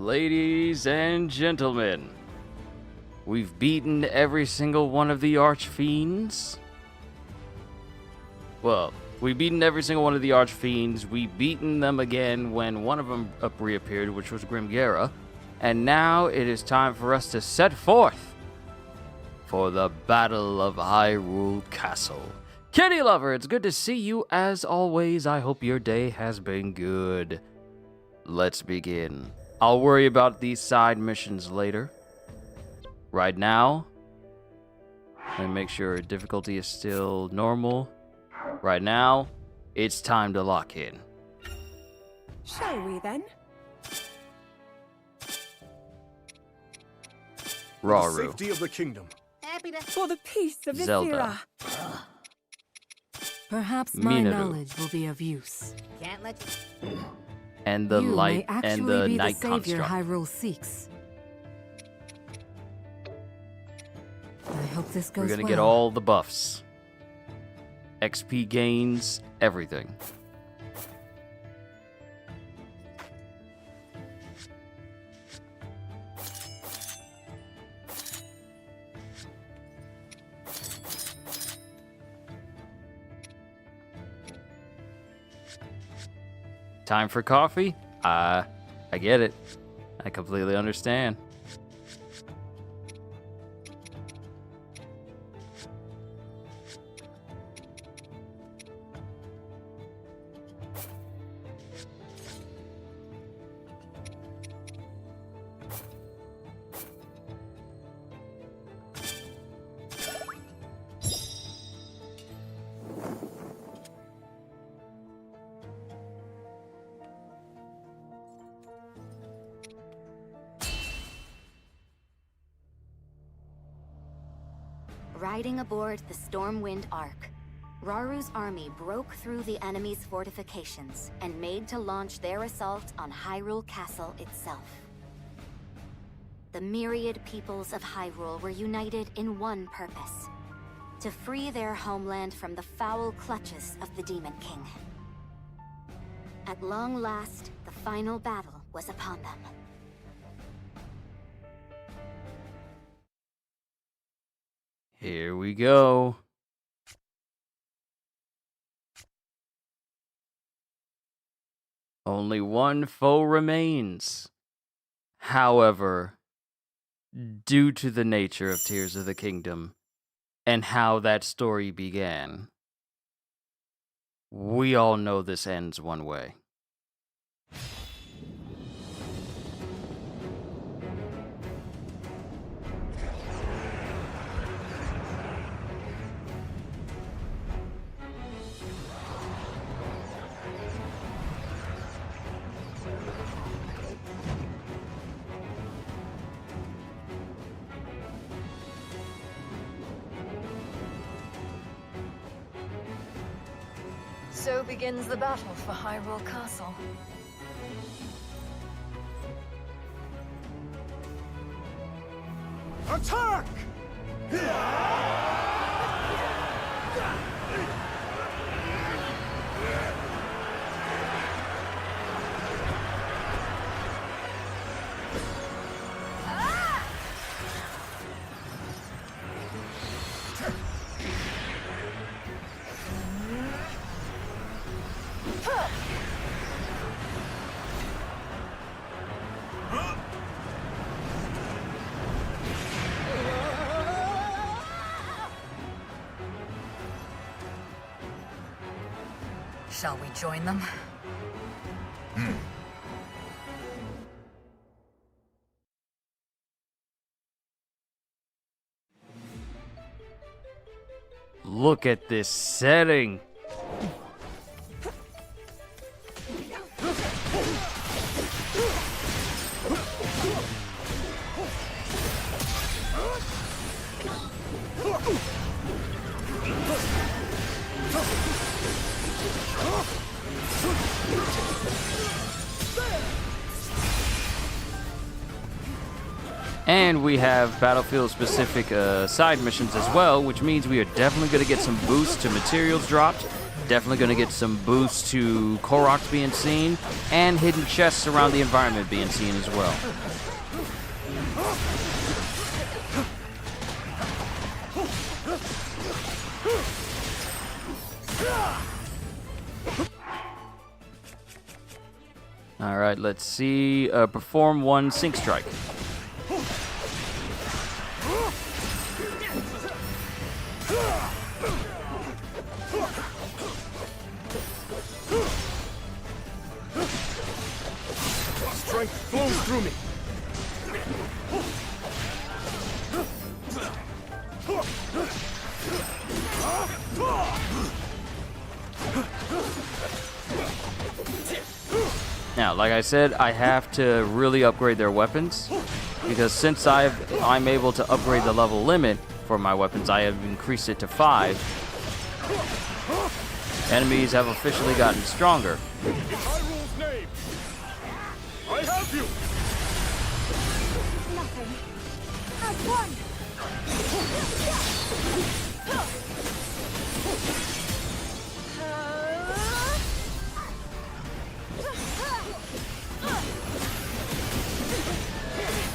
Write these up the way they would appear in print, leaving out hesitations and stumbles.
Ladies and gentlemen, we've beaten every single one of the Archfiends. Well, we've beaten every single one of the Archfiends. We've beaten them again when one of them reappeared, which was Grimgera. And now it is time for us to set forth for the Battle of Hyrule Castle. Kitty Lover, it's good to see you as always. I hope your day has been good. Let's begin. I'll worry about these side missions later. Right now, let me make sure difficulty is still normal. Right now, it's time to lock in. Shall we then? Rauru. The safety of the kingdom. For the peace of this Zelda. era. Perhaps my Minaru. knowledge will be of use. Can't let you. And the You light may and actually the be night the savior construct. Hyrule seeks. I hope this goes We're gonna well. get all the buffs. XP gains, everything. Time for coffee? I get it. I completely understand. Riding aboard the Stormwind Ark, Raru's army broke through the enemy's fortifications and made to launch their assault on Hyrule Castle itself. The myriad peoples of Hyrule were united in one purpose: to free their homeland from the foul clutches of the Demon King. At long last, the final battle was upon them. Here we go. Only one foe remains. However, due to the nature of Tears of the Kingdom and how that story began, we all know this ends one way. So begins the battle for Hyrule Castle. Attack! Shall we join them? Look at this setting. And we have battlefield-specific side missions as well, which means we are definitely going to get some boosts to materials dropped, definitely going to get some boosts to Koroks being seen, and hidden chests around the environment being seen as well. Alright, let's see. Perform 1 Sync Strike. Strength flows through me. Now, like I said, I have to really upgrade their weapons, because since I'm able to upgrade the level limit for my weapons, I have increased it to 5. Enemies have officially gotten stronger. In Hyrule's name, I have you. Nothing. As one.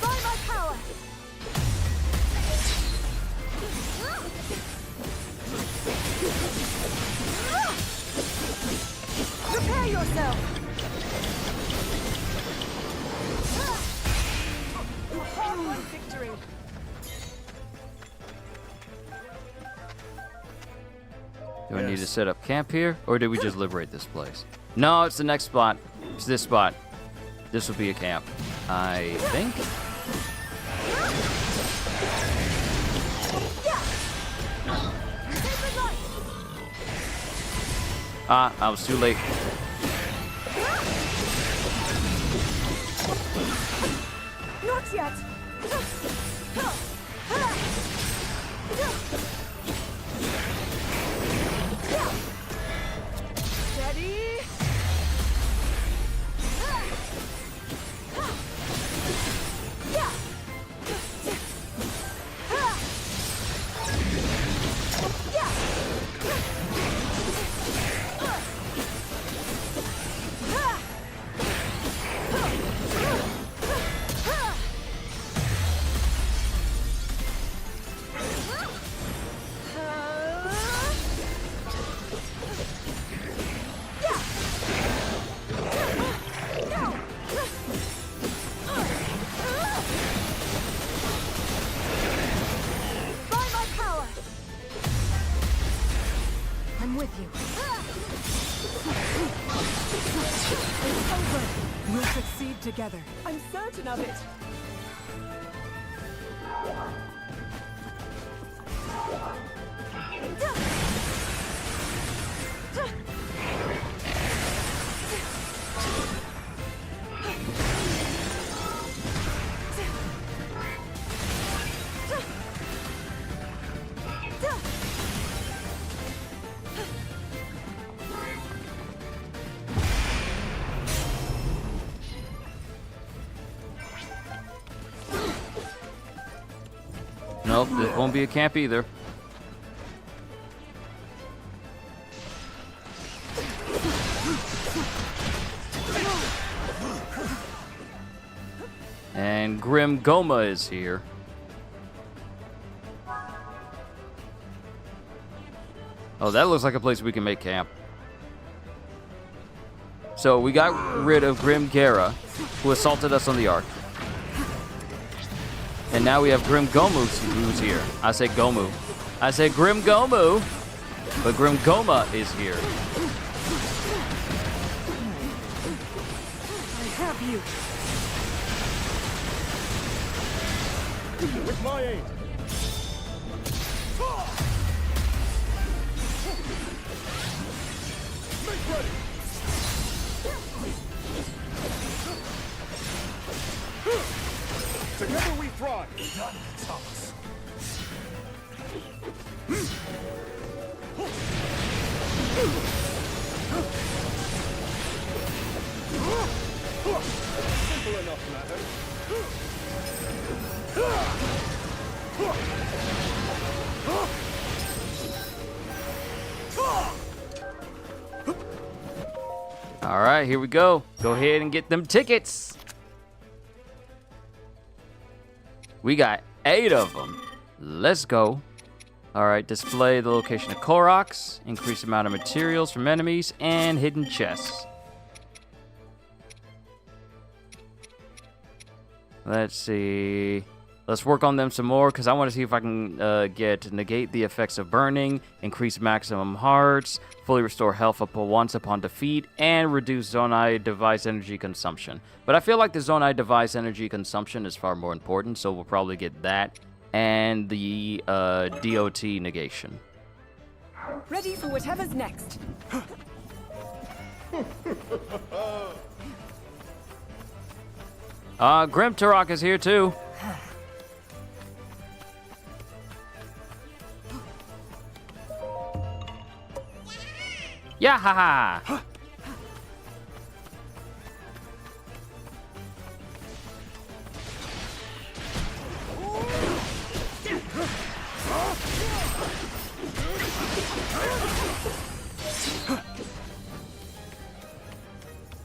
By my power. Prepare yourself. Hard-won victory. Do I need to set up camp here, or did we just liberate this place? No, it's the next spot. It's this spot. This will be a camp, I think. Ah, I was too late. Not yet. Steady. I'm with you. It's over. We'll succeed together. I'm certain of it. Nope, this won't be a camp either. And Grim Goma is here. Oh, that looks like a place we can make camp. So we got rid of Grim Gera, who assaulted us on the Ark. And now we have Grim Gomu who's here. I say Gomu. I say Grim Gomu, but Grim Goma is here. I have you. With my aid. Make ready. Together we thrive. None can stop us. Simple enough matter. All right, here we go. Go ahead and get them tickets. We got 8 of them. Let's go. All right, display the location of Koroks, increase amount of materials from enemies, and hidden chests. Let's see. Let's work on them some more, because I want to see if I can negate the effects of burning, increase maximum hearts, fully restore health up once upon defeat, and reduce Zonai device energy consumption. But I feel like the Zonai device energy consumption is far more important, so we'll probably get that and the DOT negation. Ready for whatever's next. Grim Turok is here too. Yeah, haha.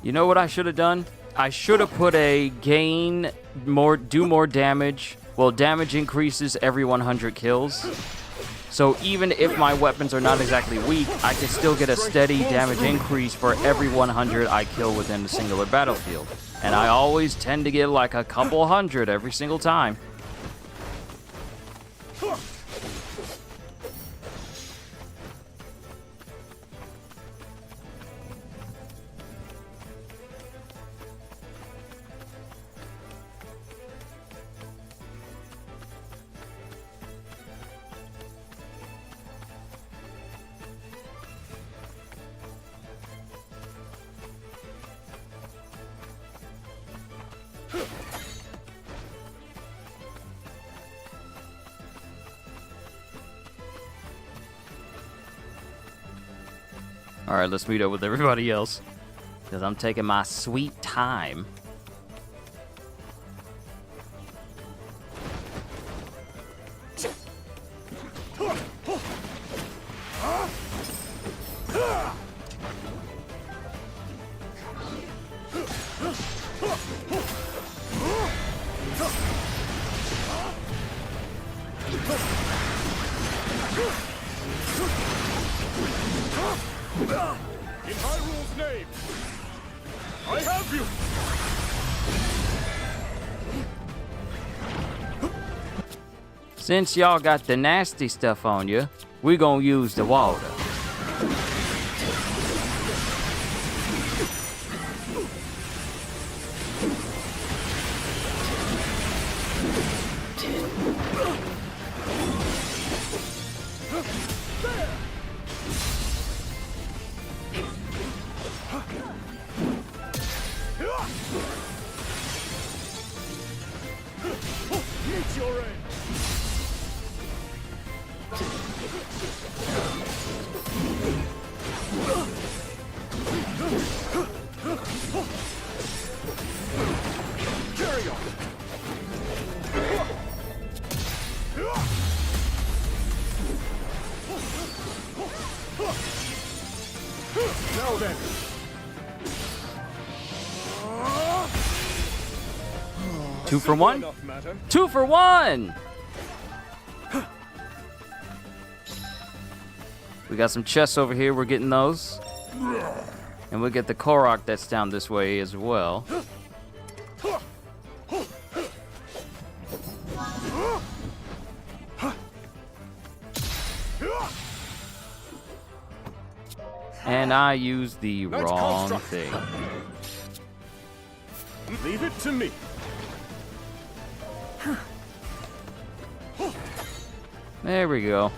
You know what I should have done? I should have put a do more damage. Well, damage increases every 100 kills. So even if my weapons are not exactly weak, I can still get a steady damage increase for every 100 I kill within a singular battlefield. And I always tend to get like a couple hundred every single time. All right, let's meet up with everybody else, because I'm taking my sweet time. In Hyrule's name, I have you! Since y'all got the nasty stuff on you, we gonna use the water. Meet your end! Carry on! Now then! 2 for 1? Enough matter. 2 for 1! We got some chests over here. We're getting those. And we'll get the Korok that's down this way as well. And I used the Nice wrong construct. thing. Leave it to me. There we go.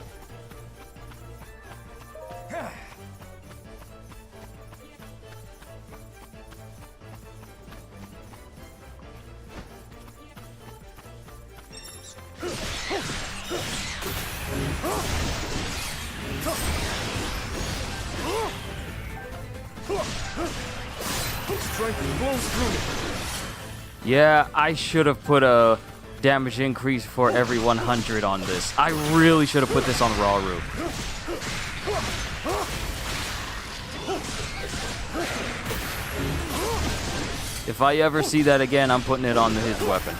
Strength flows through me. Yeah, I should have put a damage increase for every 100 on this. I really should have put this on Rauru. If I ever see that again, I'm putting it on his weapon.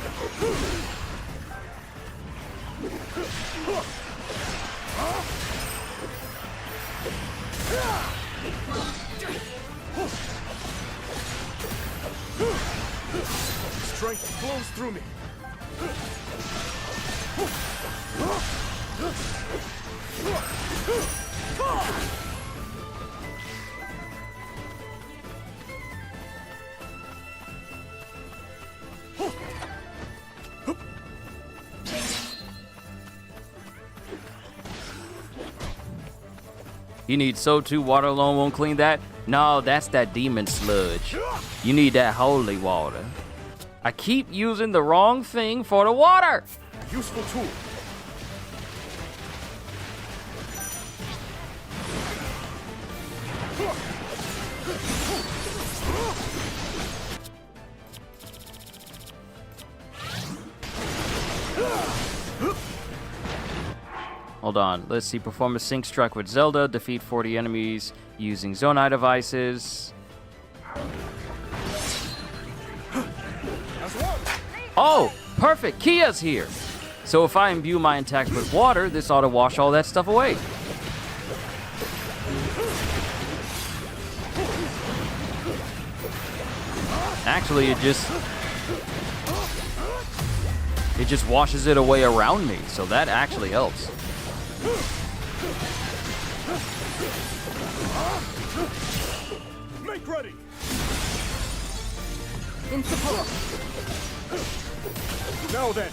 Strength flows through me. You need so too. Water alone won't clean that. No, that's that demon sludge. You need that holy water. I keep using the wrong thing for the water. Useful tool. Hold on. Let's see. Perform a sync strike with Zelda. Defeat 40 enemies using Zonai devices. Oh, perfect. Kia's here. So if I imbue my attacks with water, this ought to wash all that stuff away. Actually, it just washes it away around me. So that actually helps. Make ready. In support. Now then.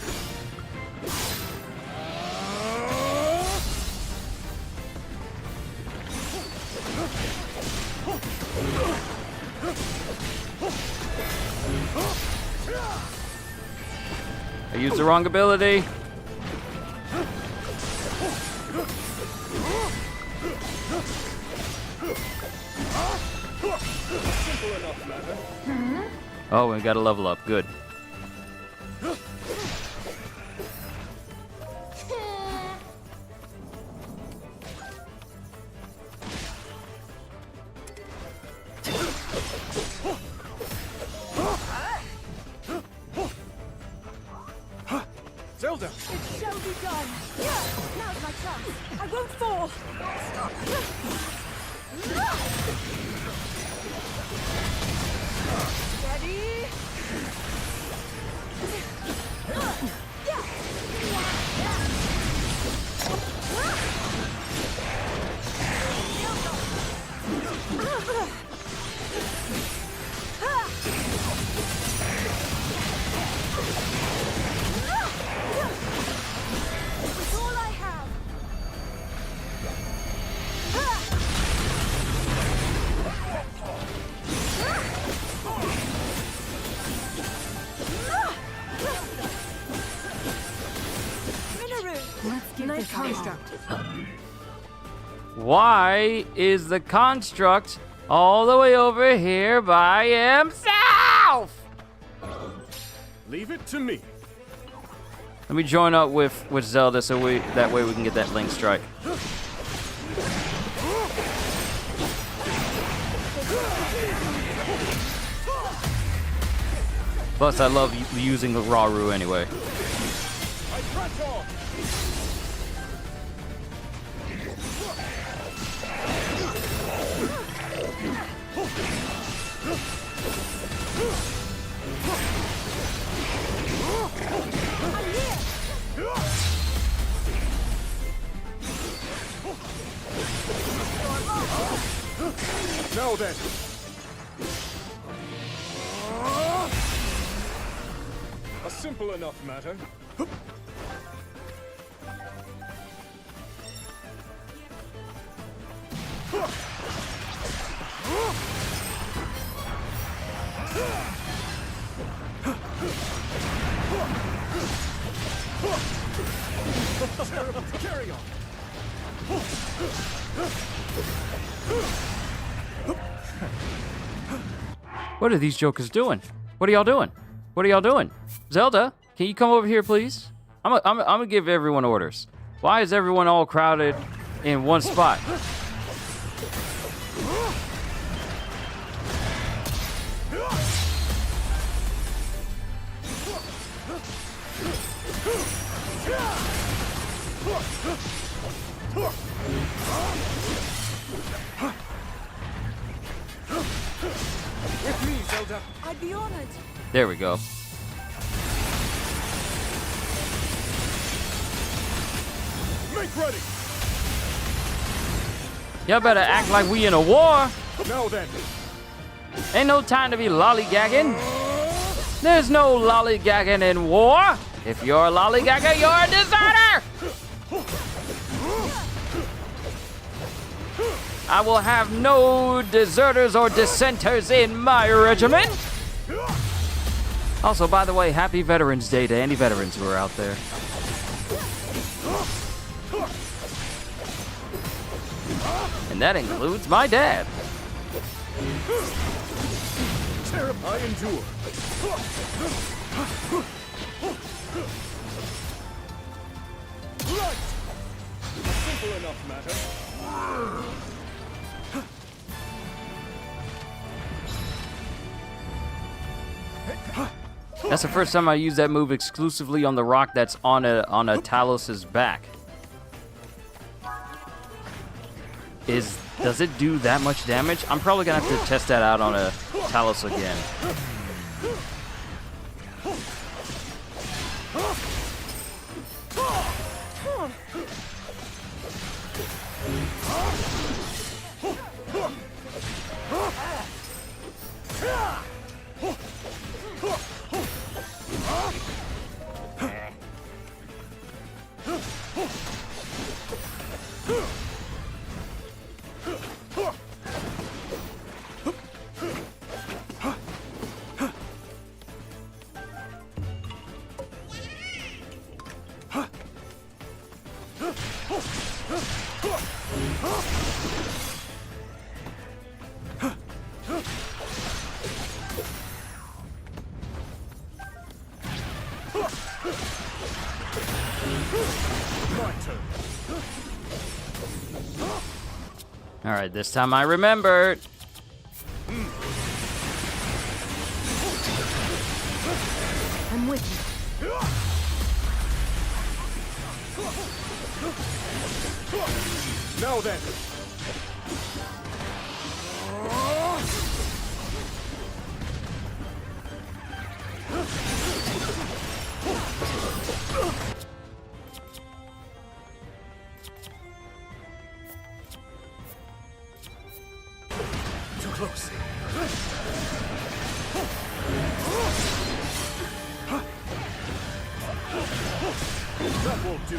I used the wrong ability. Oh, we got to level up. Good. Zelda. It shall be done. Yeah, now's my chance. I won't fall. Ready? It's all I have. Let's get this construct. Why is the construct all the way over here by himself? Leave it to me. Let me join up with Zelda so that way we can get that Link strike. Plus, I love using the Raru anyway. I press on. Now then. A simple enough matter. Carry on. What are these jokers doing? What are y'all doing? What are y'all doing? Zelda, can you come over here, please? I'm gonna give everyone orders. Why is everyone all crowded in one spot? With me, Zelda. I'd be honored. There we go. Make ready. Y'all better act like we in a war. Now then. Ain't no time to be lollygagging. There's no lollygagging in war. If you're a lollygagger, you're a deserter. I will have no deserters or dissenters in my regiment. Also, by the way, happy Veterans Day to any veterans who are out there. And that includes my dad. I endure. Right. Simple enough matter. That's the first time I used that move exclusively on the rock that's on a Talos's back. Does it do that much damage? I'm probably gonna have to test that out on a Talos again. All right, this time I remembered. I'm with you. Now then. Too close. That won't do.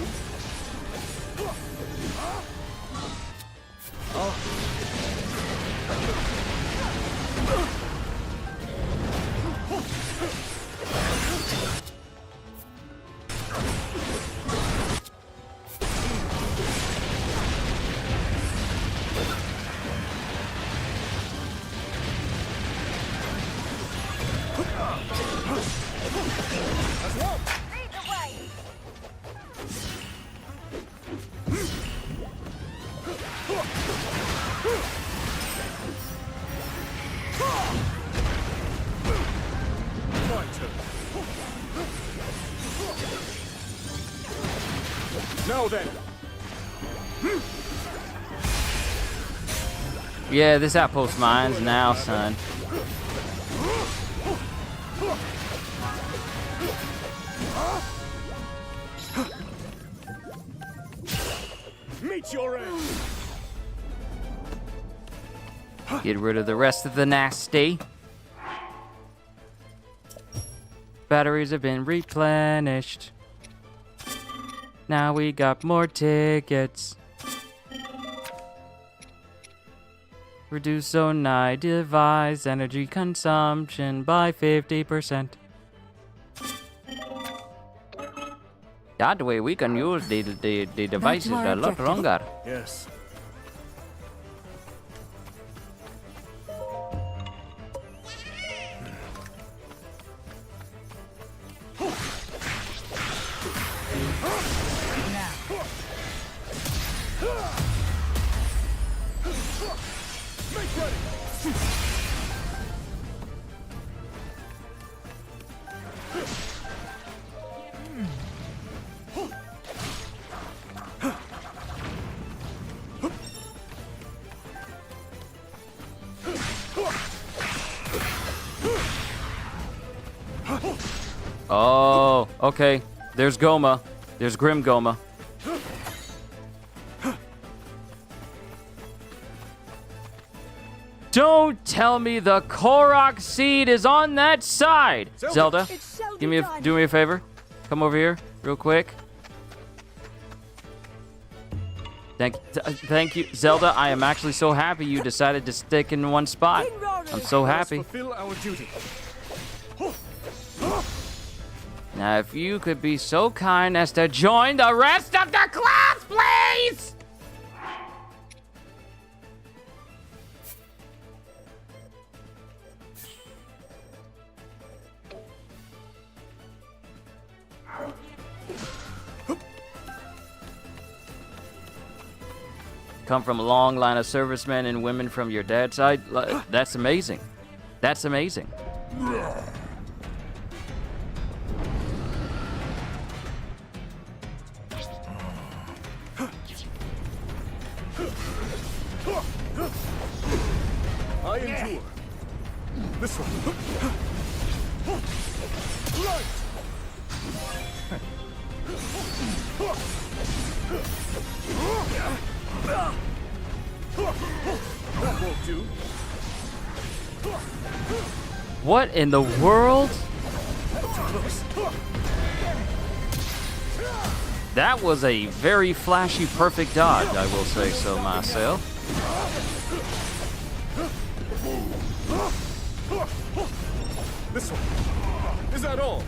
Now then. Yeah, this outpost mine's now, son. Meet your end. Get rid of the rest of the nasty. Batteries have been replenished. Now we got more tickets. Reduce zone 9 device energy consumption by 50%. That way we can use the devices a lot longer. Yes. Oh, okay. There's Goma. There's Grim Goma. Don't tell me the Korok seed is on that side. Zelda, It shall do be me done. a favor. Come over here real quick. Thank you, Zelda. I am actually so happy you decided to stick in one spot. King Raru. I'm so Let us happy. fulfill our duty. Now, if you could be so kind as to join the rest of the class, please! Come from a long line of servicemen and women from your dad's side? That's amazing. That's amazing. I endure. This one. Light! That won't do. What in the world? That was a very flashy, perfect dodge, I will say so myself. This one. Is that all?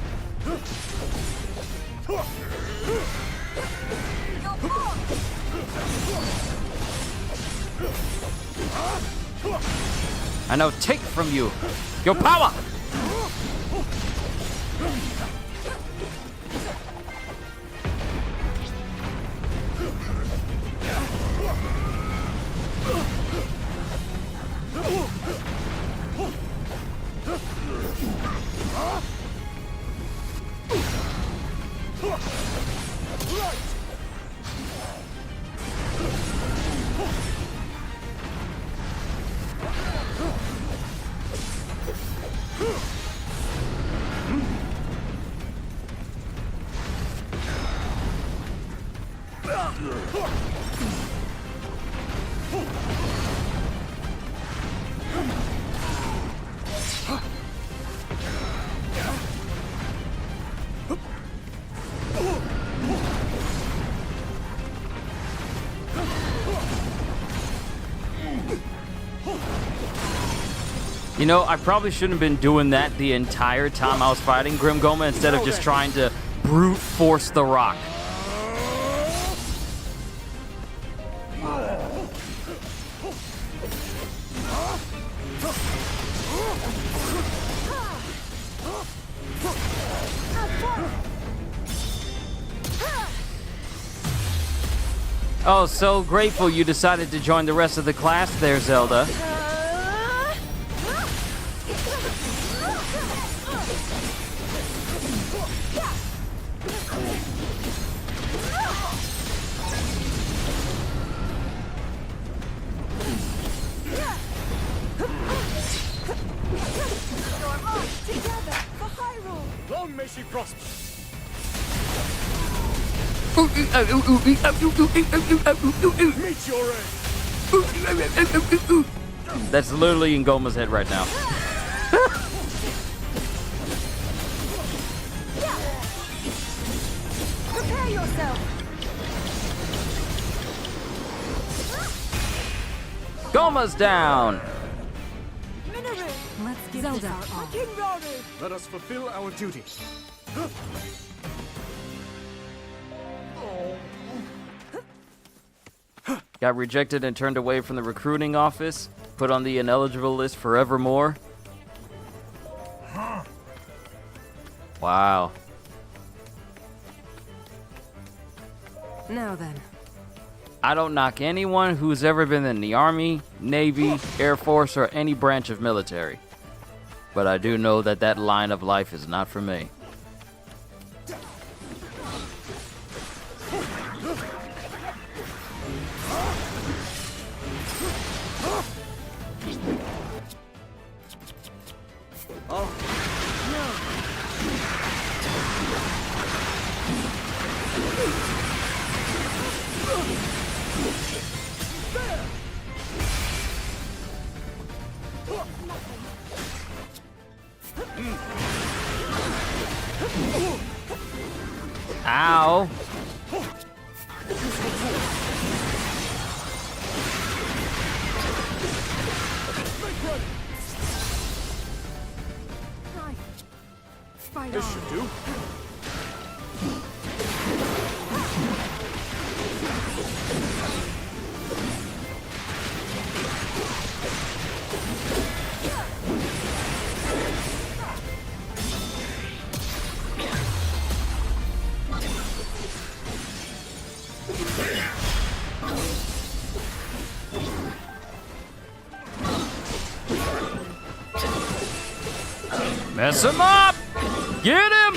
I now take from you your power! You know, I probably shouldn't have been doing that the entire time I was fighting Grim Goma instead of just trying to brute force the rock. Oh, so grateful you decided to join the rest of the class there, Zelda. Together for Hyrule. Long may she prosper. Meet your end. That's literally in Goma's head right now. Prepare yourself. Goma's down! Minoru. Let's give Zelda. this our all. King Raru. Let us fulfill our duty. Got rejected and turned away from the recruiting office, put on the ineligible list forevermore. Wow. Now then. I don't knock anyone who's ever been in the Army, Navy, Air Force, or any branch of military. But I do know that that line of life is not for me. Ow. Fight This on. should do. Mess him up! Get him!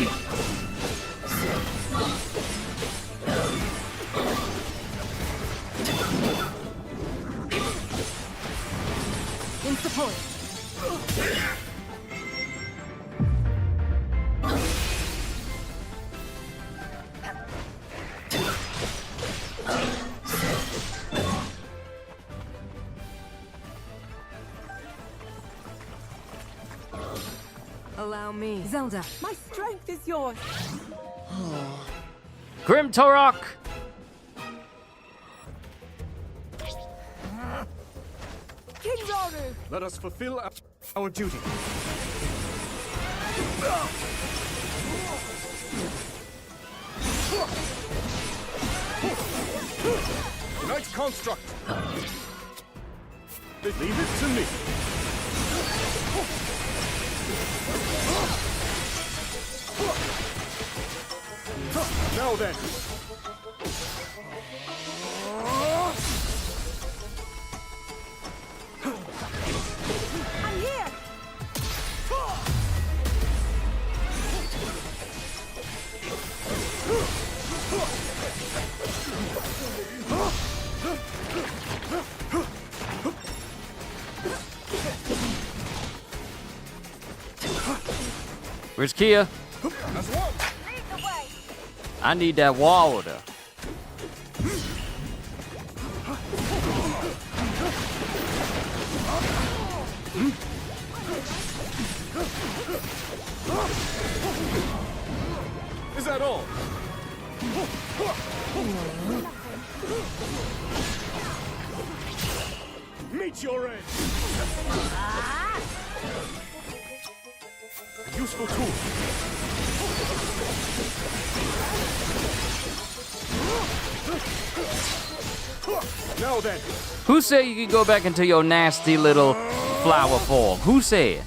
In support. Allow me. Zelda, my strength is yours. Grim Torok! King Rauru. Let us fulfill our duty. Nice construct. Leave it to me. Now then. I'm here. Where's Kia? As one. Lead the way. I need that water. Is that all? Meet your end. A useful tool. Now then. Who said you could go back into your nasty little flower form? Who said?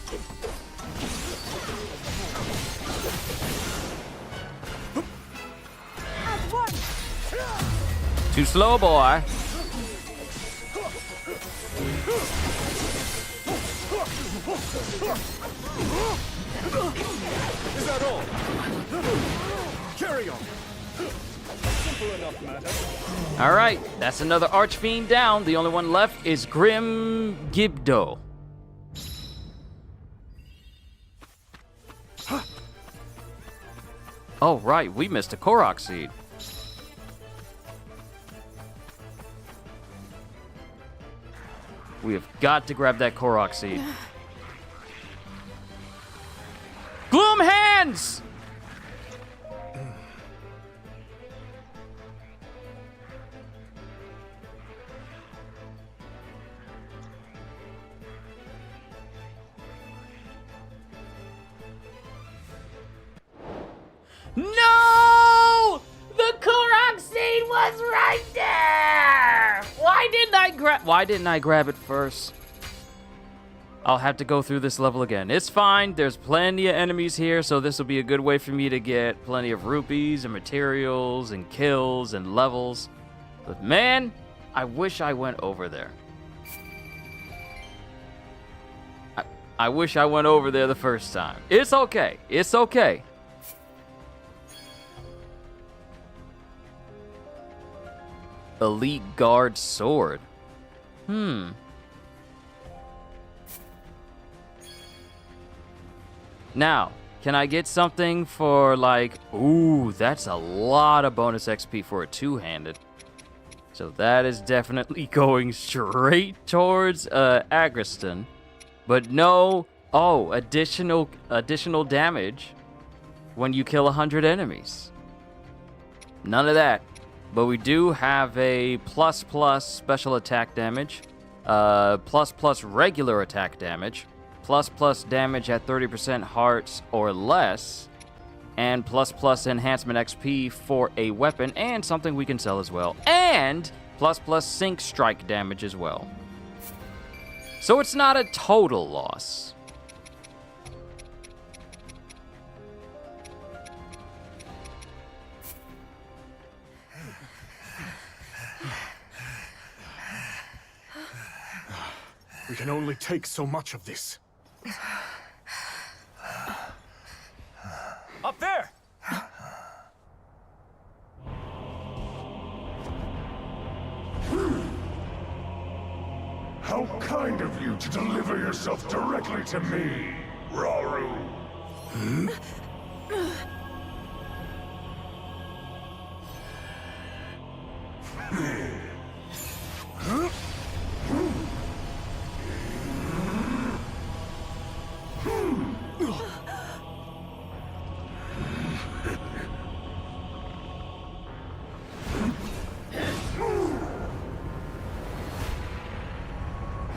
As one. Too slow, boy. Is that all? Carry on. Simple enough matter. All right, that's another Archfiend down. The only one left is Grim Gibdo. Oh, right, we missed a Korok seed. We have got to grab that Korok seed. Gloom hands! No! The Korok seed was right there! Why didn't I grab it first? I'll have to go through this level again. It's fine. There's plenty of enemies here, so this will be a good way for me to get plenty of rupees and materials and kills and levels. But man, I wish I went over there. I wish I went over there the first time. It's okay. It's okay. Elite Guard Sword. Now, can I get something for like... Ooh, that's a lot of bonus XP for a two-handed. So that is definitely going straight towards Agriston. But no, additional damage when you kill 100 enemies. None of that. But we do have a plus special attack damage, plus regular attack damage, plus damage at 30% hearts or less, and plus enhancement XP for a weapon and something we can sell as well, and plus sync strike damage as well. So it's not a total loss. We can only take so much of this. Up there! How kind of you to deliver yourself directly to me, Raru.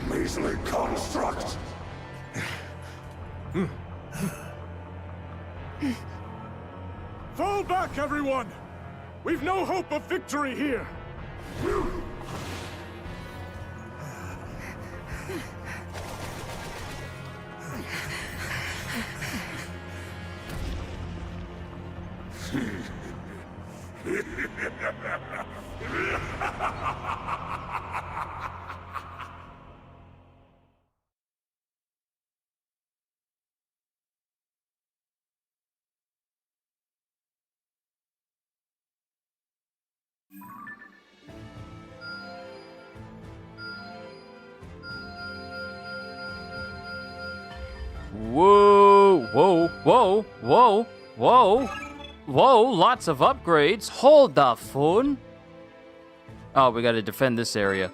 Measly construct! Fall back, everyone! We've no hope of victory here! Whoa, lots of upgrades. Hold the phone. Oh, we gotta defend this area.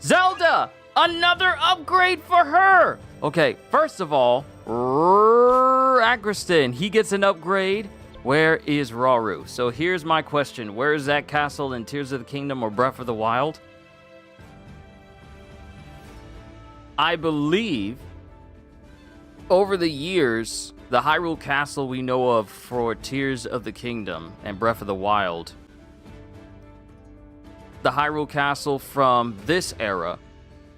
Zelda! Another upgrade for her! Okay, first of all, Agriston, he gets an upgrade. Where is Raru? So here's my question. Where is that castle in Tears of the Kingdom or Breath of the Wild? I believe over the years, the Hyrule Castle we know of for Tears of the Kingdom and Breath of the Wild, the Hyrule Castle from this era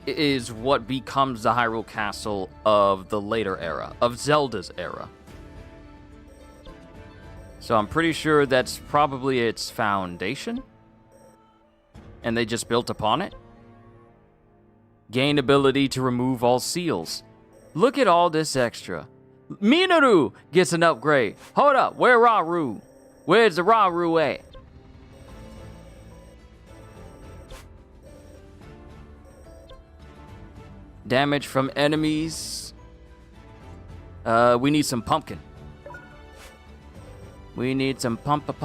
is what becomes the Hyrule Castle of the later era, of Zelda's era. So I'm pretty sure that's probably its foundation, and they just built upon it. Gain ability to remove all seals. Look at all this extra. Minoru gets an upgrade. Hold up, where Raru? Where's the Raru at? Damage from enemies. We need some pumpkin. We need some pumpkin.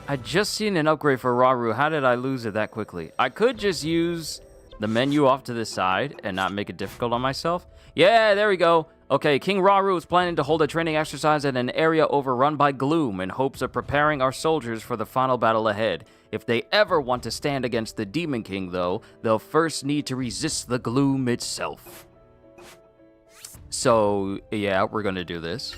I just seen an upgrade for Raru. How did I lose it that quickly? I could just use the menu off to the side and not make it difficult on myself. Yeah, there we go. Okay, King Raru is planning to hold a training exercise in an area overrun by gloom in hopes of preparing our soldiers for the final battle ahead. If they ever want to stand against the Demon King, though, they'll first need to resist the gloom itself. So, yeah, we're gonna do this.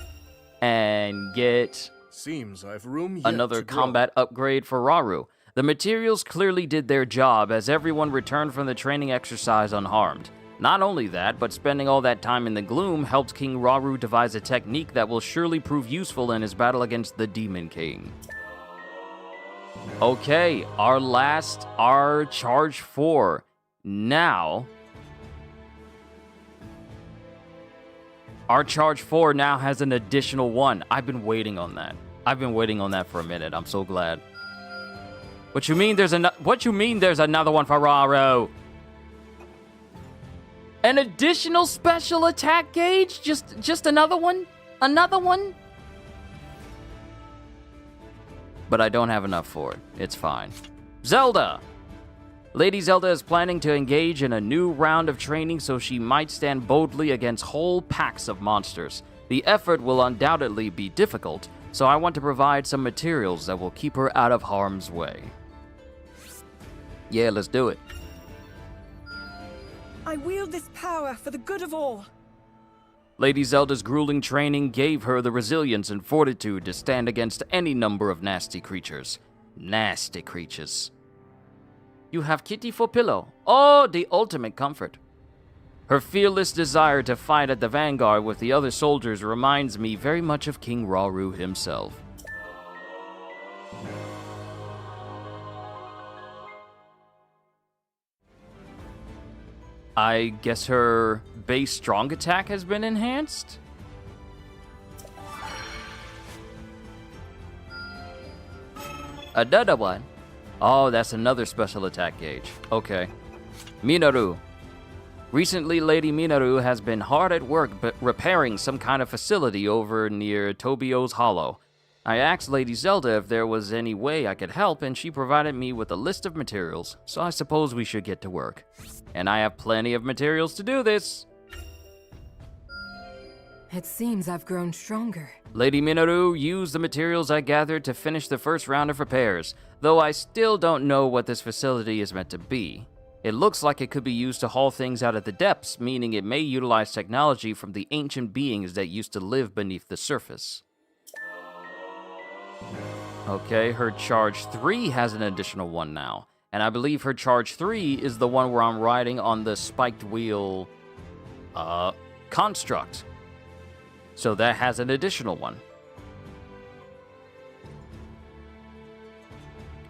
And get Seems I've room yet another to grow. combat upgrade for Raru. The materials clearly did their job as everyone returned from the training exercise unharmed. Not only that, but spending all that time in the gloom helped King Raru devise a technique that will surely prove useful in his battle against the Demon King. Okay, our charge 4. Now, our charge 4 now has an additional 1. I've been waiting on that. I've been waiting on that for a minute. I'm so glad. What you mean there's another one for Raru? An additional special attack gauge? Just another one? Another one? But I don't have enough for it. It's fine. Zelda! Lady Zelda is planning to engage in a new round of training so she might stand boldly against whole packs of monsters. The effort will undoubtedly be difficult, so I want to provide some materials that will keep her out of harm's way. Yeah, let's do it. I wield this power for the good of all. Lady Zelda's grueling training gave her the resilience and fortitude to stand against any number of nasty creatures. Nasty creatures. You have Kitty for pillow. Oh, the ultimate comfort. Her fearless desire to fight at the vanguard with the other soldiers reminds me very much of King Rauru himself. I guess her base strong attack has been enhanced? Another one. Oh, that's another special attack gauge. Okay. Minaru. Recently, Lady Minaru has been hard at work repairing some kind of facility over near Tobio's Hollow. I asked Lady Zelda if there was any way I could help, and she provided me with a list of materials, so I suppose we should get to work. And I have plenty of materials to do this. It seems I've grown stronger. Lady Minaru used the materials I gathered to finish the first round of repairs, though I still don't know what this facility is meant to be. It looks like it could be used to haul things out of the depths, meaning it may utilize technology from the ancient beings that used to live beneath the surface. Okay, her charge 3 has an additional one now, and I believe her charge 3 is the one where I'm riding on the spiked wheel, construct. So that has an additional one.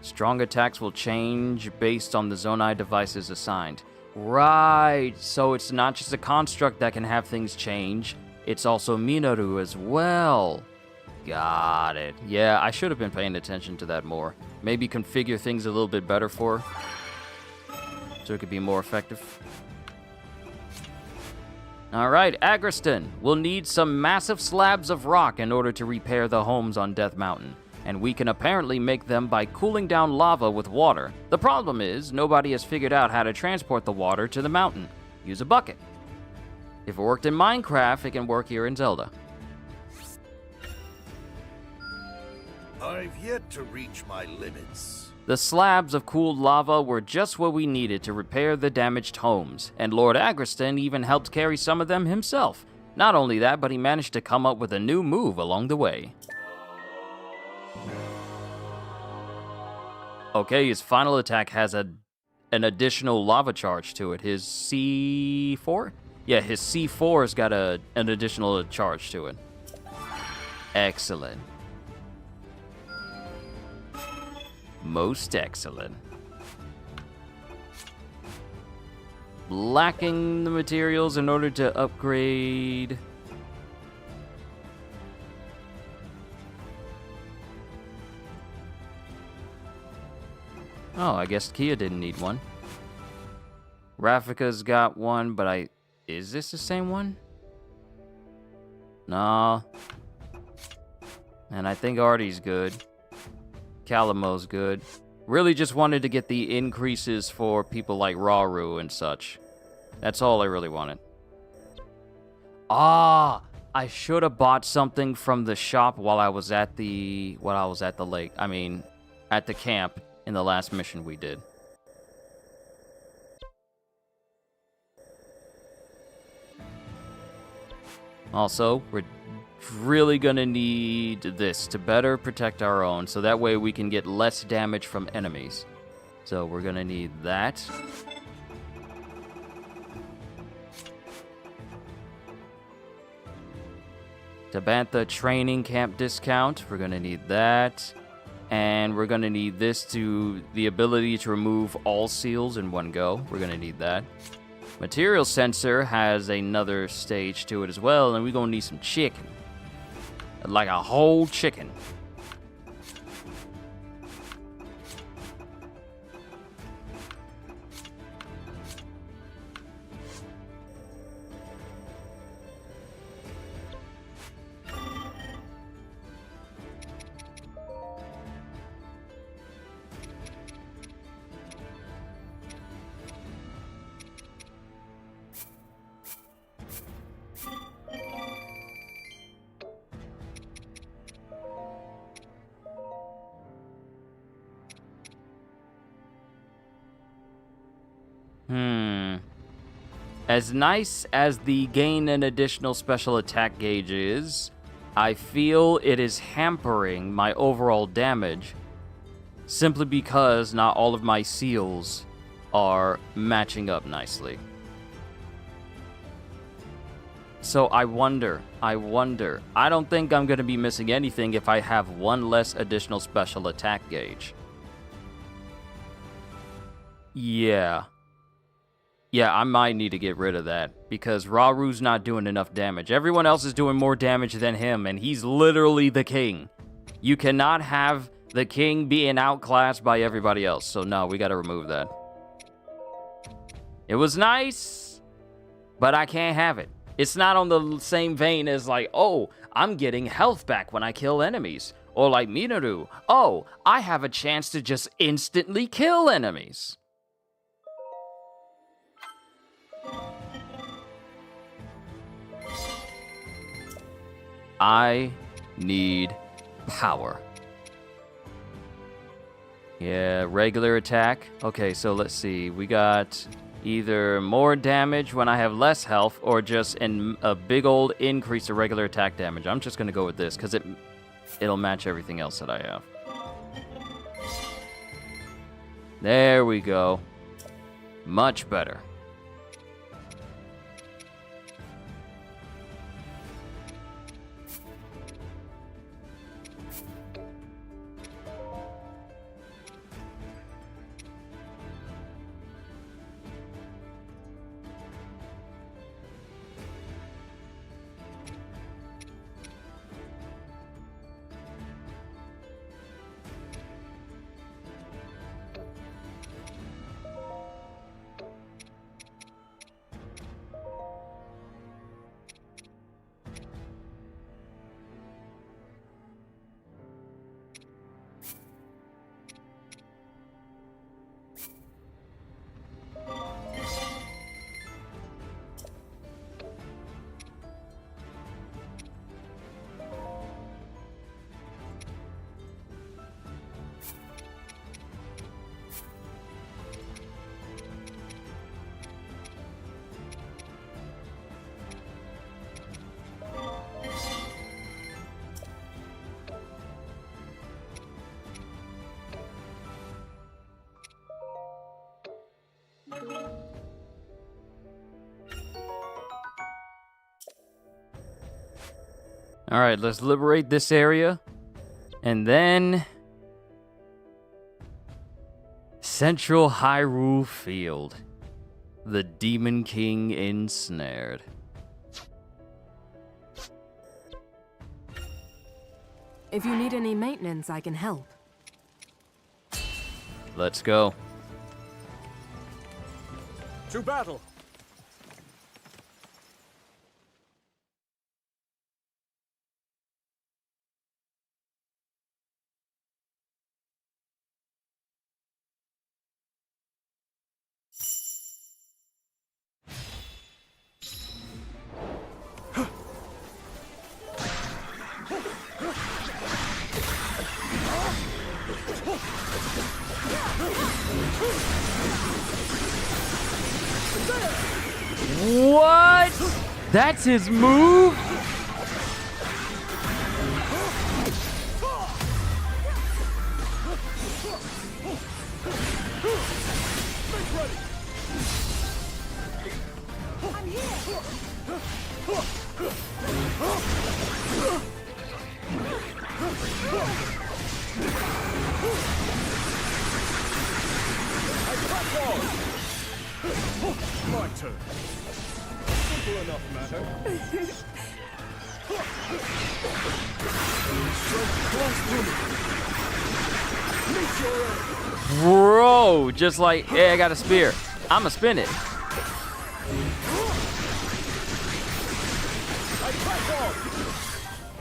Strong attacks will change based on the Zonai devices assigned. Right, so it's not just a construct that can have things change, it's also Minaru as well. Got it. Yeah, I should have been paying attention to that more. Maybe configure things a little bit better for her, so it could be more effective. Alright, Agriston. We'll need some massive slabs of rock in order to repair the homes on Death Mountain, and we can apparently make them by cooling down lava with water. The problem is, nobody has figured out how to transport the water to the mountain. Use a bucket. If it worked in Minecraft, it can work here in Zelda. I've yet to reach my limits. The slabs of cooled lava were just what we needed to repair the damaged homes, and Lord Agriston even helped carry some of them himself. Not only that, but he managed to come up with a new move along the way. Okay, his final attack has an additional lava charge to it. His C4? Yeah, his C4's got an additional charge to it. Excellent. Most excellent. Lacking the materials in order to upgrade. Oh, I guess Kia didn't need one. Rafika's got one, but is this the same one? No. And I think Artie's good. Calamo's good. Really just wanted to get the increases for people like Rauru and such. That's all I really wanted. Ah, I should have bought something from the shop while I was at the lake. I mean, at the camp in the last mission we did. Also, we're really gonna need this to better protect our own, so that way we can get less damage from enemies. So we're gonna need that. Tabantha training camp discount, we're gonna need that. And we're gonna need this to the ability to remove all seals in one go. We're gonna need that. Material sensor has another stage to it as well, and we're gonna need some chicken. Like a whole chicken. As nice as the gain an additional special attack gauge is, I feel it is hampering my overall damage simply because not all of my seals are matching up nicely. So I wonder. I don't think I'm going to be missing anything if I have one less additional special attack gauge. Yeah, I might need to get rid of that because Raru's not doing enough damage. Everyone else is doing more damage than him, and he's literally the king. You cannot have the king being outclassed by everybody else. So no, we got to remove that. It was nice, but I can't have it. It's not on the same vein as like, oh, I'm getting health back when I kill enemies. Or like Minoru, oh, I have a chance to just instantly kill enemies. I need power. Yeah, regular attack. Okay, so let's see. We got either more damage when I have less health or just a big old increase of regular attack damage. I'm just going to go with this because it'll match everything else that I have. There we go. Much better. All right, let's liberate this area. And then Central Hyrule Field. The Demon King ensnared. If you need any maintenance, I can help. Let's go. To battle! What? That's his move? My turn. Simple enough matter. Bro, just like, hey, I got a spear. I'ma spin it.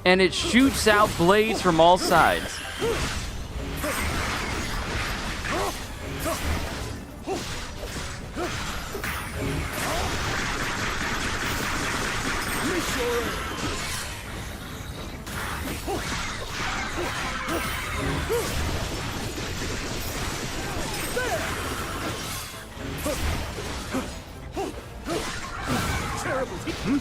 And it shoots out blades from all sides. All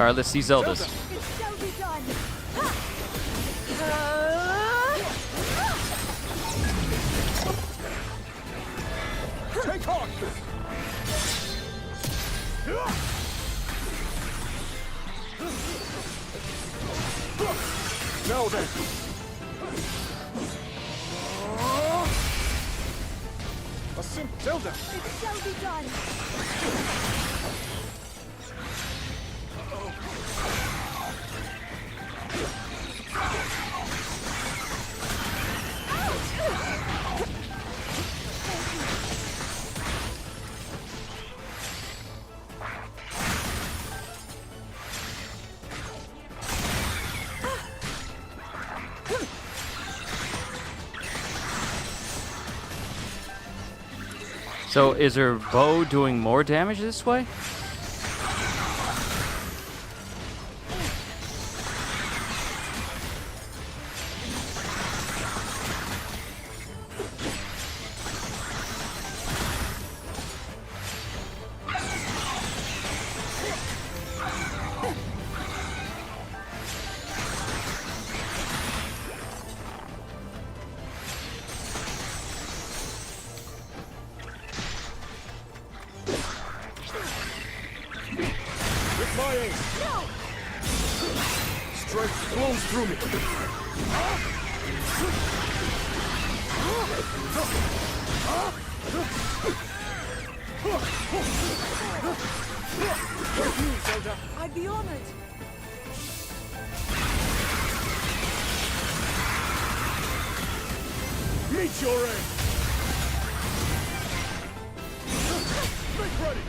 right, let's see Zelda's. It shall be done. Take on! Now then. A simple Zelda. It shall be done. So is her bow doing more damage this way? My aim. Strength flows through me. I'd be honored. Meet your aim. Make ready.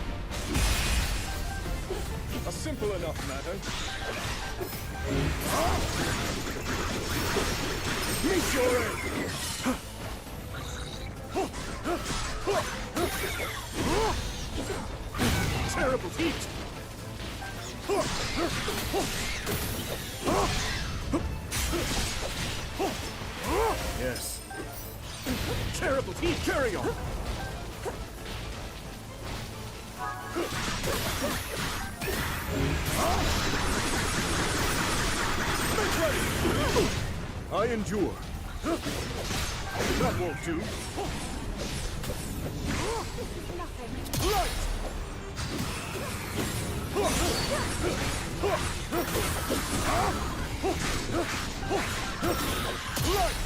A simple enough matter. Meet your aim. Terrible heat. Yes. Terrible heat. Carry on. Make ready. I endure. That won't do. Light. Light.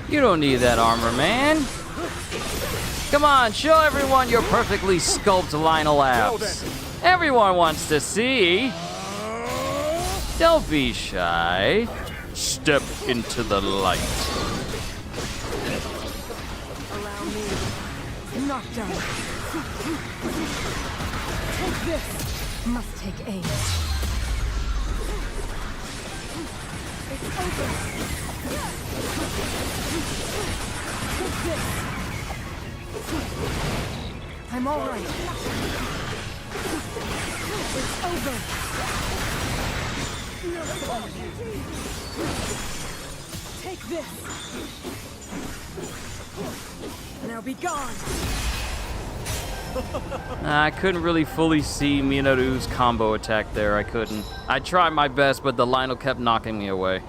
You don't need that armor, man. Come on, show everyone your perfectly sculpted Lionel abs. Everyone wants to see. Don't be shy. Step into the light. Allow me. Not done. Take this. Must take aim. It's over. Take this. I'm all right. It's over. Take this. Now be gone. I couldn't really fully see Minoru's combo attack there. I couldn't. I tried my best, but the Lionel kept knocking me away.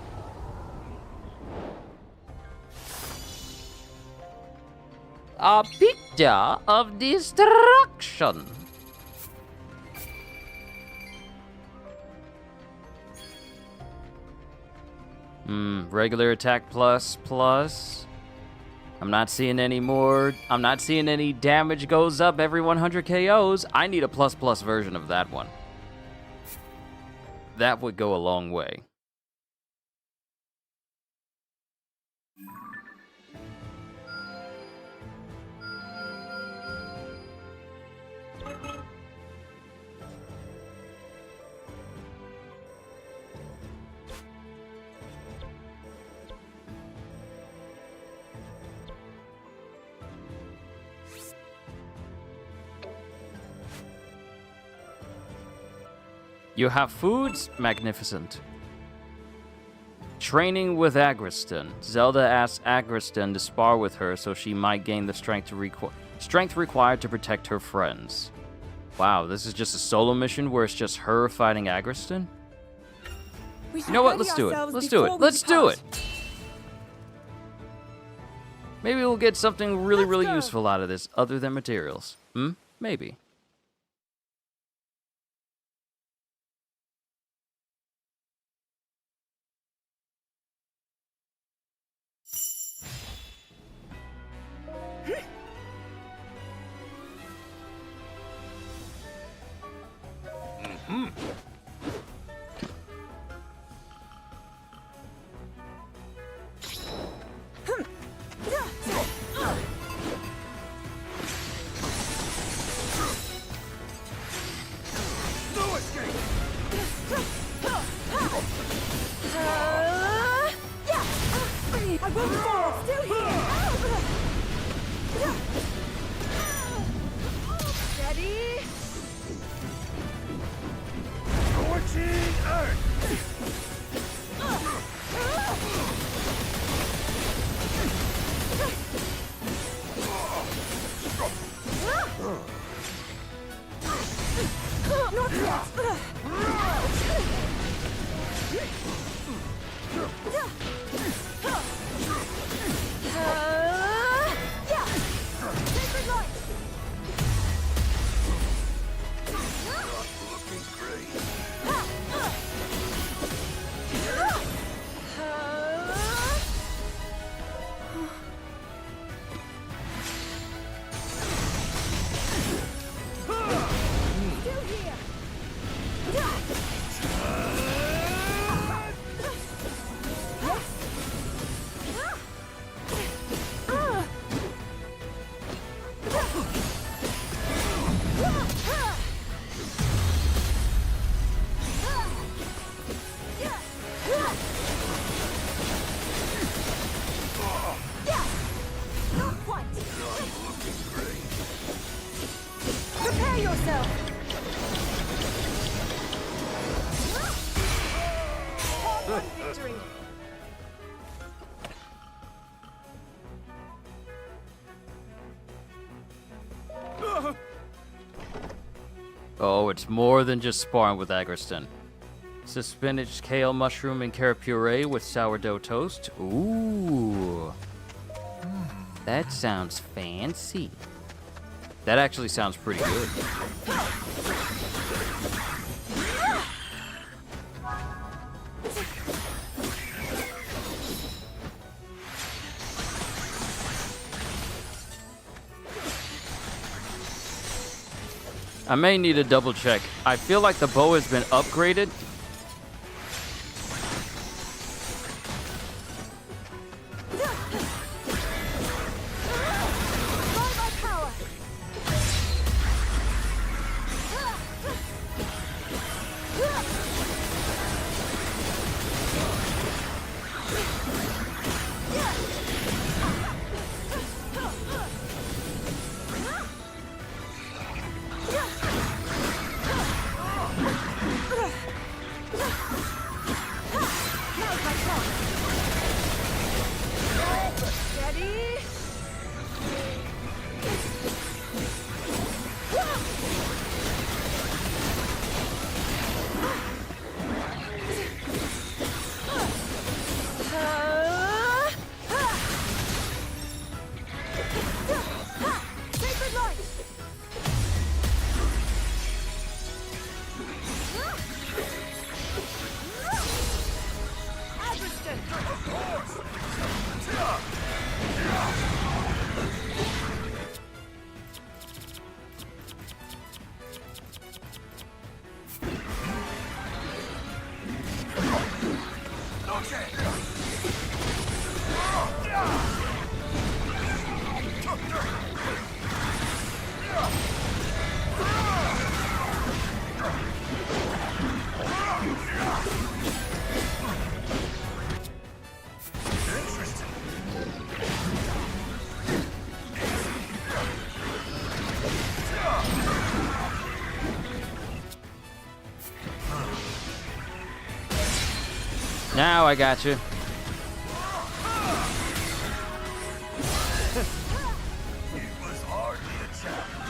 A picture of destruction. Regular attack plus. I'm not seeing any more. I'm not seeing any damage goes up every 100 KOs. I need a plus version of that one. That would go a long way. You have foods? Magnificent. Training with Agriston. Zelda asks Agriston to spar with her so she might gain the strength required to protect her friends. Wow, this is just a solo mission where it's just her fighting Agriston? We should You know what? ready Let's do it. ourselves Let's do it. before we Let's do it. depart. Maybe we'll get something really, Let's really go. useful out of this other than materials. Maybe. No escape! I won't fall. Still here. Ready? Scorching Earth! Not yet. Sacred light! Looking great. Still here! Not quite. Looking great. Prepare yourself. Hard-won victory. Oh, it's more than just sparring with Agriston. It's a spinach, kale, mushroom, and carrot puree with sourdough toast. Ooh. That sounds fancy. That actually sounds pretty good. I may need a double check. I feel like the bow has been upgraded. By my power! Now I got you. It was hardly a challenge.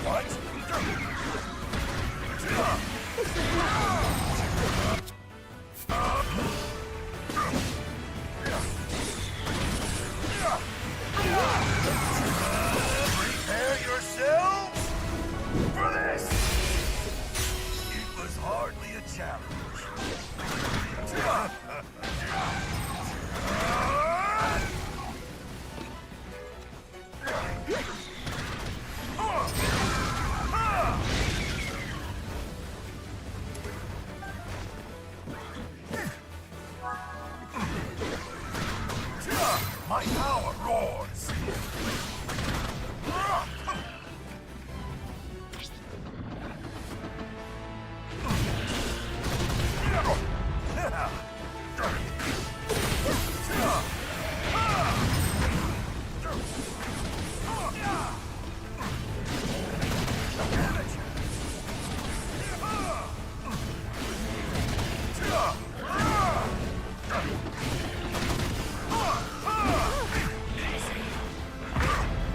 What? Prepare yourselves for this! It was hardly a challenge. My power roars!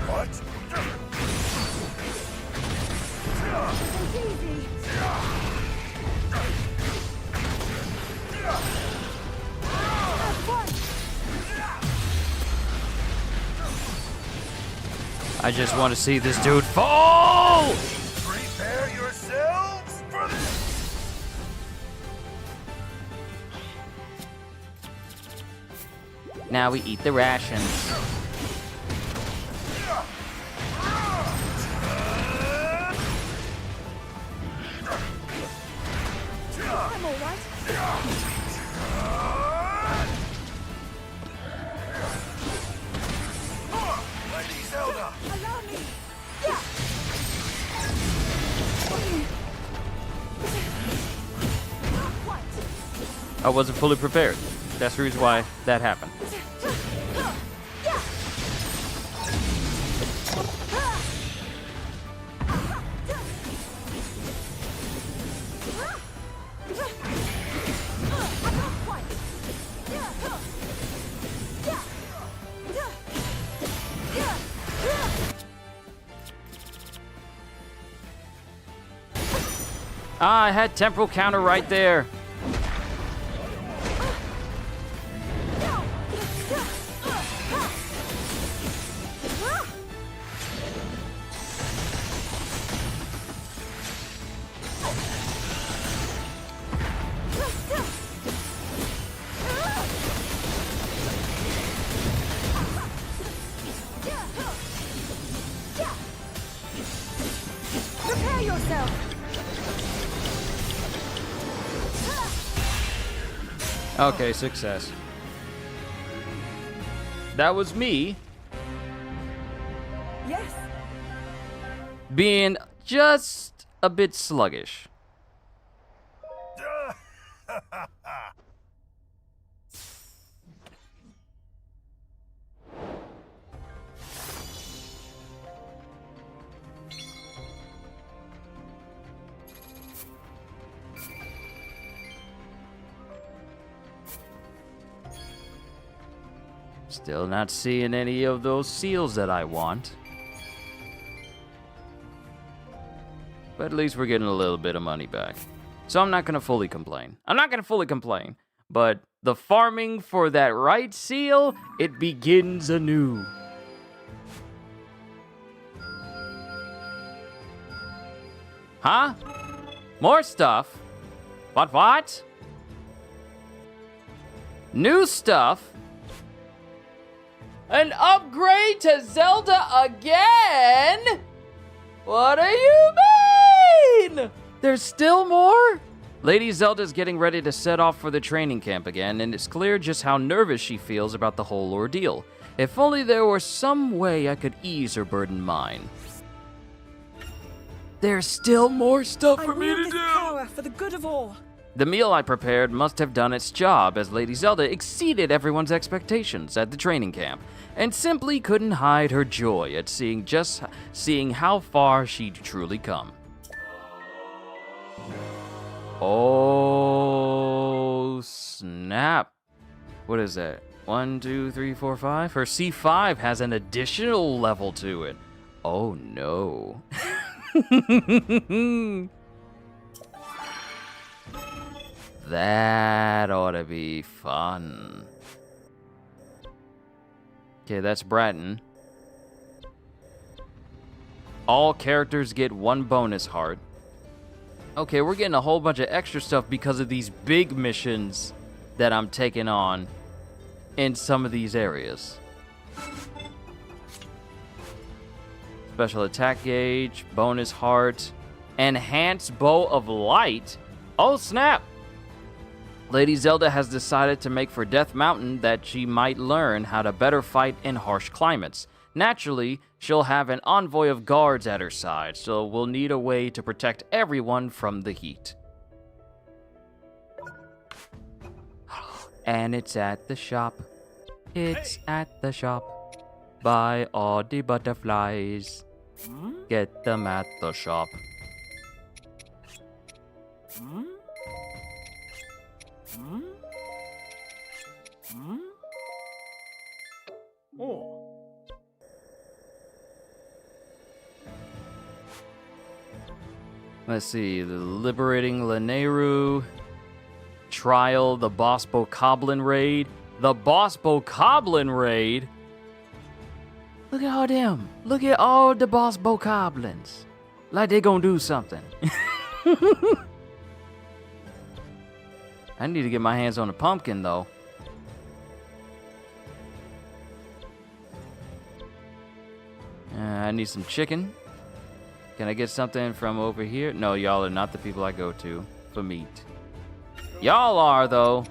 What? It's easy. Have fun. I just want to see this dude fall! Prepare yourselves for this! Now we eat the rations. I'm all right. Lady Zelda! Allow me. Not quite. I wasn't fully prepared. That's the reason why that happened. Ah, I had temporal counter right there. Prepare yourself. Okay, success. That was me Yes. being just a bit sluggish. Still not seeing any of those seals that I want. But at least we're getting a little bit of money back. So I'm not going to fully complain. But the farming for that right seal, it begins anew. Huh? More stuff? What? New stuff? An upgrade to Zelda again? What do you mean? There's still more? Lady Zelda's getting ready to set off for the training camp again, and it's clear just how nervous she feels about the whole ordeal. If only there were some way I could ease her burdened mind. There's still more stuff I for me wield to this do. power for the good of all. The meal I prepared must have done its job, as Lady Zelda exceeded everyone's expectations at the training camp, and simply couldn't hide her joy at seeing how far she'd truly come. Oh, snap. What is that? 1, 2, 3, 4, 5? Her C5 has an additional level to it. Oh, no. That ought to be fun. Okay, that's Bratton. All characters get 1 bonus heart. Okay, we're getting a whole bunch of extra stuff because of these big missions that I'm taking on in some of these areas. Special attack gauge, bonus heart, enhanced bow of light. Oh, snap! Lady Zelda has decided to make for Death Mountain that she might learn how to better fight in harsh climates. Naturally, she'll have an envoy of guards at her side, so we'll need a way to protect everyone from the heat. And it's at the shop. It's at the shop. Buy all the butterflies. Get them at the shop. Oh. Let's see, the Liberating Lanayru, Trial, the Boss Bokoblin Raid. The Boss Bokoblin Raid? Look at all them. Look at all the Boss Bokoblins. Like they gonna do something. I need to get my hands on a pumpkin, though. I need some chicken. Can I get something from over here? No, y'all are not the people I go to for meat. Y'all are, though.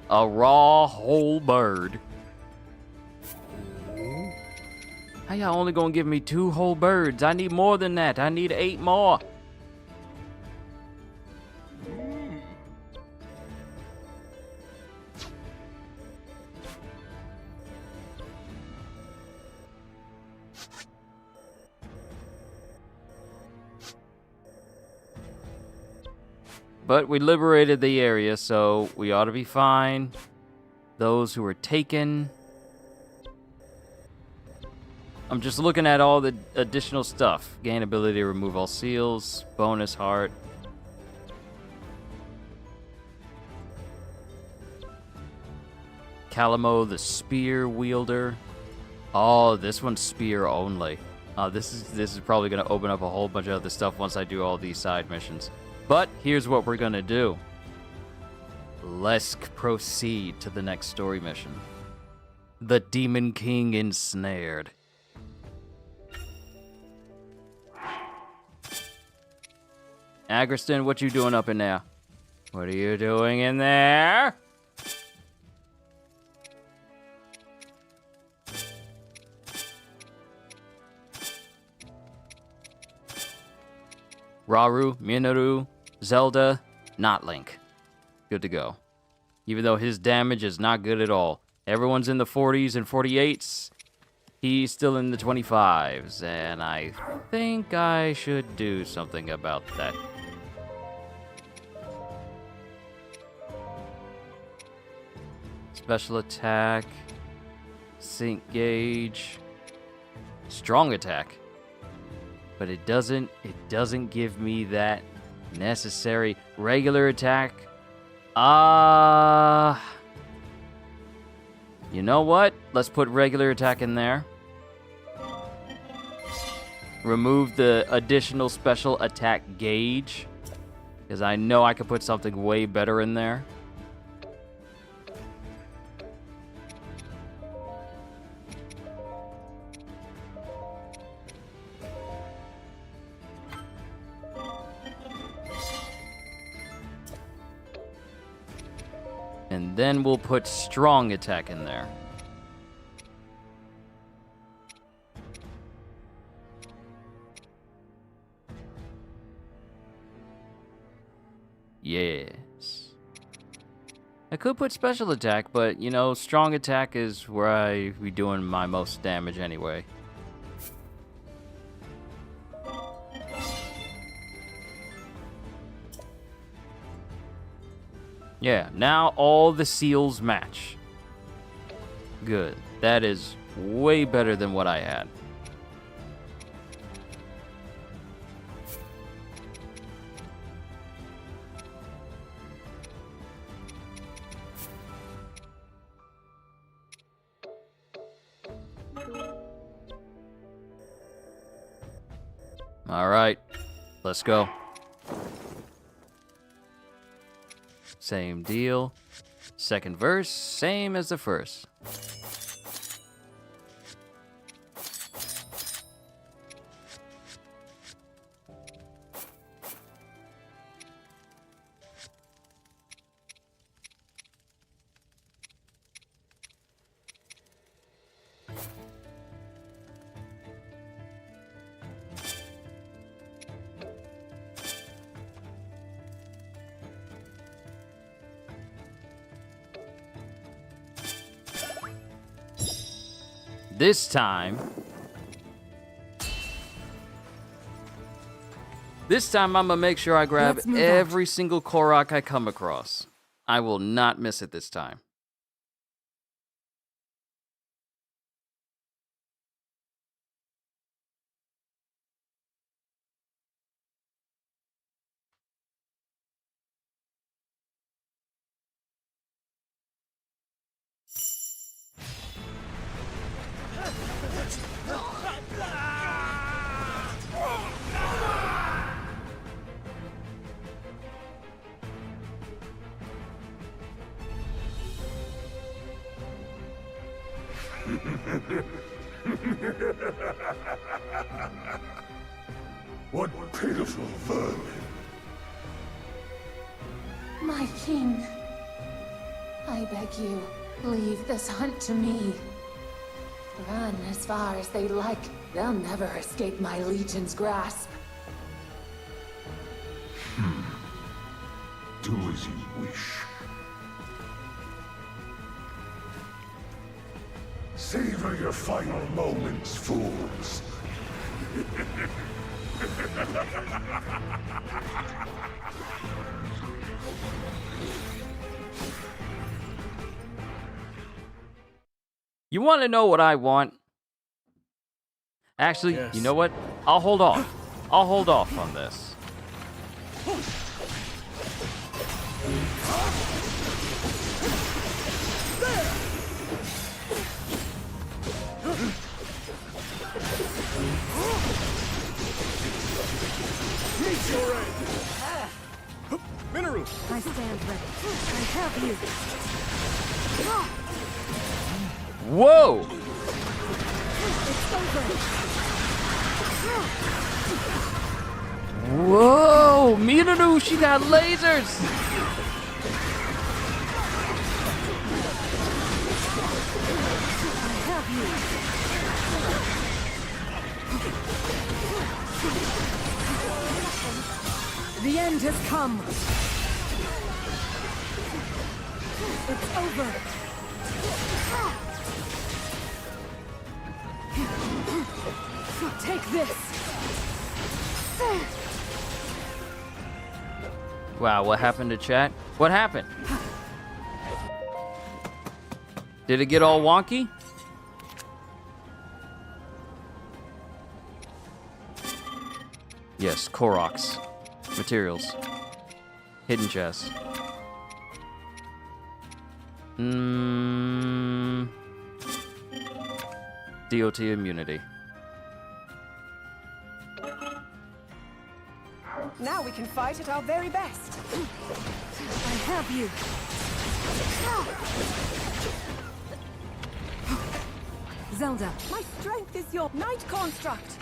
A raw whole bird. How y'all only gonna give me 2 whole birds? I need more than that. I need 8 more. But we liberated the area, so we ought to be fine. Those who were taken. I'm just looking at all the additional stuff. Gain ability to remove all seals. Bonus heart. Calamo, the spear wielder. Oh, this one's spear only. This is probably going to open up a whole bunch of other stuff once I do all these side missions. But here's what we're gonna do. Let's proceed to the next story mission. The Demon King Ensnared. Agriston, what you doing up in there? What are you doing in there? Rauru, Minoru, Zelda, not Link. Good to go. Even though his damage is not good at all. Everyone's in the 40s and 48s. He's still in the 25s. And I think I should do something about that. Special attack. Sync gauge. Strong attack. But it doesn't give me that necessary regular attack. You know what? Let's put regular attack in there. Remove the additional special attack gauge, because I know I could put something way better in there. And then we'll put strong attack in there. Yes. I could put special attack, but, you know, strong attack is where I be doing my most damage anyway. Yeah, now all the seals match. Good. That is way better than what I had. All right, let's go. Same deal. Second verse, same as the first. This time I'm gonna make sure I grab every single Korok I come across. I will not miss it this time. What pitiful vermin. My king, I beg you, leave this hunt to me. Run as far as they like. They'll never escape my legion's grasp. Do as you wish. Savor your final moments, fools. You want to know what I want? Actually, Yes. You know what? I'll hold off. I'll hold off on this. Meet your end! Mineru! I stand ready. I have you. Whoa! It's over. Whoa! Mineru, she got lasers! I have you. The end has come. It's over. Take this. Wow, what happened to chat? What happened? Did it get all wonky? Yes, Koroks. Materials. Hidden chest. DOT immunity. Now we can fight at our very best. I have you. Zelda. My strength is your night construct.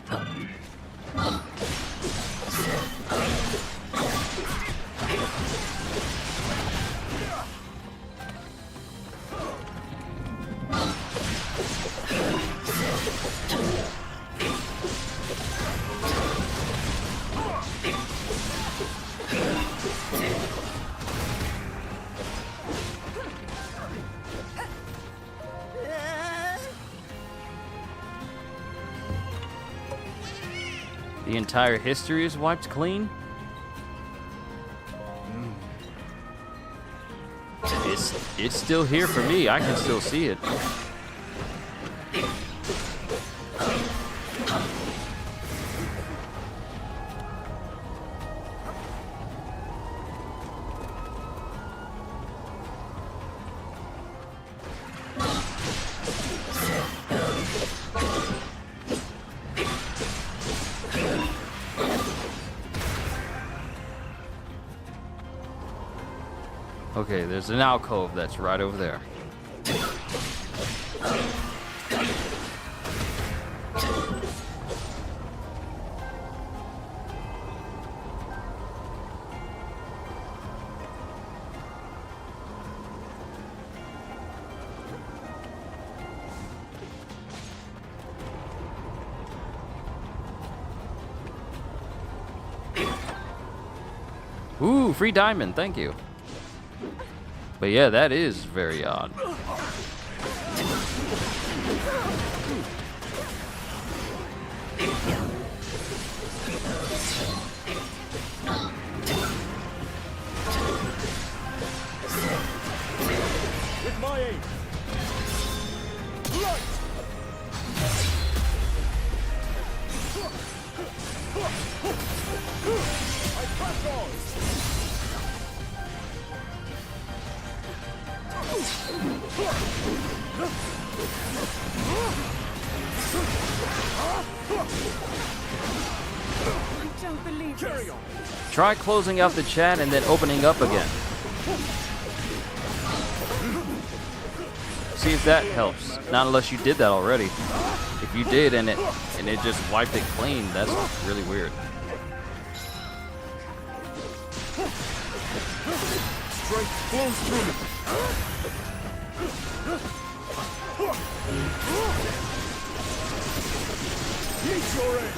The entire history is wiped clean? It's still here for me. I can still see it. Okay, there's an alcove that's right over there. Ooh, free diamond, thank you. But yeah, that is very odd. With my aid. Light. I press on. I don't believe Carry this. on. Try closing out the chat and then opening up again. See if that helps. Not unless you did that already. If you did and it just wiped it clean, that's really weird. Strength flows through me. Meet your end.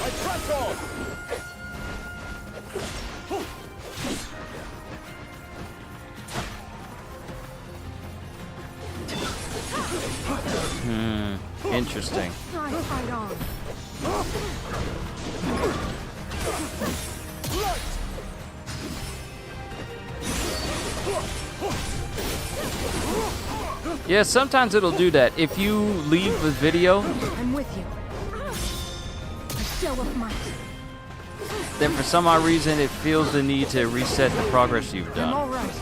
I press on. Interesting. I fight on. Yeah, sometimes it'll do that. If you leave the video, I'm with you. A show of might. then for some odd reason it feels the need to reset the progress you've I'm done. all right.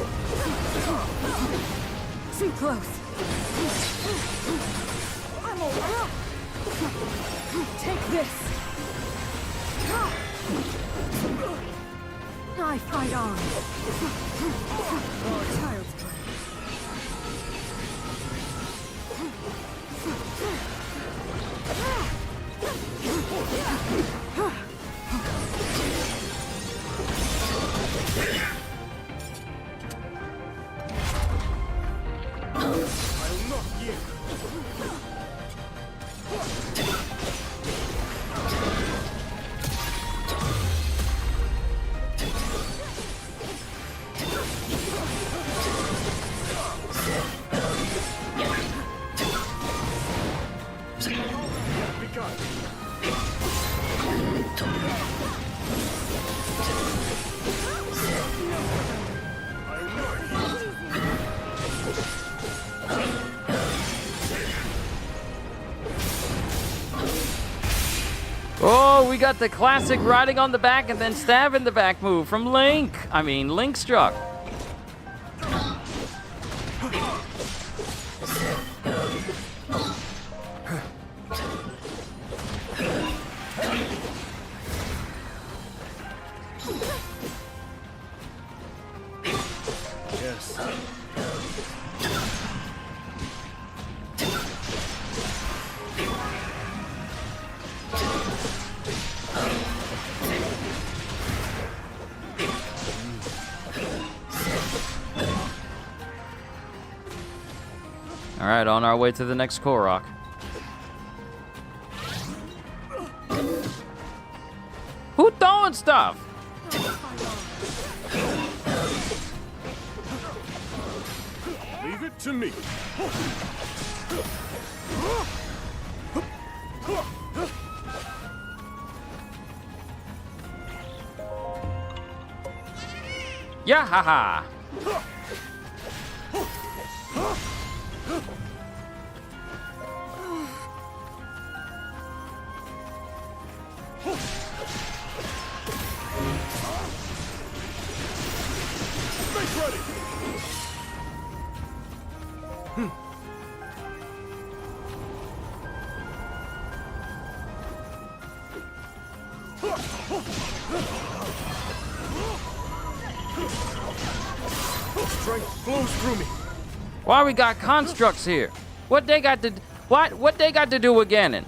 Too close. I'm all right. Take this. I fight on. Child's play. I'll not yield. Begun. I'll not yield. Oh, we got the classic riding on the back and then stab in the back move from Link. I mean, Link struck. Yes. All right, on our way to the next Korok. Who throwing stuff? Fight on. Leave it to me. Yeah, haha. Make ready. Strength flows through me. Why we got constructs here? What they got to what they got to do with Ganon?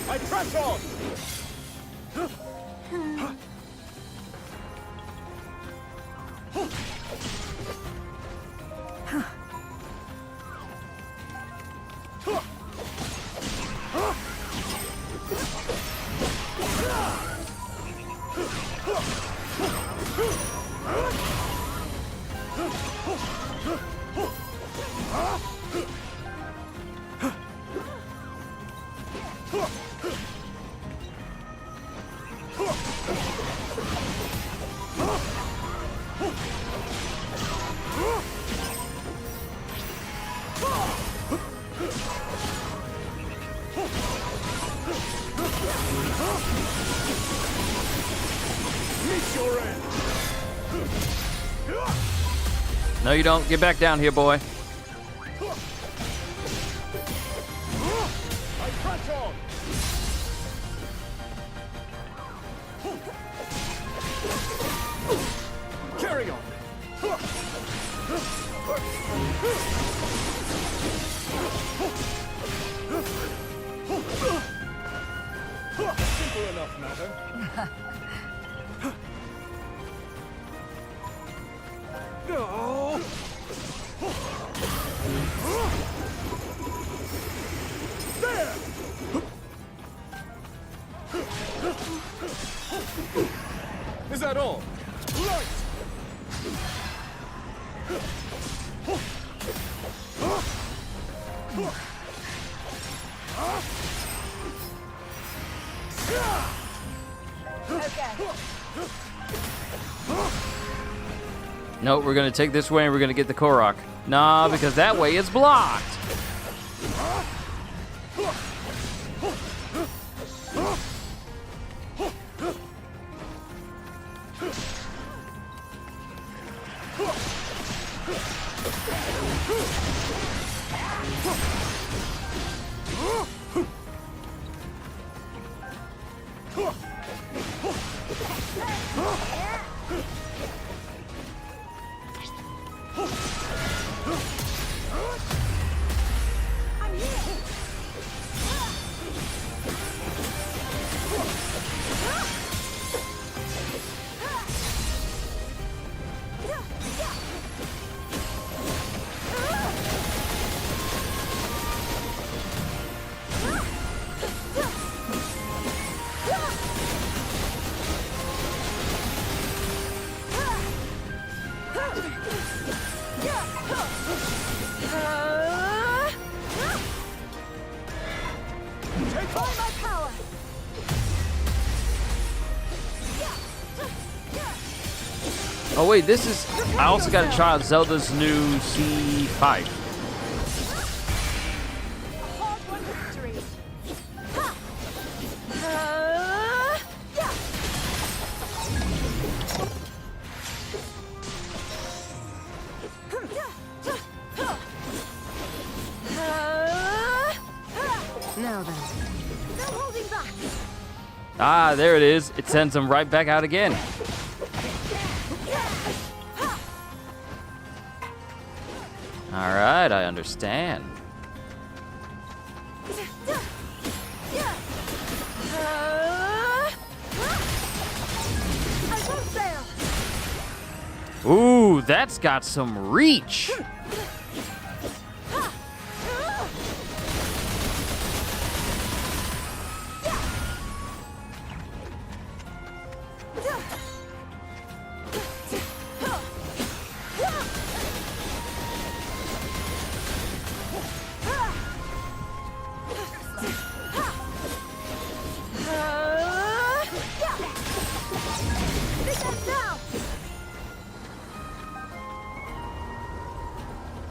I press on. Meet your end. No, you don't. Get back down here, boy. I press on. Carry on. Simple enough, Malcolm. No. There. Is that all? Right. No, we're gonna take this way and we're gonna get the Korok. Nah, because that way it's blocked. Oh wait, this is... I also got to try out Zelda's new C5. Now then. No holding back. Ah, there it is. It sends him right back out again. All right, I understand. I won't fail. Ooh, that's got some reach.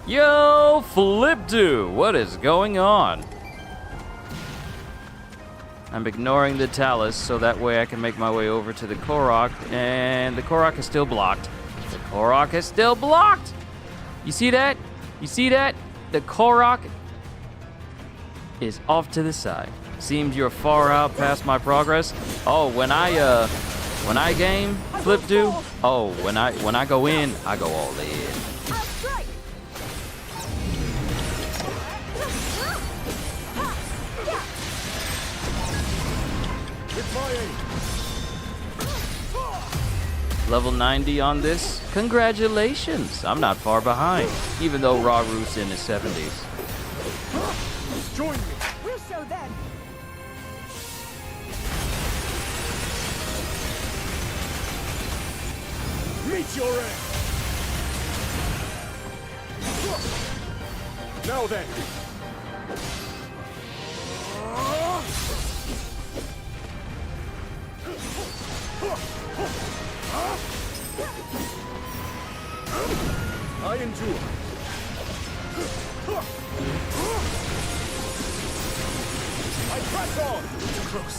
Yo, Flipdo, what is going on? I'm ignoring the Talus so that way I can make my way over to the Korok, and the Korok is still blocked. The Korok is still blocked! You see that? You see that? The Korok is off to the side. Seems you're far out past my progress. Oh, when I game, Flipdo. Oh, when I go in, I go all in. Level 90 on this. Congratulations. I'm not far behind, even though Raru's in his 70s. Join me. We'll show them. Meet your end. Now then. I endure. I press on. Too close.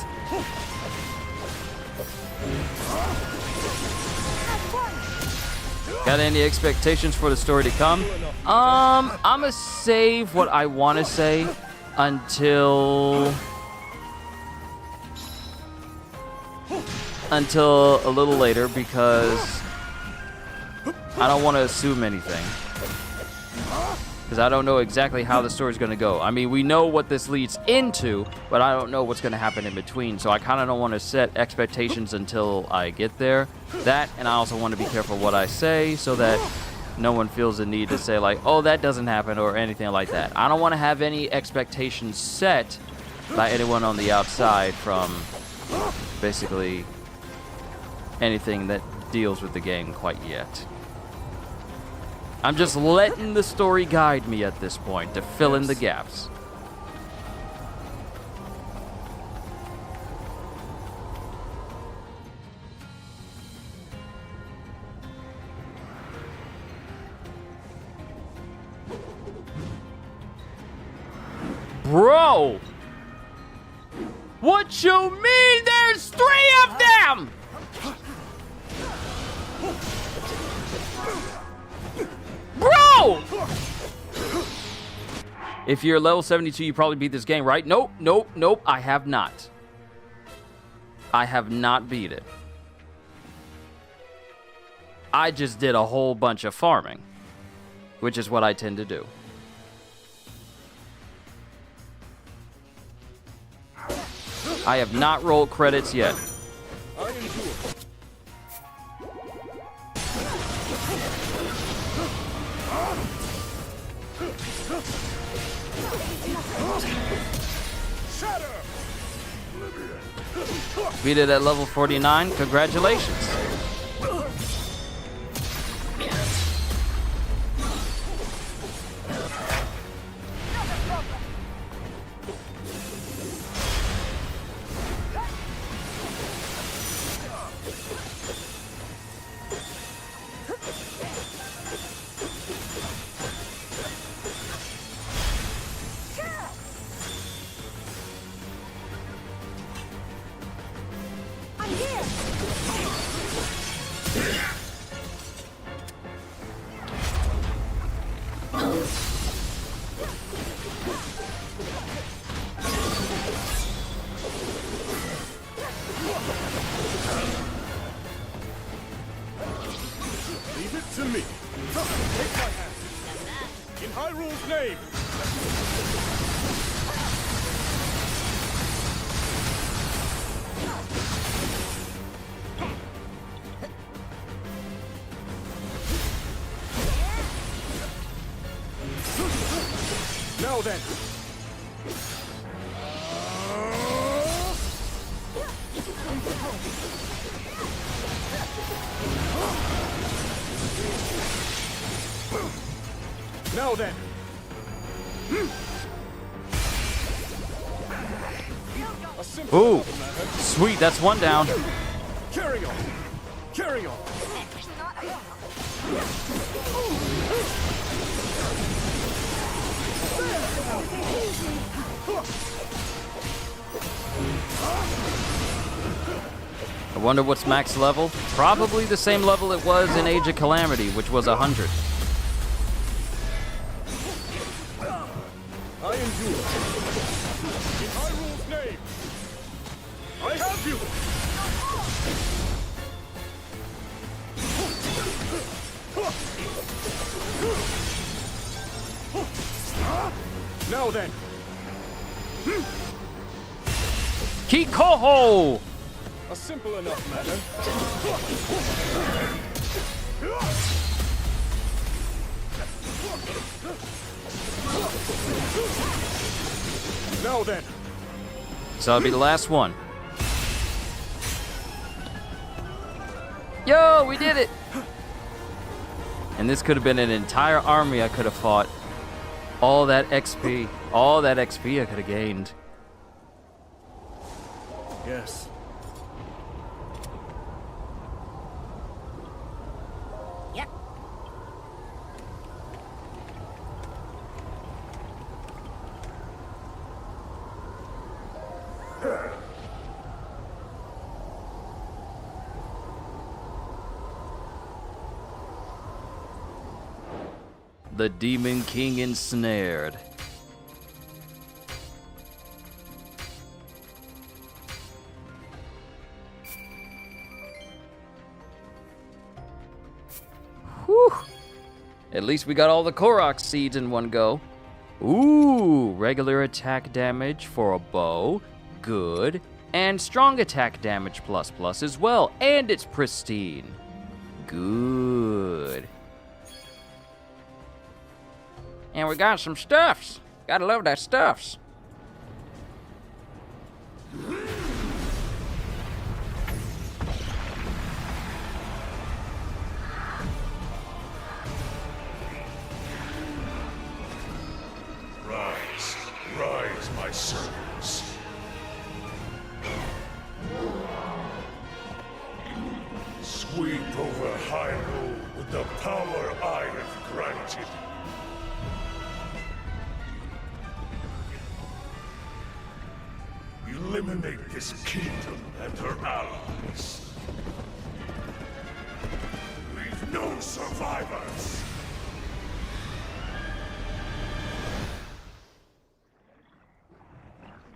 Got any expectations for the story to come? I'ma save what I want to say until a little later because I don't want to assume anything. Because I don't know exactly how the story's going to go. I mean, we know what this leads into, but I don't know what's going to happen in between. So I kind of don't want to set expectations until I get there. That, and I also want to be careful what I say so that no one feels the need to say like, oh, that doesn't happen or anything like that. I don't want to have any expectations set by anyone on the outside from basically anything that deals with the game quite yet. I'm just letting the story guide me at this point to fill in the gaps. Bro! What you mean there's 3 of them?! Bro! If you're level 72, you probably beat this game, right? Nope, nope, nope, I have not. I have not beat it. I just did a whole bunch of farming, which is what I tend to do. I have not rolled credits yet. Beat it at level 49. Congratulations. Leave it to me. Take my hand. In Hyrule's name. Now then. Now then. Ooh, sweet, that's one down. Carry on. Carry on. wonder what's max level? Probably the same level it was in Age of Calamity, which was 100. I endure. In Hyrule's name, I have you! Now then, Kikoho! a simple enough matter. Now then, So that'll be the last one. Yo, we did it! And this could have been an entire army I could have fought. All that XP I could have gained. yes. Yep. The Demon King ensnared. Whew. At least we got all the Korok seeds in one go. Ooh, regular attack damage for a bow. Good. And strong attack damage ++ as well. And it's pristine. Good. And we got some stuffs. Gotta love that stuffs. Rise, rise, my servants. Sweep over Hyrule with the power I have granted. Eliminate this kingdom and her allies. Leave no survivors.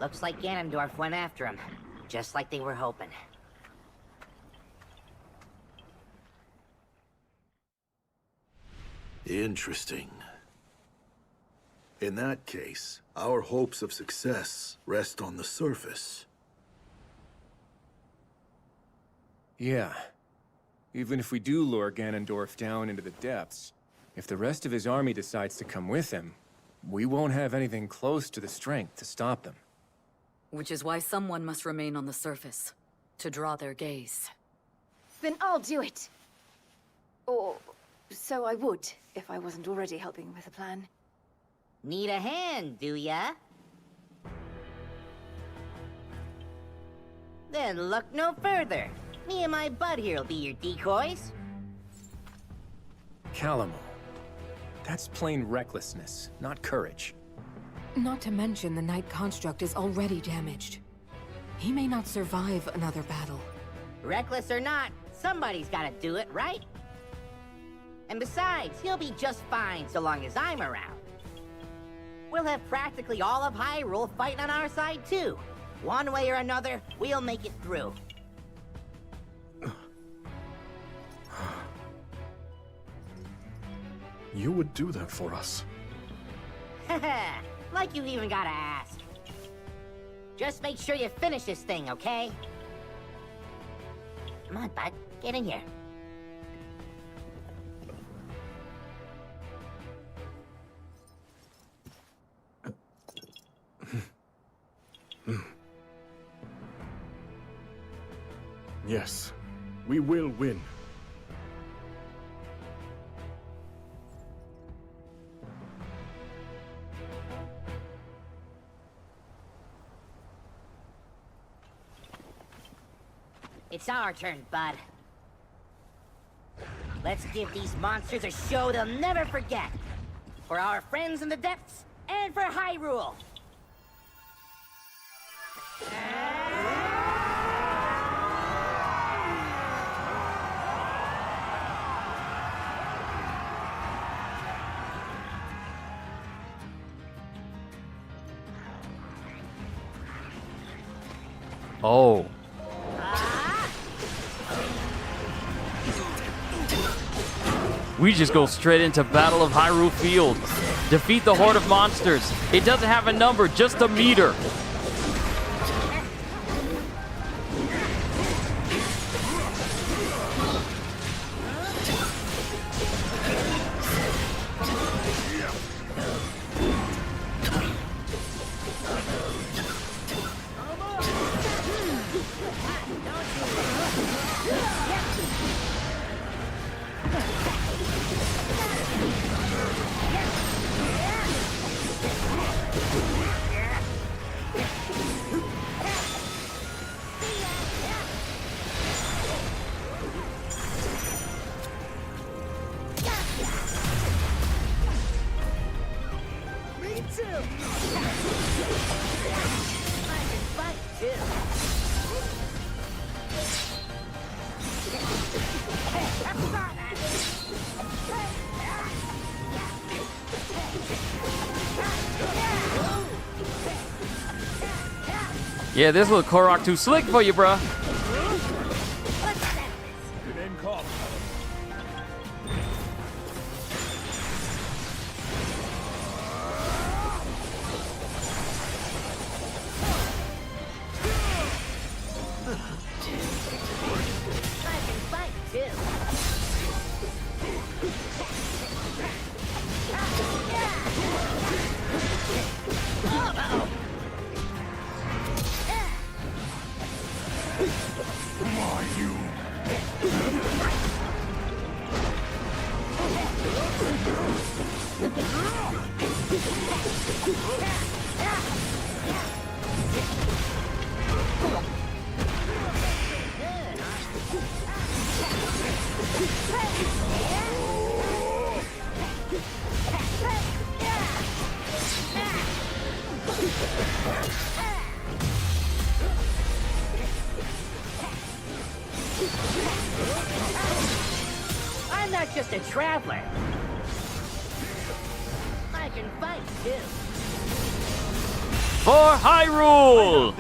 Looks like Ganondorf went after him, just like they were hoping. Interesting. In that case, our hopes of success rest on the surface. Yeah. Even if we do lure Ganondorf down into the depths, if the rest of his army decides to come with him, we won't have anything close to the strength to stop them. Which is why someone must remain on the surface, to draw their gaze. Then I'll do it. Or so I would, if I wasn't already helping with the plan. Need a hand, do ya? Then look no further. Me and my bud here'll be your decoys. Calamo. That's plain recklessness, not courage. Not to mention the Knight construct is already damaged. He may not survive another battle. Reckless or not, somebody's gotta do it, right? And besides, he'll be just fine so long as I'm around. We'll have practically all of Hyrule fighting on our side, too. One way or another, we'll make it through. You would do that for us. Haha, like you even gotta ask. Just make sure you finish this thing, okay? Come on, bud, get in here. Yes, we will win. It's our turn, bud. Let's give these monsters a show they'll never forget. For our friends in the depths, and for Hyrule. Oh. We just go straight into Battle of Hyrule Field. Defeat the horde of monsters. It doesn't have a number, just a meter. Yeah, this little Korok too slick for you, bruh. Good name call. I can fight too. I'm not just a traveler. I can fight too. For Hyrule!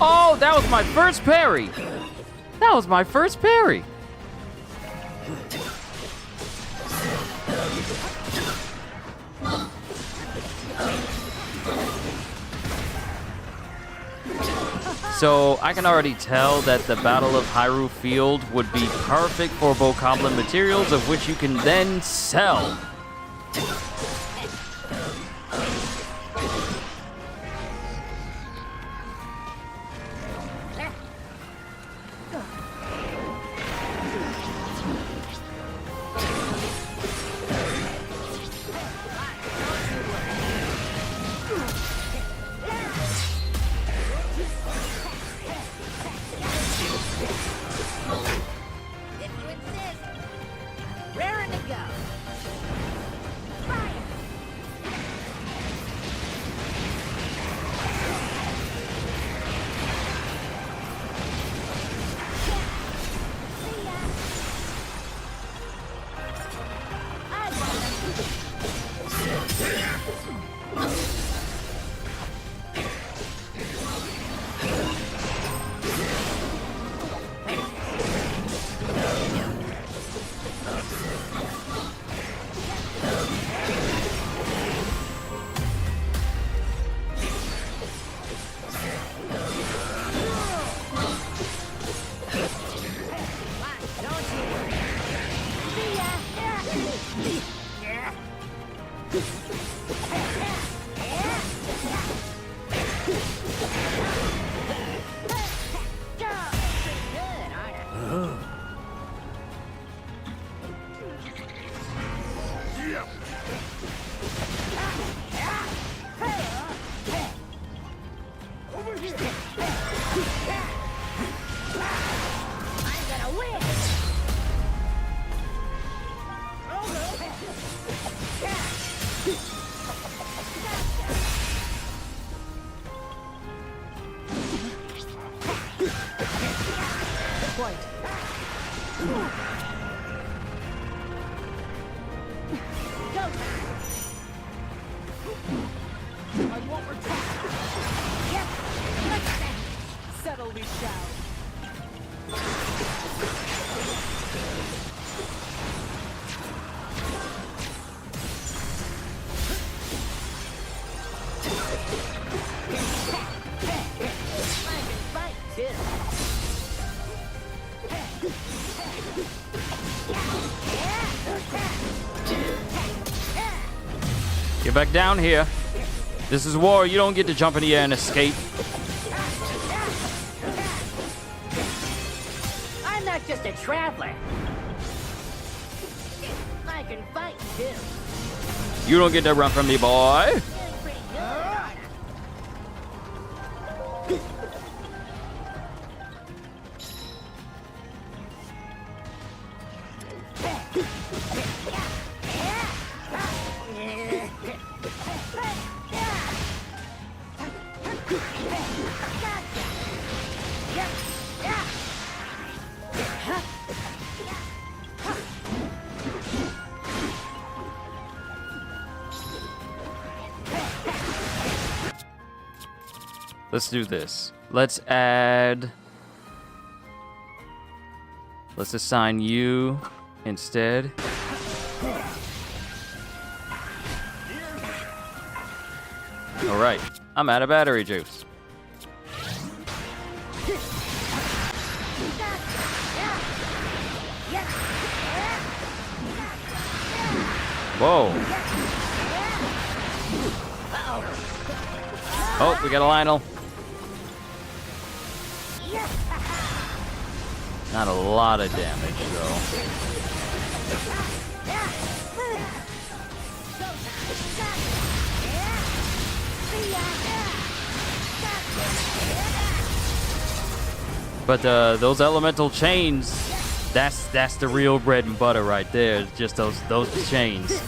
Oh, that was my first parry. That was my first parry. So I can already tell that the Battle of Hyrule Field would be perfect for Bokoblin materials, of which you can then sell. Settle we shall. Get back down here. This is war. You don't get to jump in the air and escape. I'm not just a traveler. I can fight too. You don't get to run from me, boy. Feeling pretty good, aren't I? Let's do this. Let's assign you instead. All right. I'm out of battery juice. Whoa. Oh, we got a Lionel. Not a lot of damage, though. But those elemental chains, that's the real bread and butter right there. Just those chains.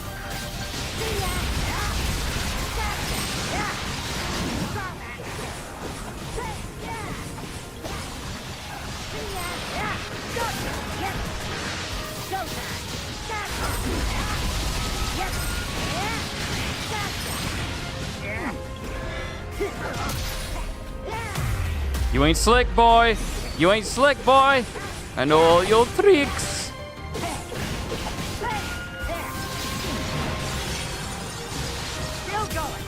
You ain't slick, boy. You ain't slick, boy. I know all your tricks. Still going.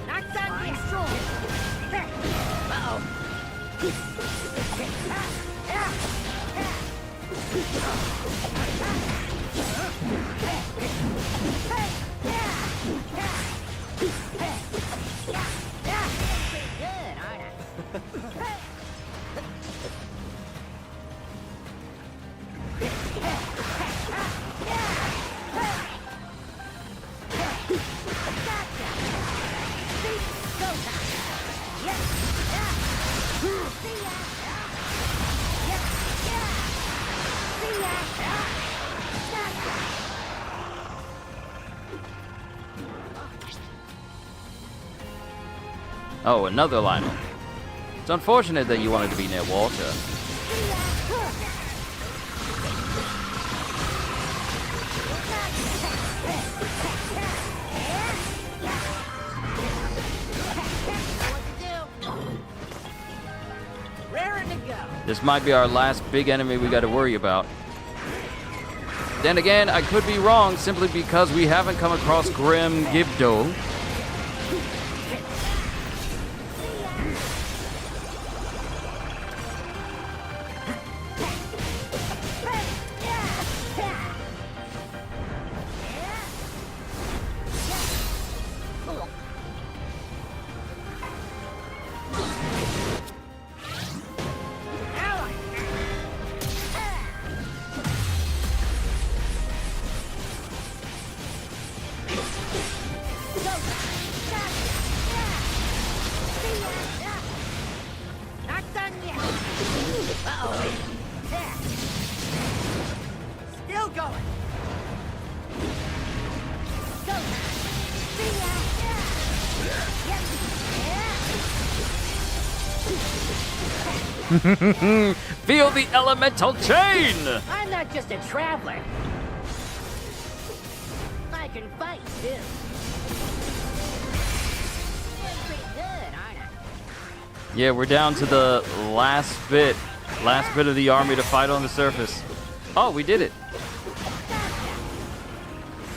Not done yet. Uh-oh. Oh, another Lionel. It's unfortunate that you wanted to be near water. Raring to go. This might be our last big enemy we got to worry about. Then again, I could be wrong simply because we haven't come across Grim Gibdo. Feel the elemental chain! I'm not just a traveler. I can fight, too. I'm pretty good, aren't I? Yeah, we're down to the last bit of the army to fight on the surface. Oh, we did it.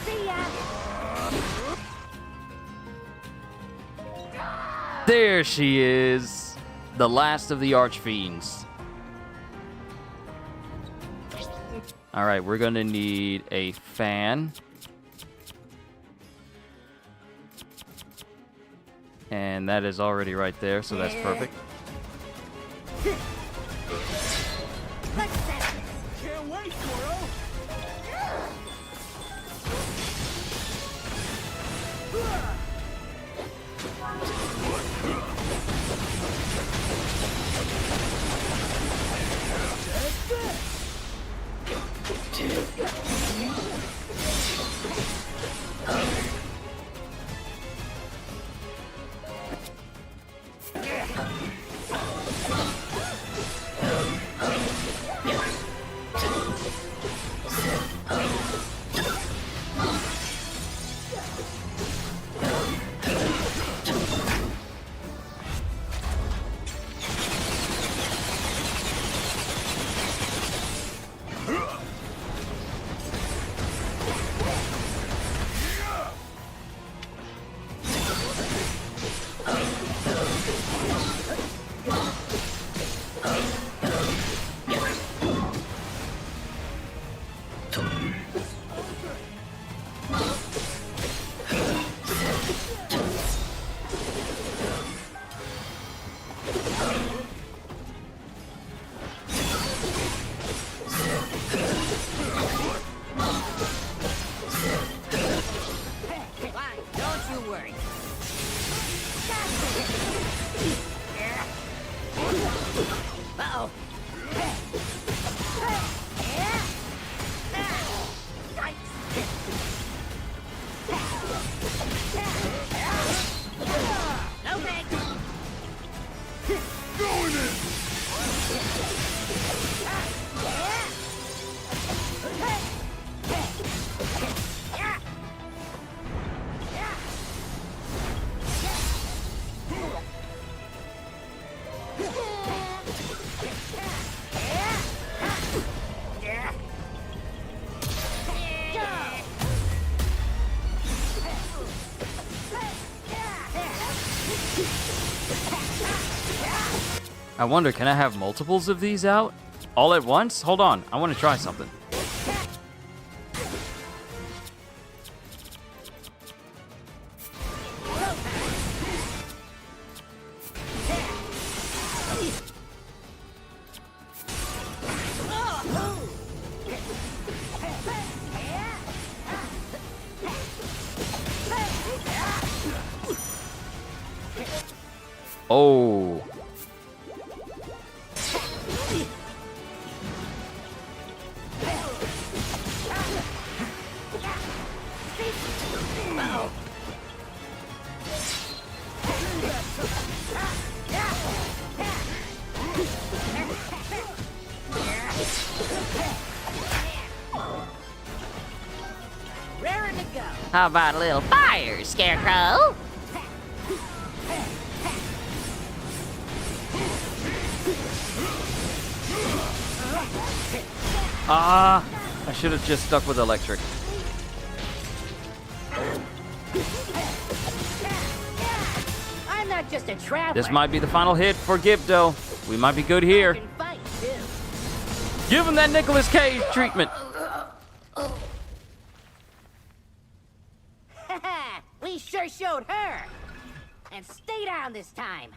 See ya! There she is. The last of the Archfiends. Alright, we're gonna need a fan. And that is already right there, so that's perfect. Can't wait, Goro! Don't you worry. Uh-oh. Okay. Going in! I wonder, can I have multiples of these out? All at once? Hold on, I want to try something. Oh. Raring to go. How about a little fire, Scarecrow? Ah, I should have just stuck with electric. I'm not just a traveler. This might be the final hit for Gibdo. We might be good I here. can fight, too. Give him that Nicolas Cage treatment. We sure showed her. And stay down this time.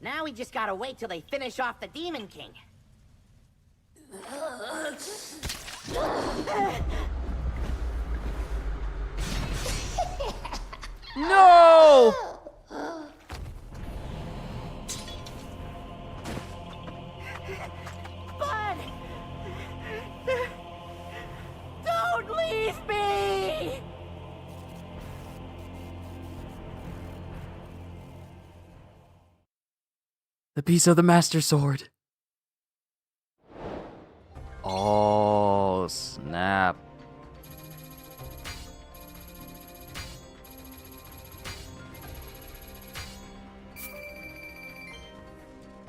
Now we just gotta wait till they finish off the Demon King. No! Bud! Don't leave me! The piece of the Master Sword. snap.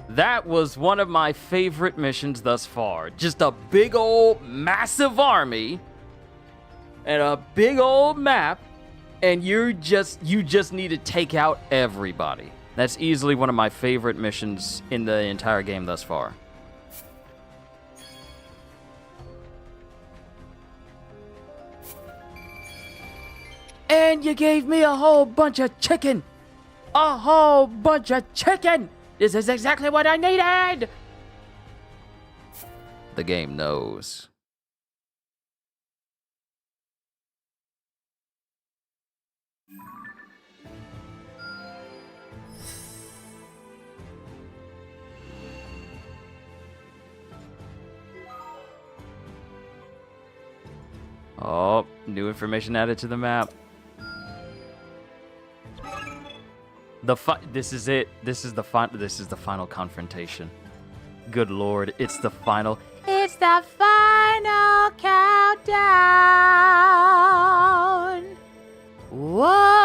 That was one of my favorite missions thus far. Just a big old massive army and a big old map, and you just need to take out everybody. That's easily one of my favorite missions in the entire game thus far. And you gave me a whole bunch of chicken. A whole bunch of chicken. This is exactly what I needed. The game knows. Oh, new information added to the map. This is it. This is the final confrontation. Good lord, it's the final. It's the final countdown. Whoa.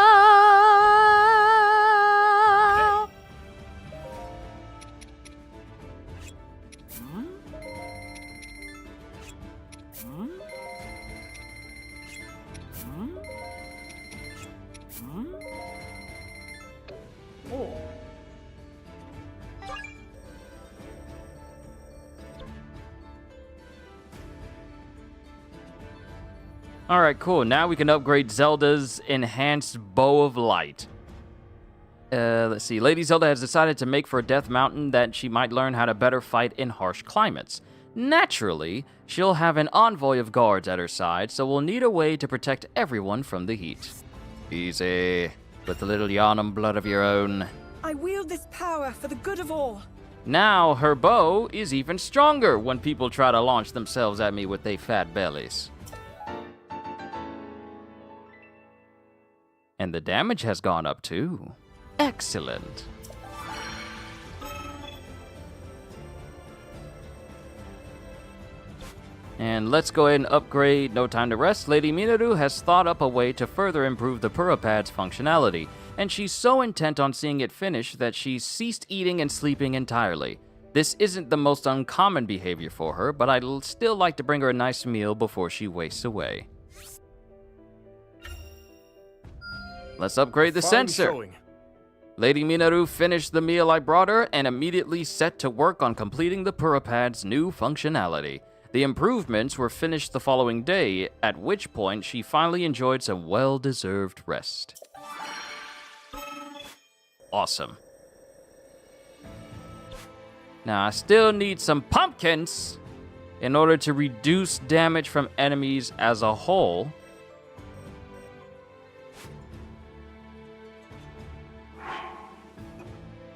Alright, cool. Now we can upgrade Zelda's enhanced Bow of Light. Let's see. Lady Zelda has decided to make for a Death Mountain that she might learn how to better fight in harsh climates. Naturally, she'll have an envoy of guards at her side, so we'll need a way to protect everyone from the heat. Easy. With a little Yharnam blood of your own. I wield this power for the good of all. Now her bow is even stronger when people try to launch themselves at me with their fat bellies. And the damage has gone up too. Excellent. And let's go ahead and upgrade No Time to Rest. Lady Minaru has thought up a way to further improve the Purapad's functionality, and she's so intent on seeing it finished that she's ceased eating and sleeping entirely. This isn't the most uncommon behavior for her, but I'd still like to bring her a nice meal before she wastes away. Let's upgrade the sensor. Showing. Lady Minaru finished the meal I brought her and immediately set to work on completing the Purapad's new functionality. The improvements were finished the following day, at which point she finally enjoyed some well-deserved rest. Awesome. Now, I still need some pumpkins in order to reduce damage from enemies as a whole.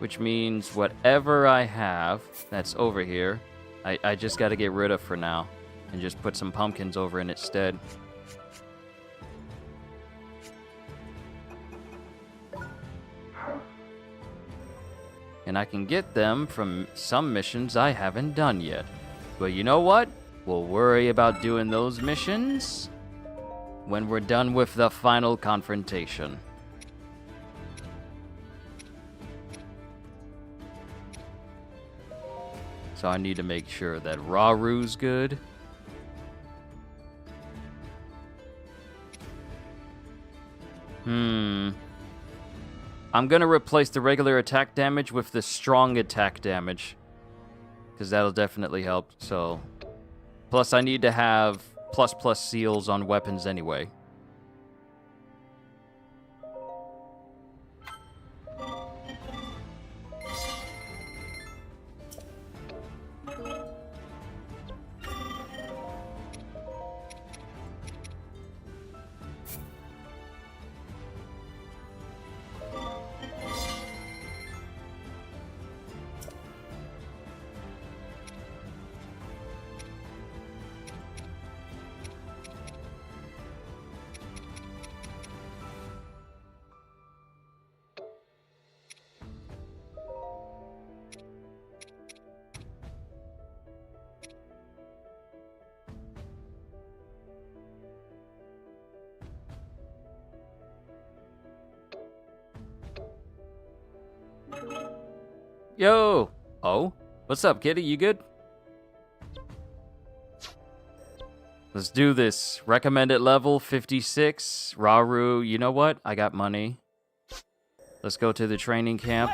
Which means whatever I have that's over here, I just got to get rid of for now. And just put some pumpkins over in its stead. And I can get them from some missions I haven't done yet. But you know what? We'll worry about doing those missions when we're done with the final confrontation. So I need to make sure that Raru's good. I'm gonna replace the regular attack damage with the strong attack damage, because that'll definitely help. So, plus I need to have ++ seals on weapons anyway. Yo! Oh? What's up, kitty? You good? Let's do this. Recommended level 56. Rauru, you know what? I got money. Let's go to the training camp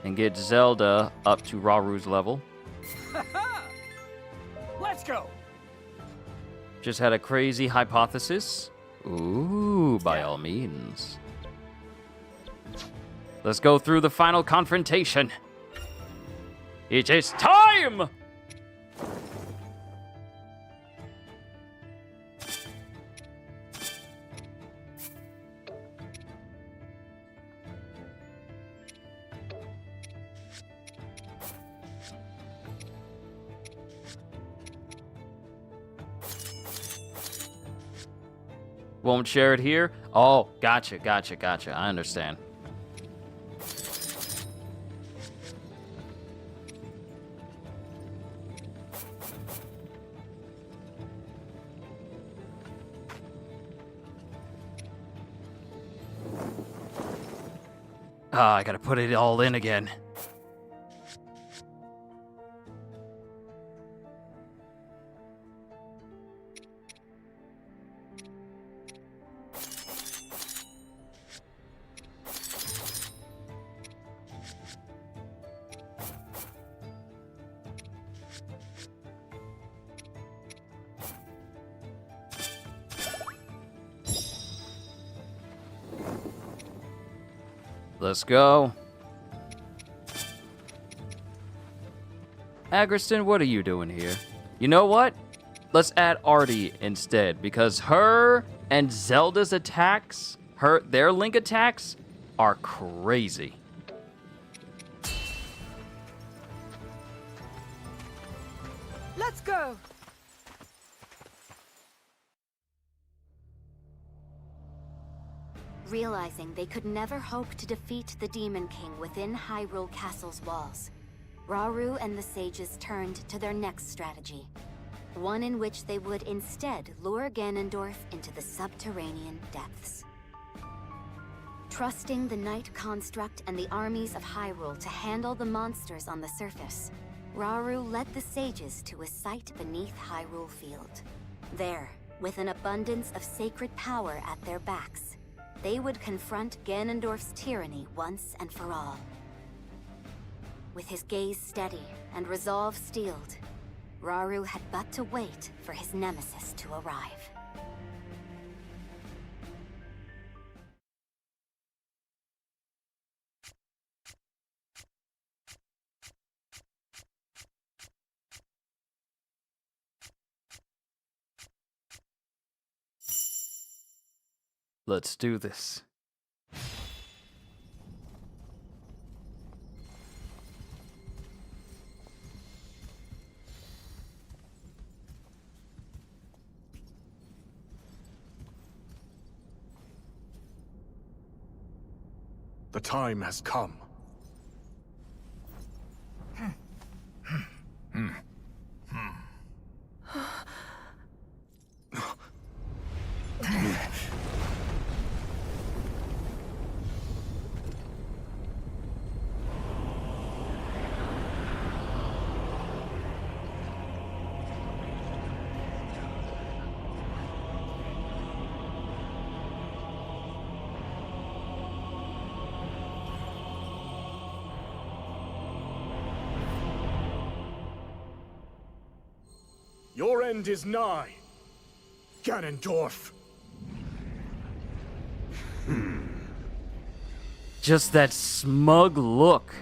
and get Zelda up to Rauru's level. Let's go. Just had a crazy hypothesis. Ooh, by all means. Let's go through the final confrontation. It is time! Won't share it here? Oh, gotcha. I understand. Ah, I gotta put it all in again. Let's go. Agriston, what are you doing here? You know what? Let's add Artie instead, because her and Zelda's attacks, their Link attacks, are crazy. Let's go. Realizing they could never hope to defeat the Demon King within Hyrule Castle's walls, Rauru and the sages turned to their next strategy. One in which they would instead lure Ganondorf into the subterranean depths. Trusting the Night Construct and the armies of Hyrule to handle the monsters on the surface, Rauru led the sages to a site beneath Hyrule Field. There, with an abundance of sacred power at their backs, they would confront Ganondorf's tyranny once and for all. With his gaze steady and resolve steeled, Rauru had but to wait for his nemesis to arrive. Let's do this. The time has come. Your end is nigh, Ganondorf. Just that smug look.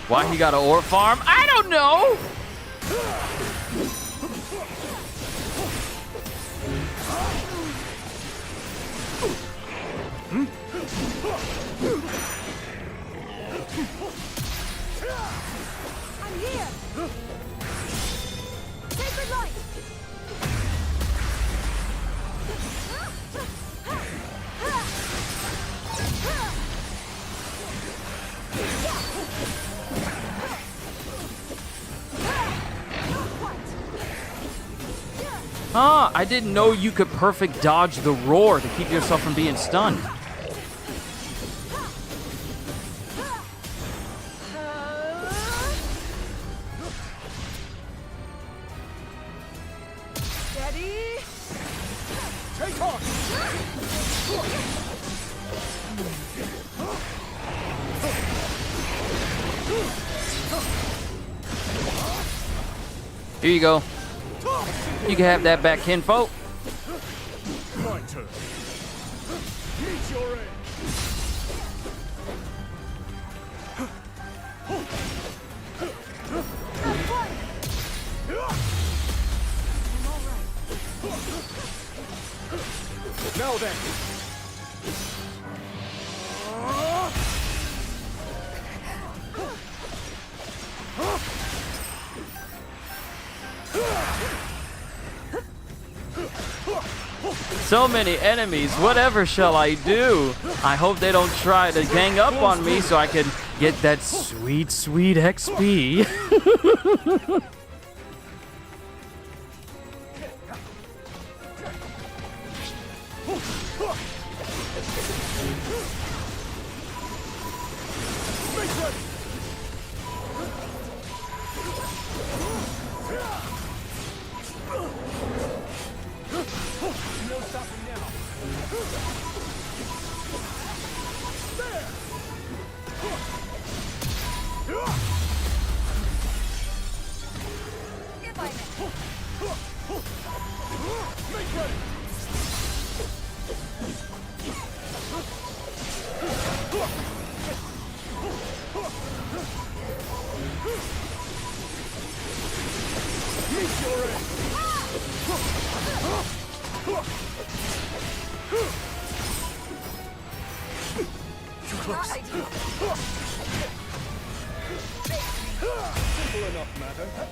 Why he got an ore farm? I don't know! I'm here. Sacred light. Ah, I didn't know you could perfect dodge the roar to keep yourself from being stunned. Steady. Take off! Here you go. You can have that back, kinfolk. My turn. Meet your end. Now then. So many enemies. Whatever shall I do? I hope they don't try to gang up on me so I can get that sweet, sweet XP.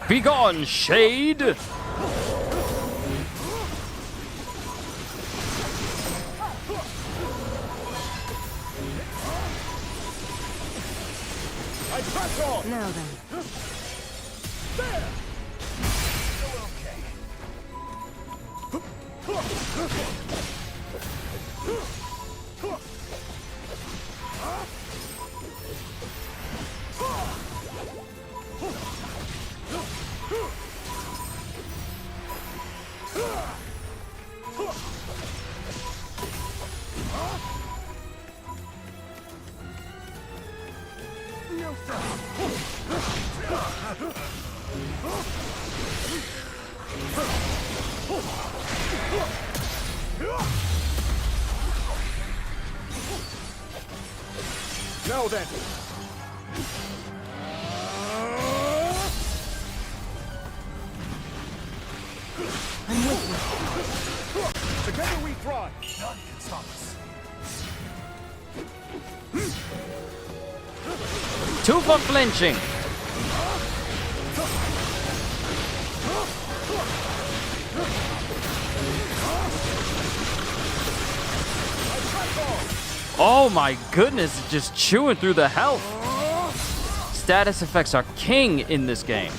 Begone, shade! I press on! Now then. There! Now then. I'm with you. Together we thrive. None can stop us. Two for flinching. Oh my goodness, it's just chewing through the health. Status effects are king in this game.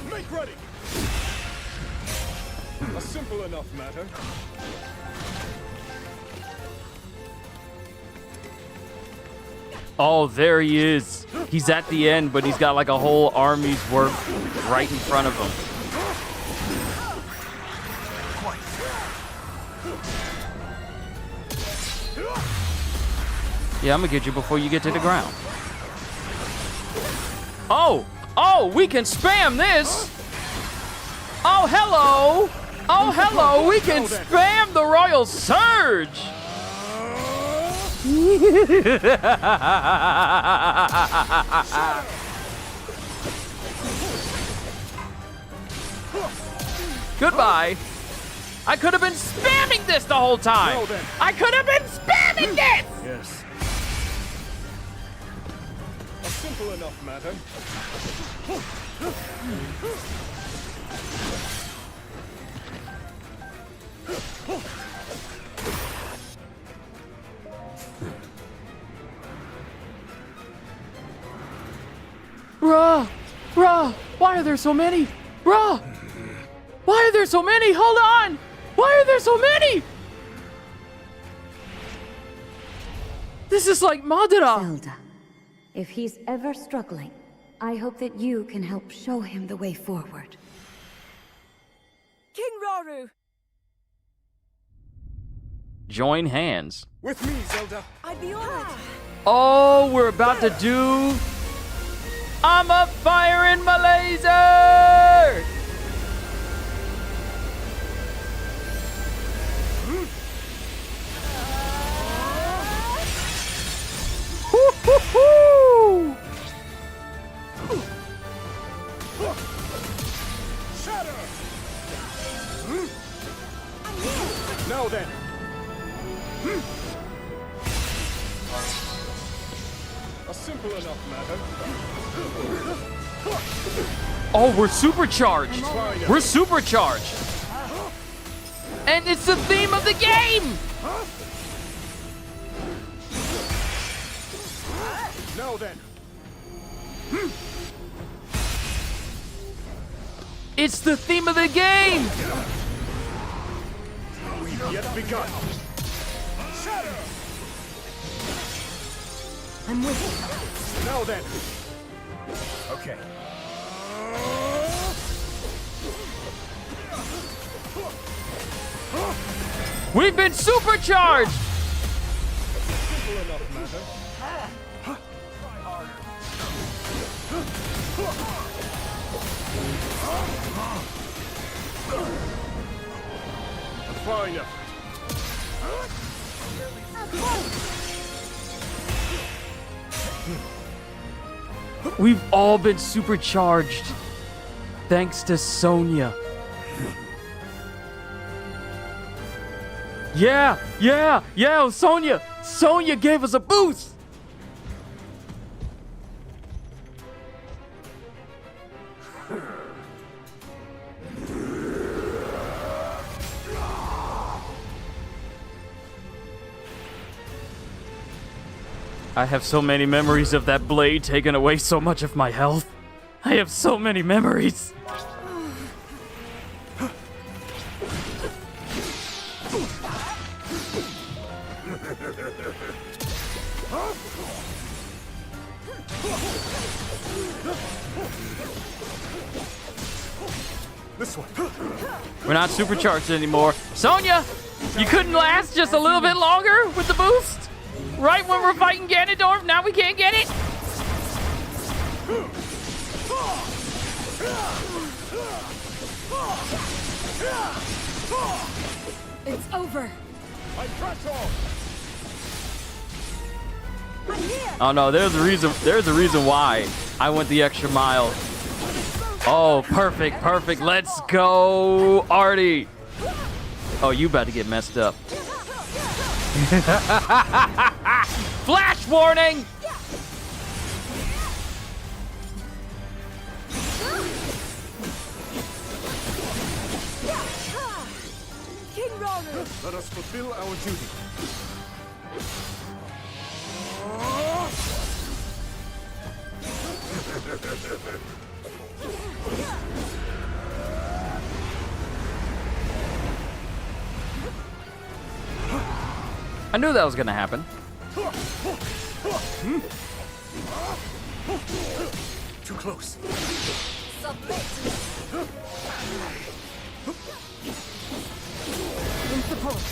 Make ready. A simple enough matter. Oh, there he is. He's at the end, but he's got like a whole army's worth right in front of him. Yeah, I'm gonna get you before you get to the ground. Oh! Oh, we can spam this! Oh, hello! Oh, hello! We can spam the Royal Surge! Goodbye. I could have been spamming this the whole time. I could have been spamming this! Yes. A simple enough matter. Bruh! Bruh! Why are there so many? Bruh! Why are there so many? Hold on! Why are there so many? This is like Madara! Zelda, if he's ever struggling, I hope that you can help show him the way forward. King Rauru! Join hands. With me, Zelda. I'd be honored. Oh, we're about to do... I'm a firing my laser! Woo-hoo-hoo! Shatter! Now then. A simple enough matter. Oh, we're supercharged! We're supercharged! And it's the theme of the game! Now then. It's the theme of the game! We've yet begun. Shatter! I'm with you. Now then. Okay. We've been supercharged! Simple enough matter. A fine effort. We've all been supercharged. Thanks to Sonya. Yeah, Sonya! Sonya gave us a boost! I have so many memories of that blade taking away so much of my health. I have so many memories. This one. We're not supercharged anymore. Sonya, you couldn't last just a little bit longer with the boost? Right when we're fighting Ganondorf, now we can't get it? It's over. I press on. Oh no, there's a reason why I went the extra mile. Oh, perfect. Let's go, Artie. Oh, you about to get messed up. Flash warning! King Rauru! Let us fulfill our duty. I knew that was gonna happen. Too close. In support.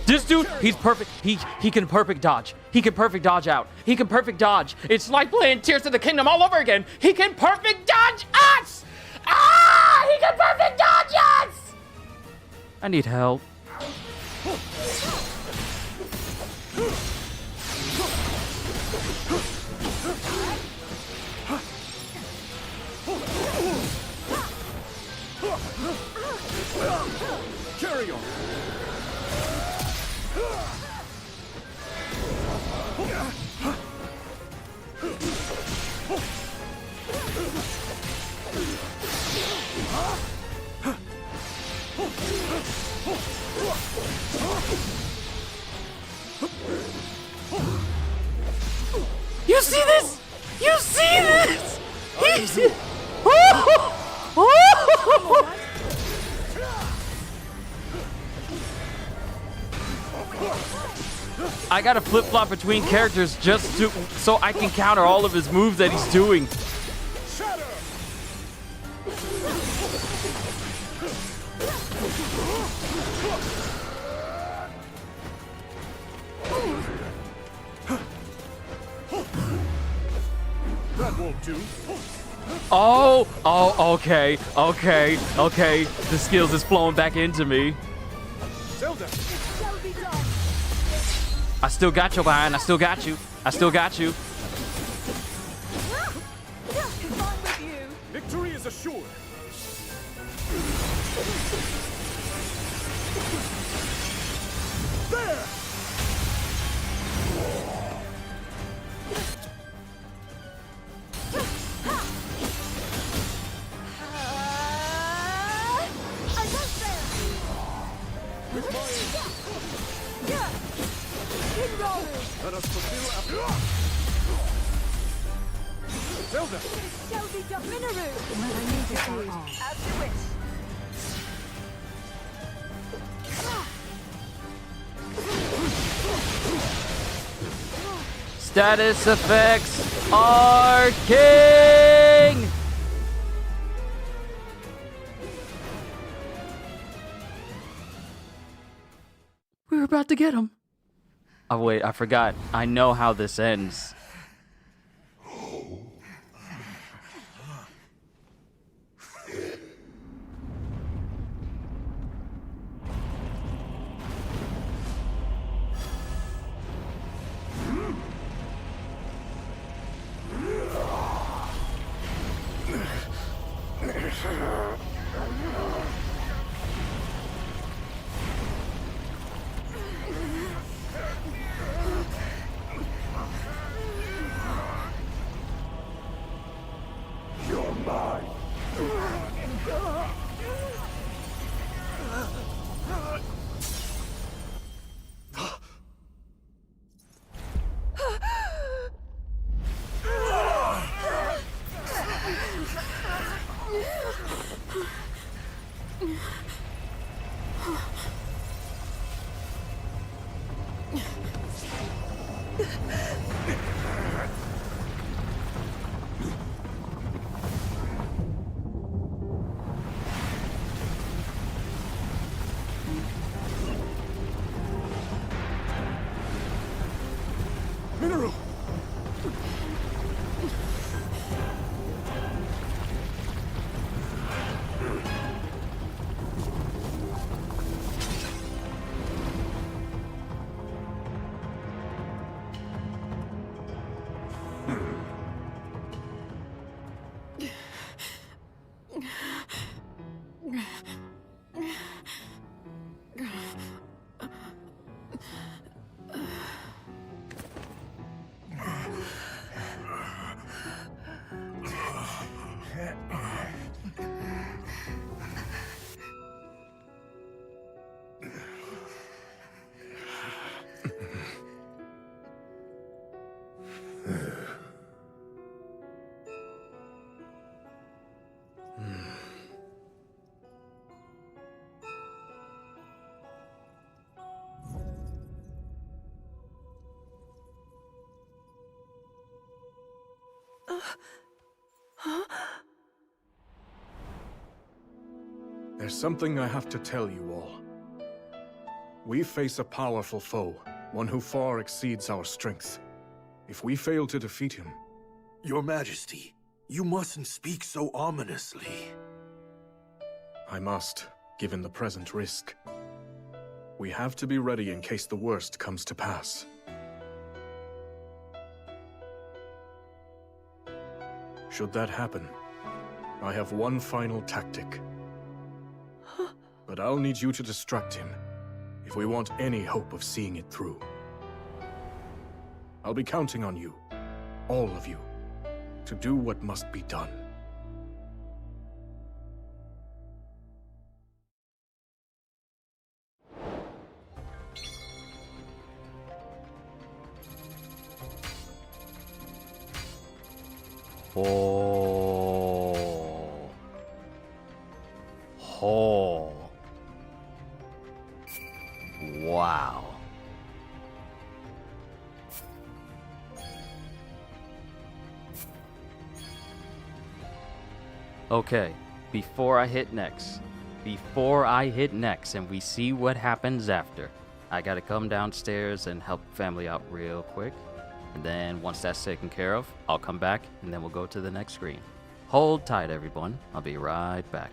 This dude, he's perfect. He can perfect dodge. He can perfect dodge out. He can perfect dodge. It's like playing Tears of the Kingdom all over again. He can perfect dodge us! Ah! He can perfect dodge us! I need help. Carry on. crazy! I gotta flip-flop between characters just so I can counter all of his moves that he's doing. That won't do. Oh, okay. The skills is flowing back into me. Zelda. I still got you behind. I still got you. Victory is assured. There. Let us fulfill our... Zelda! When I need it all. As you wish. Status effects are king! We were about to get him. Oh, wait, I forgot. I know how this ends. Mineral! There's something I have to tell you all. We face a powerful foe, one who far exceeds our strength. If we fail to defeat him... Your Majesty, you mustn't speak so ominously. I must, given the present risk. We have to be ready in case the worst comes to pass. Should that happen, I have one final tactic. But I'll need you to distract him, if we want any hope of seeing it through. I'll be counting on you, all of you, to do what must be done. Oh. Okay, before I hit next and we see what happens after, I gotta come downstairs and help family out real quick. And then once that's taken care of, I'll come back and then we'll go to the next screen. Hold tight, everyone. I'll be right back.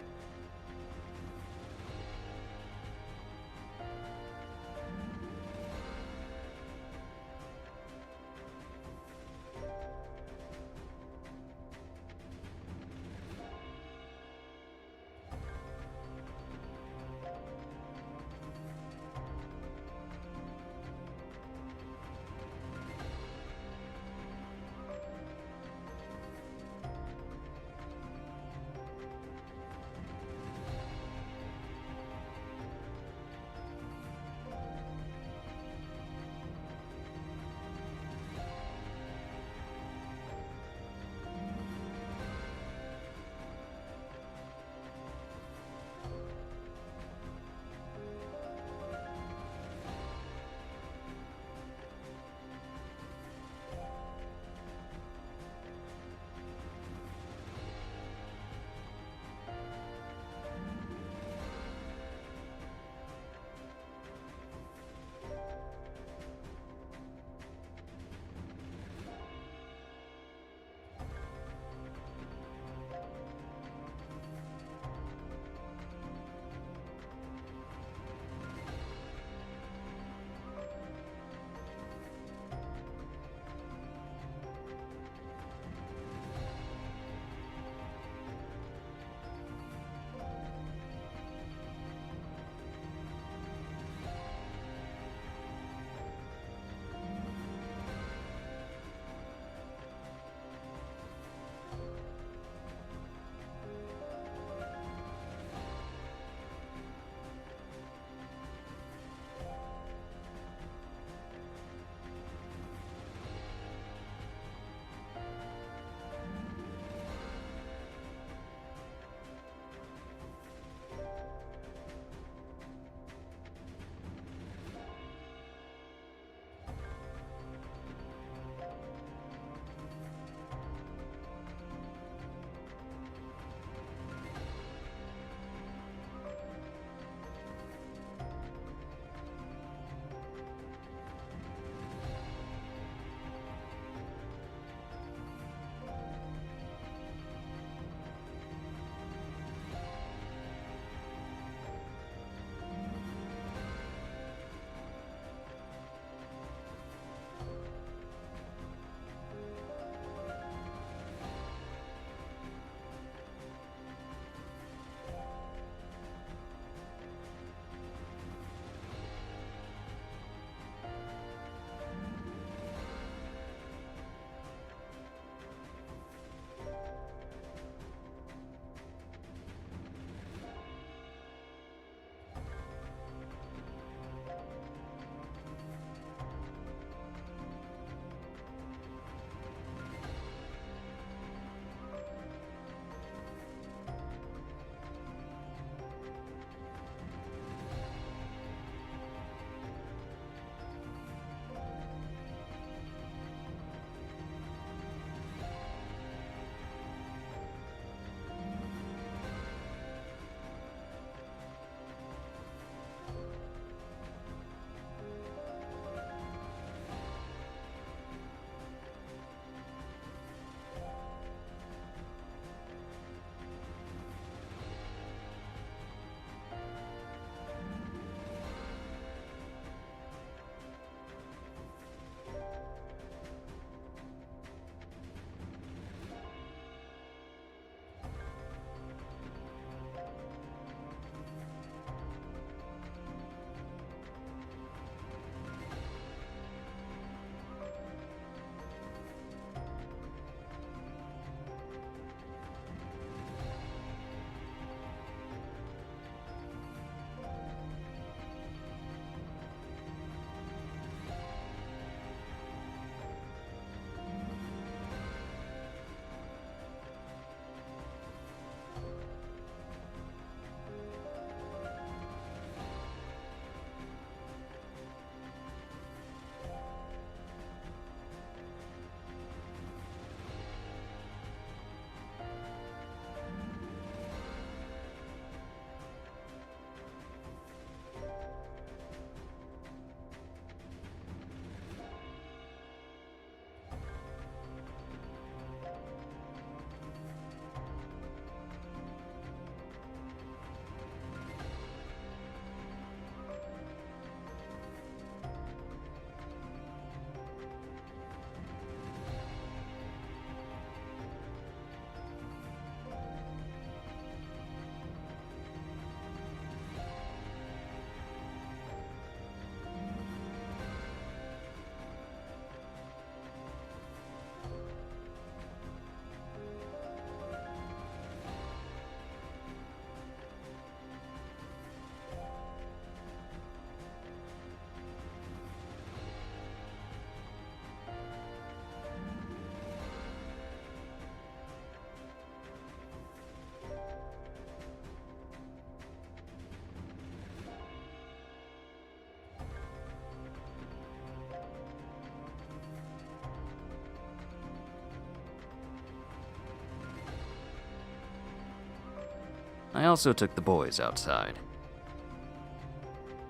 I also took the boys outside.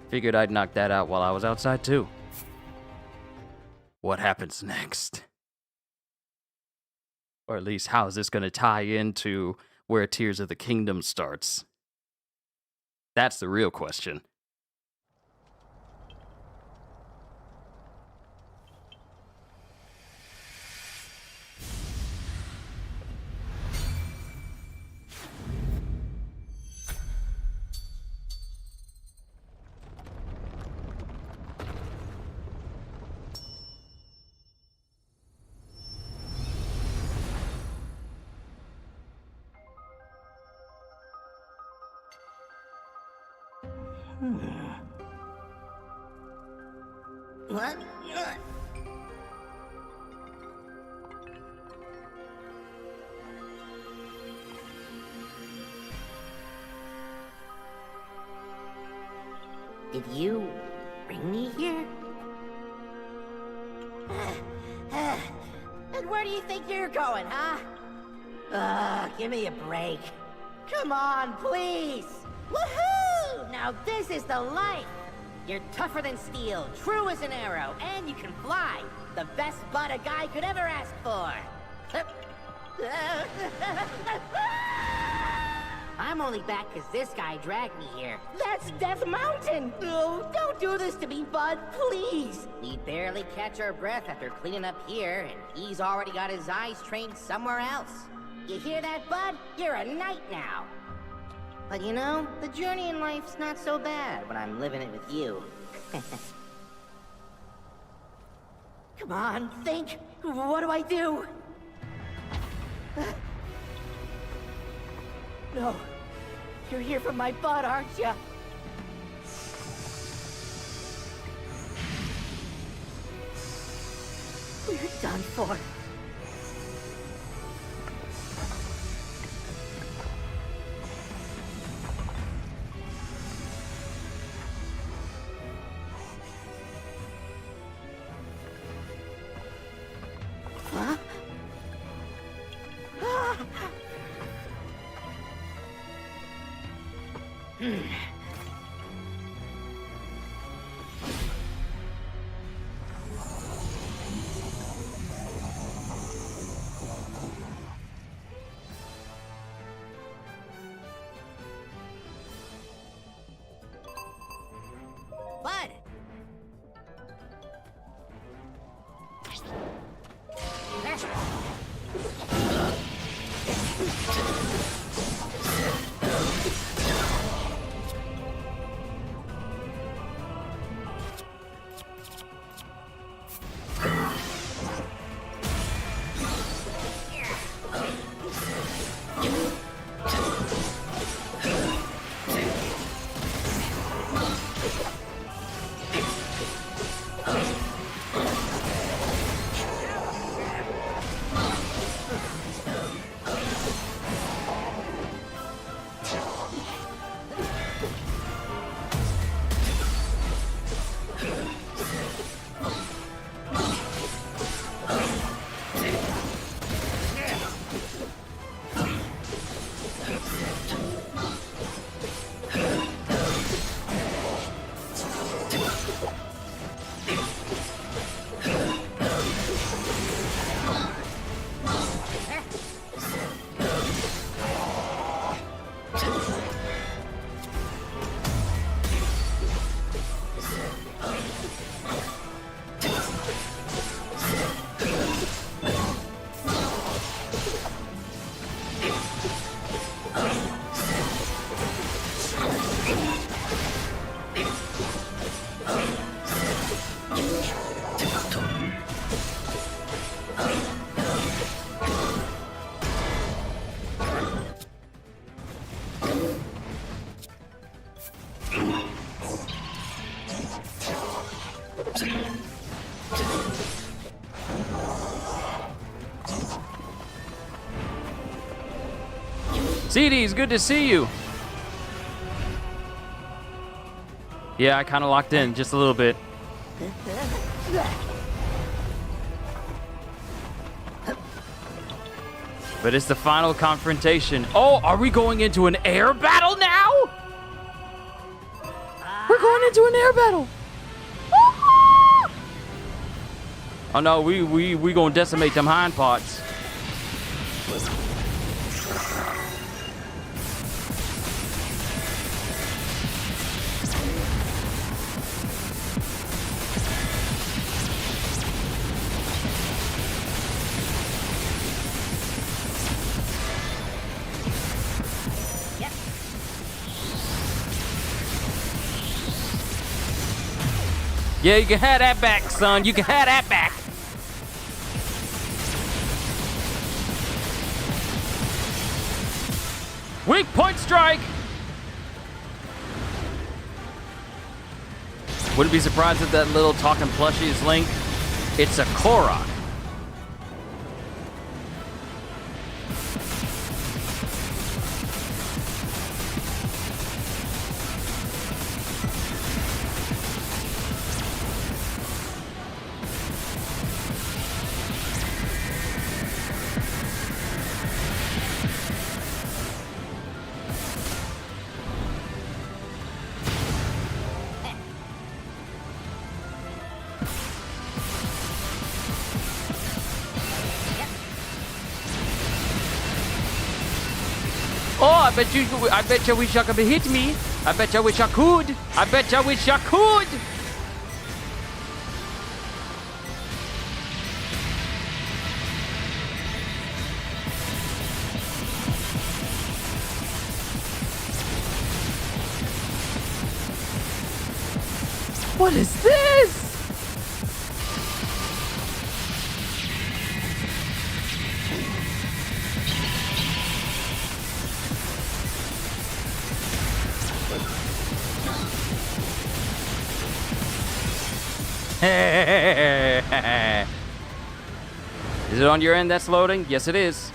Figured I'd knock that out while I was outside too. What happens next? Or at least how is this going to tie into where Tears of the Kingdom starts? That's the real question. What? Did you bring me here? And where do you think you're going, huh? Give me a break. Come on, please! Woohoo! Now this is the life! You're tougher than steel, true as an arrow, and you can fly! The best butt a guy could ever ask for! I'm only back because this guy dragged me here. That's Death Mountain! No, don't do this to me, bud, please! We barely catch our breath after cleaning up here, and he's already got his eyes trained somewhere else. You hear that, bud? You're a knight now! But you know, the journey in life's not so bad when I'm living it with you. Come on, think! What do I do? No. You're here for my butt, aren't you? We're done for. Huh? Bud! CD's good to see you. Yeah, I kind of locked in just a little bit. But But it's the final confrontation. Oh, are we going into an air battle now? We're going into an air battle. Oh no, we gonna decimate them hind parts. Yeah, you can have that back, son. You can have that back. Weak point strike. Wouldn't be surprised if that little talking plushie is Link. It's a Korok. Oh, I bet you wish you could hit me. I bet you wish I could. I bet you wish I could. What is this? Is it on your end that's loading? Yes, it is.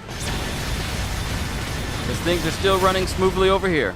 Because things are still running smoothly over here.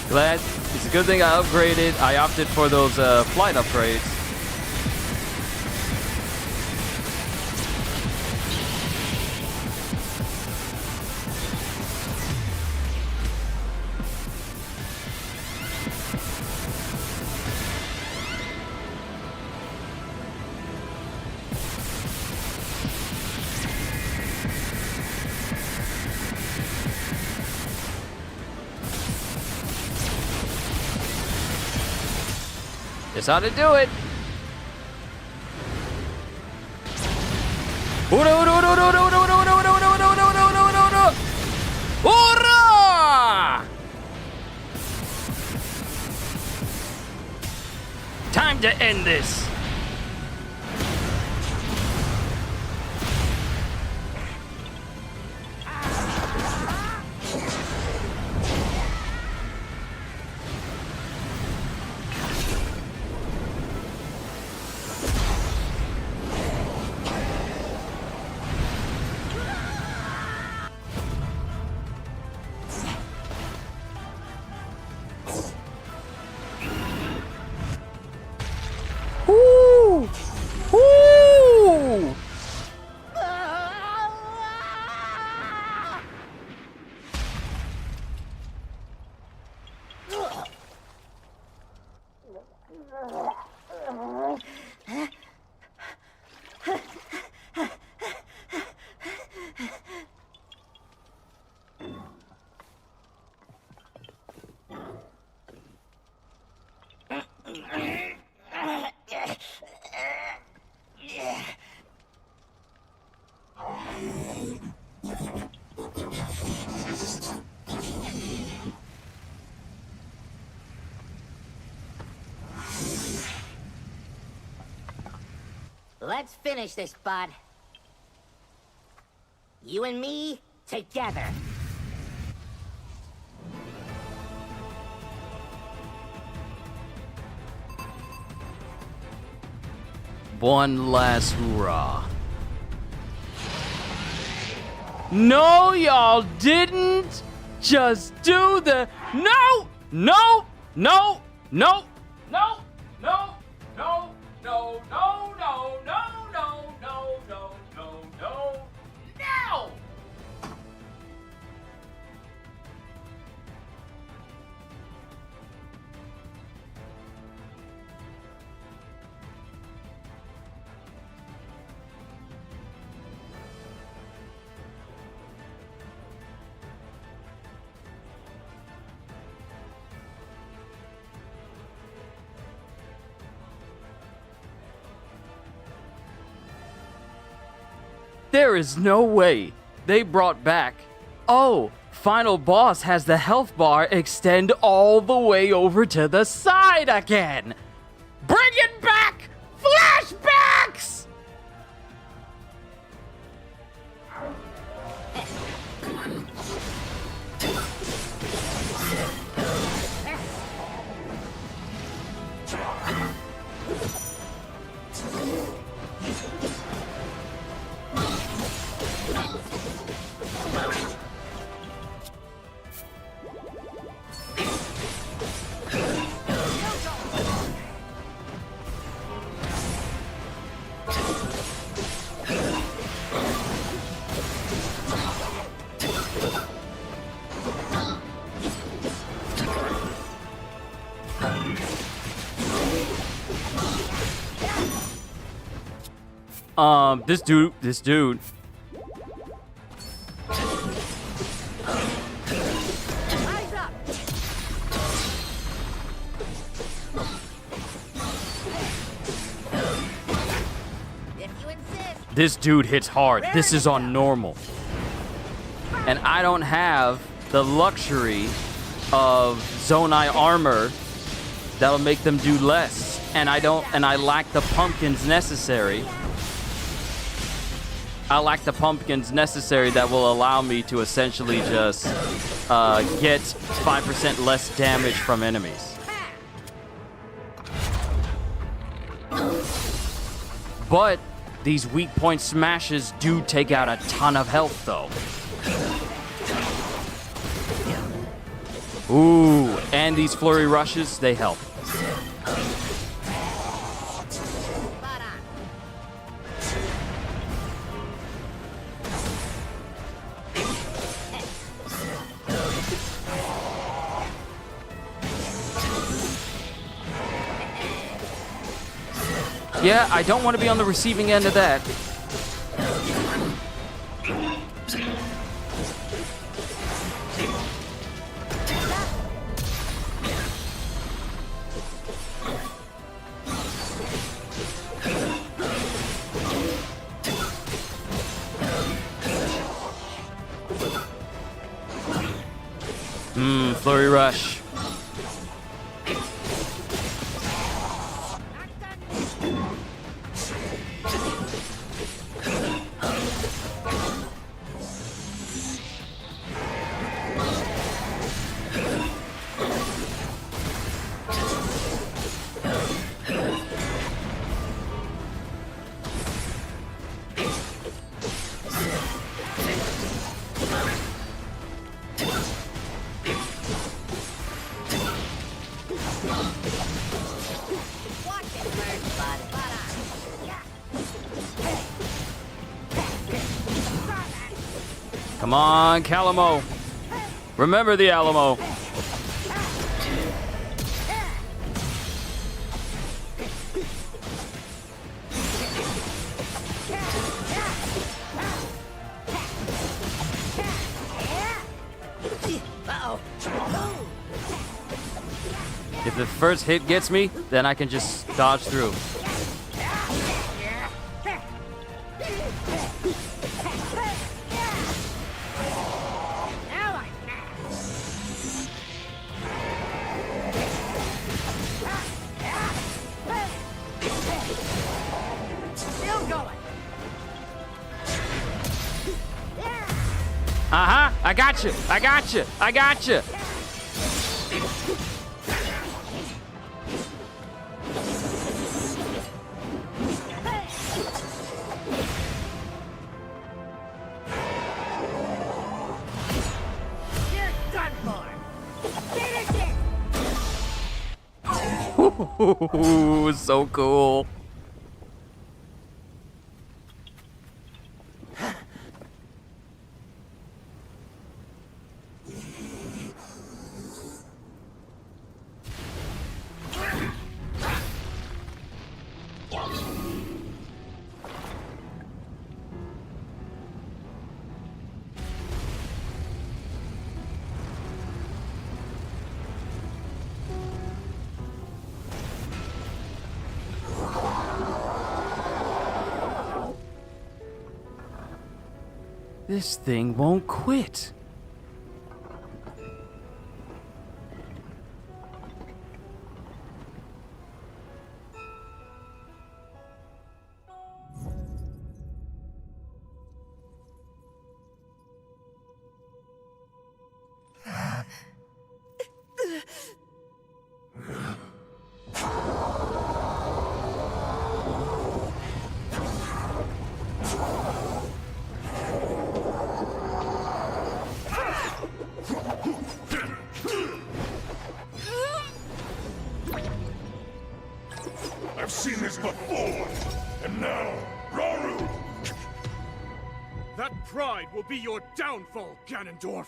Glad. It's a good thing I upgraded. I opted for those flight upgrades. That's how to do it. Time to end this. Let's finish this, bud. You and me, together. One last hurrah. No, y'all didn't just do the... No! No! No! No! No! No! No! No! No! No! No! No! No! No! No! No! No! There is no way they brought back, oh, final boss has the health bar extend all the way over to the side again. Bring it back! Flashbacks! This dude. Eyes up. If you insist. This dude hits hard. This is on normal. And I don't have the luxury of Zonai armor that'll make them do less. And I lack the pumpkins necessary. I lack the pumpkins necessary that will allow me to essentially just get 5% less damage from enemies. But these weak point smashes do take out a ton of health though. Ooh, and these flurry rushes, they help. Yeah, I don't want to be on the receiving end of that. Flurry rush. Come on, Calamo. Remember the Alamo. If the first hit gets me, then I can just dodge through. Still I got you. I got you. I got you. You're done for. Finish it. Ooh, so cool. This thing won't quit. I've seen this before, and now, Raru! That pride will be your downfall, Ganondorf!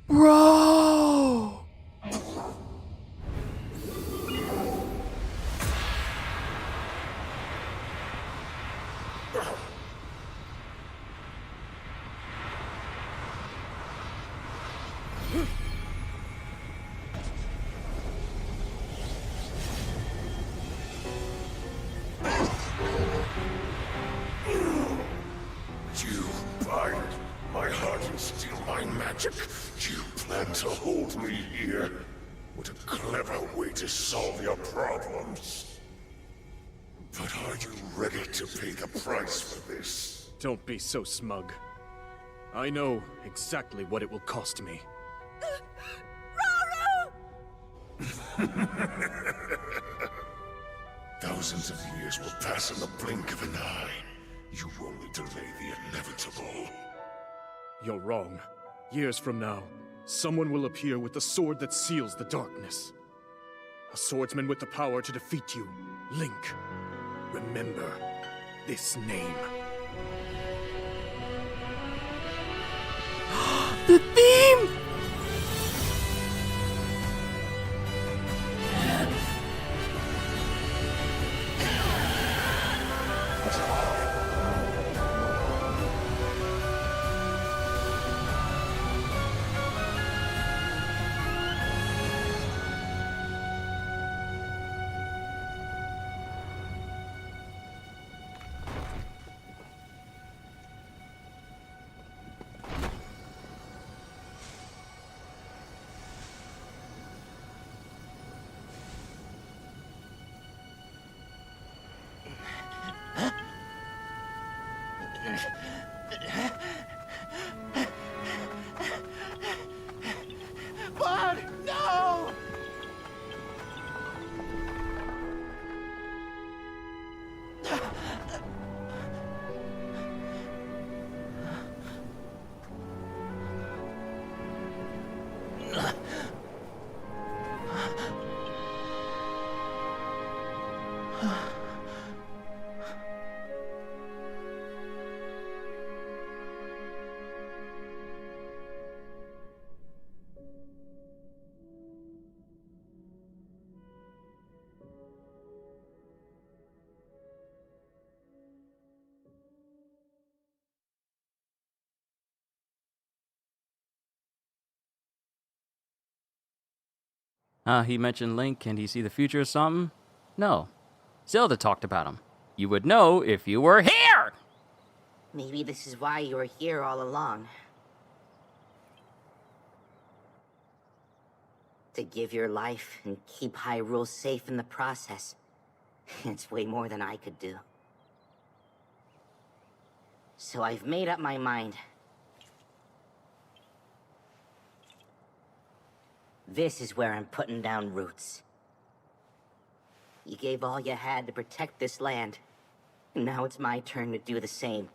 Bro! You bite my heart and steal my magic. You plan to hold me here? What a clever way to solve your problems. But are you ready to pay the price for this? Don't be so smug. I know exactly what it will cost me. Thousands of years will pass in the blink of an eye. You only delay the inevitable. You're wrong. Years from now, someone will appear with the sword that seals the darkness. A swordsman with the power to defeat you, Link. Remember this name. The theme! Bud, no! He mentioned Link. Can he see the future or something? No. Zelda talked about him. you would know if you were here! Maybe this is why you were here all along. To give your life and keep Hyrule safe in the process. It's way more than I could do. So I've made up my mind. This is where I'm putting down roots. You gave all you had to protect this land, and now it's my turn to do the same.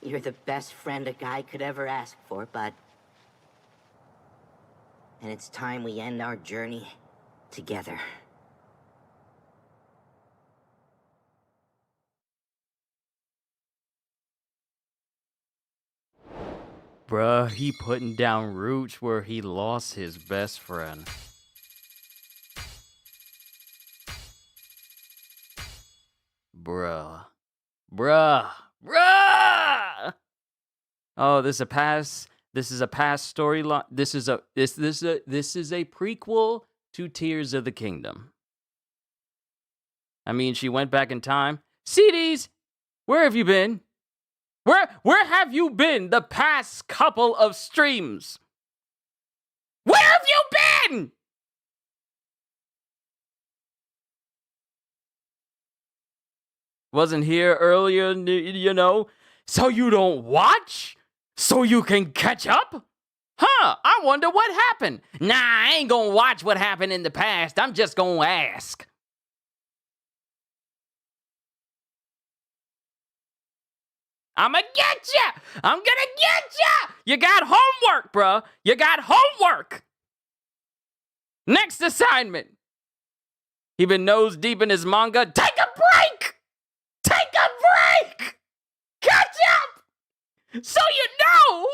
You're the best friend a guy could ever ask for, bud. And it's time we end our journey together. Bruh, he putting down roots where he lost his best friend. Bruh. Bruh. Bruh! Oh, this is a past storyline. This is a prequel to Tears of the Kingdom. I mean, she went back in time. CDs, where have you been? Where have you been the past couple of streams? Where have you been? Wasn't here earlier, you know, so you don't watch? So you can catch up? Huh, I wonder what happened. Nah, I ain't gonna watch what happened in the past. I'm just gonna ask. I'ma get ya! I'm gonna get ya! You got homework, bruh. You got homework. Next assignment. He been nose deep in his manga. Take a break! Take a break! Catch up! So you know!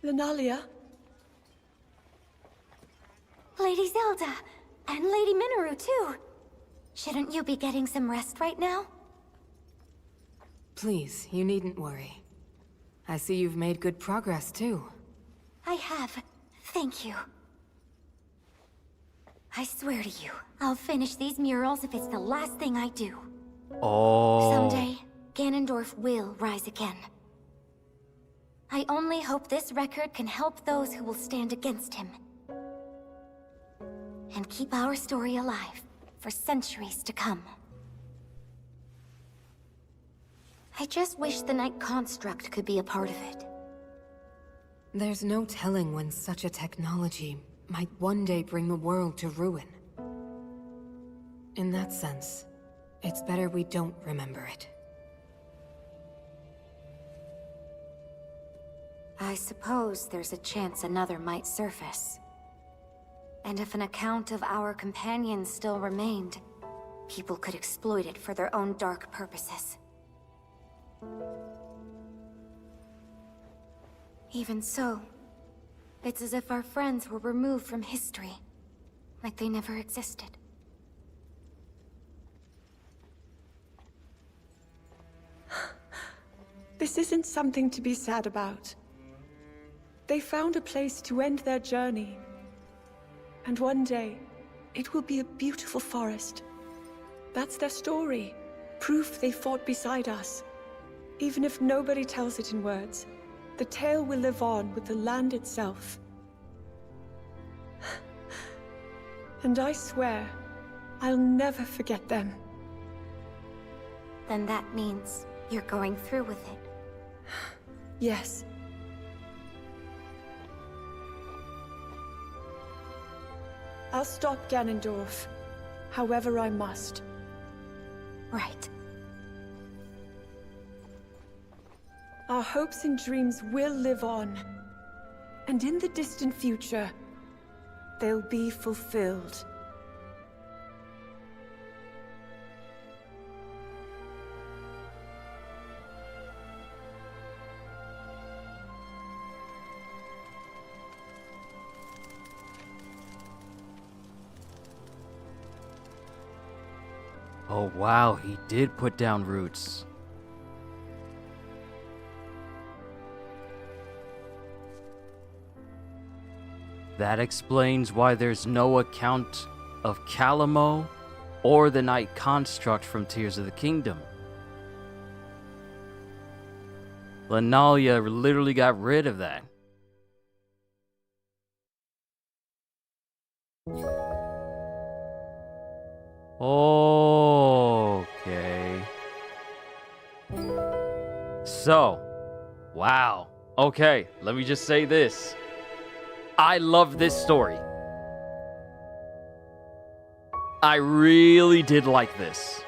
Lunalia? Lady Zelda, and Lady Minoru too. Shouldn't you be getting some rest right now? Please, you needn't worry. I see you've made good progress too. I have. Thank you. I swear to you, I'll finish these murals if it's the last thing I do. Oh. Someday, Ganondorf will rise again. I only hope this record can help those who will stand against him. And keep our story alive for centuries to come. I just wish the Night Construct could be a part of it. There's no telling when such a technology might one day bring the world to ruin. In that sense, it's better we don't remember it. I suppose there's a chance another might surface. And if an account of our companions still remained, people could exploit it for their own dark purposes. Even so, it's as if our friends were removed from history, like they never existed. This isn't something to be sad about. They found a place to end their journey. And one day, it will be a beautiful forest. That's their story. Proof they fought beside us. Even if nobody tells it in words, the tale will live on with the land itself. And I swear, I'll never forget them. Then that means you're going through with it. Yes. I'll stop Ganondorf, however I must. Right. Our hopes and dreams will live on. And in the distant future, they'll be fulfilled. Oh wow, he did put down roots. That explains why there's no account of Calamo or the Night Construct from Tears of the Kingdom. Lenalia literally got rid of that. Okay. So, wow. Okay, let me just say this. I love this story. I really did like this.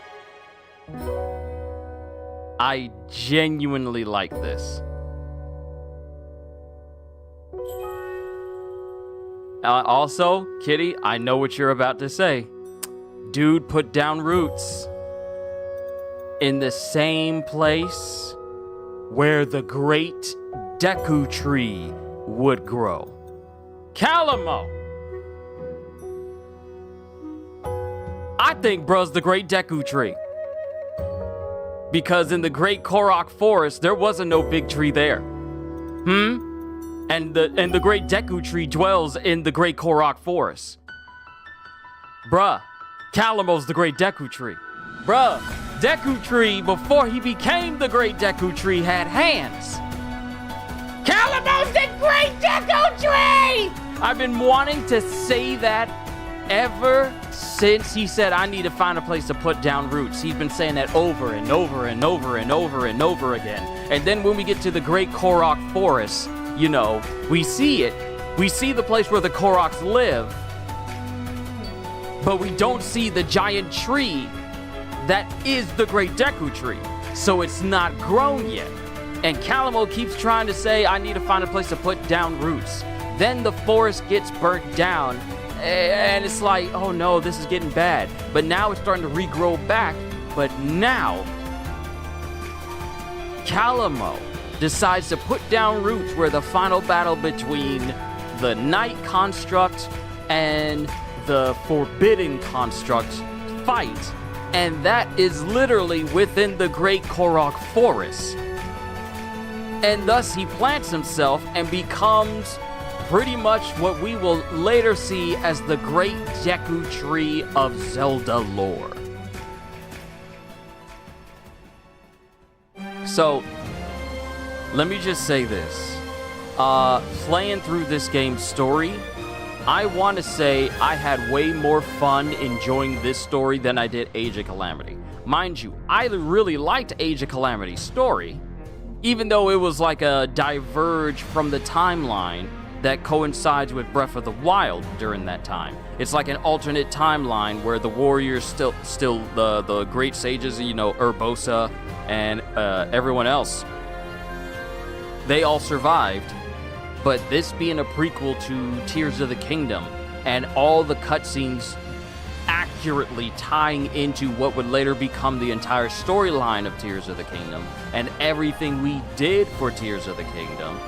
I genuinely like this. Also, Kitty, I know what you're about to say. Dude put down roots in the same place where the great Deku tree would grow. Calamo! I think bruh's the great Deku tree. Because in the great Korok forest, there wasn't no big tree there. And the great Deku tree dwells in the great Korok forest. Bruh, Calamo's the great Deku tree. Bruh, Deku tree, before he became the great Deku tree, had hands. Calamo's the great Deku tree! I've been wanting to say that ever since he said, I need to find a place to put down roots. He's been saying that over and over and over and over and over again. And then when we get to the great Korok forest, you know, we see it. We see the place where the Koroks live. But we don't see the giant tree that is the great Deku tree. So it's not grown yet. And Calamo keeps trying to say, I need to find a place to put down roots. Then the forest gets burnt down, and it's like, oh no, this is getting bad. But now it's starting to regrow back. But now, Calamo decides to put down roots where the final battle between the Night Construct and the Forbidden Construct fight. And that is literally within the Great Korok Forest. And thus he plants himself and becomes pretty much what we will later see as the Great Deku Tree of Zelda lore. So, let me just say this. Playing through this game's story, I want to say I had way more fun enjoying this story than I did Age of Calamity. Mind you, I really liked Age of Calamity's story, even though it was like a diverge from the timeline that coincides with Breath of the Wild during that time. It's like an alternate timeline where the warriors still the great sages, you know, Urbosa and everyone else, they all survived. But this being a prequel to Tears of the Kingdom and all the cutscenes accurately tying into what would later become the entire storyline of Tears of the Kingdom and everything we did for Tears of the Kingdom,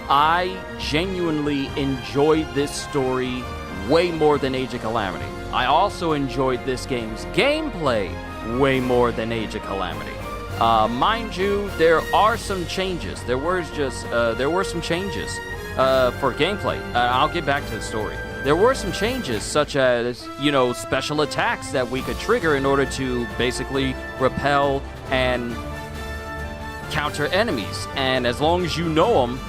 I genuinely enjoyed this story way more than Age of Calamity. I also enjoyed this game's gameplay way more than Age of Calamity. Mind you, there are some changes. There were some changes for gameplay. I'll get back to the story. There were some changes, such as, you know, special attacks that we could trigger in order to basically repel and counter enemies. And as long as you know them,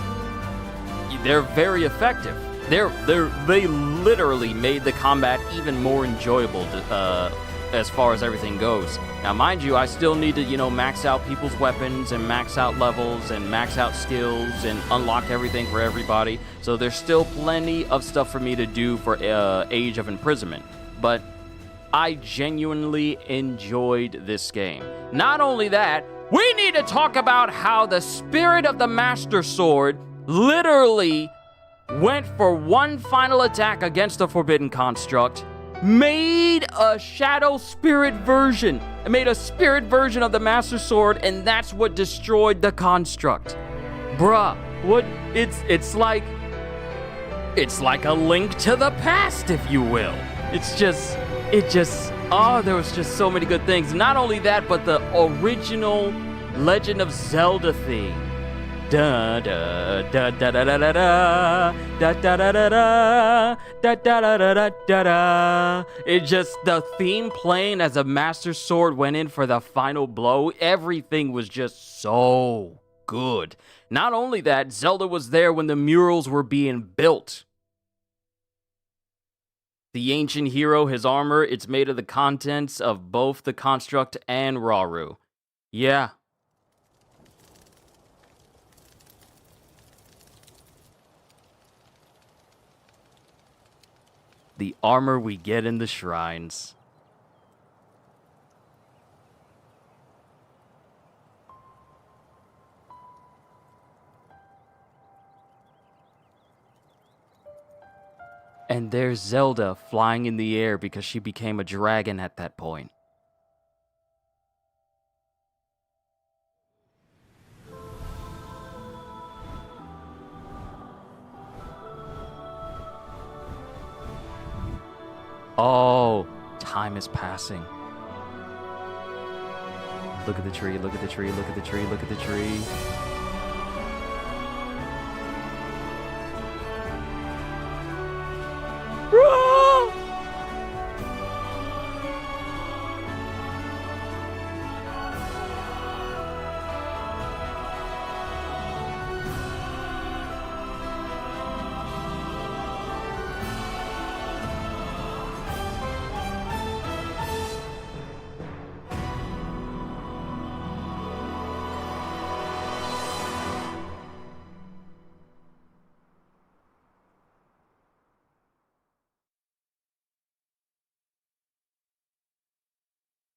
they're very effective. They literally made the combat even more enjoyable as far as everything goes. Now, mind you, I still need to, you know, max out people's weapons and max out levels and max out skills and unlock everything for everybody. So there's still plenty of stuff for me to do for Age of Imprisonment. But I genuinely enjoyed this game. Not only that, we need to talk about how the spirit of the Master Sword literally went for one final attack against the Forbidden Construct, made a Shadow Spirit version. It made a spirit version of the Master Sword, and that's what destroyed the Construct. Bruh, what? It's like a link to the past, if you will. Oh, there was just so many good things. Not only that, but the original Legend of Zelda theme. Da da da da da da da da da da da da da da da da da da. It just, the theme playing as a Master Sword went in for the final blow. Everything was just so good. Not only that, Zelda was there when the murals were being built. The ancient hero, his armor, it's made of the contents of both the Construct and Rauru. Yeah. The armor we get in the shrines. And there's Zelda flying in the air because she became a dragon at that point. Oh, time is passing. Look at the tree, look at the tree, look at the tree, look at the tree.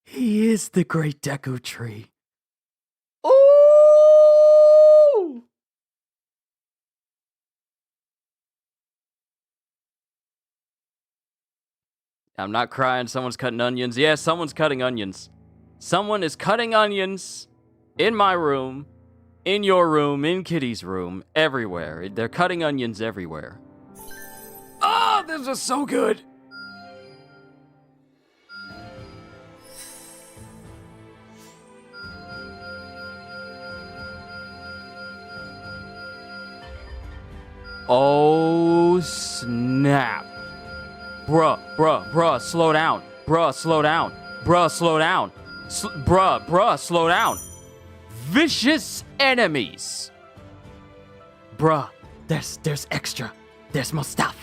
He is the great Deku Tree. Ooh! I'm not crying. Someone's cutting onions. Yeah, someone's cutting onions. Someone is cutting onions in my room, in your room, in Kitty's room, everywhere. They're cutting onions everywhere. Oh, this was so good. Oh, snap. Bruh, slow down. Bruh, slow down. Bruh, slow down. Bruh, slow down. Vicious enemies. Bruh, there's extra. There's more stuff.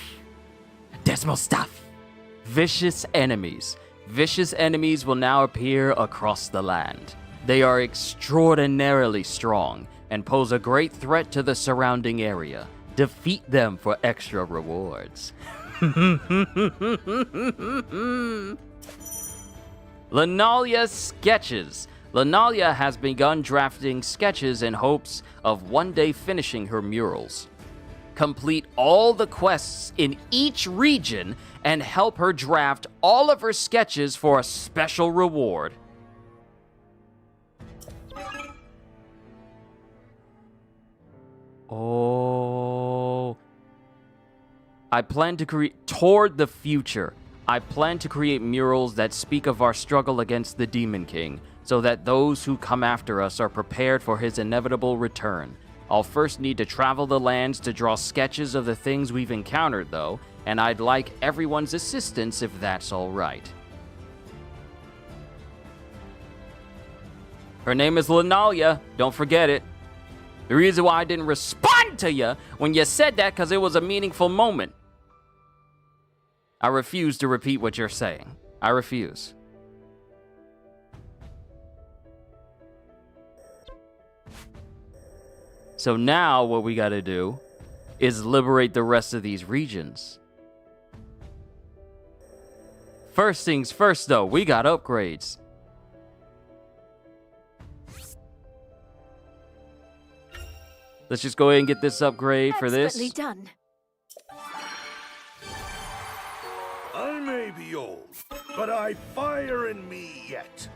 There's more stuff. Vicious enemies. Vicious enemies will now appear across the land. They are extraordinarily strong and pose a great threat to the surrounding area. Defeat them for extra rewards. Linalia Sketches. Linalia has begun drafting sketches in hopes of one day finishing her murals. Complete all the quests in each region and help her draft all of her sketches for a special reward. Oh. I plan to create toward the future. I plan to create murals that speak of our struggle against the Demon King, so that those who come after us are prepared for his inevitable return. I'll first need to travel the lands to draw sketches of the things we've encountered, though, and I'd like everyone's assistance if that's all right. Her name is Linalia, don't forget it. The reason why I didn't respond to you when you said that, because it was a meaningful moment. I refuse to repeat what you're saying. I refuse. So now what we got to do is liberate the rest of these regions. First things first, though, we got upgrades. Let's just go ahead and get this upgrade for this. Expertly done. I may be old, but I fire in me yet.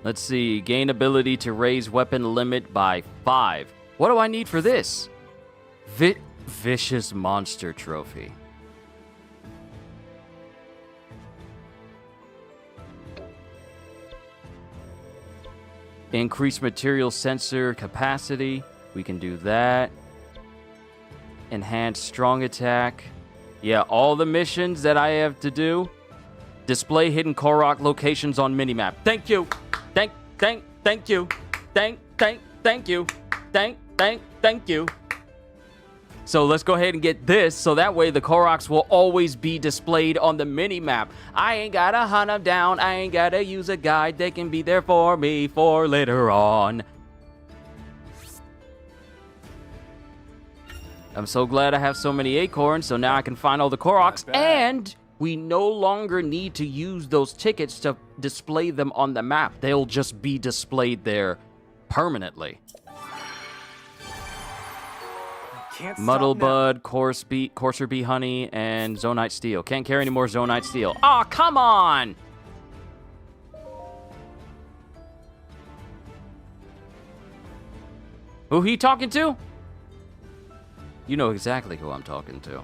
Let's see. Gain ability to raise weapon limit by 5. What do I need for this? Vicious Monster Trophy. Increase material sensor capacity. We can do that. Enhance strong attack. Yeah, all the missions that I have to do. Display hidden Korok locations on minimap. Thank you. Thank you. Thank you. So let's go ahead and get this, so that way the Koroks will always be displayed on the minimap. I ain't gotta hunt them down. I ain't gotta use a guide. They can be there for me for later on. I'm so glad I have so many acorns, so now I can find all the Koroks, and we no longer need to use those tickets to display them on the map. They'll just be displayed there permanently. Muddlebud, Courser Bee Honey, and Zonite Steel. Can't carry any more Zonite Steel. Aw, come on! Who he talking to? You know exactly who I'm talking to.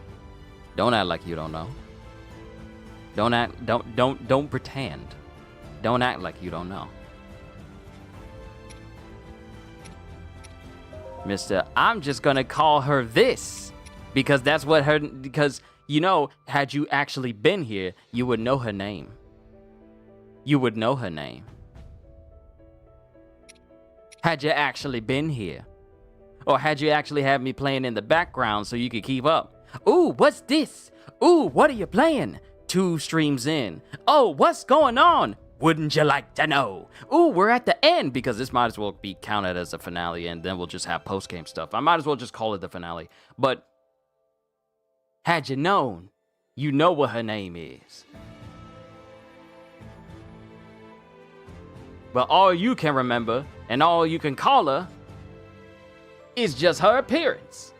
Don't act like you don't know. Don't pretend. Don't act like you don't know. Mr. I'm just gonna call her this because that's what because you know, had you actually been here, you would know her name. You would know her name. Had you actually been here. Or had you actually had me playing in the background so you could keep up. Ooh, what's this? Ooh, what are you playing? 2 streams in. Oh, what's going on? Wouldn't you like to know? Ooh, we're at the end, because this might as well be counted as a finale, and then we'll just have post-game stuff. I might as well just call it the finale. But had you known, you know what her name is. But all you can remember, and all you can call her, is just her appearance.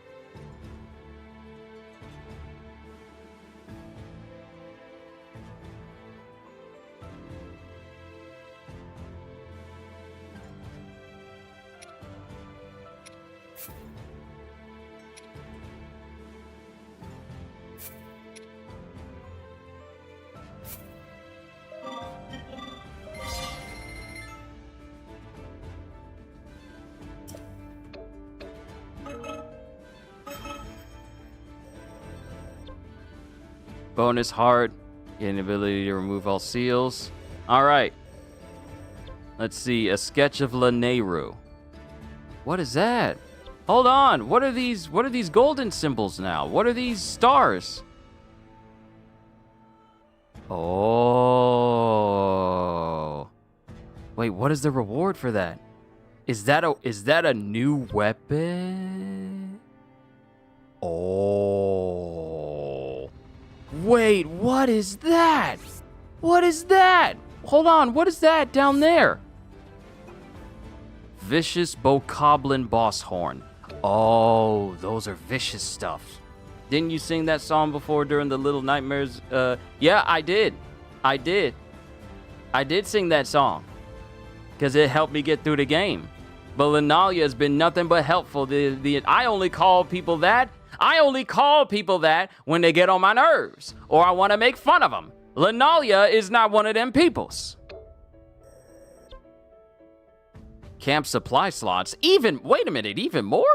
Bonus heart, gain ability to remove all seals. All right. Let's see, a sketch of Lanayru. What is that? Hold on. What are these golden symbols now? What are these stars? Oh. Wait, what is the reward for that? Is that a new weapon? Oh. Wait, what is that? What is that? Hold on, what is that down there? Vicious Bokoblin Boss Horn. Oh, those are vicious stuff. Didn't you sing that song before during the Little Nightmares? Yeah, I did. I did sing that song. Because it helped me get through the game. But Linalia has been nothing but helpful. I only call people that when they get on my nerves. Or I want to make fun of them. Linalia is not one of them peoples. Camp supply slots. Wait a minute, even more?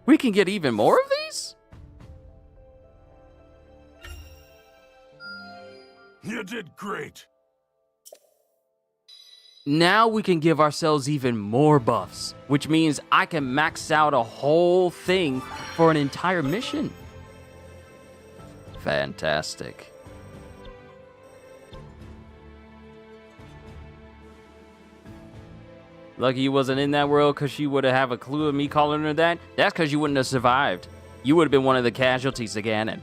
We can get even more of these? You did great. Now we can give ourselves even more buffs, which means I can max out a whole thing for an entire mission. Fantastic. Lucky you wasn't in that world, because she would have a clue of me calling her that. That's because you wouldn't have survived. You would have been one of the casualties of Ganon.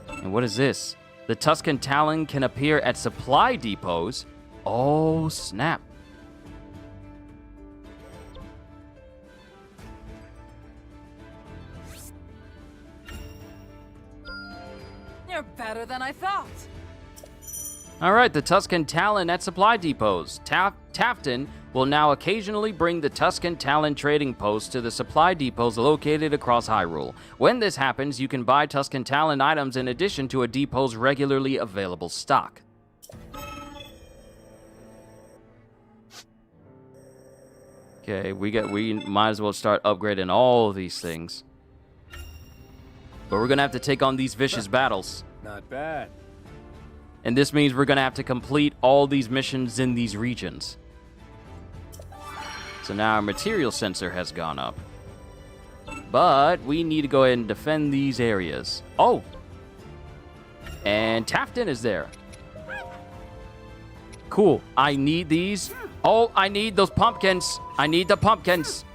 And what is this? The Tuscan Talon can appear at supply depots. Oh, snap. You're better than I thought. All right, the Tuscan Talon at supply depots. Tafton will now occasionally bring the Tuscan Talon trading posts to the supply depots located across Hyrule. When this happens, you can buy Tuscan Talon items in addition to a depot's regularly available stock. Okay, we might as well start upgrading all these things. But we're gonna have to take on these vicious battles. Not bad. And this means we're gonna have to complete all these missions in these regions. So now our material sensor has gone up. But we need to go ahead and defend these areas. Oh! And Tafton is there. Cool. I need these. Oh, I need those pumpkins. I need the pumpkins.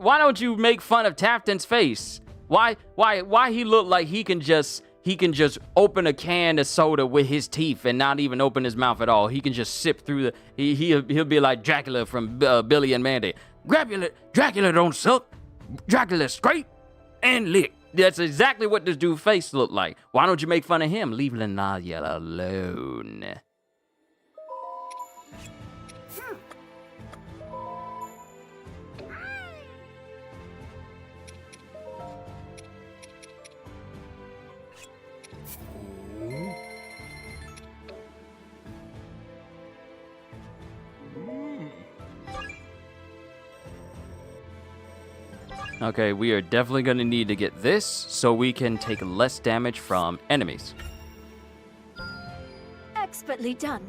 Why don't you make fun of Tafton's face? Why he look like he can just open a can of soda with his teeth and not even open his mouth at all? He can just sip through the he'll be like Dracula from Billy and Mandy. Dracula don't suck. Dracula scrape and lick. That's exactly what this dude's face looked like. Why don't you make fun of him? Leave Lenalia alone. Okay, we are definitely going to need to get this so we can take less damage from enemies. Expertly done.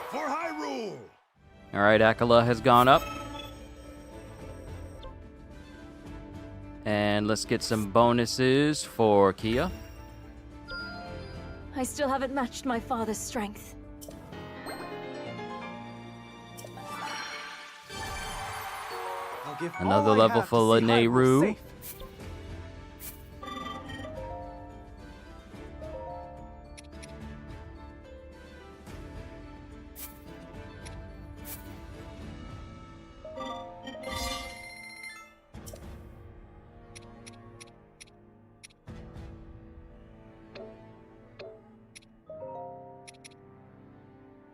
For Hyrule! Alright, Akala has gone up. And let's get some bonuses for Kia. I still haven't matched my father's strength. Another level for Lanayru.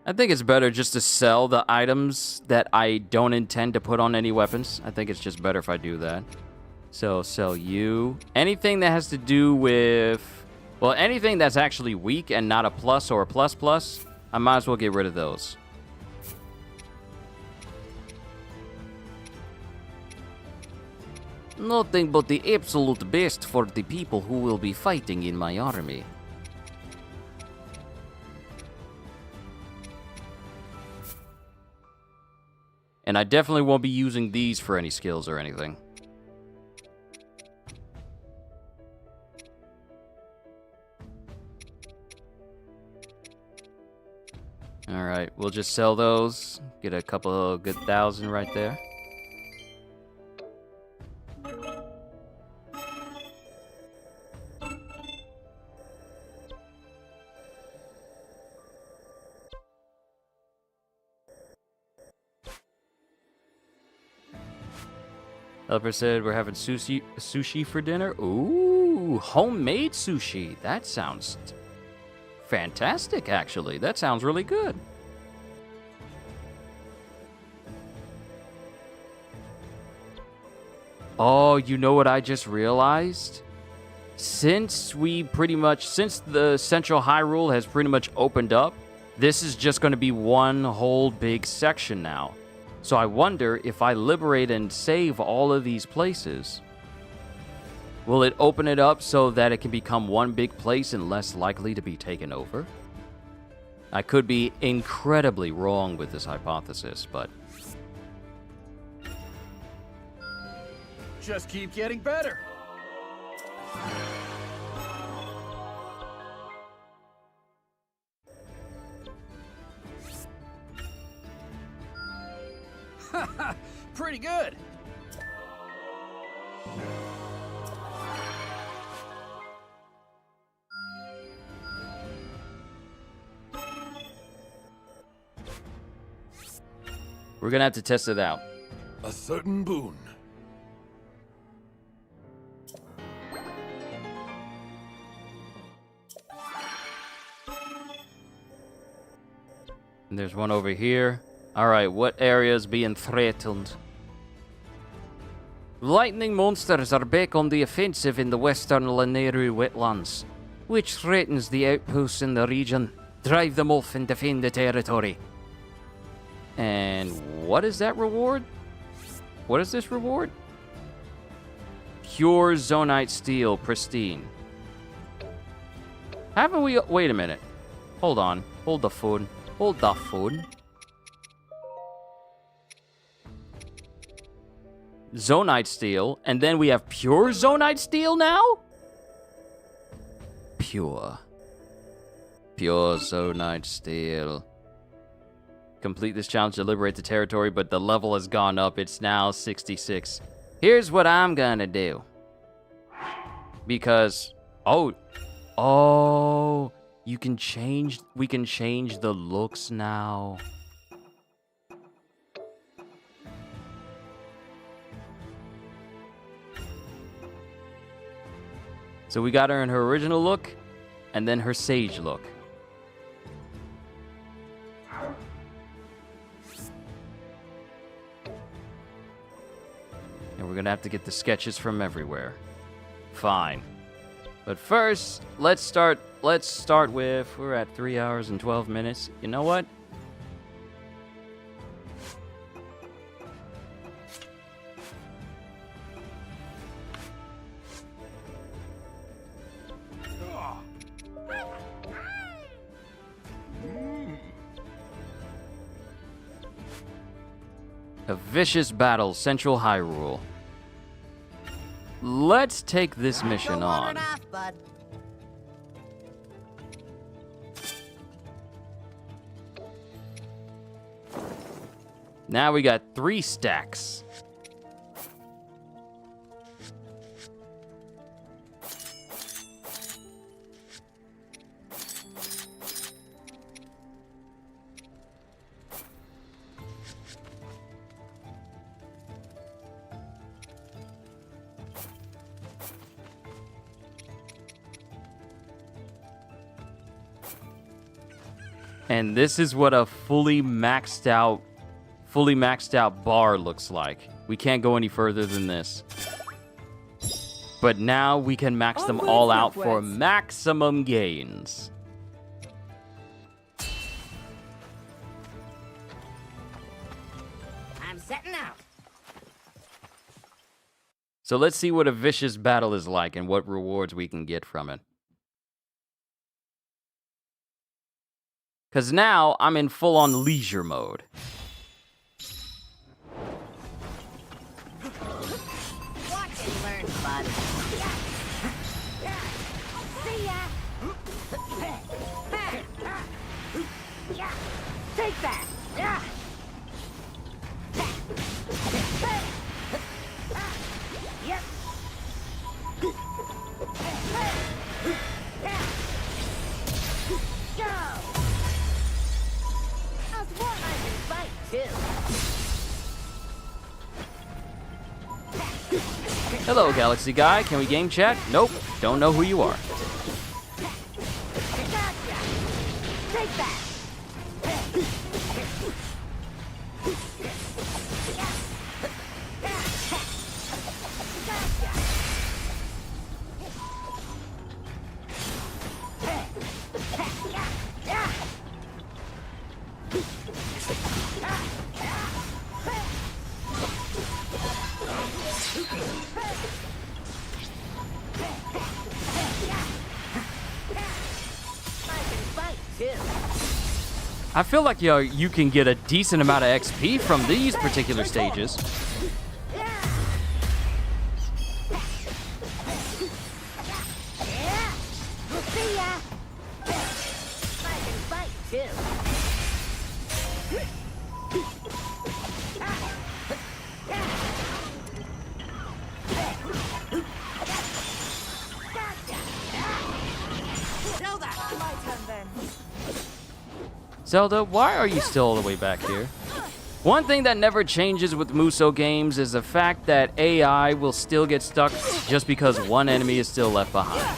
I think it's better just to sell the items that I don't intend to put on any weapons. I think it's just better if I do that. So, sell you. Anything that has to do with... Well, anything that's actually weak and not a plus or a plus plus, I might as well get rid of those. Nothing but the absolute best for the people who will be fighting in my army. And I definitely won't be using these for any skills or anything. Alright, we'll just sell those. Get a couple of good thousand right there. Helper said we're having sushi for dinner. Ooh, homemade sushi. That sounds fantastic, actually. That sounds really good. Oh, you know what I just realized? Since the Central Hyrule has pretty much opened up, this is just going to be one whole big section now. So I wonder if I liberate and save all of these places, will it open it up so that it can become one big place and less likely to be taken over? I could be incredibly wrong with this hypothesis, but... Just keep getting better. Pretty good. We're gonna have to test it out. A certain boon. And there's one over here. Alright, what area is being threatened? Lightning monsters are back on the offensive in the western Lanayru wetlands, which threatens the outposts in the region. Drive them off and defend the territory. And what is that reward? What is this reward? Pure Zonite Steel, pristine. Haven't we... Wait a minute. Hold on. Hold the phone. Hold the phone. Zonite Steel, and then we have Pure Zonite Steel now? Pure Zonite Steel. Complete this challenge to liberate the territory, but the level has gone up. It's now 66. Here's what I'm gonna do. Because, oh, we can change the looks now. So we got her in her original look, and then her sage look. And we're gonna have to get the sketches from everywhere. Fine. But first, let's start with, we're at 3 hours and 12 minutes. You know what? A vicious battle, Central Hyrule. Let's take this mission on. Now we got 3 stacks. And this is what a fully maxed out bar looks like. We can't go any further than this. But now we can max them all out for maximum gains. I'm setting out. So let's see what a vicious battle is like and what rewards we can get from it. Because now I'm in full-on leisure mode. Watch and learn, bud. See ya! Take that! Yep. Go! Hello, Galaxy Guy. Can we game chat? Nope. Don't know who you are. Take that! I can fight too. I feel like you can get a decent amount of XP from these particular stages. See ya! I can fight too. Zelda! My turn then. Zelda, why are you still all the way back here? One thing that never changes with Musou games is the fact that AI will still get stuck just because one enemy is still left behind.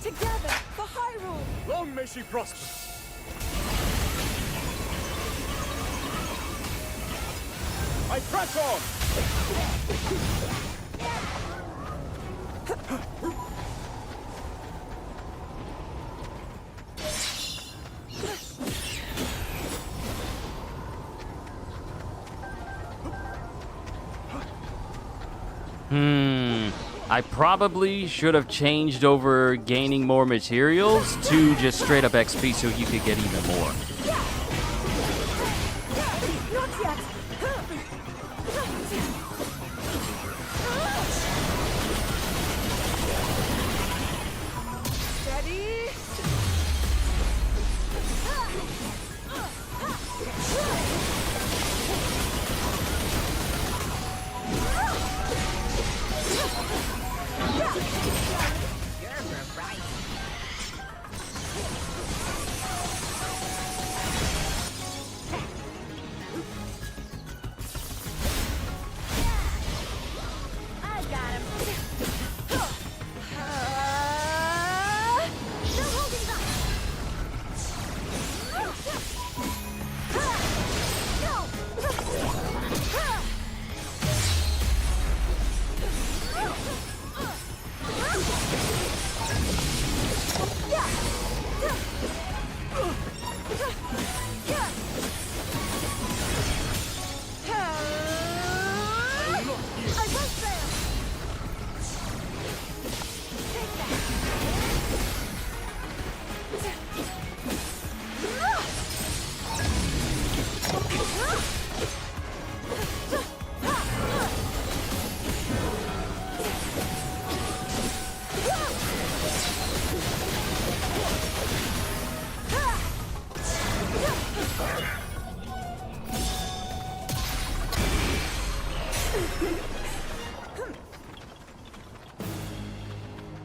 Together for Hyrule! Long may she prosper. I press on! I probably should have changed over gaining more materials to just straight up XP so you could get even more. Not yet! Steady!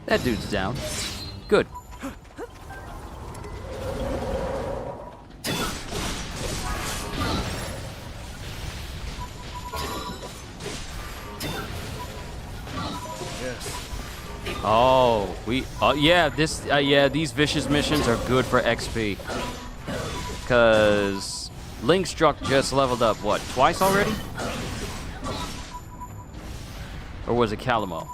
That dude's down. Good. Oh, yeah, these vicious missions are good for XP. Cause Linkstruck just leveled up, what, twice already? Or was it Calamo?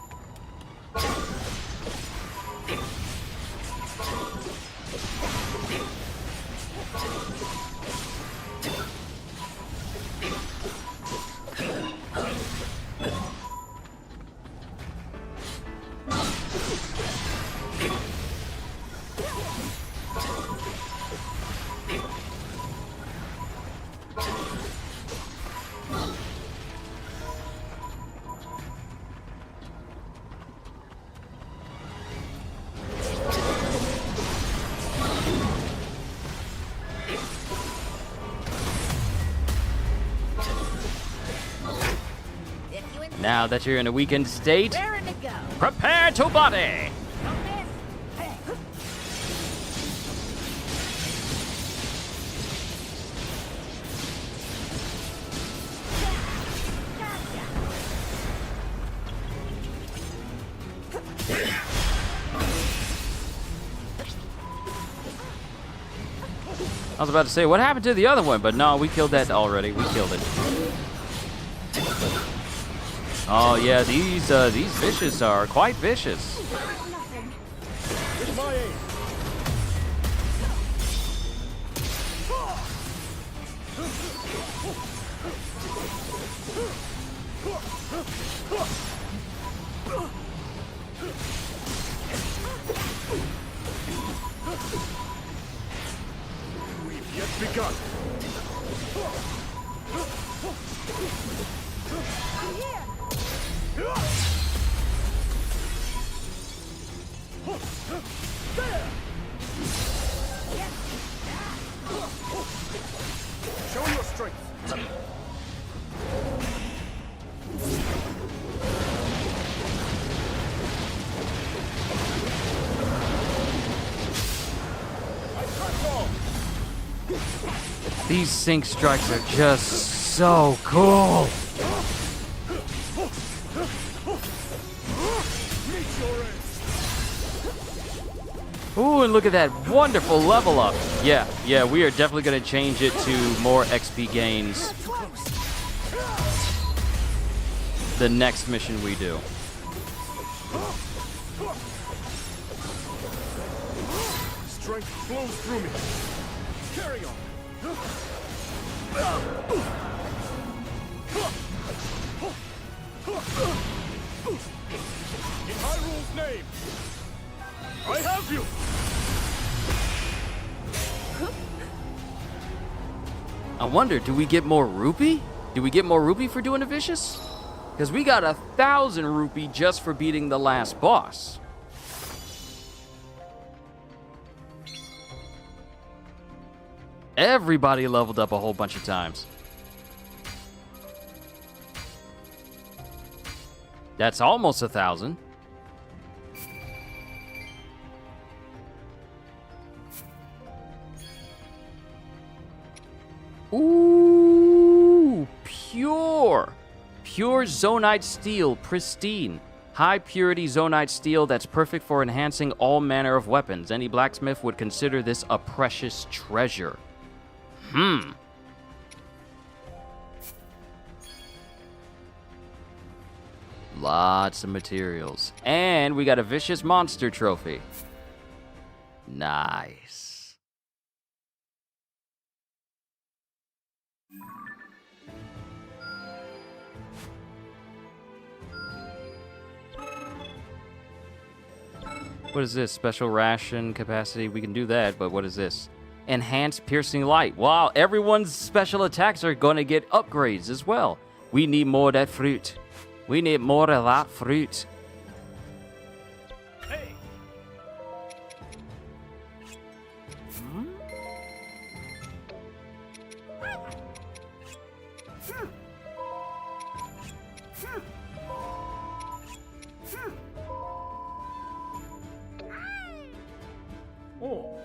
Now that you're in a weakened state, prepare to body! I was about to say, what happened to the other one? But no, we killed that already. We killed it. Oh yeah, these vicious are quite vicious. With my aim. you got? Show your strength. These sync strikes are just so cool. Ooh, and look at that wonderful level up. Yeah, we are definitely going to change it to more XP gains the next mission we do. Strength flows through me. Carry on. In Hyrule's name, I have you. I wonder, do we get more rupee? Do we get more rupee for doing a vicious? Because we got 1,000 rupee just for beating the last boss. Everybody leveled up a whole bunch of times. That's almost 1,000. Ooh, pure zonite steel, pristine. High purity zonite steel that's perfect for enhancing all manner of weapons. Any blacksmith would consider this a precious treasure. Lots of materials. And we got a vicious monster trophy. Nice. What is this? Special ration capacity? We can do that, but what is this? Enhanced piercing light. Wow, everyone's special attacks are going to get upgrades as well. We need more of that fruit. We need more of that fruit. Hey. Oh.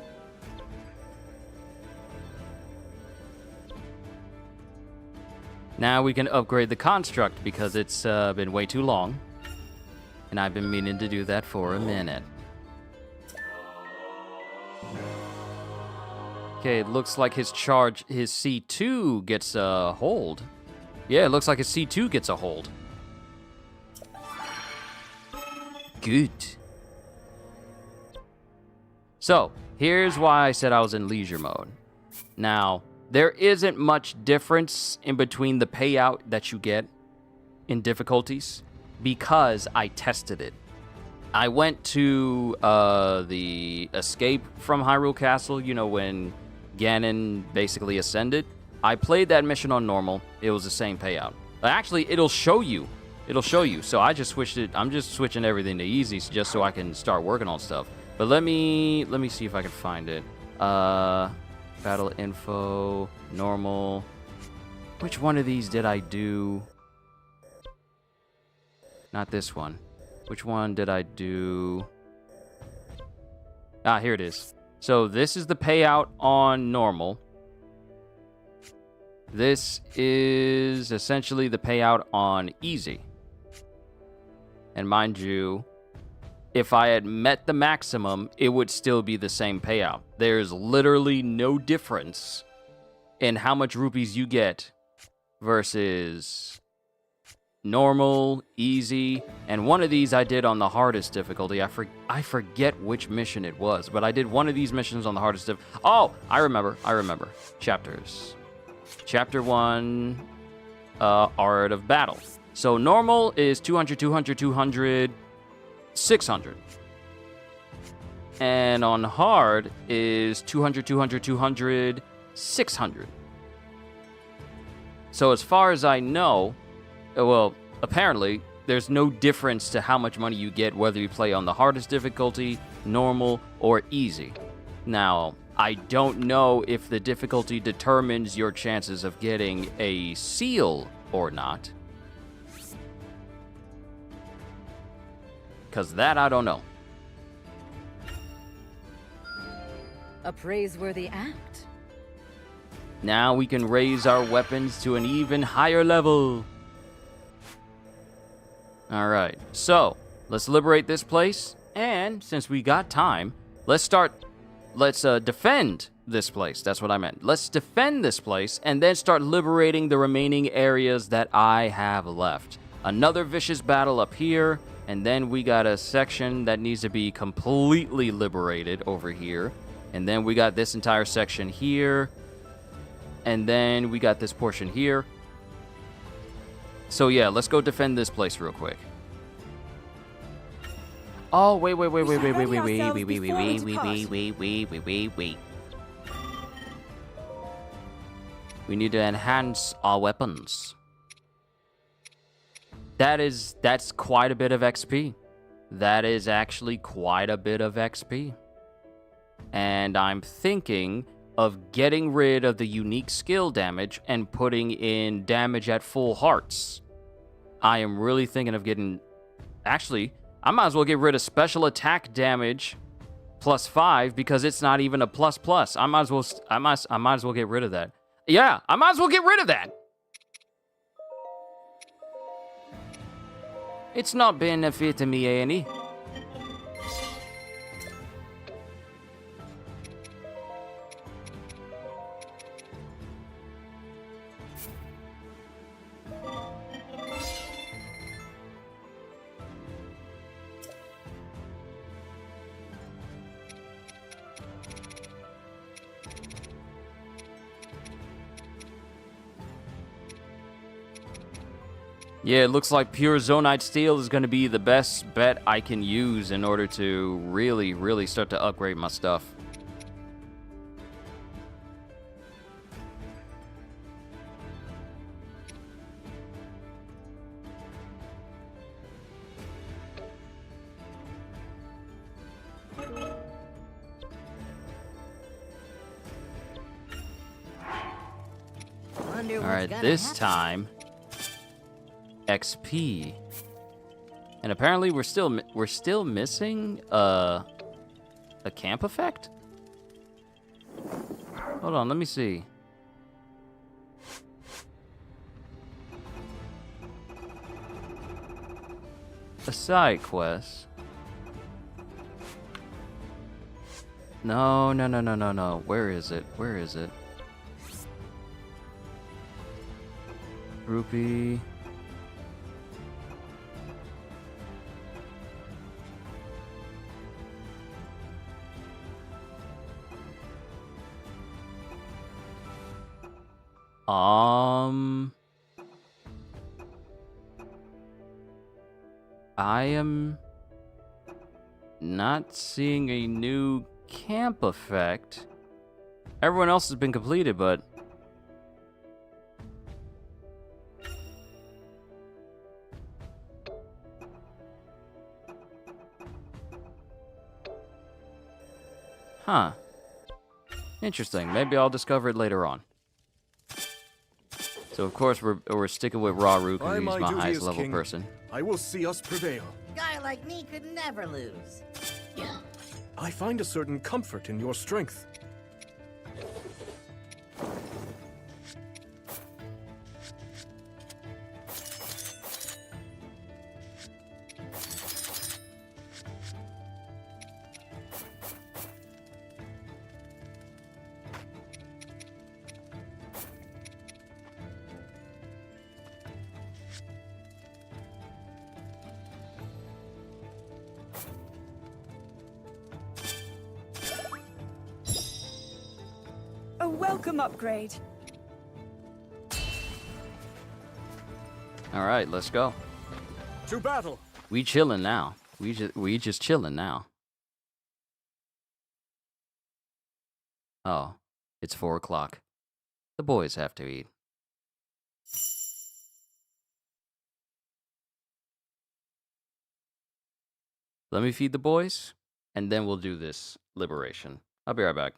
Now we can upgrade the construct because it's been way too long. And I've been meaning to do that for a minute. Okay, it looks like his C2 gets a hold. Yeah, it looks like his C2 gets a hold. Good. So, here's why I said I was in leisure mode. Now, there isn't much difference in between the payout that you get in difficulties because I tested it. I went to the escape from Hyrule Castle, you know, when Ganon basically ascended. I played that mission on normal. It was the same payout. Actually, it'll show you. So I just switched it. I'm just switching everything to easy just so I can start working on stuff. But let me see if I can find it. Battle info, normal. Which one of these did I do? Not this one. Which one did I do? Ah, here it is. So this is the payout on normal. This is essentially the payout on easy. And mind you, if I had met the maximum, it would still be the same payout. There's literally no difference in how much rupees you get versus normal, easy, and one of these I did on the hardest difficulty. I forget which mission it was, but I did one of these missions on the hardest difficulty. Oh, I remember. Chapters. Chapter 1, Art of Battle. So normal is 200, 200, 200, 600. And on hard is 200, 200, 200, 600. So as far as I know, well, apparently, there's no difference to how much money you get whether you play on the hardest difficulty, normal, or easy. Now, I don't know if the difficulty determines your chances of getting a seal or not. Because that I don't know. A praiseworthy act. Now we can raise our weapons to an even higher level. Alright, so let's liberate this place. And since we got time, let's defend this place. That's what I meant. Let's defend this place and then start liberating the remaining areas that I have left. Another vicious battle up here, and then we got a section that needs to be completely liberated over here. And then we got this entire section here. And then we got this portion here. So yeah, let's go defend this place real quick. Oh, wait. We need to enhance our weapons. That's quite a bit of XP. That is actually quite a bit of XP. And I'm thinking of getting rid of the unique skill damage and putting in damage at full hearts. I am really thinking of getting... Actually, I might as well get rid of special attack damage +5 because it's not even a ++. I might as well get rid of that. Yeah, I might as well get rid of that. It's not benefiting me any. Yeah, it looks like pure Zonite Steel is going to be the best bet I can use in order to really start to upgrade my stuff. Alright, this time... XP. And apparently we're still missing a camp effect? Hold on, let me see. A side quest. No. Where is it? Rupee. I am not seeing a new camp effect. Everyone else has been completed, but... Huh. Interesting. Maybe I'll discover it later on. So of course we're sticking with Rauru because he's my highest level person. I will see us prevail. Guy like me could never lose. I find a certain comfort in your strength. A welcome upgrade. All right, let's go. To battle. We chilling now. We just chilling now. Oh, it's 4 o'clock. The boys have to eat. Let me feed the boys, and then we'll do this liberation. I'll be right back.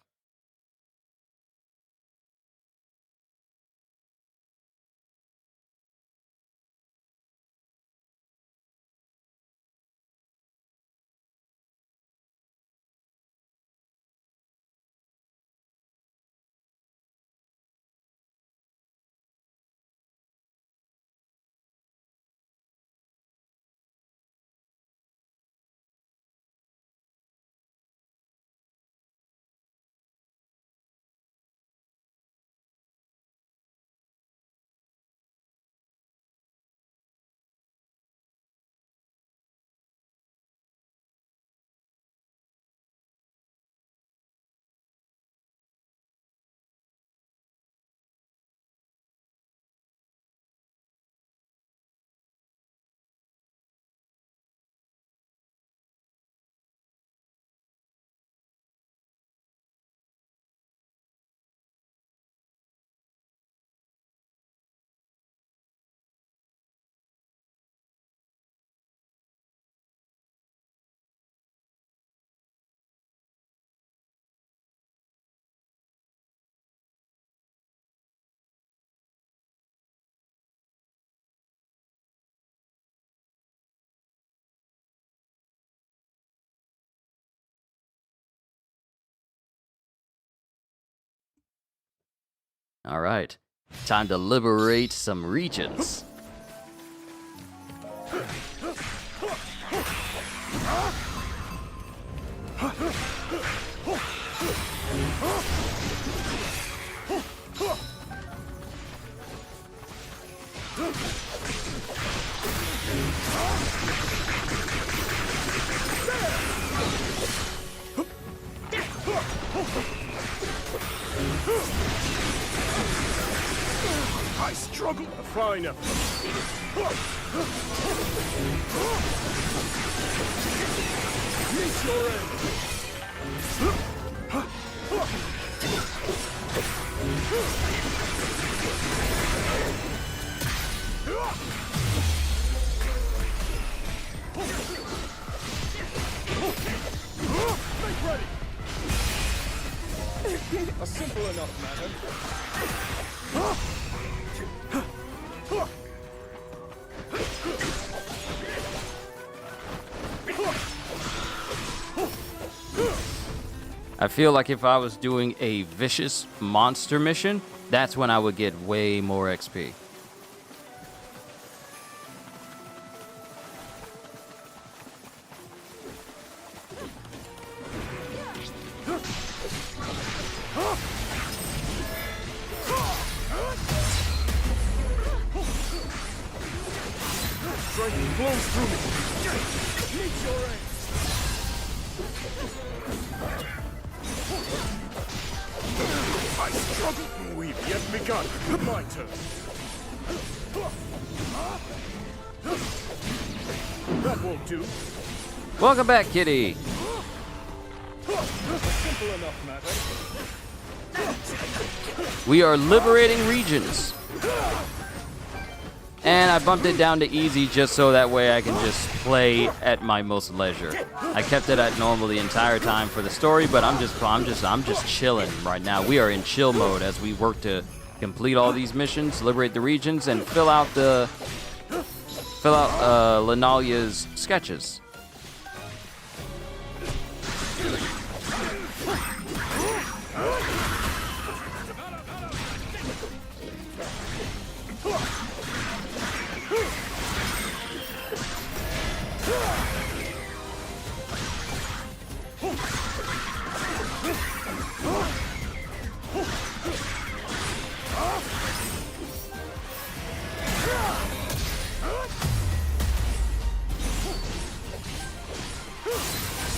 All right, time to liberate some regions. I struggle. A fine effort. Meet your end. Make ready. A simple enough matter. I feel like if I was doing a vicious monster mission, that's when I would get way more XP. Strength flows through me. Meet your end. I struggle. We've yet begun. My turn. That won't do. Welcome back, kitty. Simple enough matter. We are liberating regions. And I bumped it down to easy just so that way I can just play at my most leisure. I kept it at normal the entire time for the story, but I'm just chilling right now. We are in chill mode as we work to complete all these missions, liberate the regions, and fill out Linalia's sketches.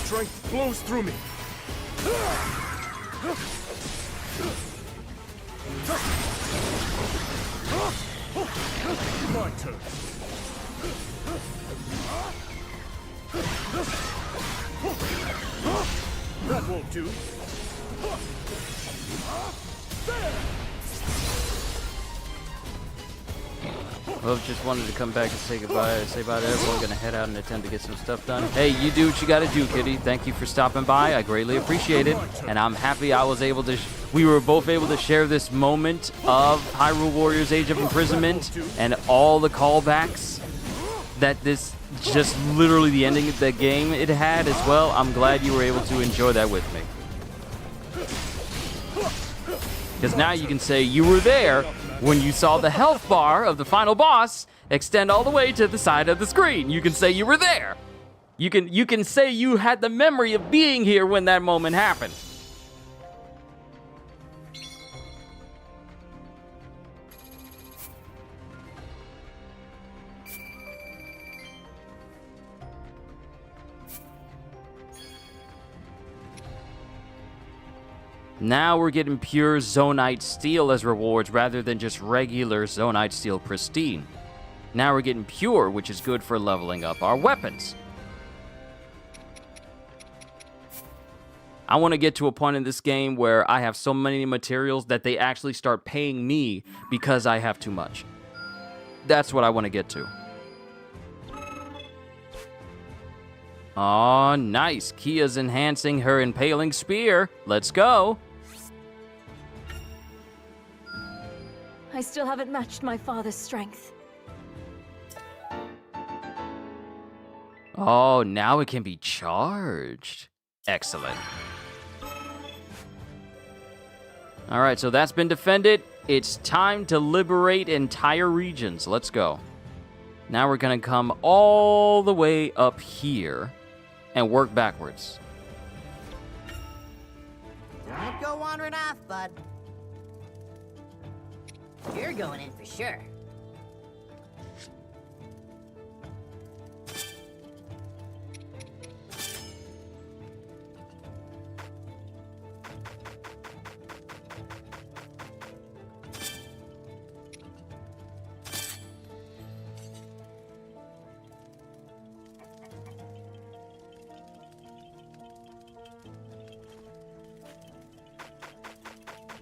Strength flows through me. My turn. That won't do. There! Well, just wanted to come back and say goodbye. Say bye to everyone. Gonna head out and attempt to get some stuff done. Hey, you do what you gotta do, Kitty. Thank you for stopping by. I greatly appreciate it. And I'm happy I was able to... we were both able to share this moment of Hyrule Warriors Age of Imprisonment and all the callbacks that this... just literally the ending of the game it had as well. I'm glad you were able to enjoy that with me. Because now you can say you were there when you saw the health bar of the final boss extend all the way to the side of the screen. You can say you were there. You can say you had the memory of being here when that moment happened. Now we're getting pure Zonite Steel as rewards rather than just regular Zonite Steel Pristine. Now we're getting pure, which is good for leveling up our weapons. I want to get to a point in this game where I have so many materials that they actually start paying me because I have too much. That's what I want to get to. Aw, nice. Kia's enhancing her impaling spear. Let's go. I still haven't matched my father's strength. Oh, now it can be charged. Excellent. All right, so that's been defended. It's time to liberate entire regions. Let's go. Now we're going to come all the way up here and work backwards. Don't go wandering off, bud. You're going in for sure.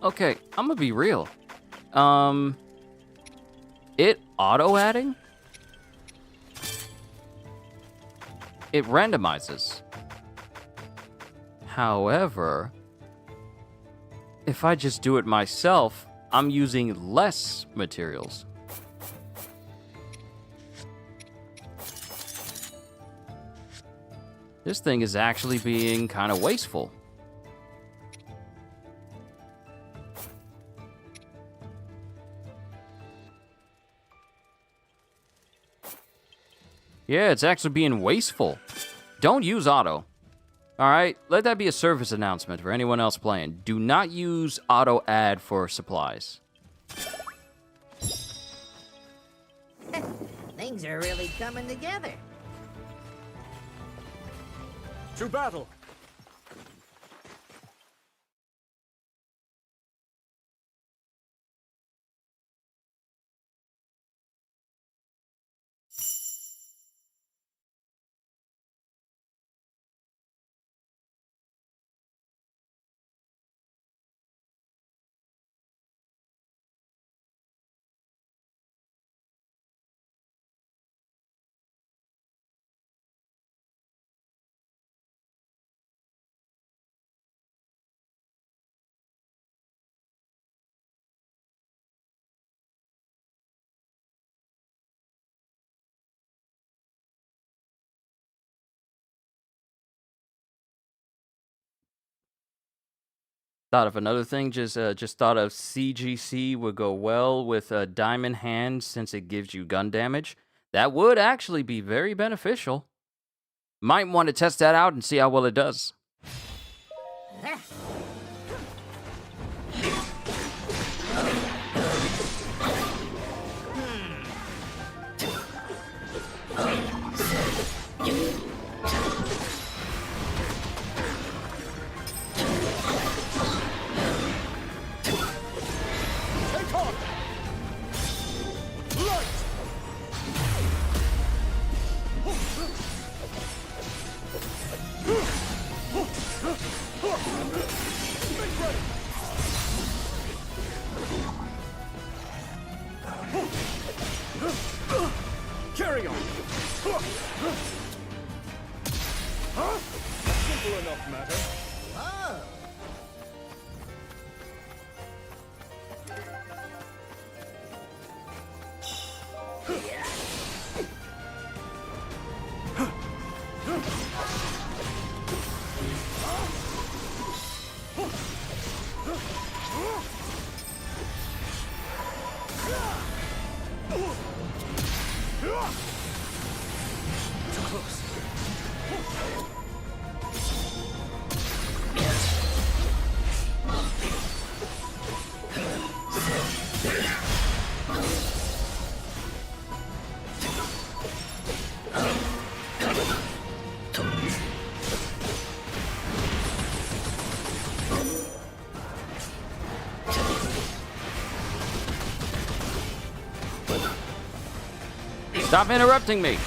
Okay, I'm gonna be real. It auto-adding? It randomizes. However, if I just do it myself, I'm using less materials. This thing is actually being kind of wasteful. Yeah, it's actually being wasteful. Don't use auto. All right, let that be a service announcement for anyone else playing. Do not use auto add for supplies. Things are really coming together. To battle! Thought of another thing, just thought of CGC would go well with Diamond Hand since it gives you gun damage. That would actually be very beneficial. Might want to test that out and see how well it does. Huh! enough matter. Oh. Stop interrupting me.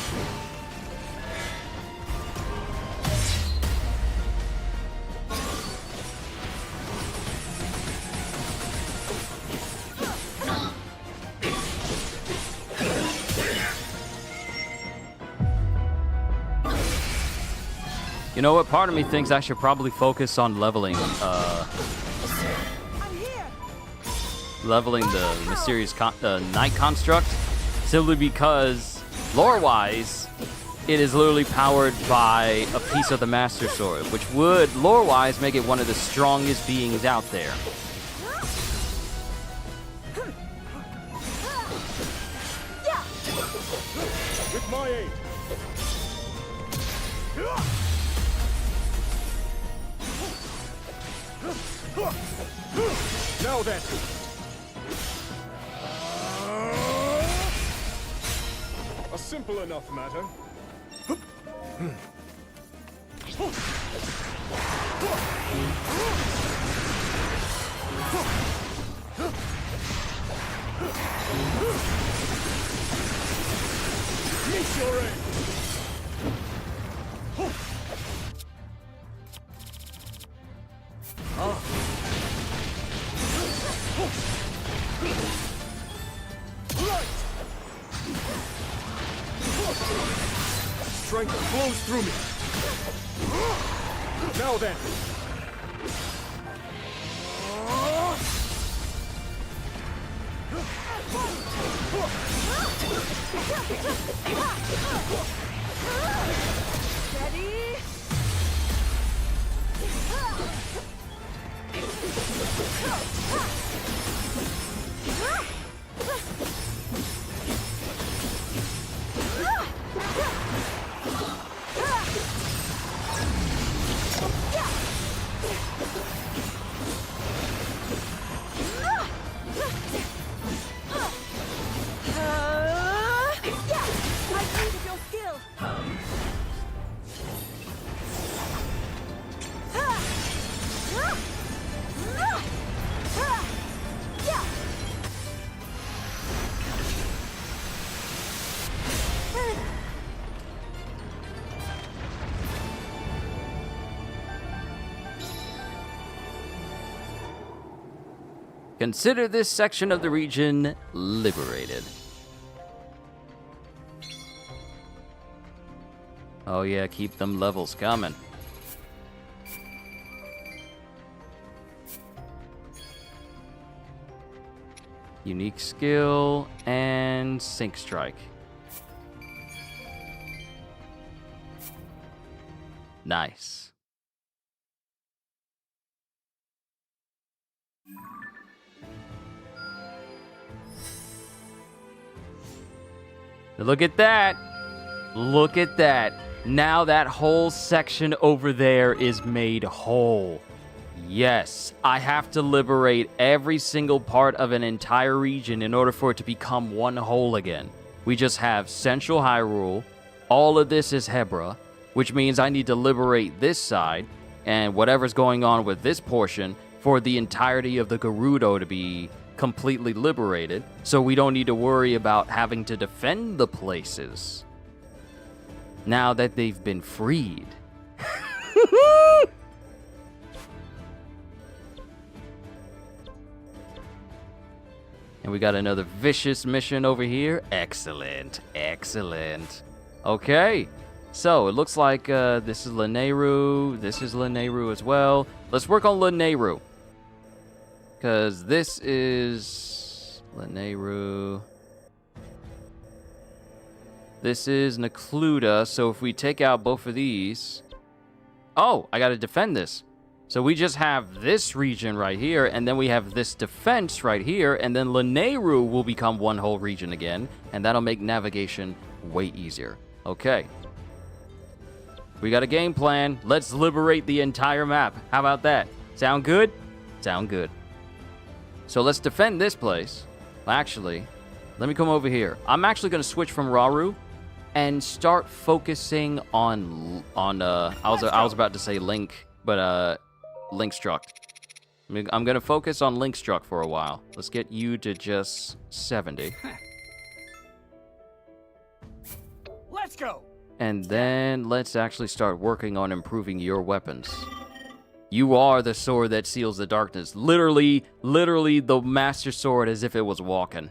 You know what? Part of me thinks I should probably focus on leveling the mysterious Night Construct, simply because, lore-wise, it is literally powered by a piece of the Master Sword, which would, lore-wise, make it one of the strongest beings out there. With my aid. Now then. A simple enough matter. Meet your aim. Strength flows through me. Now then. Ready? Consider this section of the region liberated. Oh yeah, keep them levels coming. Unique skill and sync strike. Nice. Look at that. Look at that. Now that whole section over there is made whole. Yes, I have to liberate every single part of an entire region in order for it to become one whole again. We just have Central Hyrule. All of this is Hebra, which means I need to liberate this side and whatever's going on with this portion for the entirety of the Gerudo to be completely liberated, so we don't need to worry about having to defend the places now that they've been freed. And we got another vicious mission over here. Excellent, excellent. Okay, So, it looks like this is Lanayru. This is Lanayru as well. Let's work on Lanayru. Because this is Lanayru. This is Necluda. So, if we take out both of these... Oh, I gotta defend this. So, we just have this region right here, and then we have this defense right here, and then Lanayru will become one whole region again, and that'll make navigation way easier. Okay. We got a game plan. Let's liberate the entire map. How about that? Sound good? Sound good. So let's defend this place. Actually, let me come over here. I'm actually going to switch from Rauru and start focusing on I was about to say Link, but Linkstruck. I'm going to focus on Linkstruck for a while. Let's get you to just 70. Let's go. And then let's actually start working on improving your weapons. You are the sword that seals the darkness. Literally the master sword as if it was walking.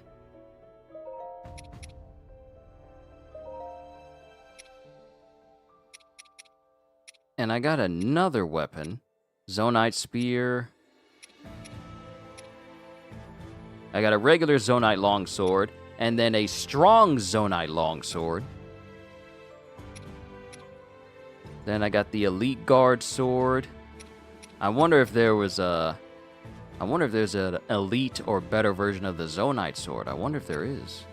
And I got another weapon. Zonite Spear. I got a regular Zonite Longsword. And then a strong Zonite Longsword. Then I got the Elite Guard Sword. I wonder if there's an elite or better version of the Zonite Sword. I wonder if there is.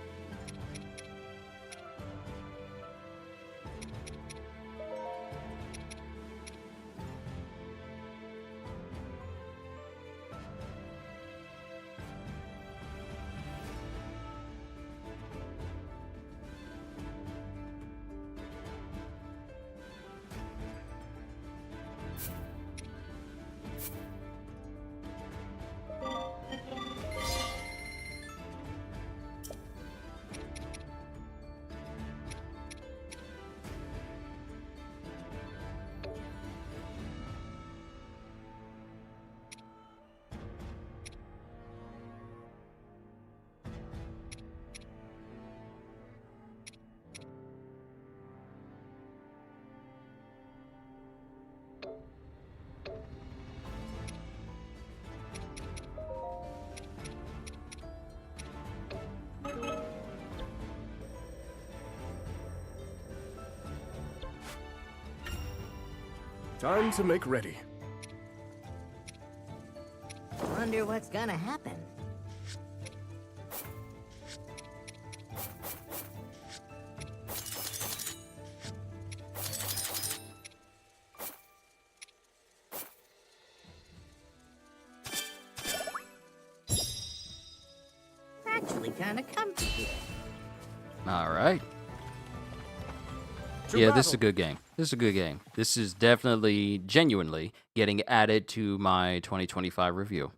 Time to make ready. Wonder what's gonna happen. Actually kinda comfy here. All right. Yeah, this is a good game. This is a good game. This is definitely, genuinely, getting added to my 2025 review.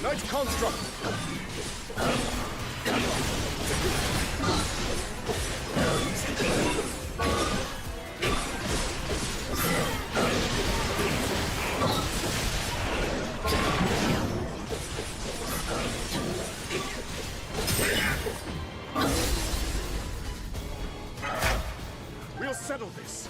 Nice construct! We'll settle this.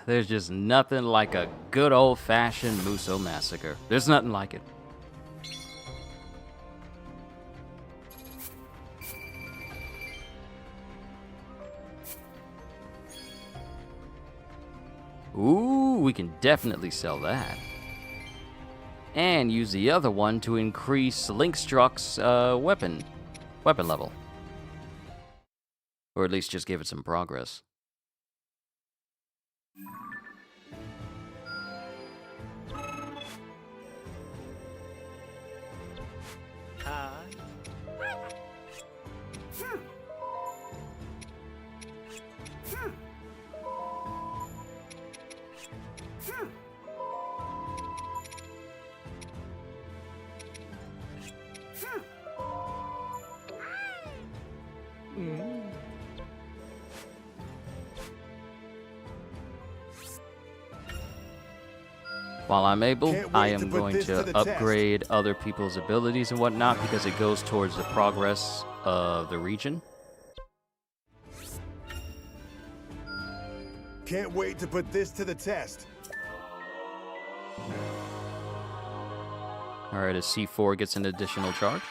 There's just nothing like a good old-fashioned Muso massacre. There's nothing like it. Ooh, we can definitely sell that. And use the other one to increase Linkstruck's weapon level. Or at least just give it some progress. While I'm able, I am going to upgrade other people's abilities and whatnot because it goes towards the progress of the region. Can't wait to put this to the test. Alright, a C4 gets an additional charge.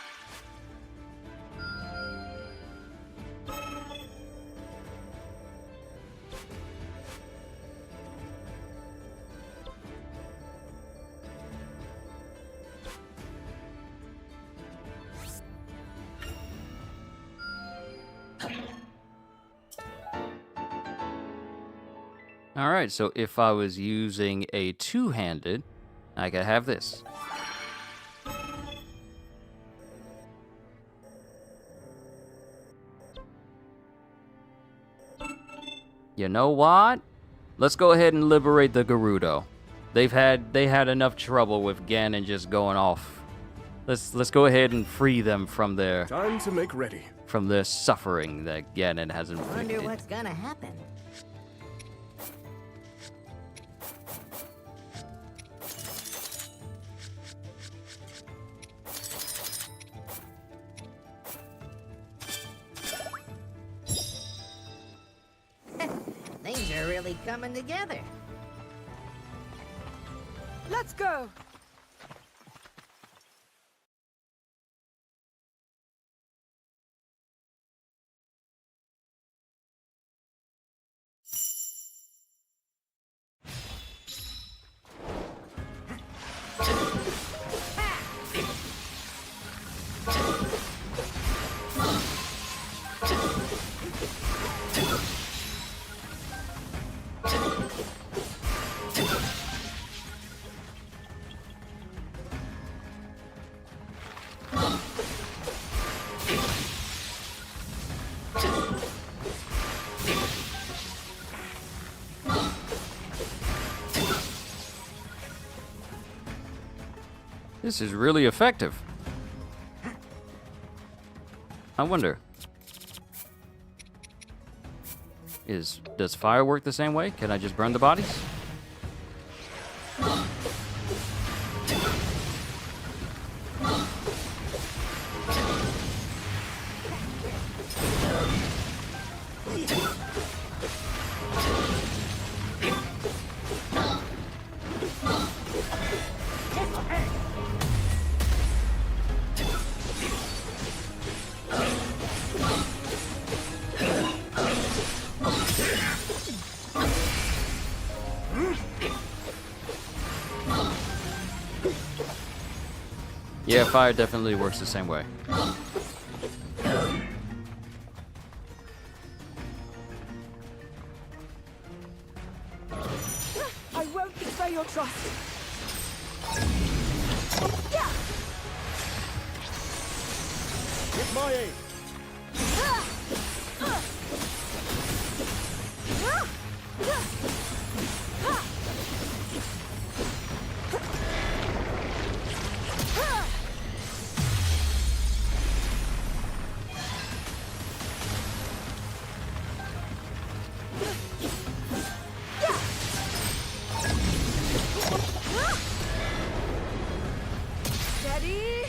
Alright, so if I was using a two-handed, I could have this. You know what? Let's go ahead and liberate the Gerudo. They had enough trouble with Ganon just going off. Let's go ahead and free them from their time to make ready. From their suffering that Ganon has inflicted. Wonder what's gonna happen. Things are really coming together. Let's go! This is really effective. I wonder. Does fire work the same way? Can I just burn the bodies? Yeah, fire definitely works the same way. I won't betray your trust. With my aid. Steady.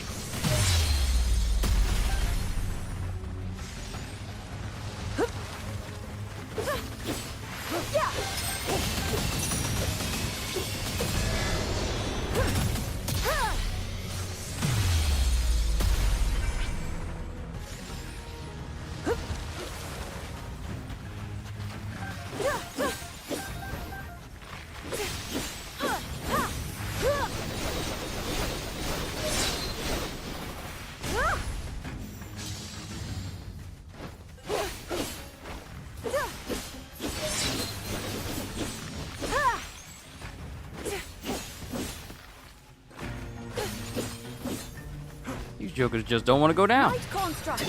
These jokers just don't want to go down. Light construct.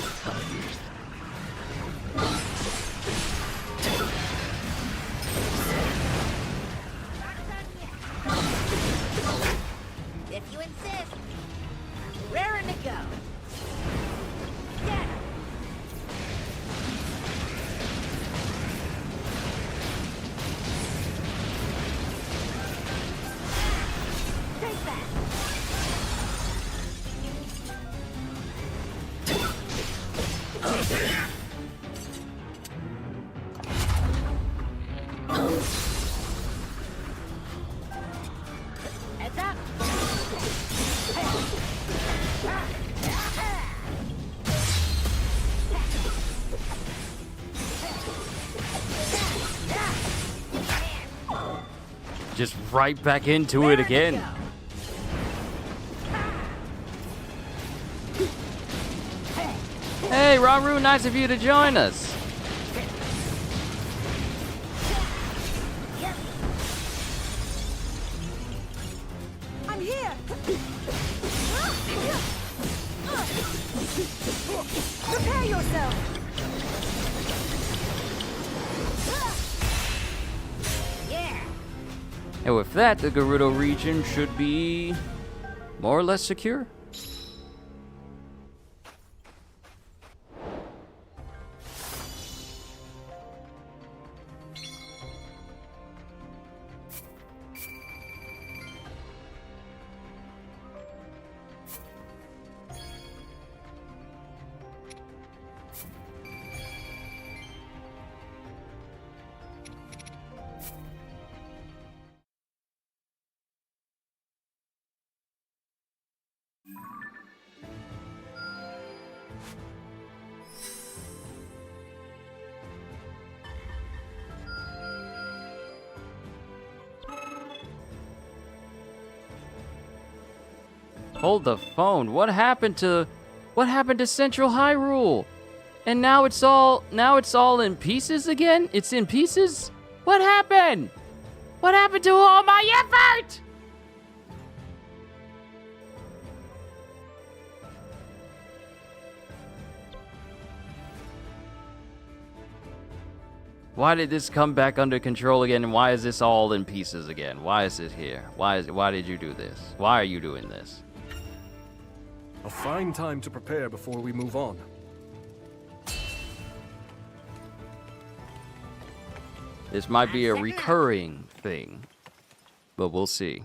If you insist. Raring to go. Yeah. Take that. Heads up. Just right back into it again. Hey, Raru, nice of you to join us. I'm here. Prepare yourself. Yeah. And with that, the Gerudo region should be more or less secure. Hold the phone. What happened to Central Hyrule? And now it's all in pieces again? It's in pieces? What happened? What happened to all my effort? Why did this come back under control again, and why is this all in pieces again? Why is it here? Why did you do this? Why are you doing this? A fine time to prepare before we move on. This might be a recurring thing, but we'll see.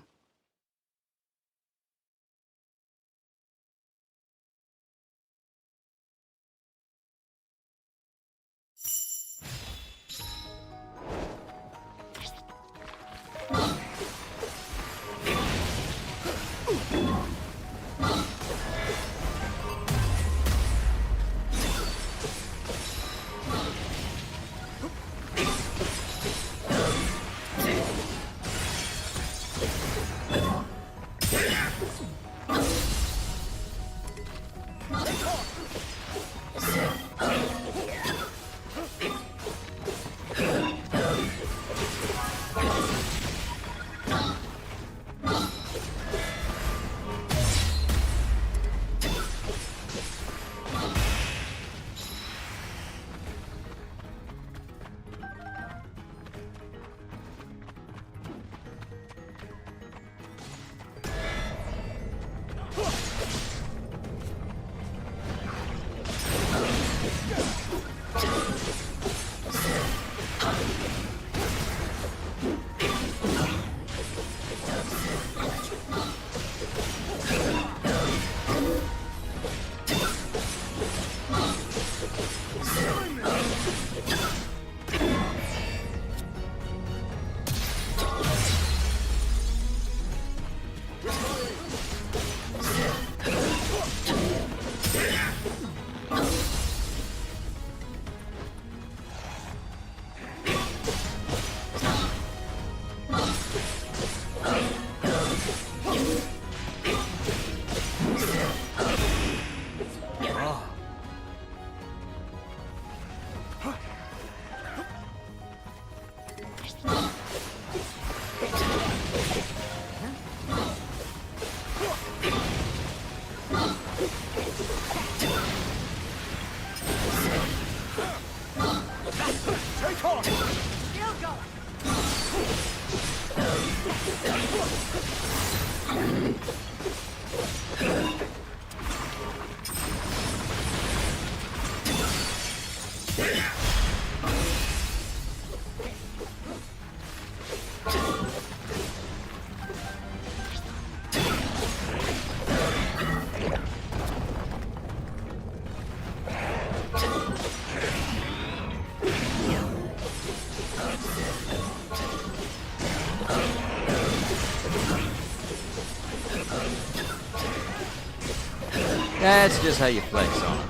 That's just how you flex on them.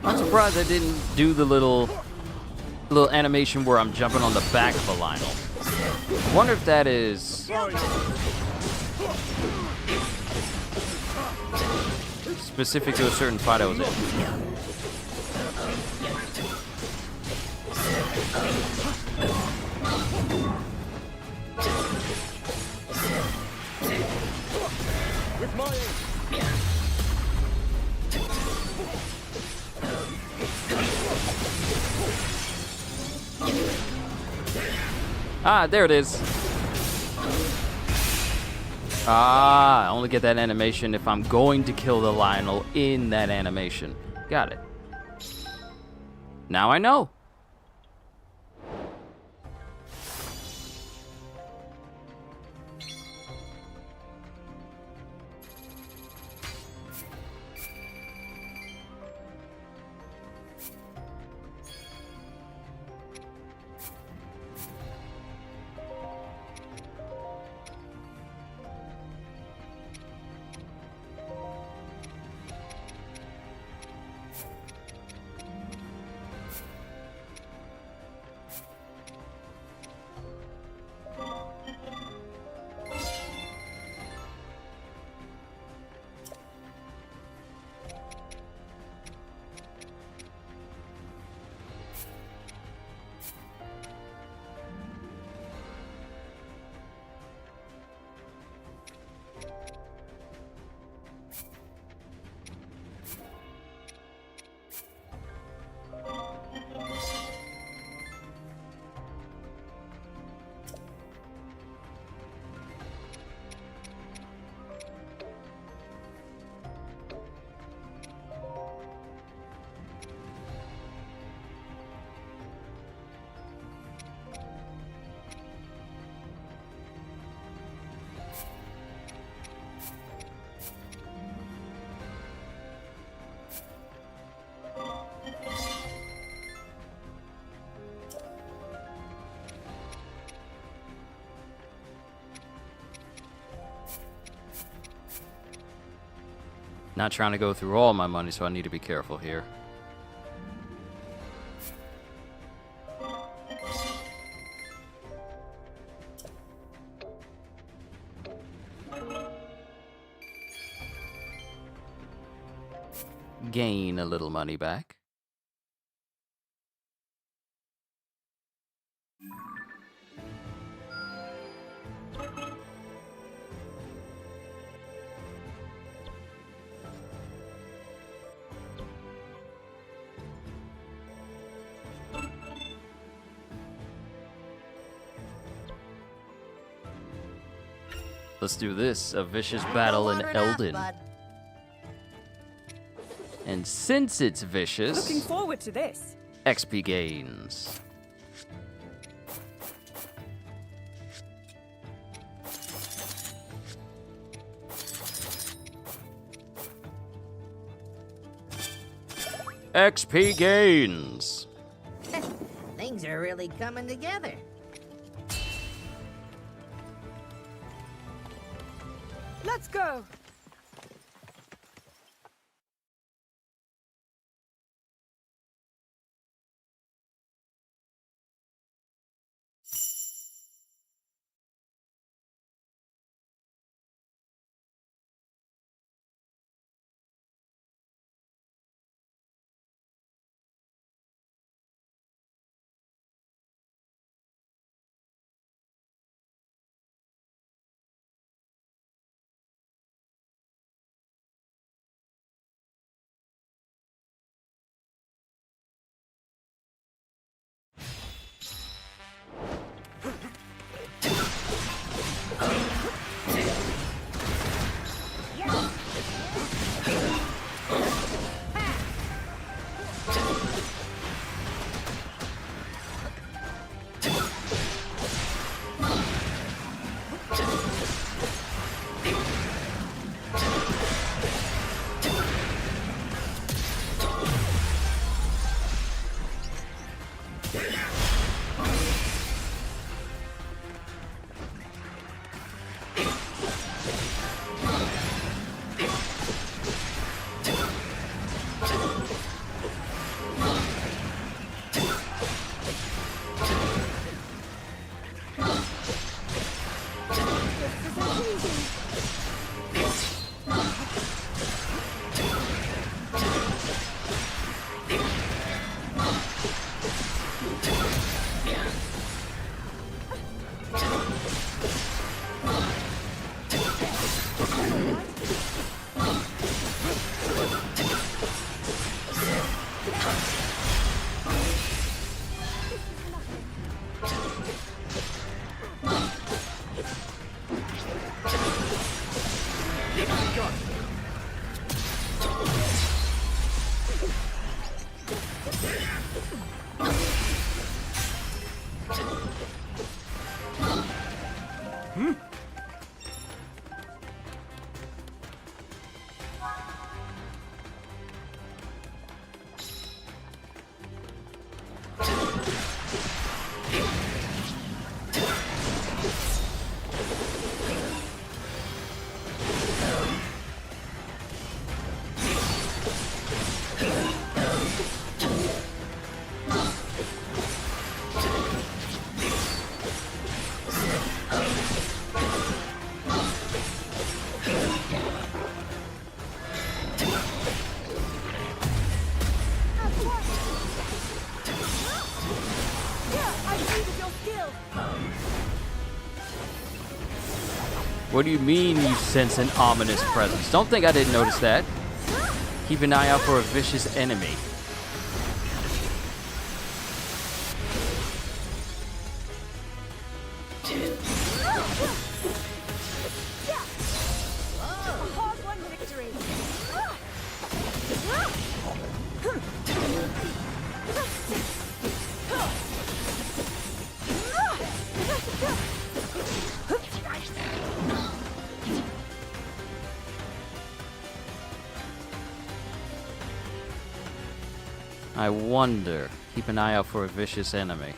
I'm surprised I didn't do the little animation where I'm jumping on the back of a Lionel. I wonder if that is... specific to a certain fight I was in. With my aim. Ah, there it is. Ah, I only get that animation if I'm going to kill the Lionel in that animation. Got it. Now I know. Not trying to go through all my money, so I need to be careful here. Gain a little money back. Let's do this. A vicious battle in Elden. And since it's vicious, Looking forward to this. XP gains. XP gains. Things are really coming together. Let's go. What do you mean you sense an ominous presence? Don't think I didn't notice that. Keep an eye out for a vicious enemy. I wonder. Keep an eye out for a vicious enemy.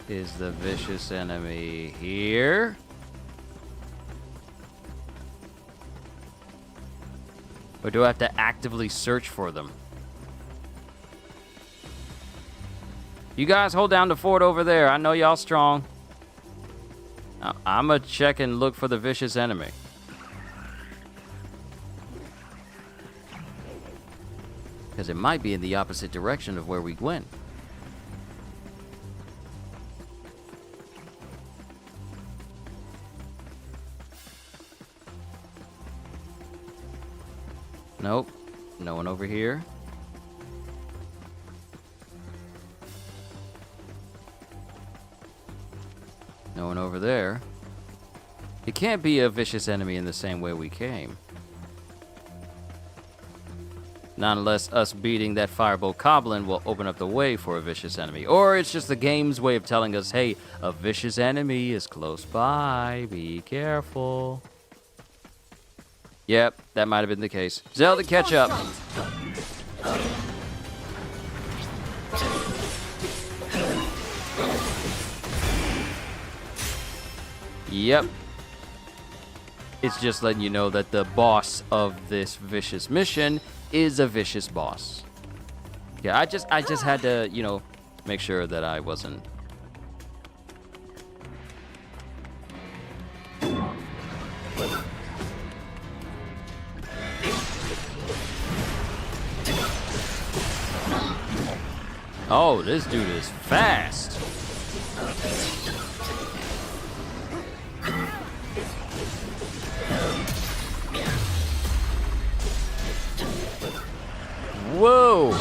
Is the vicious enemy here? Or do I have to actively search for them? You guys hold down the fort over there. I know y'all strong. I'm gonna check and look for the vicious enemy. Because it might be in the opposite direction of where we went. Nope. No one over here. No one over there. It can't be a vicious enemy in the same way we came. Not unless us beating that Firebolt Goblin will open up the way for a vicious enemy. Or it's just the game's way of telling us, hey, a vicious enemy is close by. Be careful. Yep, that might have been the case. Zelda, catch up. Yep. It's just letting you know that the boss of this vicious mission is a vicious boss. Yeah, I just had to, you know, make sure that I wasn't. Oh, this dude is fast. Whoa!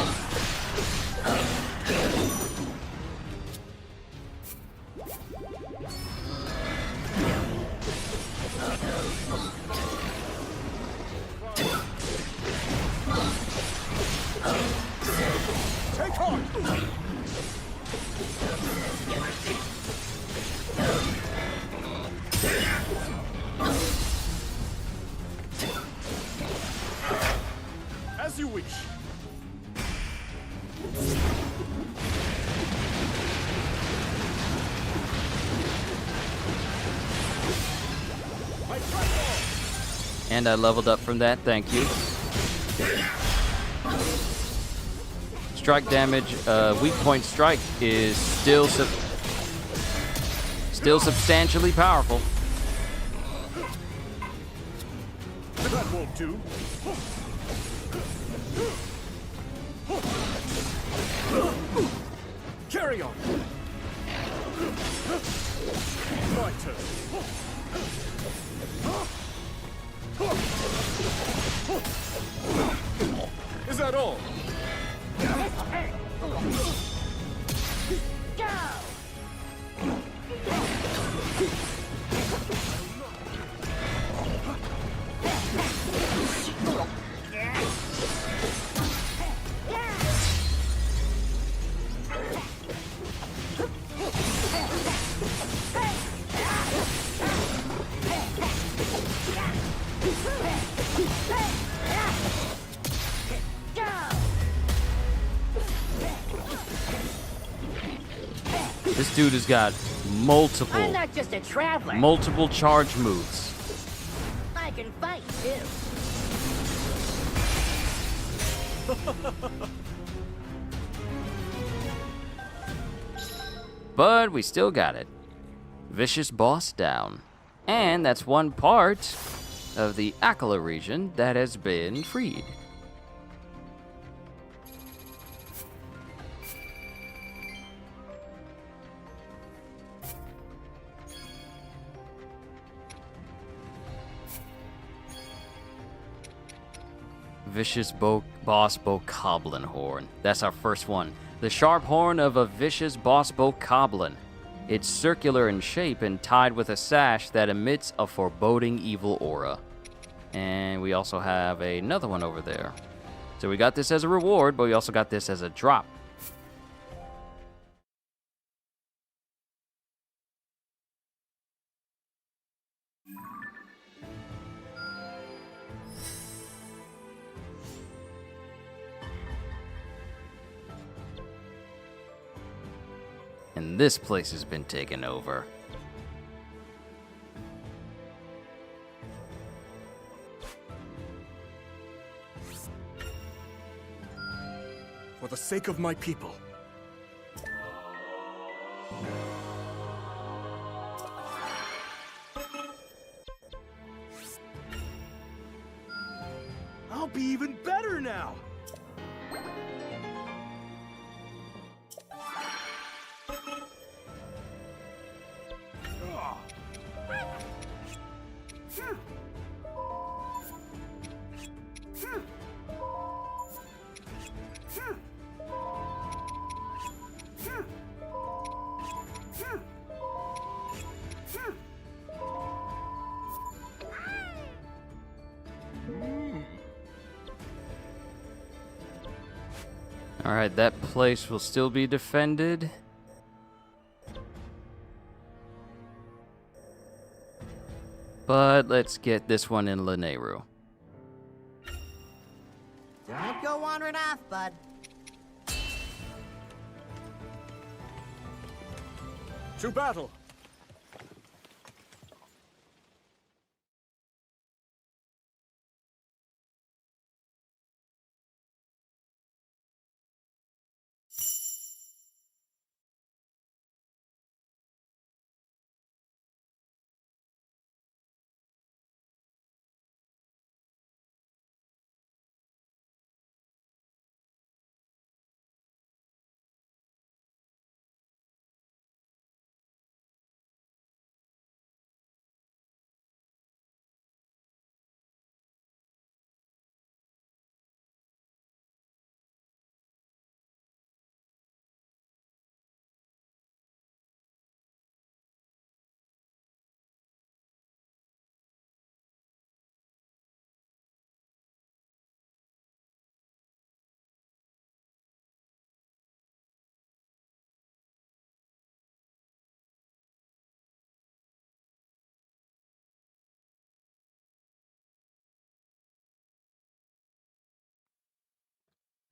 Take heart! As you wish. And I leveled up from that, thank you. Strike damage, weak point strike is still substantially powerful. That won't do. Carry on. My turn. Is that all? This dude has got multiple I'm not just a traveler. multiple charge moves. I can fight too. But we still got it. Vicious boss down. And that's one part of the Akala region that has been freed. Vicious boss bokoblin horn. That's our first one. The sharp horn of a vicious boss bokoblin. It's circular in shape and tied with a sash that emits a foreboding evil aura. And we also have another one over there. So we got this as a reward, but we also got this as a drop. And this place has been taken over. For the sake of my people. I'll be even better now! Alright, that place will still be defended. But let's get this one in Lanayru. Don't go wandering off, bud. To battle!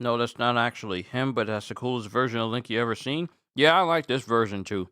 No, that's not actually him, but that's the coolest version of Link you ever seen. Yeah, I like this version too.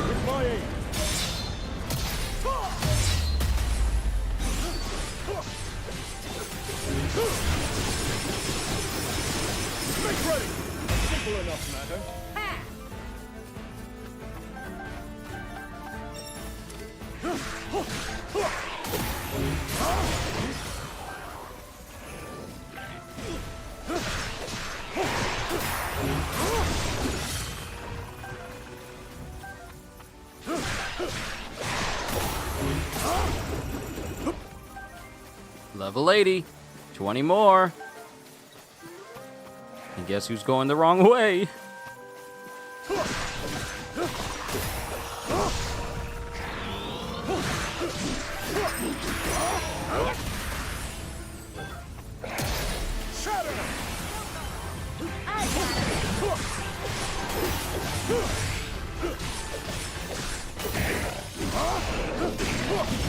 With my aid. Make ready! Simple enough matter. Level 80. 20 more. And guess who's going the wrong way?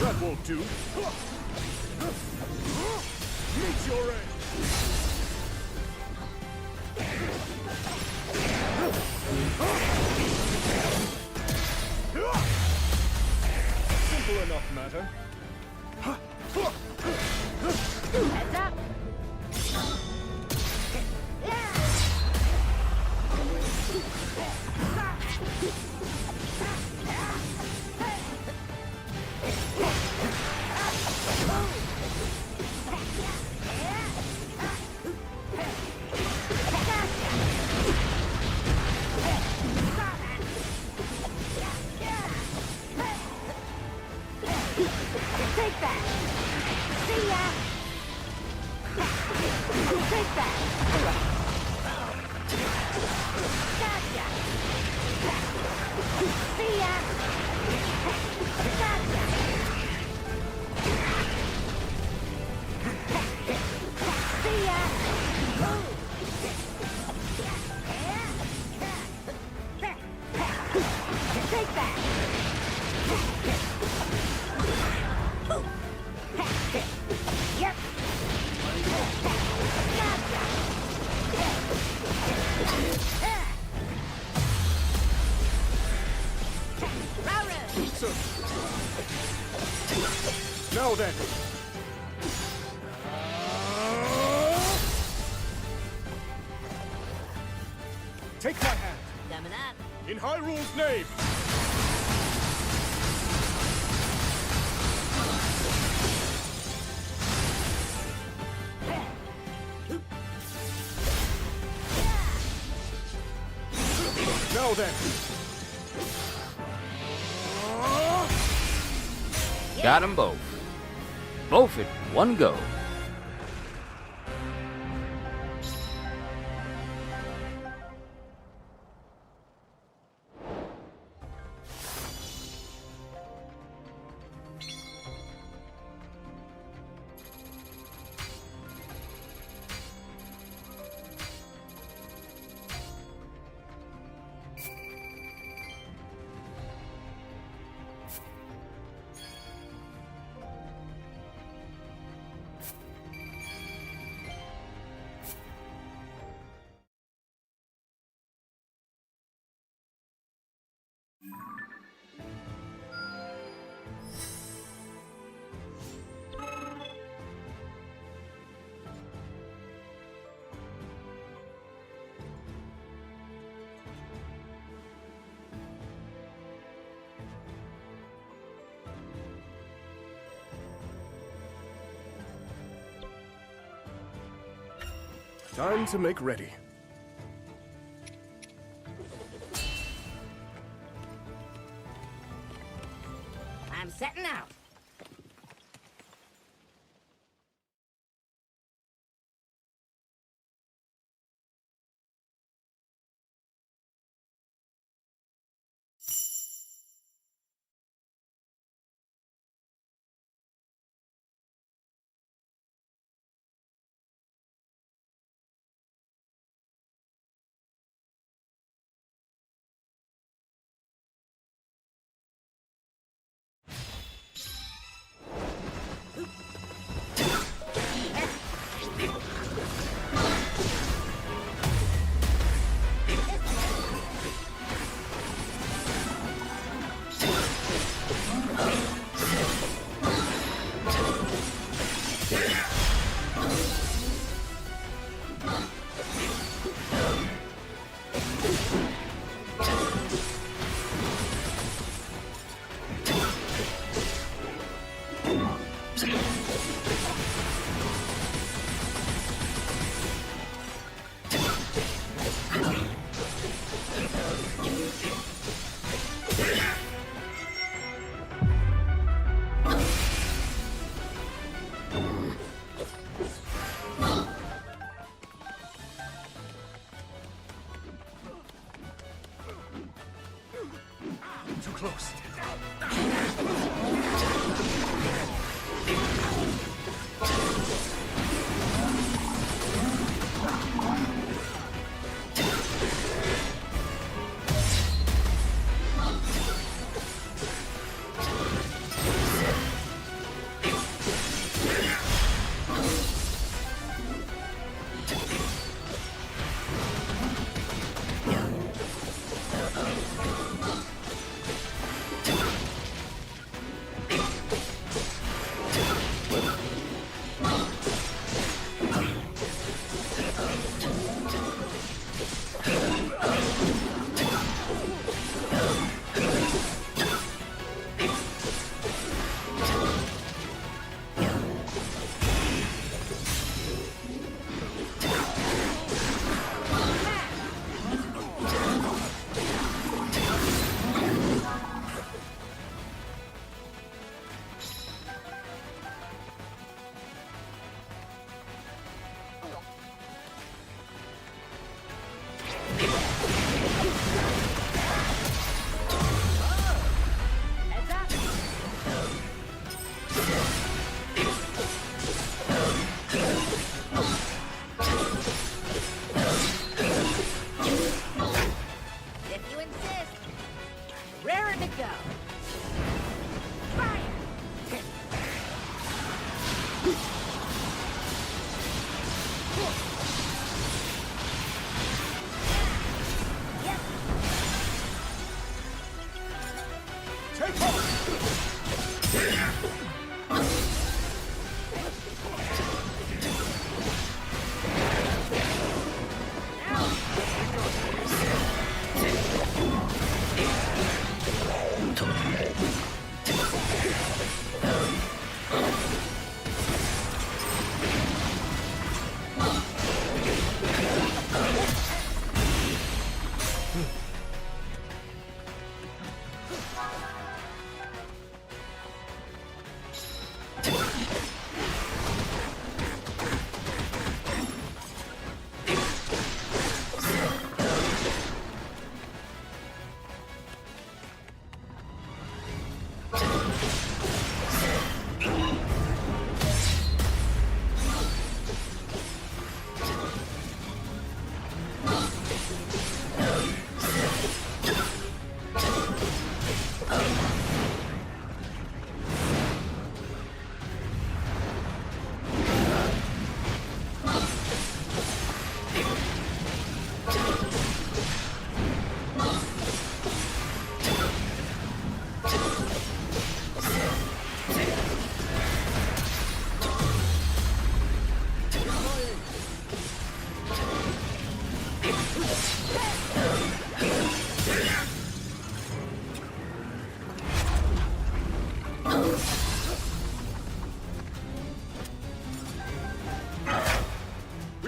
That won't do. Meet your end. Simple enough matter. Heads up! Take that! See ya! Take that! Gotcha! See ya! Gotcha! See ya! Take that! Yep. Now then. Take my hand. Coming up. In Hyrule's name. Now then. Got them both. Both in one go. Time to make ready. I'm setting out.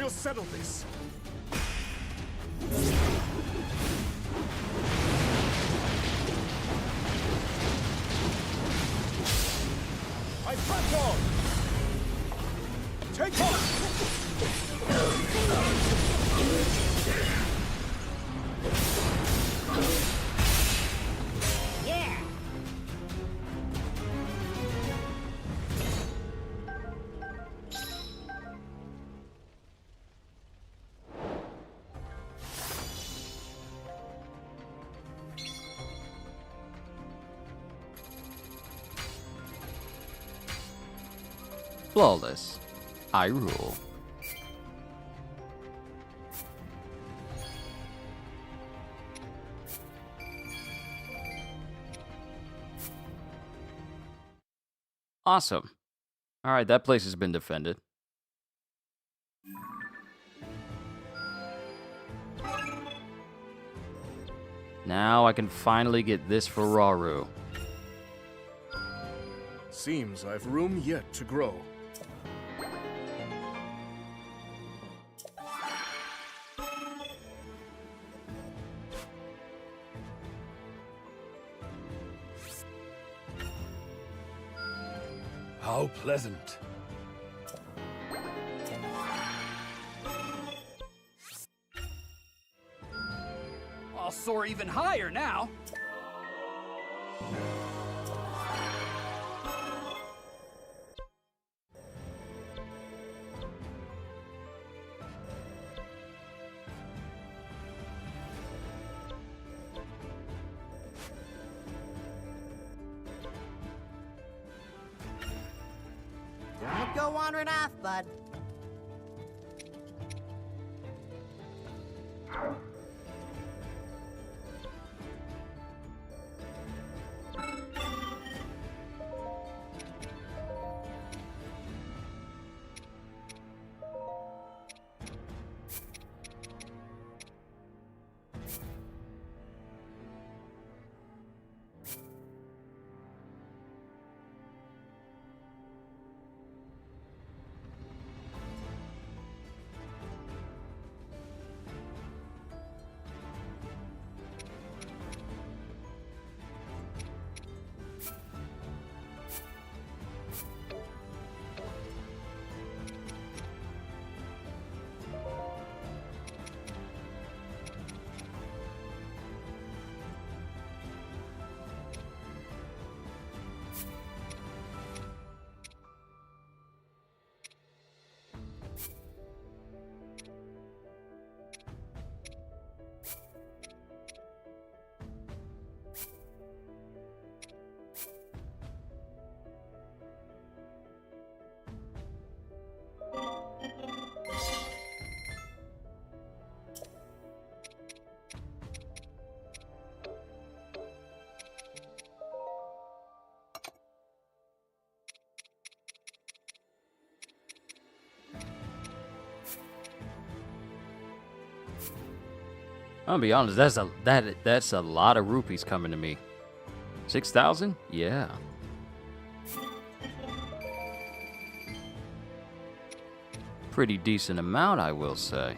We'll settle this. I press on! Take off! Yeah! Flawless. Hyrule. Awesome. All right, that place has been defended. Now I can finally get this for Rauru. Seems I've room yet to grow. How pleasant. I'll soar even higher now. Don't go wandering off, bud. I'll be honest, that's a lot of rupees coming to me. 6,000? Yeah. Pretty decent amount, I will say.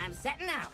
I'm setting out.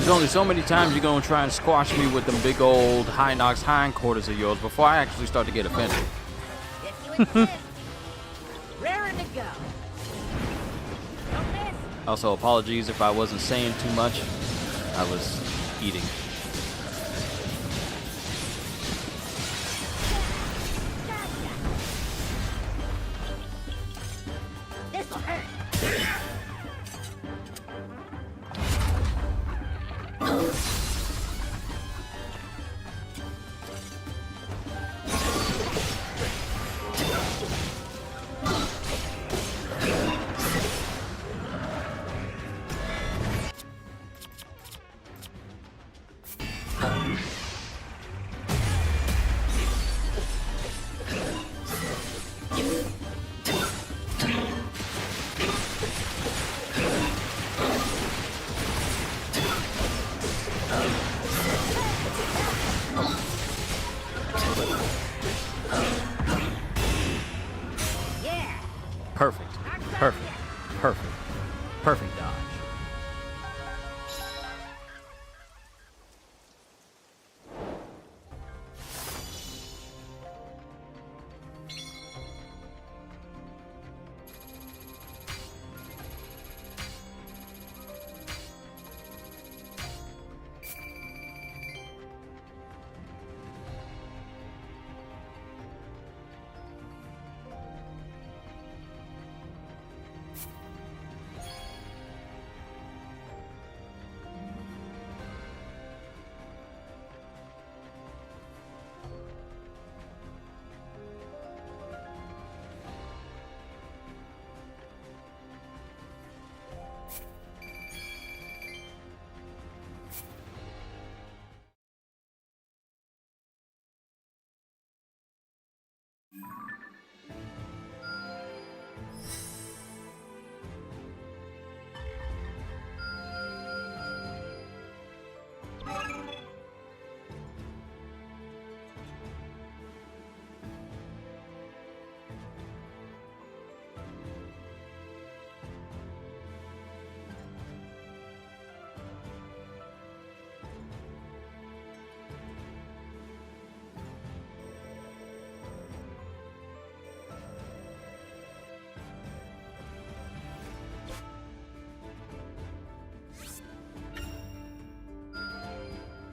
There's only so many times you're gonna try and squash me with them big old high Nox hindquarters of yours before I actually start to get offended. Raring to go. Don't miss. Also, apologies if I wasn't saying too much. I was eating. This'll hurt. Perfect. Perfect. Perfect. Perfect dodge.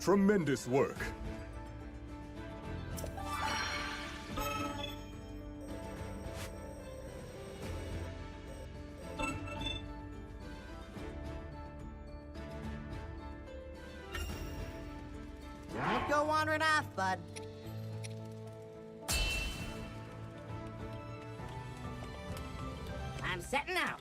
Tremendous work. Don't go wandering off, bud. I'm setting out.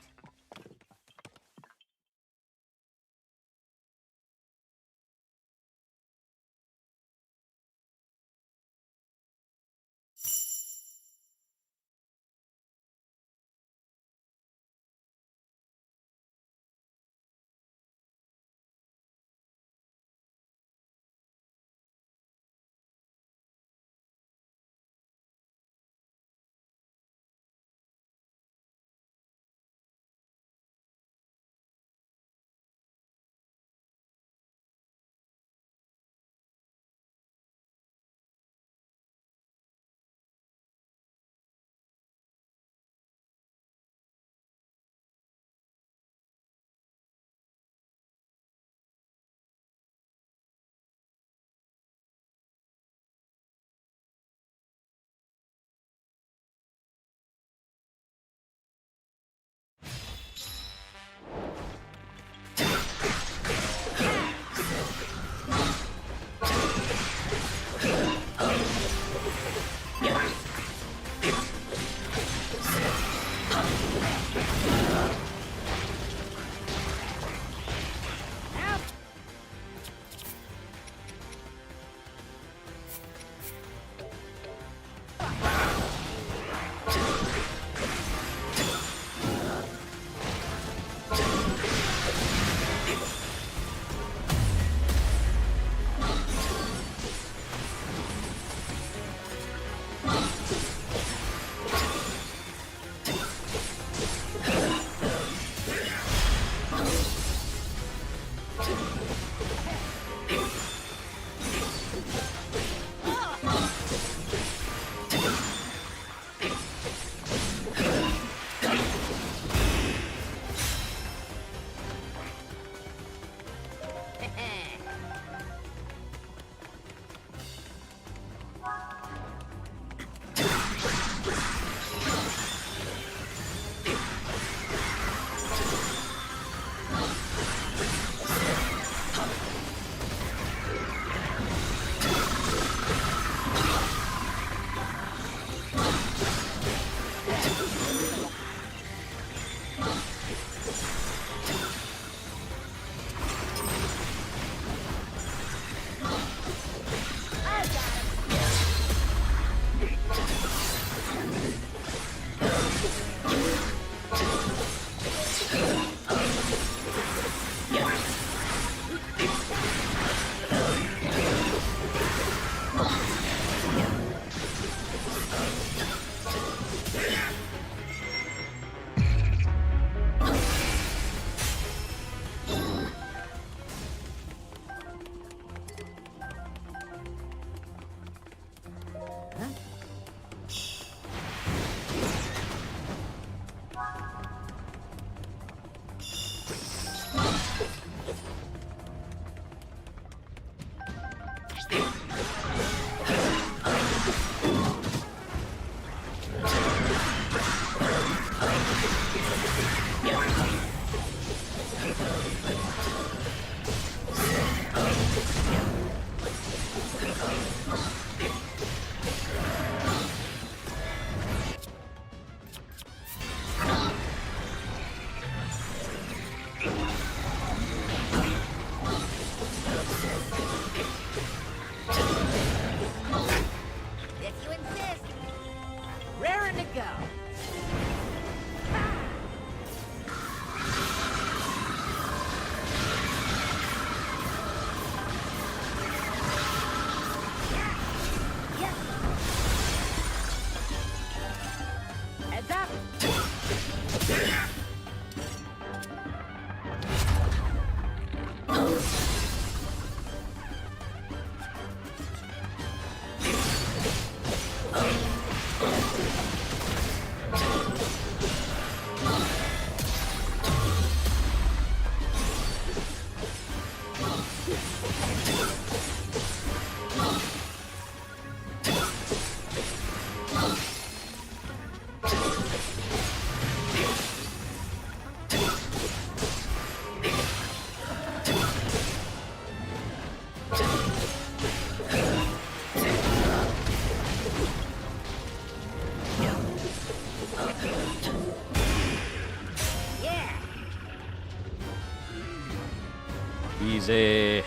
Easy.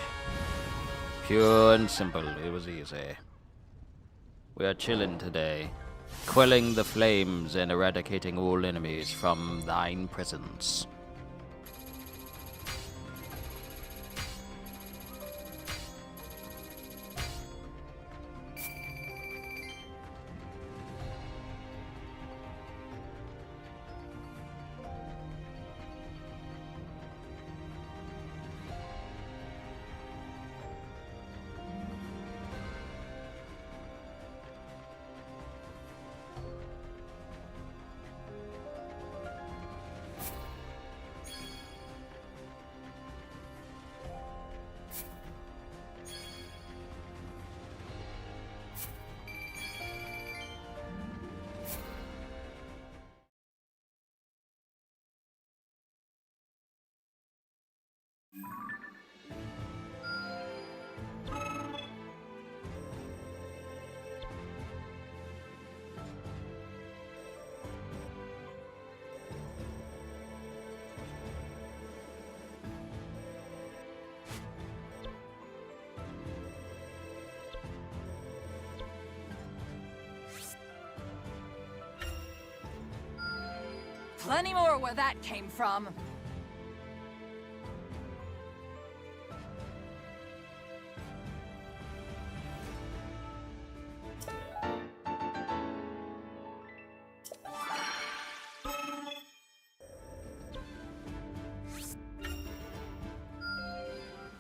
Pure and simple. It was easy. We are chilling today, quelling the flames and eradicating all enemies from thine presence. Plenty more where that came from.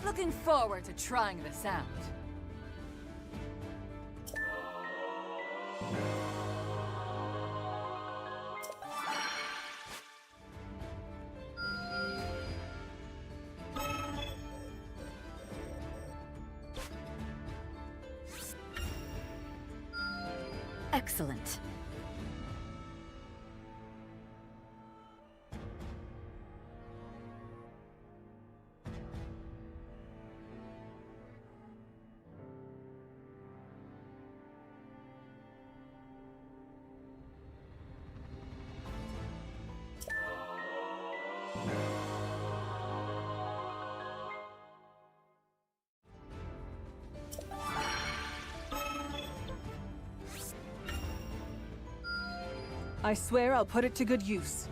Looking forward to trying this out. Excellent. I swear I'll put it to good use.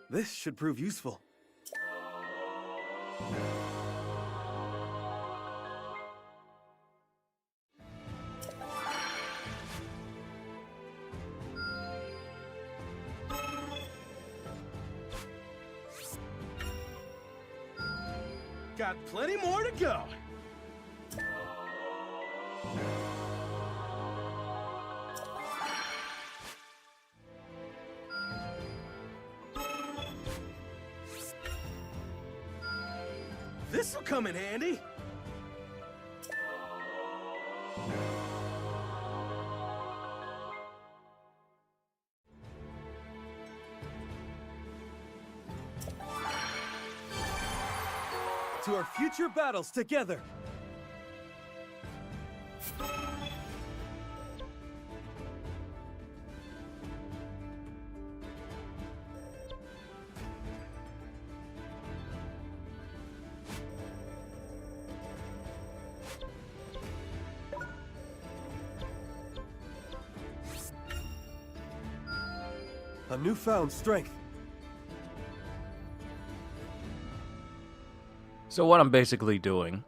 This should prove useful. Got plenty more to go. This'll come in handy. To our future battles together. A newfound strength. So what I'm basically doing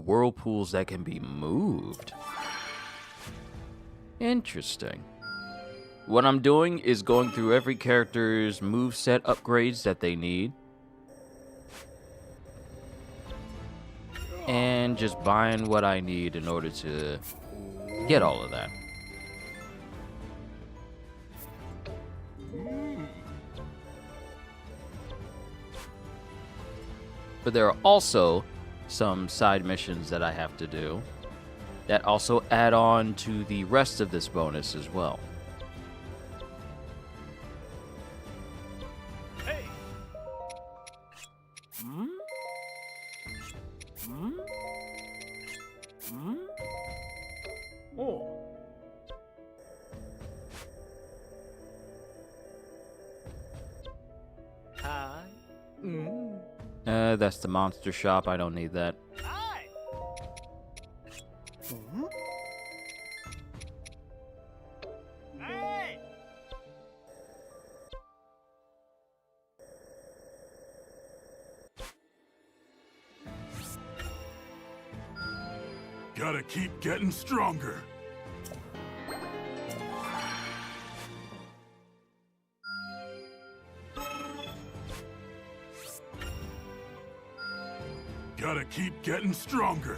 whirlpools that can be moved. Interesting. What I'm doing is going through every character's moveset upgrades that they need. And just buying what I need in order to get all of that. But there are also some side missions that I have to do that also add on to the rest of this bonus as well. Hey! Oh. Hi. That's the monster shop. I don't need that. Hi. Hey! Gotta keep getting stronger. Gotta keep getting stronger.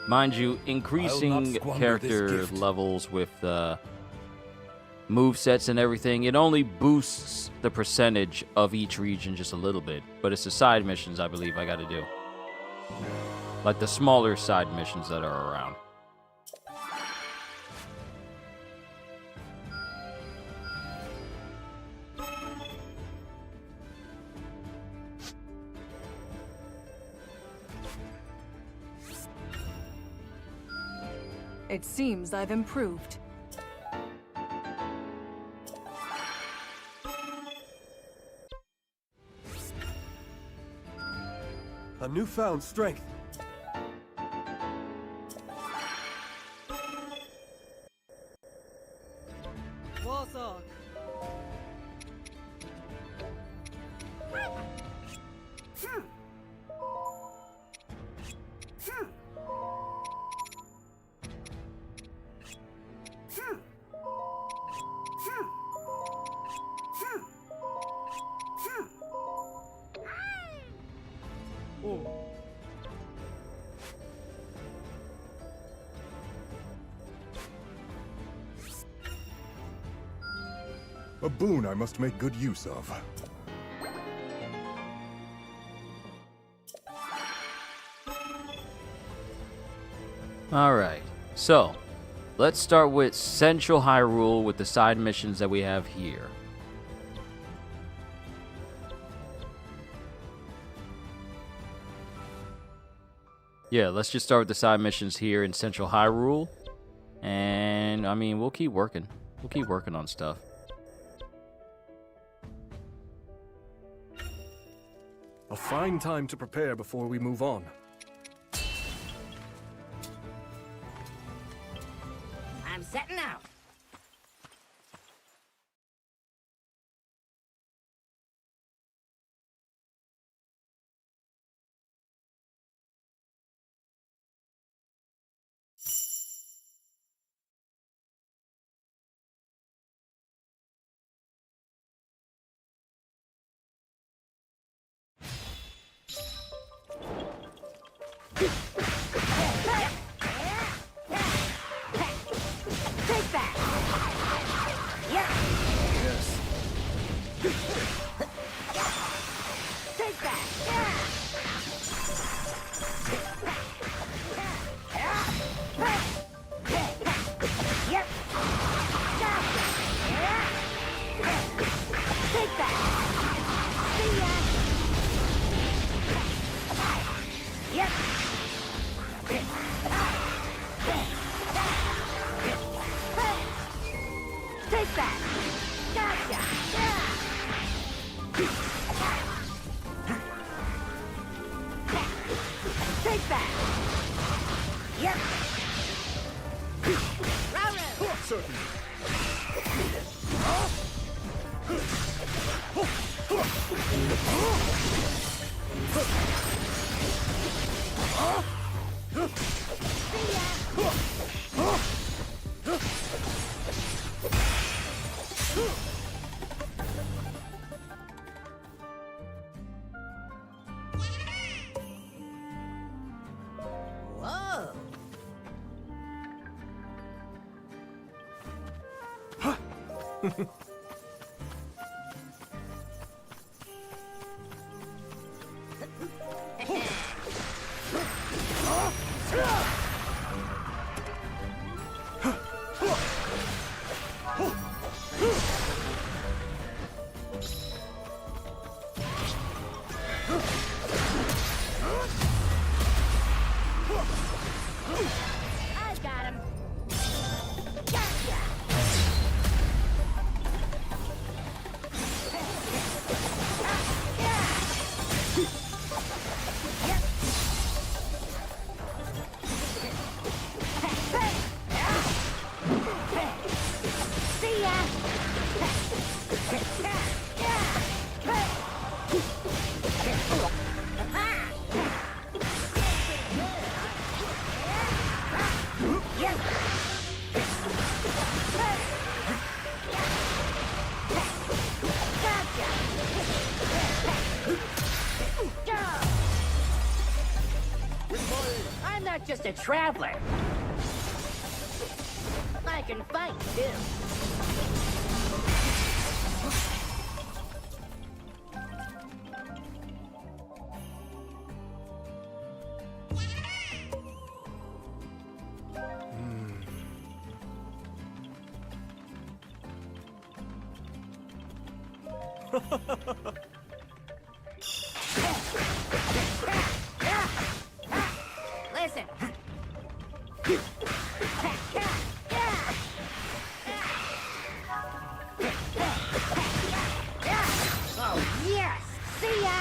Mind you, increasing character levels with move sets and everything, it only boosts the percentage of each region just a little bit. But it's the side missions I believe I gotta do. Like the smaller side missions that are around. It seems I've improved. A newfound strength. Warsaw. A boon I must make good use of. Alright, so let's start with Central Hyrule with the side missions that we have here. Yeah, let's just start with the side missions here in Central Hyrule. And, I mean, we'll keep working. We'll keep working on stuff. A fine time to prepare before we move on. I'm setting out. Take that! Yeah! Yes. Take that! Yeah! Yep! Gotcha! Take that! See ya! Yep! Take that! Gotcha! Yeah! Take that! Yep! Rauru! Certainly. Whoa! I got him. Gotcha. See ya. I'm not just a traveler. I can fight too. Listen. Oh, yes! See ya!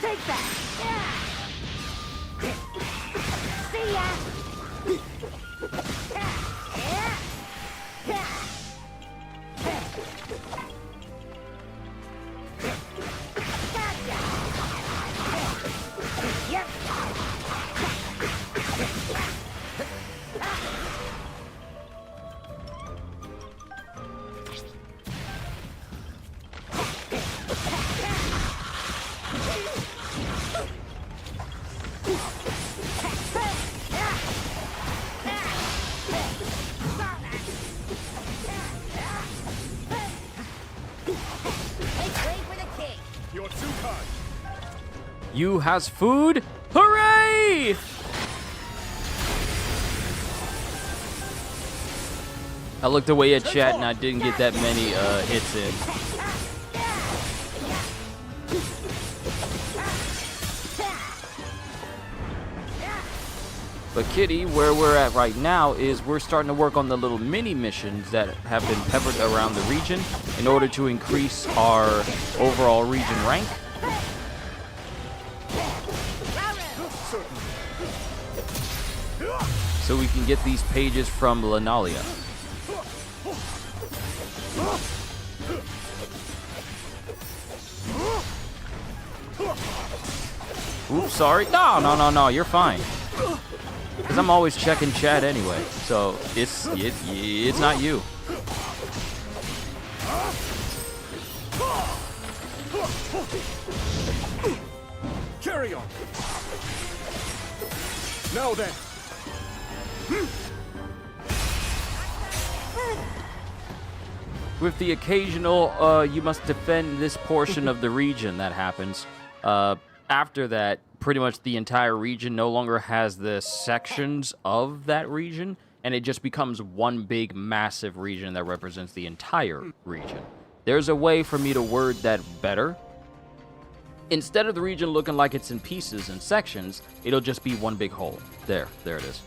Take that! See ya! Yep. You're too kind. You has food? Hooray! I looked away at chat and I didn't get that many hits in. But Kitty, where we're at right now is we're starting to work on the little mini missions that have been peppered around the region in order to increase our overall region rank. So we can get these pages from Lanalia. Oops, sorry. No, you're fine. Because I'm always checking chat anyway, so it's not you. Carry on. Now then. With the occasional, you must defend this portion of the region that happens. After that, pretty much the entire region no longer has the sections of that region, and it just becomes one big, massive region that represents the entire region. There's a way for me to word that better. Instead of the region looking like it's in pieces and sections, it'll just be one big whole. There it is.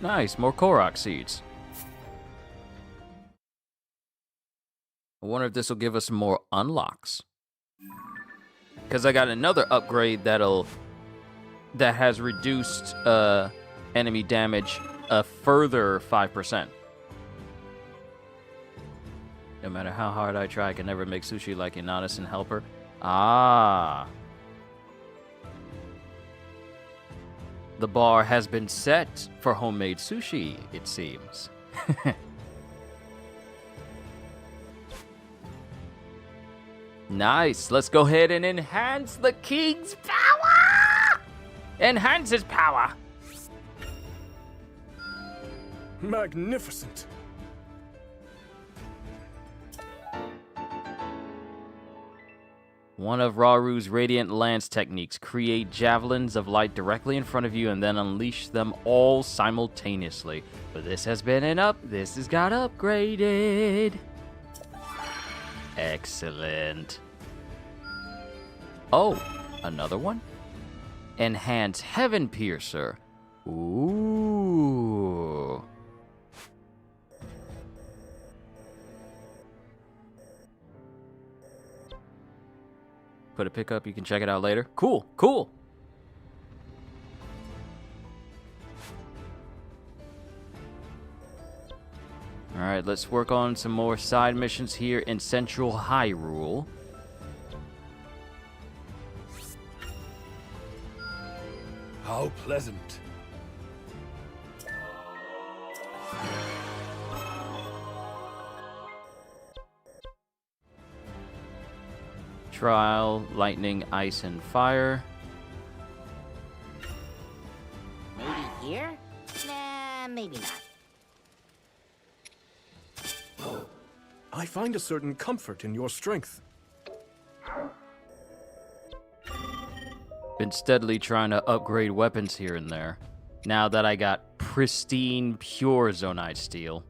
Nice, more Korok seeds. I wonder if this will give us more unlocks. Because I got another upgrade that has reduced enemy damage a further 5%. No matter how hard I try, I can never make sushi like an honest and helper. Ah. The bar has been set for homemade sushi, it seems. Nice. Let's go ahead and enhance the king's power! Enhance his power! Magnificent. One of Raru's Radiant Lance techniques. Create javelins of light directly in front of you and then unleash them all simultaneously. But this has got upgraded. Excellent. Oh, another one? Enhance Heaven Piercer. Ooh. Put a pick up, you can check it out later. Cool, cool. Alright, let's work on some more side missions here in Central Hyrule. How pleasant. Trial, lightning, ice, and fire. Maybe here? Nah, maybe not. I find a certain comfort in your strength. Been steadily trying to upgrade weapons here and there. Now that I got pristine, pure Zonite steel.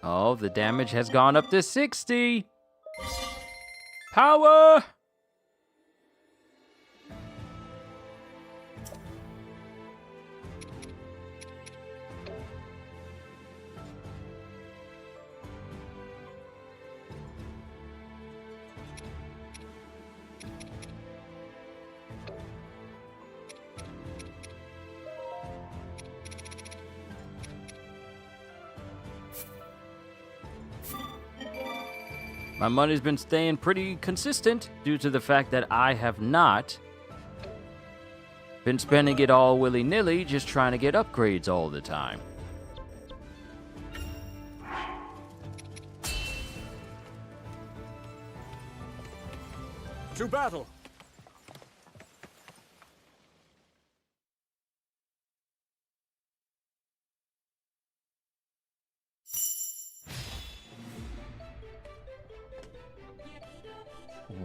Oh, the damage has gone up to 60. Power! My money's been staying pretty consistent due to the fact that I have not been spending it all willy-nilly just trying to get upgrades all the time. To battle!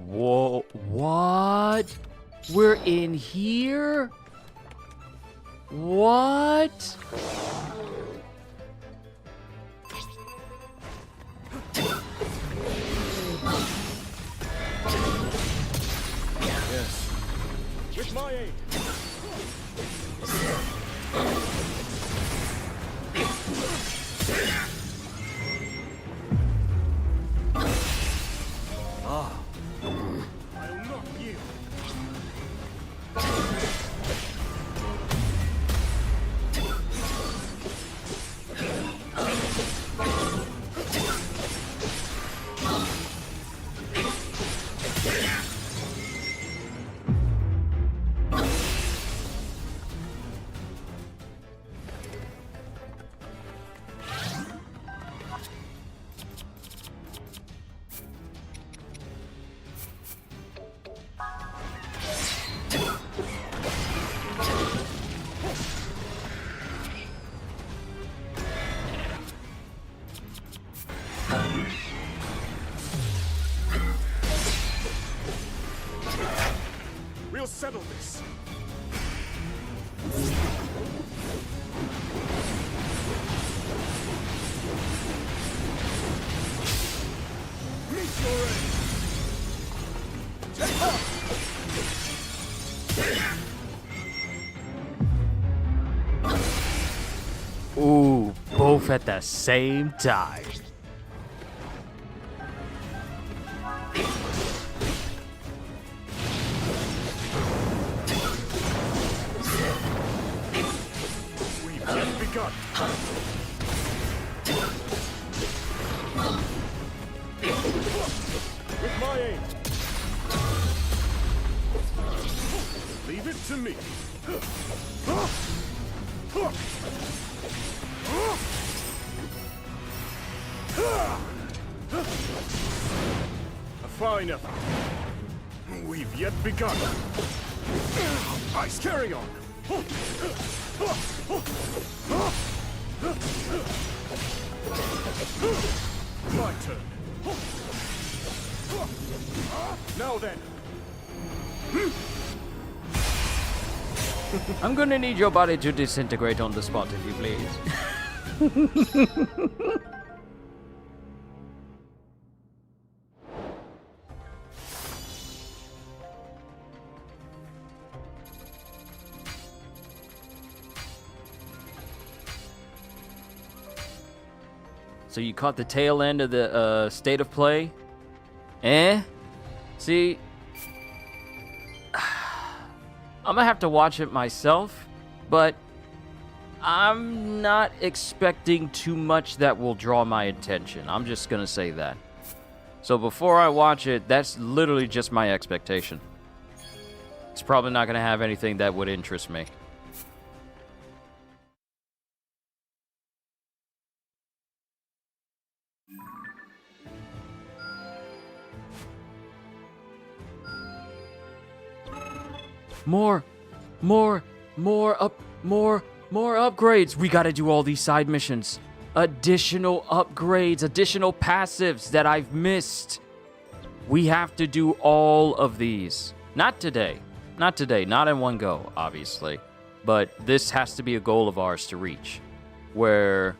Whoa, what? We're in here? What? Yes. With my aid. Ah. I'll not yield. We'll settle this. Meet your end. both at the same time. We've just begun. With my aim. Leave it to me. A fine effort. We've yet begun. Ice, carry on. My turn. Now then. I'm gonna need your body to disintegrate on the spot, if you please. So you caught the tail end of the state of play? See, I'm gonna have to watch it myself, but I'm not expecting too much that will draw my attention. I'm just gonna say that. So before I watch it, that's literally just my expectation. It's probably not gonna have anything that would interest me. More upgrades. We gotta do all these side missions. Additional upgrades, additional passives that I've missed. We have to do all of these. Not today, not in one go, obviously. But this has to be a goal of ours to reach, where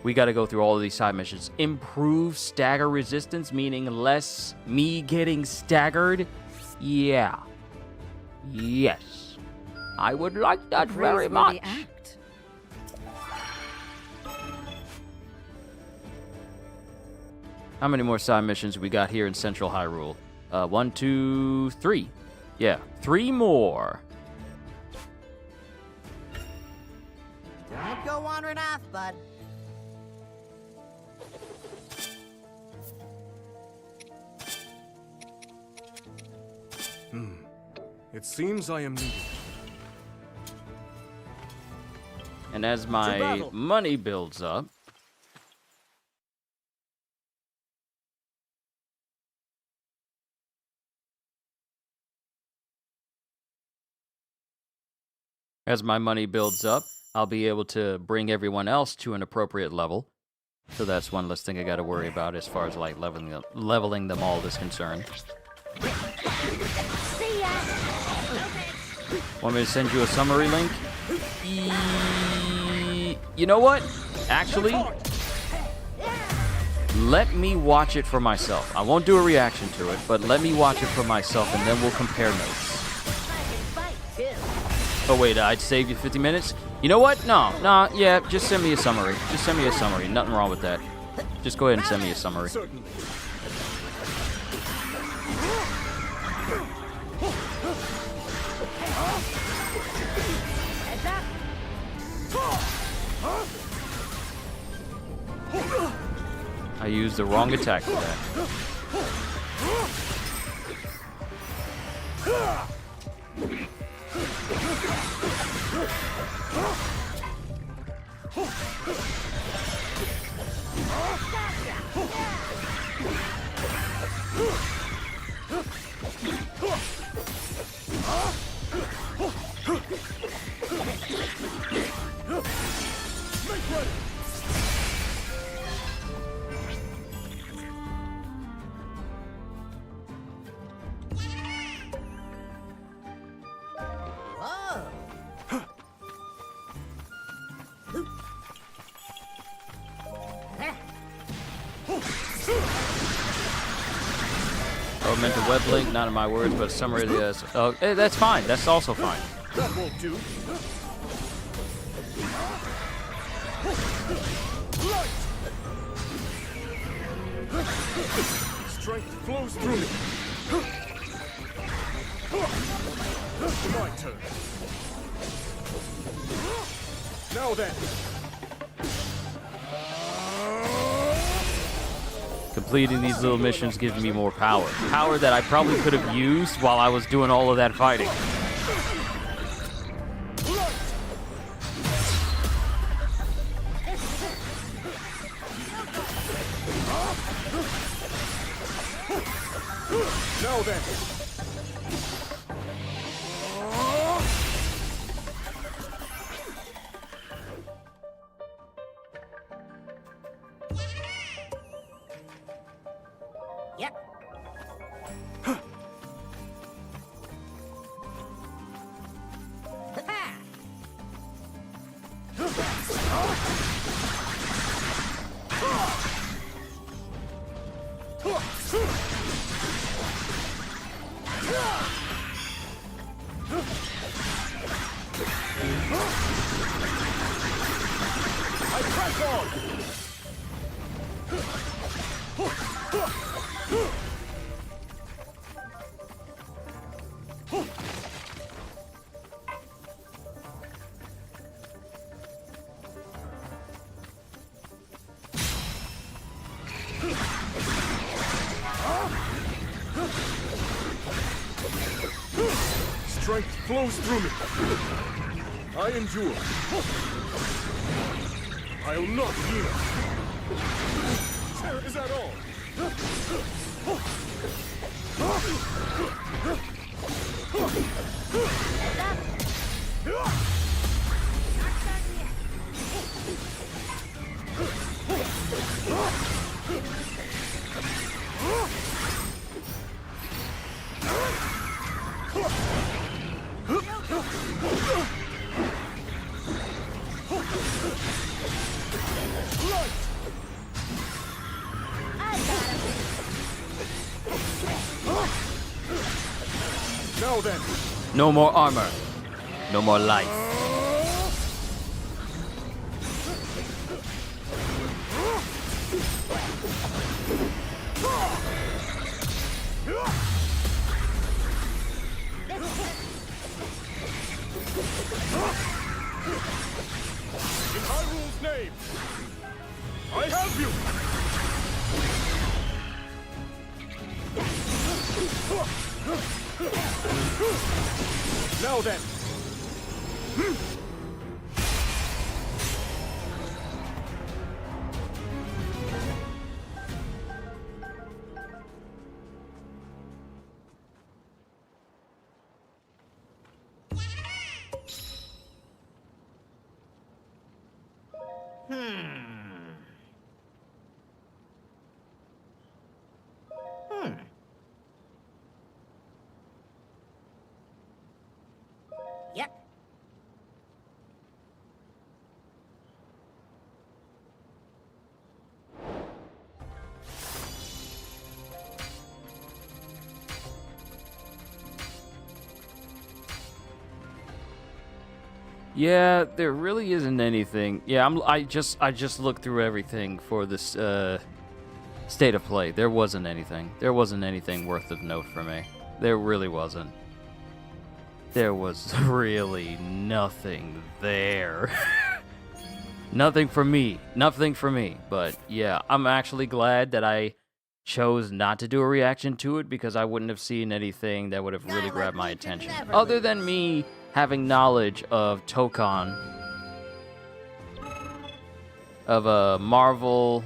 we gotta go through all of these side missions. Improve stagger resistance, meaning less me getting staggered. Yeah. Yes. I would like that very much. How many more side missions we got here in Central Hyrule? 1, 2, 3. Yeah, 3 more. Don't go wandering off, bud. It seems I am needed. And as my money builds up, I'll be able to bring everyone else to an appropriate level. So that's one less thing I got to worry about as far as like leveling them all is concerned. See ya. Want me to send you a summary link? You know what? Actually, let me watch it for myself. I won't do a reaction to it, but let me watch it for myself, and then we'll compare notes. Oh wait, I'd save you 50 minutes? You know what? No, yeah, just send me a summary. Just send me a summary. Nothing wrong with that. Just go ahead and send me a summary. I used the wrong attack for that. Meant a web link, not in my words, but a summary of the. Oh, hey, that's fine. That's also fine. That won't do. Strength flows through me. My turn. Now then. Completing these little missions gives me more power. Power that I probably could have used while I was doing all of that fighting. Now then. Yep. I press on. Strength flows through me. I endure. I'll not yield. Is that all? Now then. No more armor. No more life. In Hyrule's name, I have you! Now then! Yep. Yeah, there really isn't anything. Yeah, I just looked through everything for this state of play. There wasn't anything. There wasn't anything worth of note for me. There really wasn't. There was really nothing there. Nothing for me. Nothing for me. But yeah, I'm actually glad that I chose not to do a reaction to it because I wouldn't have seen anything that would have really grabbed my attention. Other than me having knowledge of Tokon, of a Marvel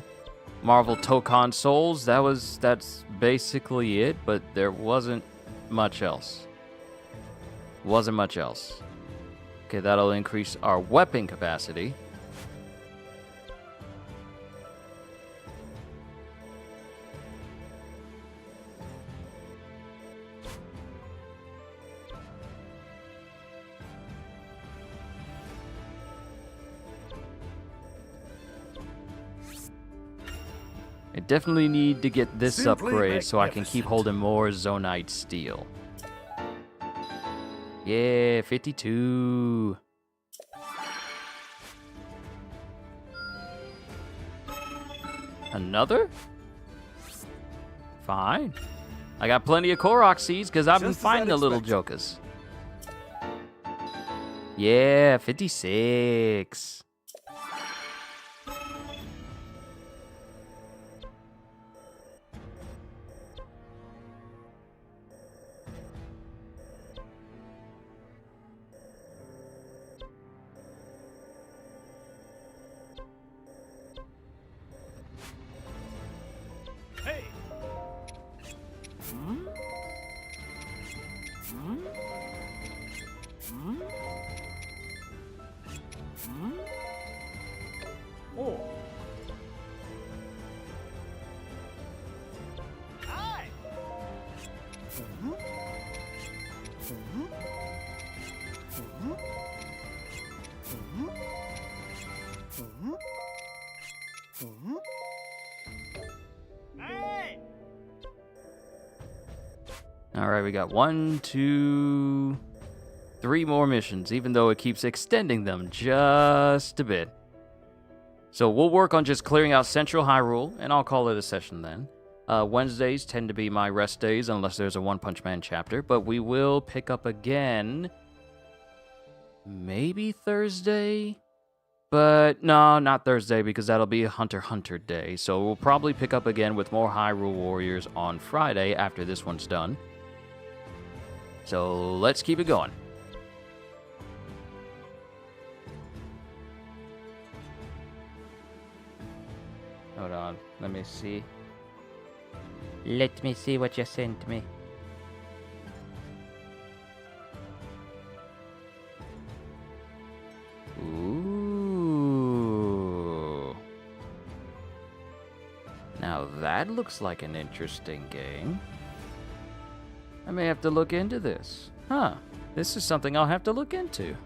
Tokon Souls, that's basically it, but there wasn't much else. Wasn't much else. Okay, that'll increase our weapon capacity. I definitely need to get this Simply upgrade so I can keep holding more Zonite Steel. Yeah, 52. Another? Fine. I got plenty of Korok seeds because I've been finding the little jokers. Yeah, 56. Hey! Oh. Hi. Hey. All right, we got 1, 2, 3 more missions, even though it keeps extending them just a bit. So we'll work on just clearing out Central Hyrule, and I'll call it a session then. Wednesdays tend to be my rest days, unless there's a One Punch Man chapter, but we will pick up again maybe Thursday? But no, not Thursday, because that'll be a Hunter x Hunter day. So we'll probably pick up again with more Hyrule Warriors on Friday after this one's done. So let's keep it going. Hold on, let me see. Let me see what you sent me. Ooh. Now that looks like an interesting game. I may have to look into this. Huh. This is something I'll have to look into.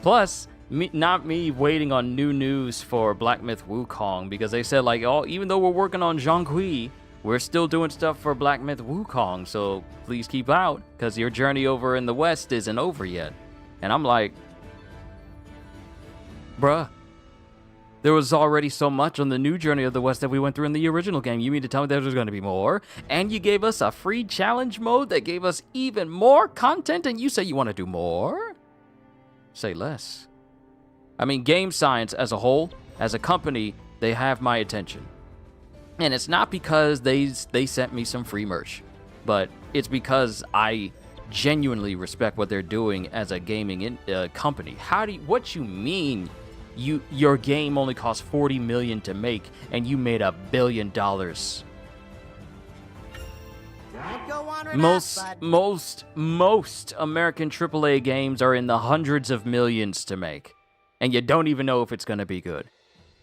Plus, not me waiting on new news for Black Myth Wukong, because they said, like, oh, even though we're working on Zhonghui, we're still doing stuff for Black Myth Wukong, so please keep out, because your journey over in the West isn't over yet. And I'm like, bruh, there was already so much on the new Journey of the West that we went through in the original game. You mean to tell me there's going to be more? And you gave us a free challenge mode that gave us even more content, and you say you want to do more? Say less. I mean, Game Science as a whole, as a company, they have my attention. And it's not because they sent me some free merch, but it's because I genuinely respect what they're doing as a gaming company. What you mean your game only cost $40 million to make and you made $1 billion? Most American AAA games are in the hundreds of millions to make, and you don't even know if it's going to be good.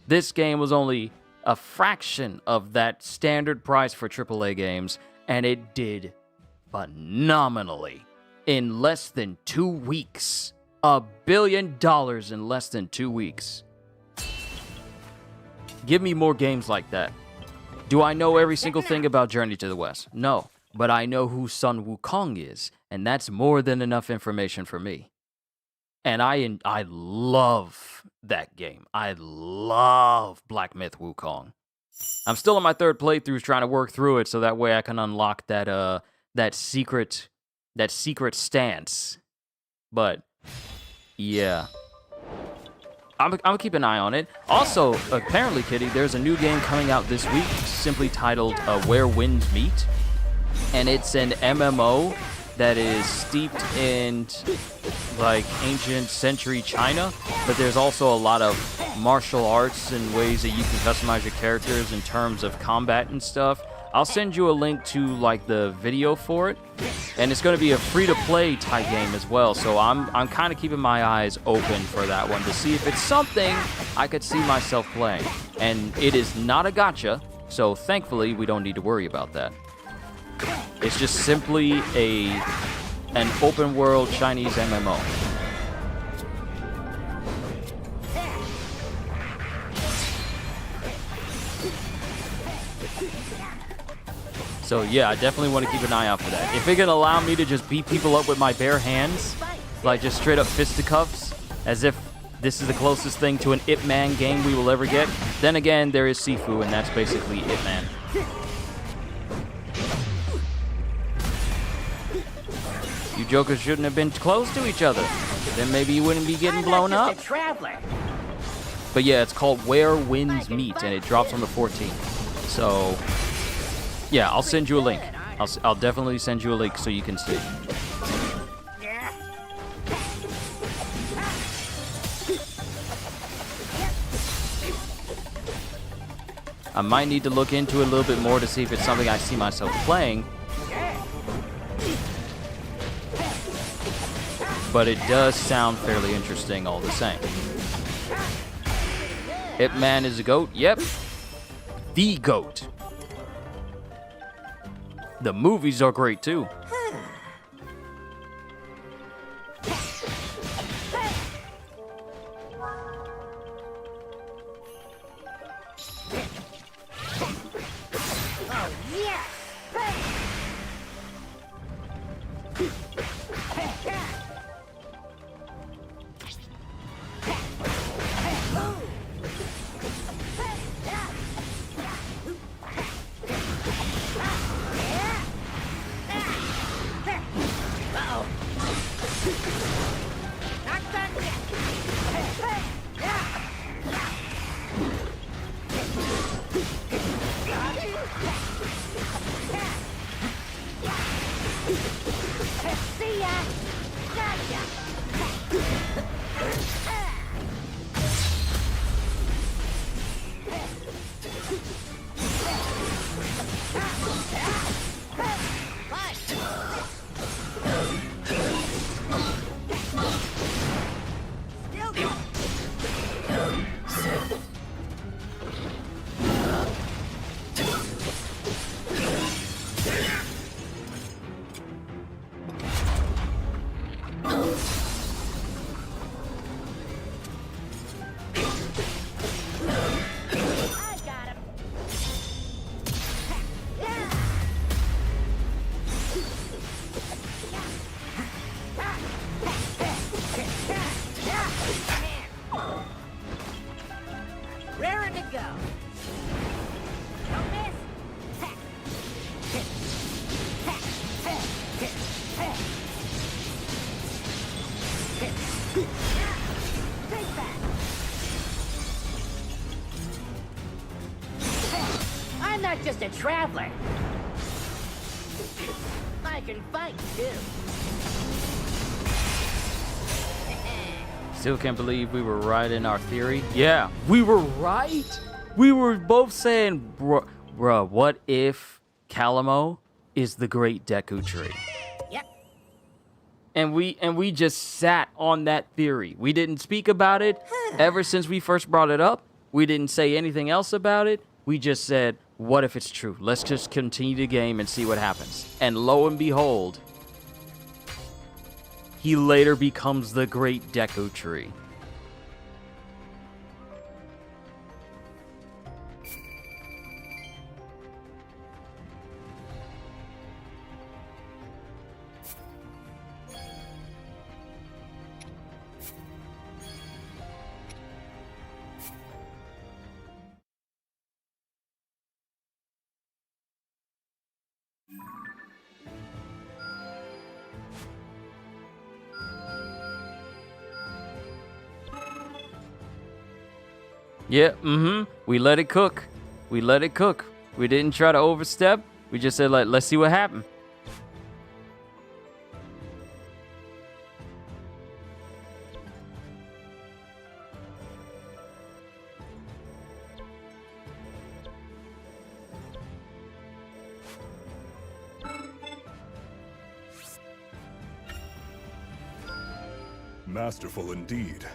This game was only a fraction of that standard price for AAA games, and it did phenomenally in less than 2 weeks. $1 billion in less than 2 weeks. Give me more games like that. Do I know every single thing about Journey to the West? No, but I know who Sun Wukong is, and that's more than enough information for me. And I love that game. I love Black Myth Wukong. I'm still in my third playthrough trying to work through it so that way I can unlock that secret stance. But yeah, I'm gonna keep an eye on it. Also, apparently, Kitty, there's a new game coming out this week, simply titled Where Winds Meet, and it's an MMO that is steeped in like ancient century China, but there's also a lot of martial arts and ways that you can customize your characters in terms of combat and stuff. I'll send you a link to like the video for it, and it's going to be a free-to-play type game as well. So I'm kind of keeping my eyes open for that one to see if it's something I could see myself playing. And it is not a gacha, so thankfully we don't need to worry about that. It's just simply an open-world Chinese MMO. So yeah, I definitely want to keep an eye out for that. If it can allow me to just beat people up with my bare hands, like just straight up fisticuffs, as if This is the closest thing to an Ip Man game we will ever get. Then again, there is Sifu, and that's basically Ip Man. You jokers shouldn't have been close to each other. Then maybe you wouldn't be getting blown up. A traveler. But yeah, it's called Where Winds Meet, and it drops on the 14th. So, yeah, I'll send you a link. I'll definitely send you a link so you can see. I might need to look into it a little bit more to see if it's something I see myself playing. But it does sound fairly interesting all the same. Ip Man is a goat? Yep. The goat. The movies are great too. Raring to go. Don't miss. Take that. I'm not just a traveler. I can fight too. Still can't believe we were right in our theory. Yeah, we were right. We were both saying, bruh, what if Calamo is the great Deku Tree? Yep. And we just sat on that theory. We didn't speak about it ever since we first brought it up. We didn't say anything else about it. We just said, what if it's true? Let's just continue the game and see what happens. And lo and behold, he later becomes the great Deku Tree. Yeah, we let it cook. We let it cook. We didn't try to overstep. We just said, like, let's see what happens. Masterful indeed.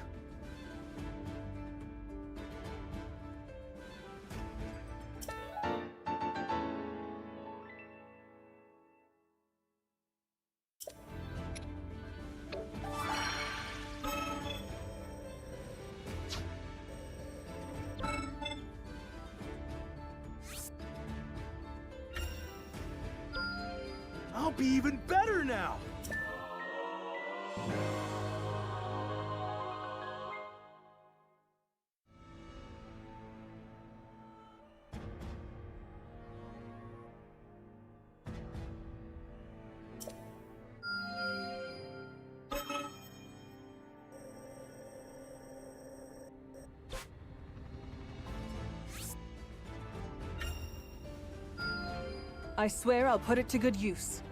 I'll be even better now! I swear I'll put it to good use.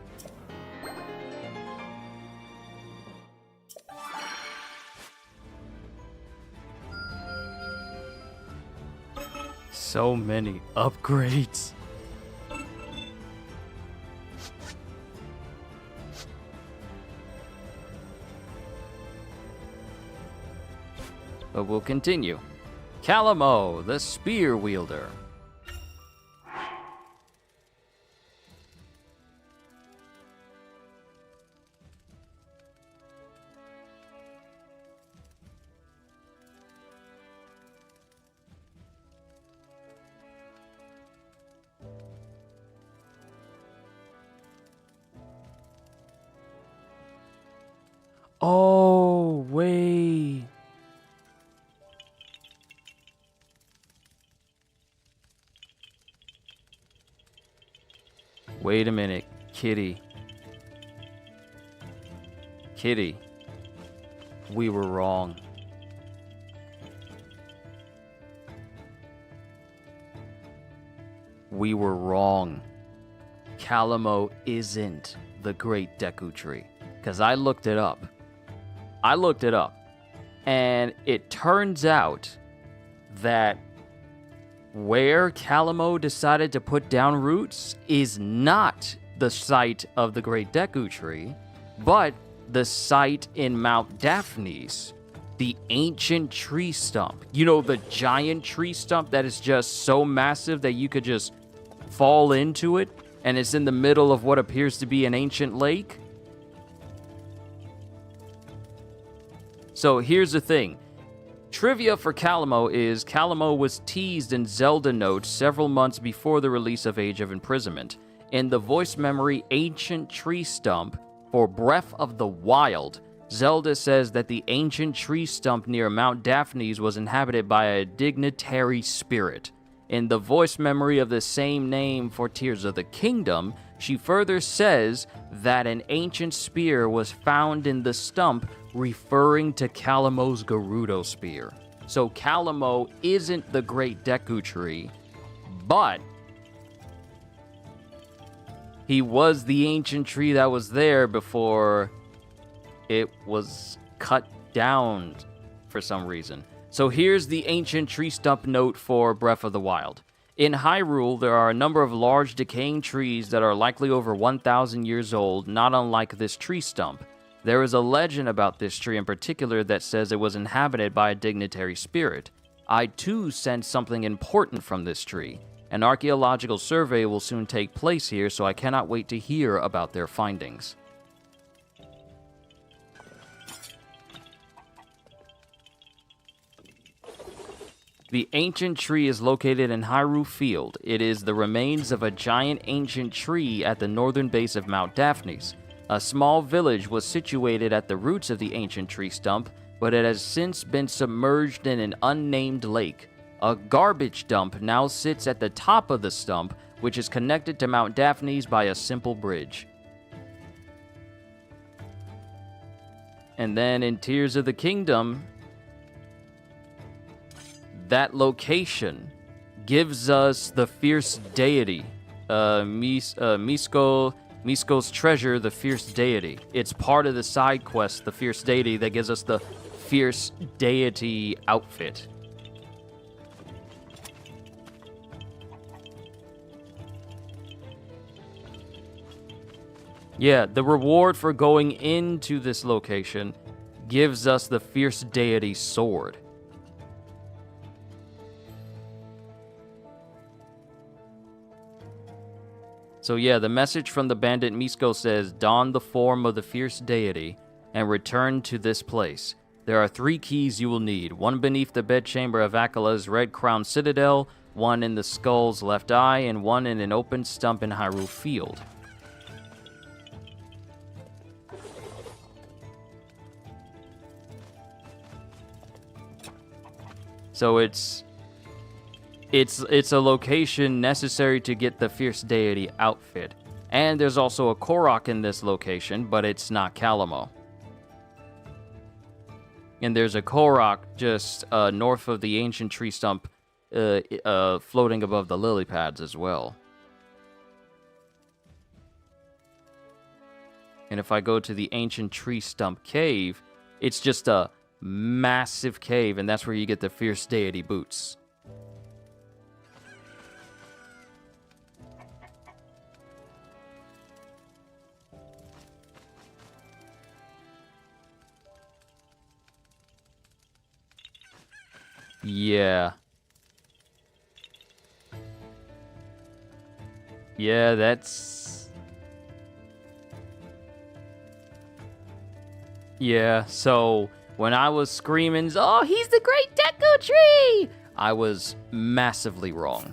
So many upgrades. But we'll continue. Calamo, the spear wielder. Oh, wait. Wait a minute, Kitty. Kitty. We were wrong. We were wrong. Calamo isn't the Great Deku Tree. Because I looked it up. And it turns out that where Calamo decided to put down roots is not the site of the Great Deku Tree, but the site in Mount Daphne's, the ancient tree stump. You know, the giant tree stump that is just so massive that you could just fall into it, and it's in the middle of what appears to be an ancient lake? So here's the thing. Trivia for Calamo is Calamo was teased in Zelda notes several months before the release of Age of Imprisonment. In the voice memory Ancient Tree Stump for Breath of the Wild, Zelda says that the ancient tree stump near Mount Daphne's was inhabited by a dignitary spirit. In the voice memory of the same name for Tears of the Kingdom, she further says that an ancient spear was found in the stump, referring to Calamo's Gerudo spear. So Calamo isn't the Great Deku Tree, but he was the ancient tree that was there before it was cut down for some reason. So here's the ancient tree stump note for Breath of the Wild. In Hyrule, there are a number of large decaying trees that are likely over 1,000 years old, not unlike this tree stump. There is a legend about this tree in particular that says it was inhabited by a dignitary spirit. I too sense something important from this tree. An archaeological survey will soon take place here, so I cannot wait to hear about their findings. The ancient tree is located in Hyrule Field. It is the remains of a giant ancient tree at the northern base of Mount Daphne's. A small village was situated at the roots of the ancient tree stump, but it has since been submerged in an unnamed lake. A garbage dump now sits at the top of the stump, which is connected to Mount Daphne's by a simple bridge. And then in Tears of the Kingdom, that location gives us the fierce deity, Misko's treasure, the fierce deity. It's part of the side quest, the fierce deity, that gives us the fierce deity outfit. Yeah, the reward for going into this location gives us the fierce deity sword. So yeah, the message from the bandit Misko says, don the form of the fierce deity and return to this place. There are 3 keys you will need, one beneath the bedchamber of Akila's Red Crown Citadel, one in the skull's left eye, and one in an open stump in Hyrule Field. So it's a location necessary to get the Fierce Deity outfit. And there's also a Korok in this location, but it's not Calamo. And there's a Korok just north of the ancient tree stump, floating above the lily pads as well. And if I go to the Ancient Tree Stump Cave, it's just a massive cave, and that's where you get the Fierce Deity boots. Yeah. Yeah, that's... Yeah, so when I was screaming, oh, he's the Great Deku Tree! I was massively wrong.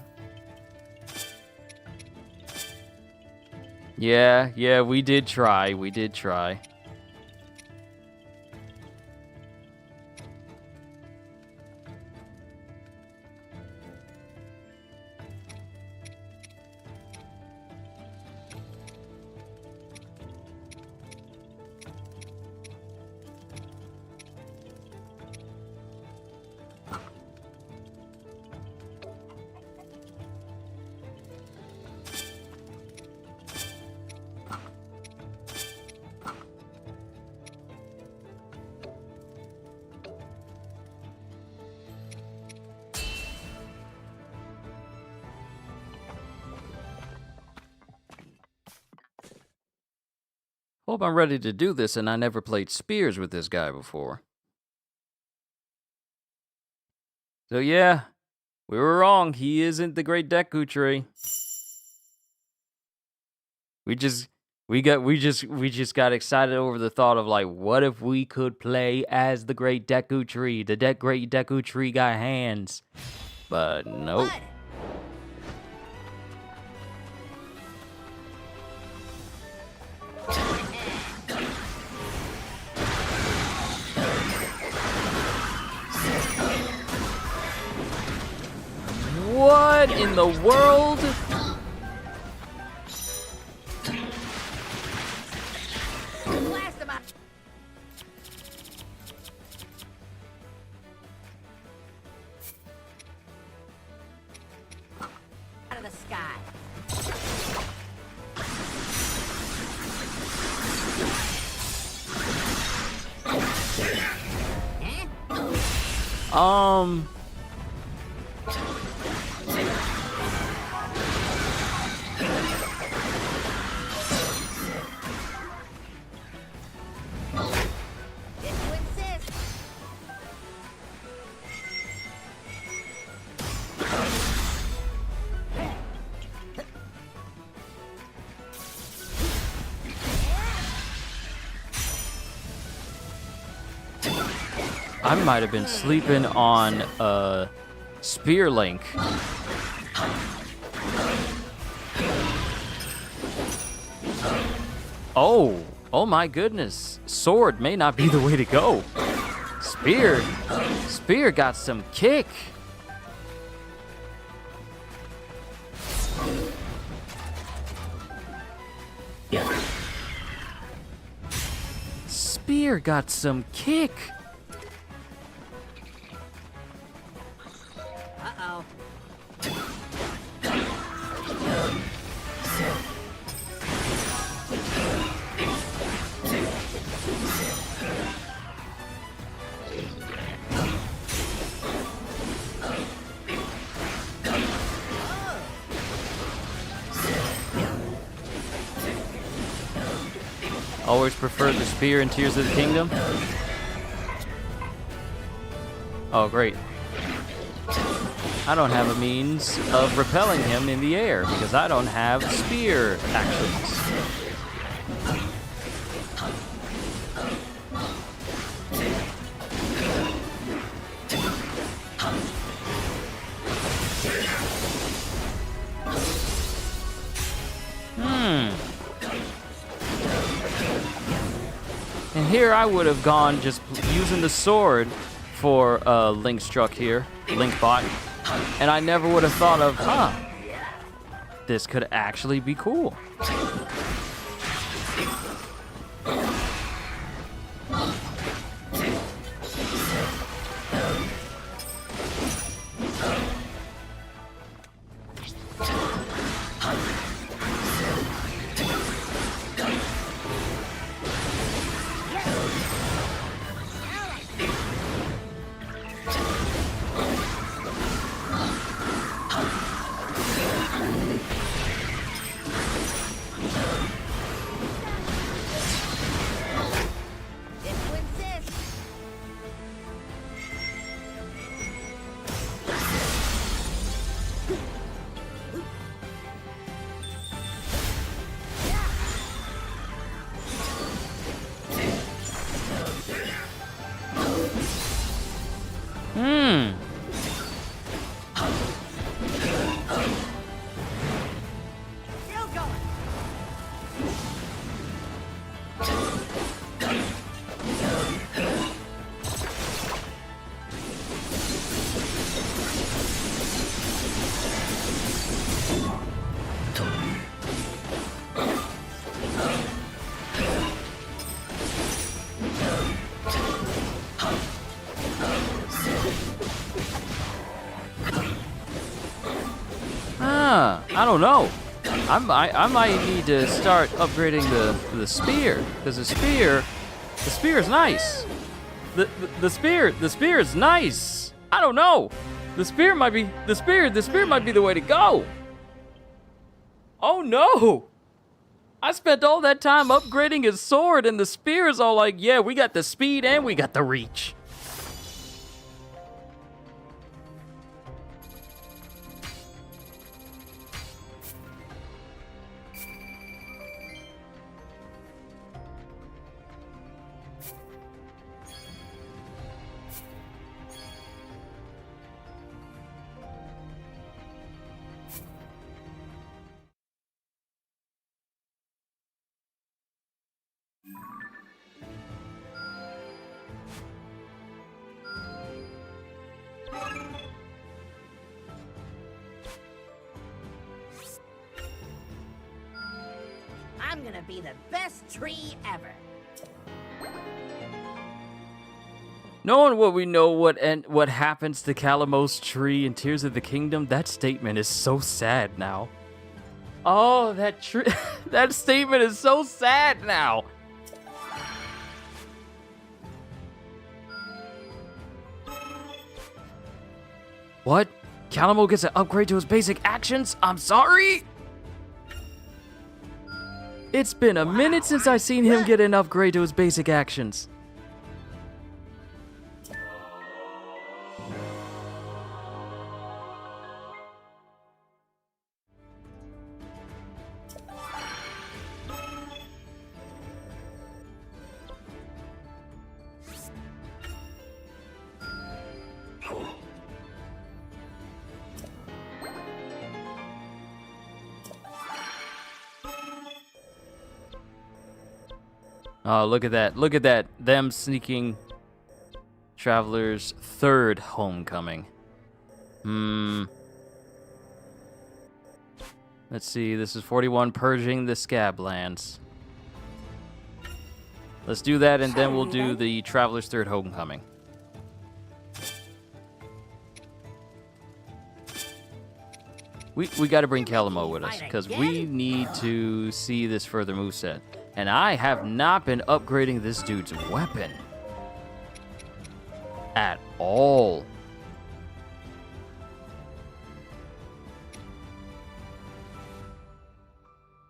Yeah, we did try. Hope I'm ready to do this, and I never played spears with this guy before. So yeah, we were wrong. He isn't the Great Deku Tree. We just got excited over the thought of, like, what if we could play as the Great Deku Tree? The Great Deku Tree got hands. But nope. What in the world? Blast him out. Out of the sky. I might have been sleeping on Spear Link. Oh my goodness. Sword may not be the way to go. Spear got some kick. Spear got some kick. Uh-oh. Always preferred the spear in Tears of the Kingdom. Oh, great. I don't have a means of repelling him in the air because I don't have spear actions. And here I would have gone just using the sword for Link struck here, Link bot, and I never would have thought of, this could actually be cool. I don't know. I might need to start upgrading the spear, because the spear is nice. The spear is nice. I don't know. The spear might be the way to go. Oh no! I spent all that time upgrading his sword, and the spear is all like, yeah, we got the speed and we got the reach. I'm gonna be the best tree ever. Knowing what we know, what happens to Calamos' tree in Tears of the Kingdom, that statement is so sad now. Oh, that that statement is so sad now. What? Calamo gets an upgrade to his basic actions? I'm sorry? It's been a minute since I've seen him get an upgrade to his basic actions. Oh, look at that. Look at that. Them sneaking Traveler's third homecoming. Let's see. This is 41, purging the Scablands. Let's do that, and then we'll do the Traveler's third homecoming. We got to bring Calamo with us, because we need to see this further moveset. And I have not been upgrading this dude's weapon at all.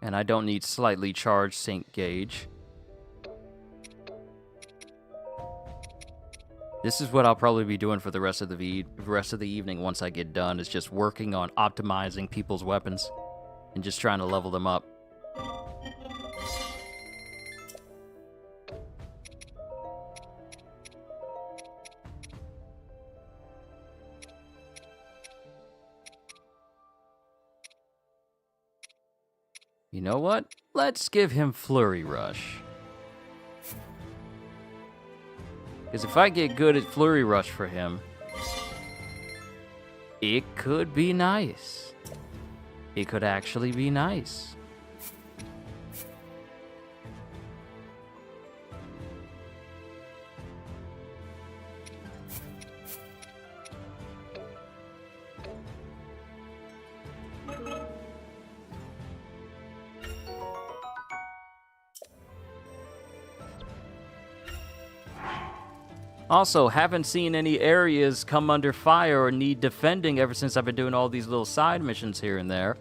And I don't need slightly charged Sync Gauge. This is what I'll probably be doing for the rest of the evening once I get done, is just working on optimizing people's weapons and just trying to level them up. You know what? Let's give him Flurry Rush. Because if I get good at Flurry Rush for him, it could be nice. It could actually be nice. Also, haven't seen any areas come under fire or need defending ever since I've been doing all these little side missions here and there.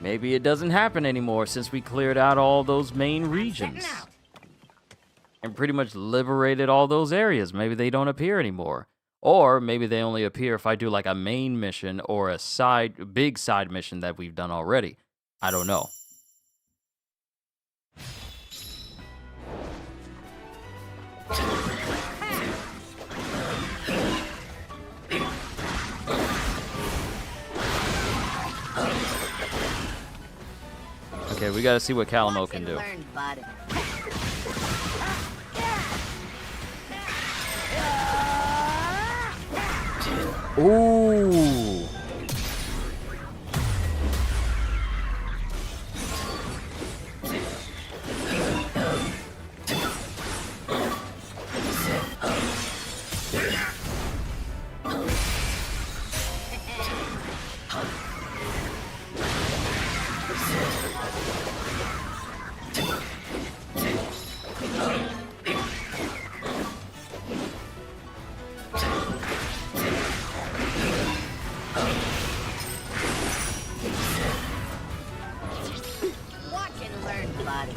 Maybe it doesn't happen anymore since we cleared out all those main regions. And pretty much liberated all those areas. Maybe they don't appear anymore. Or maybe they only appear if I do like a main mission or a big side mission that we've done already. I don't know. Okay, we gotta see what Calamo can do. Learn, bud. Ooh. Watch and learn, bud.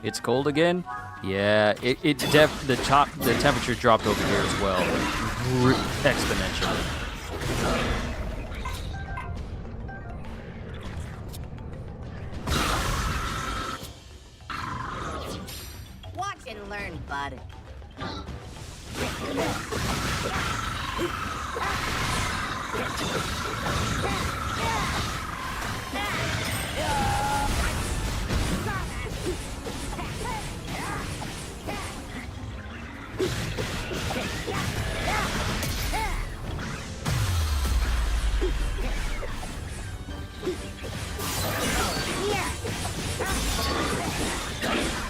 It's cold again? Yeah, the temperature dropped over here as well. Exponentially. Watch and learn, bud.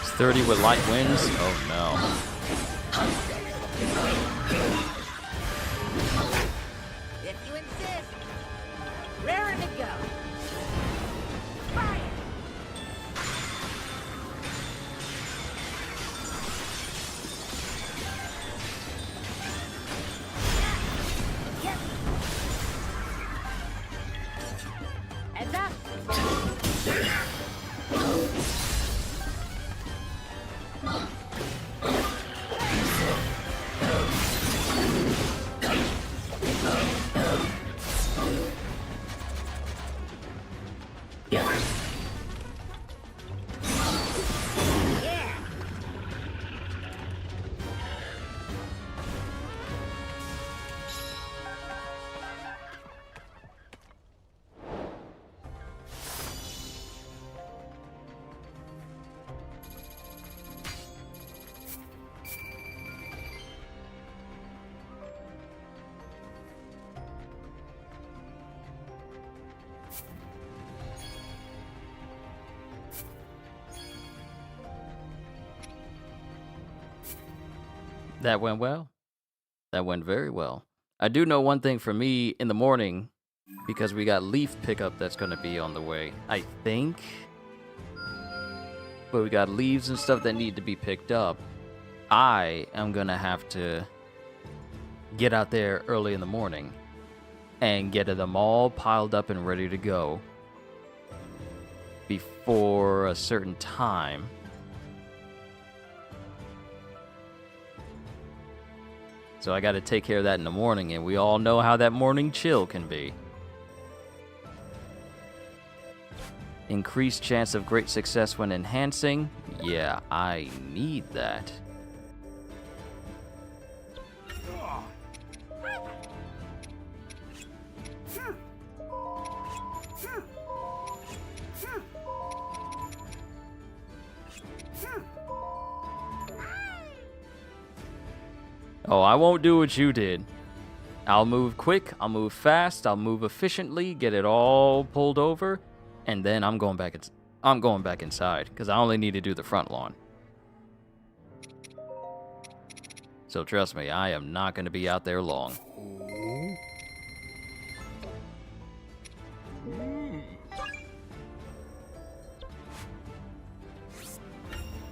It's 30 with light winds? Oh no. If you insist. Raring to go. Fire! Heads up! That went well. That went very well. I do know one thing for me in the morning, because we got leaf pickup that's going to be on the way, I think. But we got leaves and stuff that need to be picked up. I am going to have to get out there early in the morning and get them all piled up and ready to go. before a certain time. So I got to take care of that in the morning, and we all know how that morning chill can be. Increased chance of great success when enhancing. Yeah, I need that. Oh, I won't do what you did. I'll move quick, I'll move fast, I'll move efficiently, get it all pulled over, and then I'm going back inside, because I only need to do the front lawn. So trust me, I am not going to be out there long.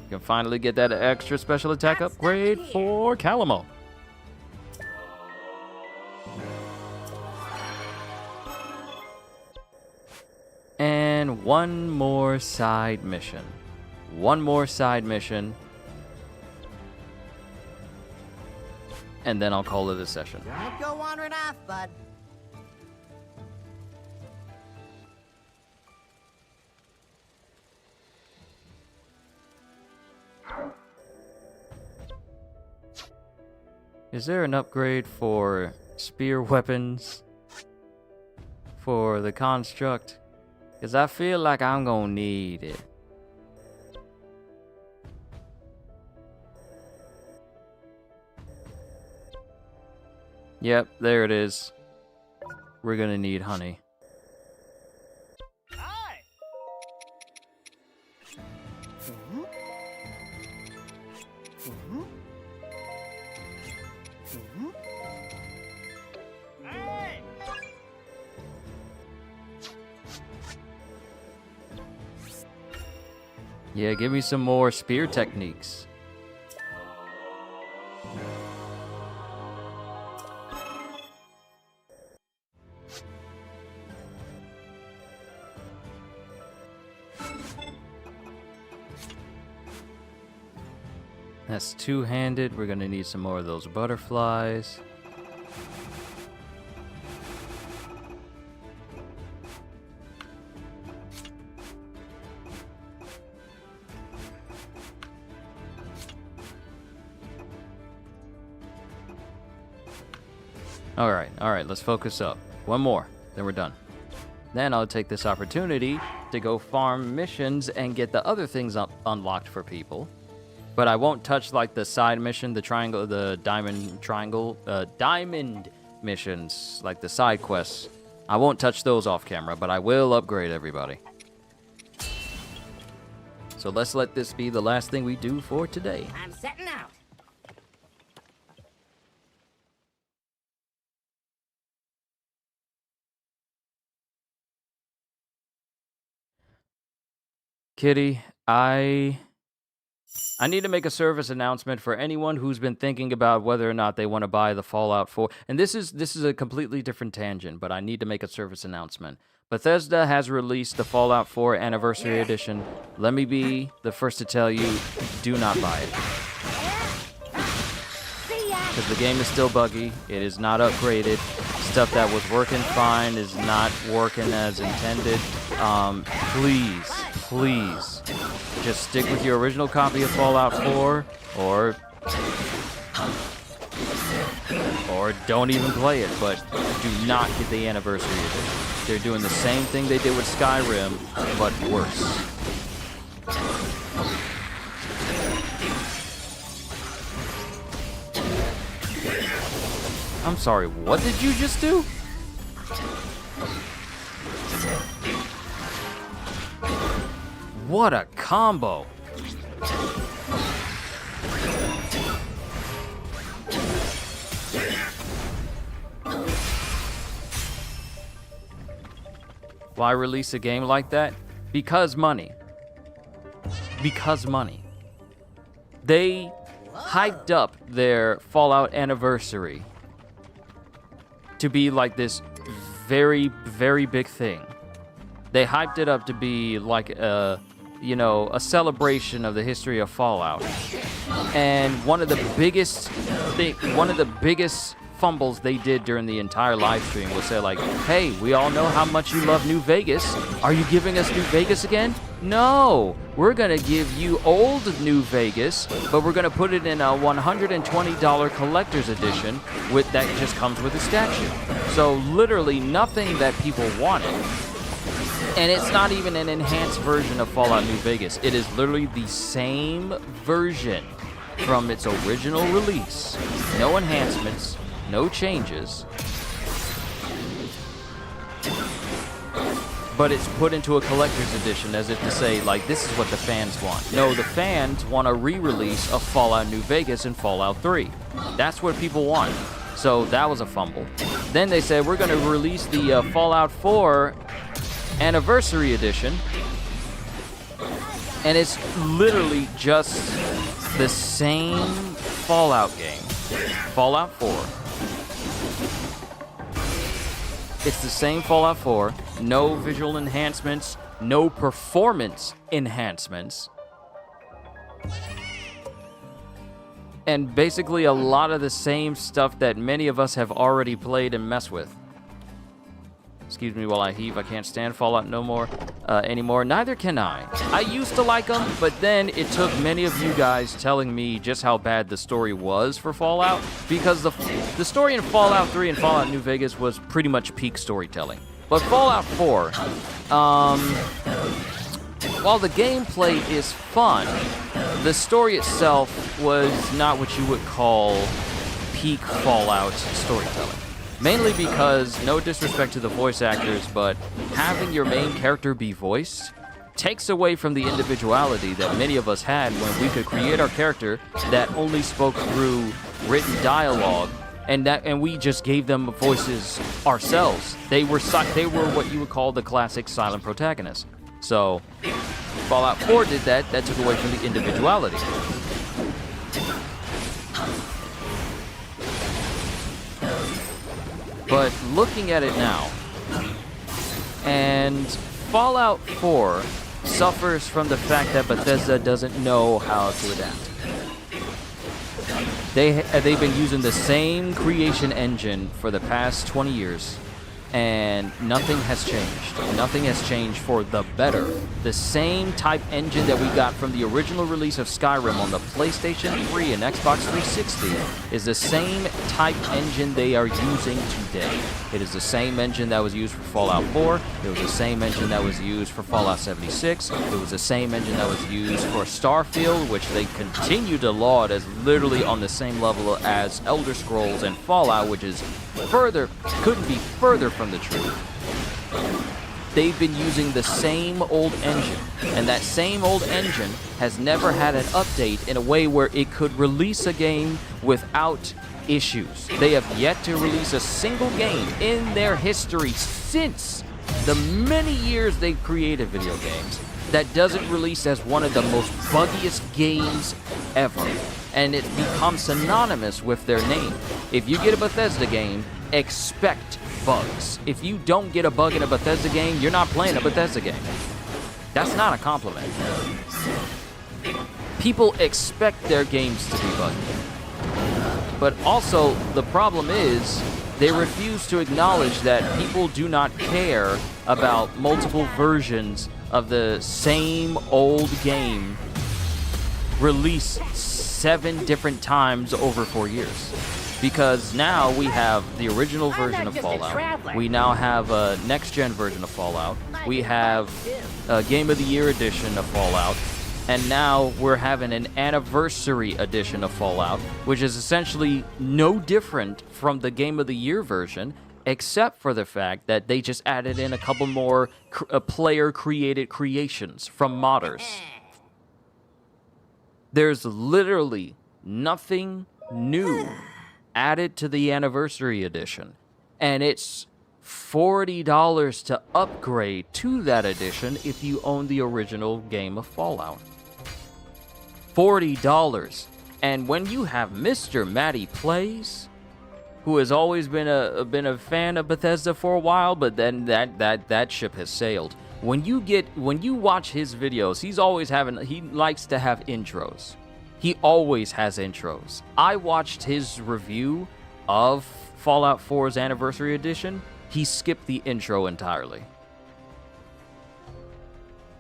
You can finally get that extra special attack upgrade for Calamo. And one more side mission. One more side mission. And then I'll call it a session. Don't go wandering off, bud. Is there an upgrade for spear weapons for the construct? Because I feel like I'm going to need it. Yep, there it is. We're going to need honey. Yeah, give me some more spear techniques. That's two-handed. We're gonna need some more of those butterflies. Alright, let's focus up. One more, then we're done. Then I'll take this opportunity to go farm missions and get the other things unlocked for people. But I won't touch like the side mission, the triangle, the diamond missions, like the side quests. I won't touch those off camera, but I will upgrade everybody. So let's let this be the last thing we do for today. I'm setting out. Kitty, I need to make a service announcement for anyone who's been thinking about whether or not they want to buy the Fallout 4. And this is a completely different tangent, but I need to make a service announcement. Bethesda has released the Fallout 4 Anniversary Edition. Let me be the first to tell you, do not buy it. Because the game is still buggy. It is not upgraded. Stuff that was working fine is not working as intended. Please, just stick with your original copy of Fallout 4, or don't even play it, but do not get the Anniversary Edition. They're doing the same thing they did with Skyrim, but worse. I'm sorry, what did you just do? What a combo! Why release a game like that? Because money. Because money. They hyped up their Fallout Anniversary to be like this very, very big thing. They hyped it up to be like a celebration of the history of Fallout. And one of the biggest fumbles they did during the entire live stream was say like, hey, we all know how much you love New Vegas. Are you giving us New Vegas again? No, we're gonna give you old New Vegas, but we're gonna put it in a $120 collector's edition that just comes with a statue. So literally nothing that people wanted. And it's not even an enhanced version of Fallout New Vegas. It is literally the same version from its original release. No enhancements, no changes. But it's put into a collector's edition as if to say, like, this is what the fans want. No, the fans want a re-release of Fallout New Vegas and Fallout 3. That's what people want. So that was a fumble. Then they said, we're going to release the Fallout 4 Anniversary Edition. And it's literally just the same Fallout game. Fallout 4. It's the same Fallout 4. No visual enhancements. No performance enhancements. And basically a lot of the same stuff that many of us have already played and messed with. Excuse me while I heave. I can't stand Fallout anymore. Neither can I. I used to like them, but then it took many of you guys telling me just how bad the story was for Fallout, because the story in Fallout 3 and Fallout New Vegas was pretty much peak storytelling. But Fallout 4, while the gameplay is fun, the story itself was not what you would call peak Fallout storytelling. Mainly because, no disrespect to the voice actors, but having your main character be voiced takes away from the individuality that many of us had when we could create our character that only spoke through written dialogue, and we just gave them voices ourselves. They were what you would call the classic silent protagonist. So Fallout 4 did that. That took away from the individuality. But looking at it now, and Fallout 4 suffers from the fact that Bethesda doesn't know how to adapt. They've been using the same creation engine for the past 20 years, and nothing has changed. Nothing has changed for the better. The same type engine that we got from the original release of Skyrim on the PlayStation 3 and Xbox 360 is the same type engine they are using today. It is the same engine that was used for Fallout 4. It was the same engine that was used for Fallout 76. It was the same engine that was used for Starfield, which they continue to laud as literally on the same level as Elder Scrolls and Fallout, which is couldn't be further from the truth. They've been using the same old engine, and that same old engine has never had an update in a way where it could release a game without issues. They have yet to release a single game in their history since the many years they've created video games that doesn't release as one of the most buggiest games ever. And it becomes synonymous with their name. If you get a Bethesda game, expect bugs. If you don't get a bug in a Bethesda game, you're not playing a Bethesda game. That's not a compliment. People expect their games to be buggy. But also, the problem is, they refuse to acknowledge that people do not care about multiple versions of the same old game released 7 different times over 4 years. Because now we have the original version of Fallout. We now have a next-gen version of Fallout. We have a Game of the Year edition of Fallout. And now we're having an anniversary edition of Fallout, which is essentially no different from the Game of the Year version, except for the fact that they just added in a couple more player-created creations from modders. There's literally nothing new added to the anniversary edition, and it's $40 to upgrade to that edition if you own the original game of Fallout. $40. And when you have Mr. Matty Plays, who has always been a fan of Bethesda for a while, but then that ship has sailed. When you watch his videos, he likes to have intros. He always has intros. I watched his review of Fallout 4's Anniversary Edition. He skipped the intro entirely.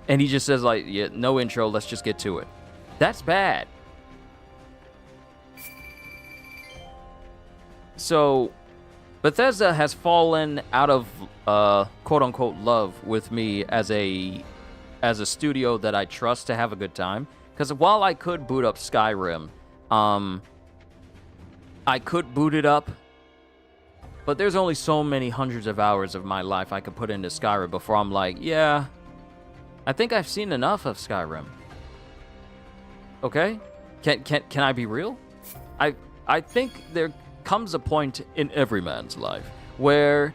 And he just says, like, yeah, no intro, let's just get to it. That's bad. So, Bethesda has fallen out of quote-unquote love with me as a studio that I trust to have a good time. Because while I could boot up Skyrim, I could boot it up, but there's only so many hundreds of hours of my life I could put into Skyrim before I'm like, yeah, I think I've seen enough of Skyrim. Okay? Can I be real? I think there comes a point in every man's life where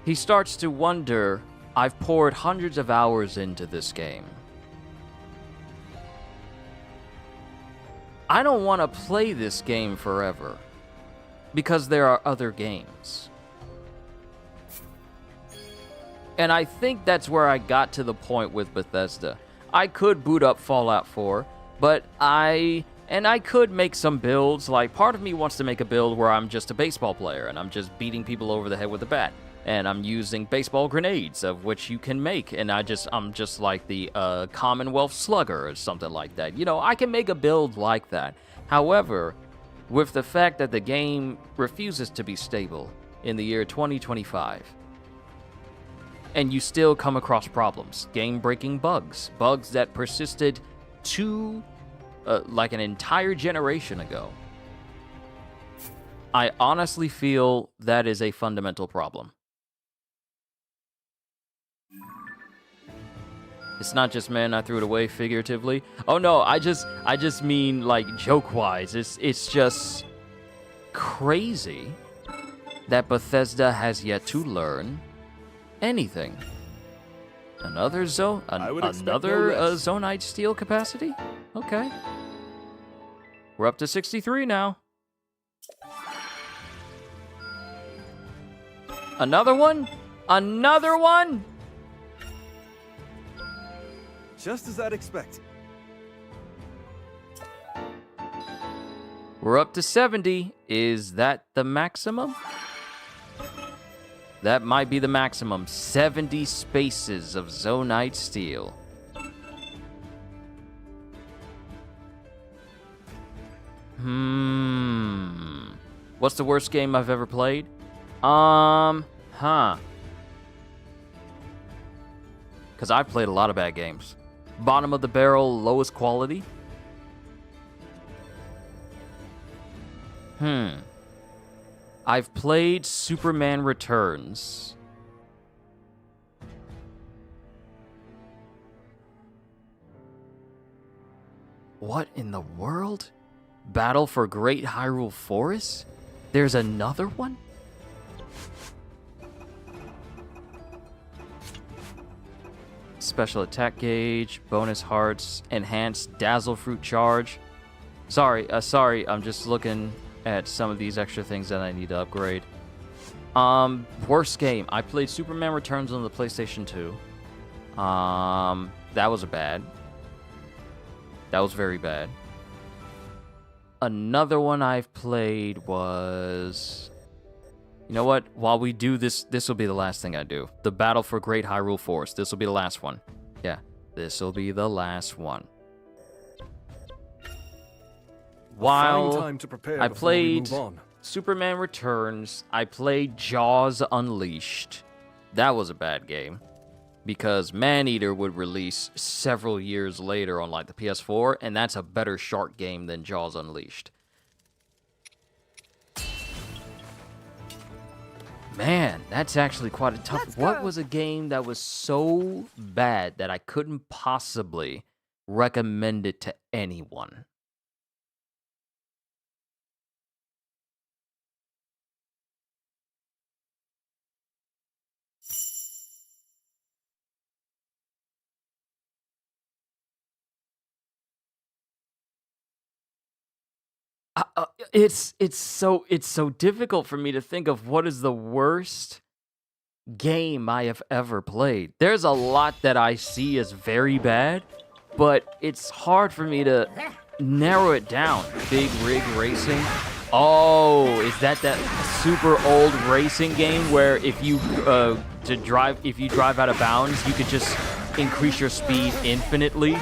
he starts to wonder, I've poured hundreds of hours into this game. I don't want to play this game forever because there are other games. And I think that's where I got to the point with Bethesda. I could boot up Fallout 4, but I could make some builds. Like, part of me wants to make a build where I'm just a baseball player and I'm just beating people over the head with a bat. And I'm using baseball grenades, of which you can make. And I'm just like the Commonwealth Slugger or something like that. You know, I can make a build like that. However, with the fact that the game refuses to be stable in the year 2025, and you still come across problems, game-breaking bugs that persisted like an entire generation ago, I honestly feel that is a fundamental problem. It's not just, man, I threw it away figuratively. Oh no, I just mean like joke-wise. It's just crazy that Bethesda has yet to learn anything. Another Zonite steel capacity? Okay. We're up to 63 now. Another one? Another one? Just as I'd expect. We're up to 70. Is that the maximum? That might be the maximum. 70 spaces of Zonite steel. What's the worst game I've ever played? Because I've played a lot of bad games. Bottom of the barrel, lowest quality. I've played Superman Returns. What in the world? Battle for Great Hyrule Forest? There's another one? Special attack gauge, bonus hearts, enhanced dazzle fruit charge. Sorry, I'm just looking at some of these extra things that I need to upgrade. Worst game. I played Superman Returns on the PlayStation 2. That was bad. That was very bad. Another one I've played was... You know what? While we do this, this will be the last thing I do. The Battle for Great Hyrule Forest. This will be the last one. Yeah, this will be the last one. While time to prepare I before we played move on. Superman Returns, I played Jaws Unleashed. That was a bad game. Because Maneater would release several years later on like the PS4, and that's a better shark game than Jaws Unleashed. Man, that's actually quite a tough... What was a game that was so bad that I couldn't possibly recommend it to anyone? It's so difficult for me to think of what is the worst game I have ever played. There's a lot that I see as very bad, but it's hard for me to narrow it down. Big Rig Racing. Oh, is that super old racing game where if you drive out of bounds, you could just increase your speed infinitely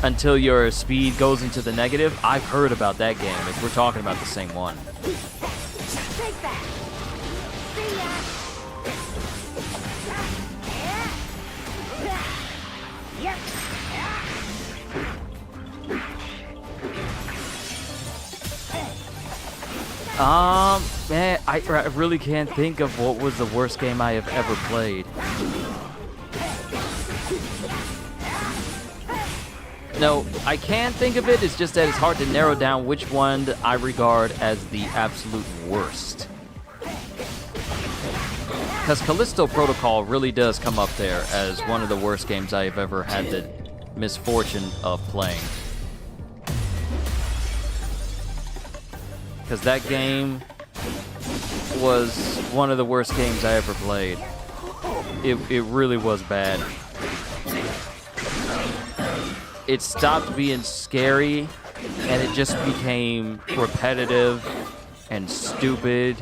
until your speed goes into the negative? I've heard about that game, if we're talking about the same one. Take that. See ya. Yep. Man, I really can't think of what was the worst game I have ever played. No, I can think of it, it's just that it's hard to narrow down which one I regard as the absolute worst. Because Callisto Protocol really does come up there as one of the worst games I have ever had the misfortune of playing. Because that game was one of the worst games I ever played. It really was bad. It stopped being scary, and it just became repetitive and stupid,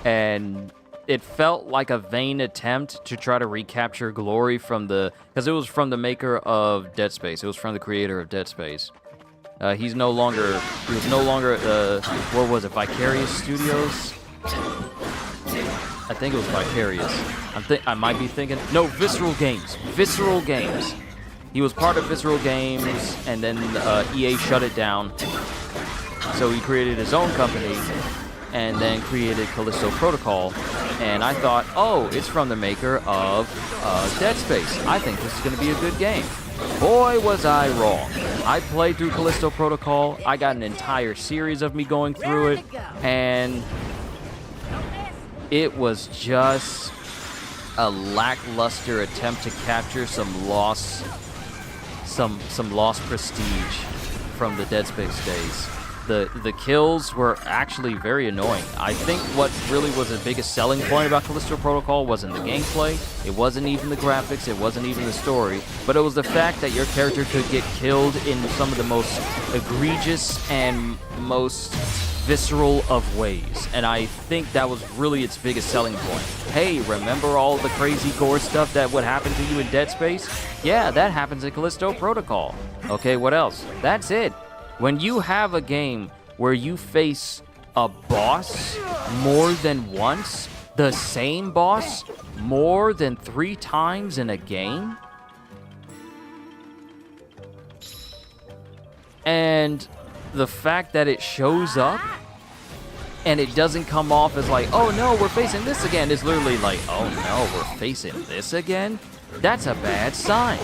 and it felt like a vain attempt to try to recapture glory from because it was from the maker of Dead Space. It was from the creator of Dead Space. He was no longer, what was it, Vicarious Studios? I think it was Vicarious. I might be thinking, no, Visceral Games. Visceral Games. He was part of Visceral Games, and then EA shut it down. So he created his own company, and then created Callisto Protocol. And I thought, oh, it's from the maker of Dead Space. I think this is going to be a good game. Boy, was I wrong. I played through Callisto Protocol. I got an entire series of me going through it, and it was just a lackluster attempt to capture some lost prestige from the Dead Space days. The kills were actually very annoying. I think what really was the biggest selling point about Callisto Protocol wasn't the gameplay, it wasn't even the graphics, it wasn't even the story, but it was the fact that your character could get killed in some of the most egregious and most visceral of ways. And I think that was really its biggest selling point. Hey, remember all the crazy gore stuff that would happen to you in Dead Space? Yeah, that happens in Callisto Protocol. Okay, what else? That's it. When you have a game where you face a boss more than once, the same boss more than 3 times in a game, and the fact that it shows up and it doesn't come off as like, oh no, we're facing this again, it's literally like, oh no, we're facing this again? That's a bad sign.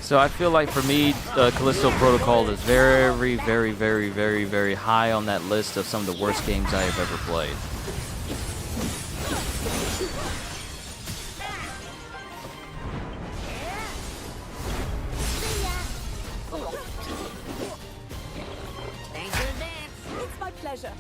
So I feel like for me, Callisto Protocol is very, very, very, very, very high on that list of some of the worst games I have ever played. It's my pleasure.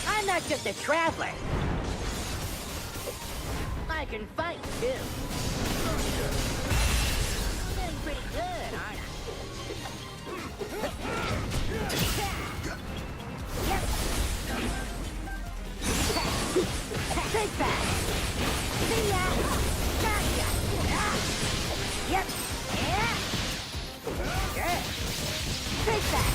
I'm not just a traveler. I can fight too. I'm doing pretty good, aren't I? Take that! See ya! Gotcha! Yep! Yeah! Good! Take that!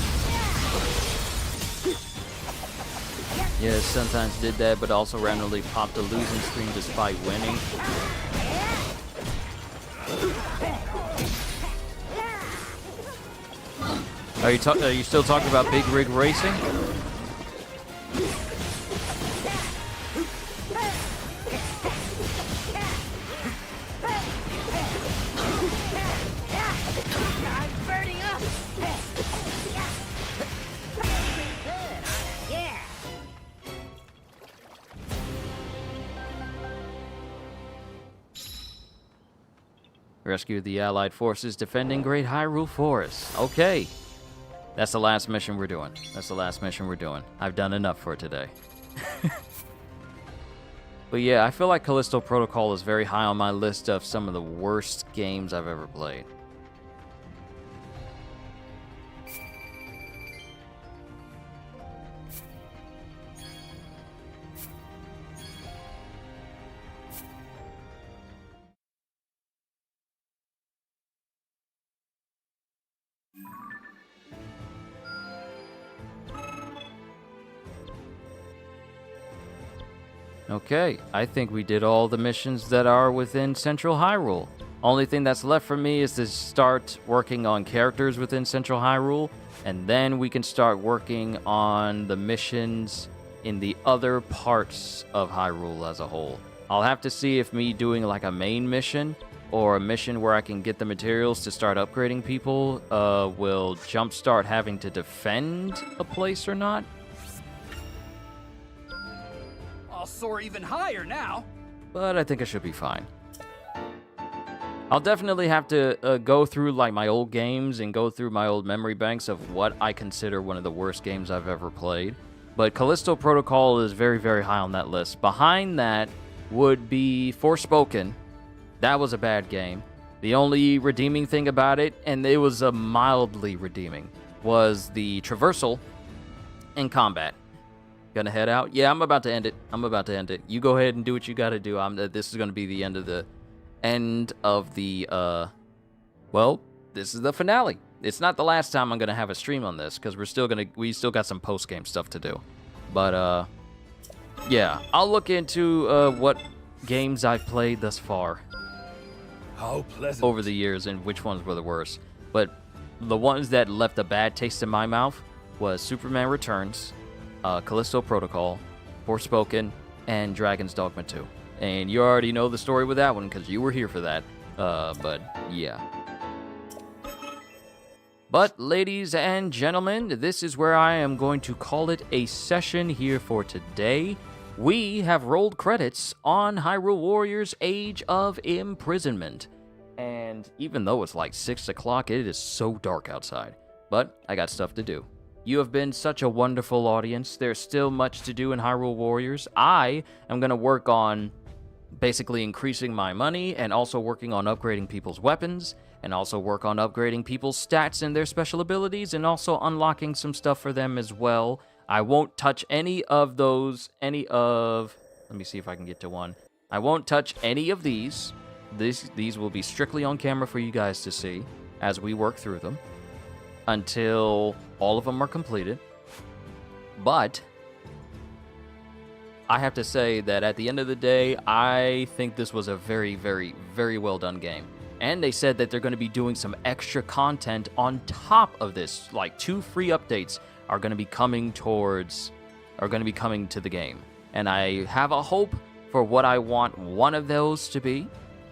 Yeah, sometimes did that, but also randomly popped a losing stream despite winning. Are you still talking about Big Rig Racing? I'm burning up. Yeah. Rescue the Allied forces defending Great Hyrule Forest. Okay. That's the last mission we're doing. That's the last mission we're doing. I've done enough for today. But yeah, I feel like Callisto Protocol is very high on my list of some of the worst games I've ever played. Okay, I think we did all the missions that are within Central Hyrule. Only thing that's left for me is to start working on characters within Central Hyrule, and then we can start working on the missions in the other parts of Hyrule as a whole. I'll have to see if me doing like a main mission or a mission where I can get the materials to start upgrading people will jumpstart having to defend a place or not. I'll soar even higher now. But I think I should be fine. I'll definitely have to go through like my old games and go through my old memory banks of what I consider one of the worst games I've ever played. But Callisto Protocol is very, very high on that list. Behind that would be Forspoken. That was a bad game. The only redeeming thing about it, and it was a mildly redeeming, was the traversal and combat. Gonna head out? Yeah, I'm about to end it. You go ahead and do what you gotta do. This is gonna be the end of the well, this is the finale. It's not the last time I'm gonna have a stream on this, because we still got some post-game stuff to do. But yeah, I'll look into what games I've played thus far. How pleasant. Over the years, and which ones were the worst. But the ones that left a bad taste in my mouth was Superman Returns, Callisto Protocol, Forspoken, and Dragon's Dogma 2. And you already know the story with that one because you were here for that. But yeah. But ladies and gentlemen, this is where I am going to call it a session here for today. We have rolled credits on Hyrule Warriors Age of Imprisonment. And even though it's like 6 o'clock, it is so dark outside. But I got stuff to do. You have been such a wonderful audience. There's still much to do in Hyrule Warriors. I am going to work on basically increasing my money and also working on upgrading people's weapons and also work on upgrading people's stats and their special abilities and also unlocking some stuff for them as well. I won't touch any of those, let me see if I can get to one. I won't touch any of these. These will be strictly on camera for you guys to see as we work through them until all of them are completed. But I have to say that at the end of the day, I think this was a very, very, very well done game. And they said that they're going to be doing some extra content on top of this. Like 2 free updates are going to be coming to the game. And I have a hope for what I want one of those to be,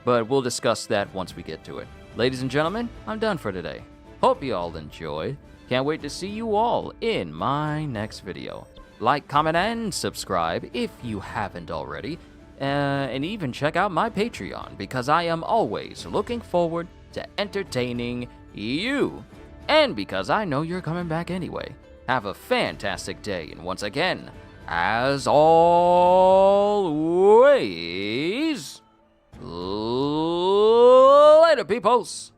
but we'll discuss that once we get to it. Ladies and gentlemen, I'm done for today. Hope you all enjoyed. Can't wait to see you all in my next video. Like, comment, and subscribe if you haven't already. And even check out my Patreon, because I am always looking forward to entertaining you. And because I know you're coming back anyway. Have a fantastic day, and once again, as always, later, peoples.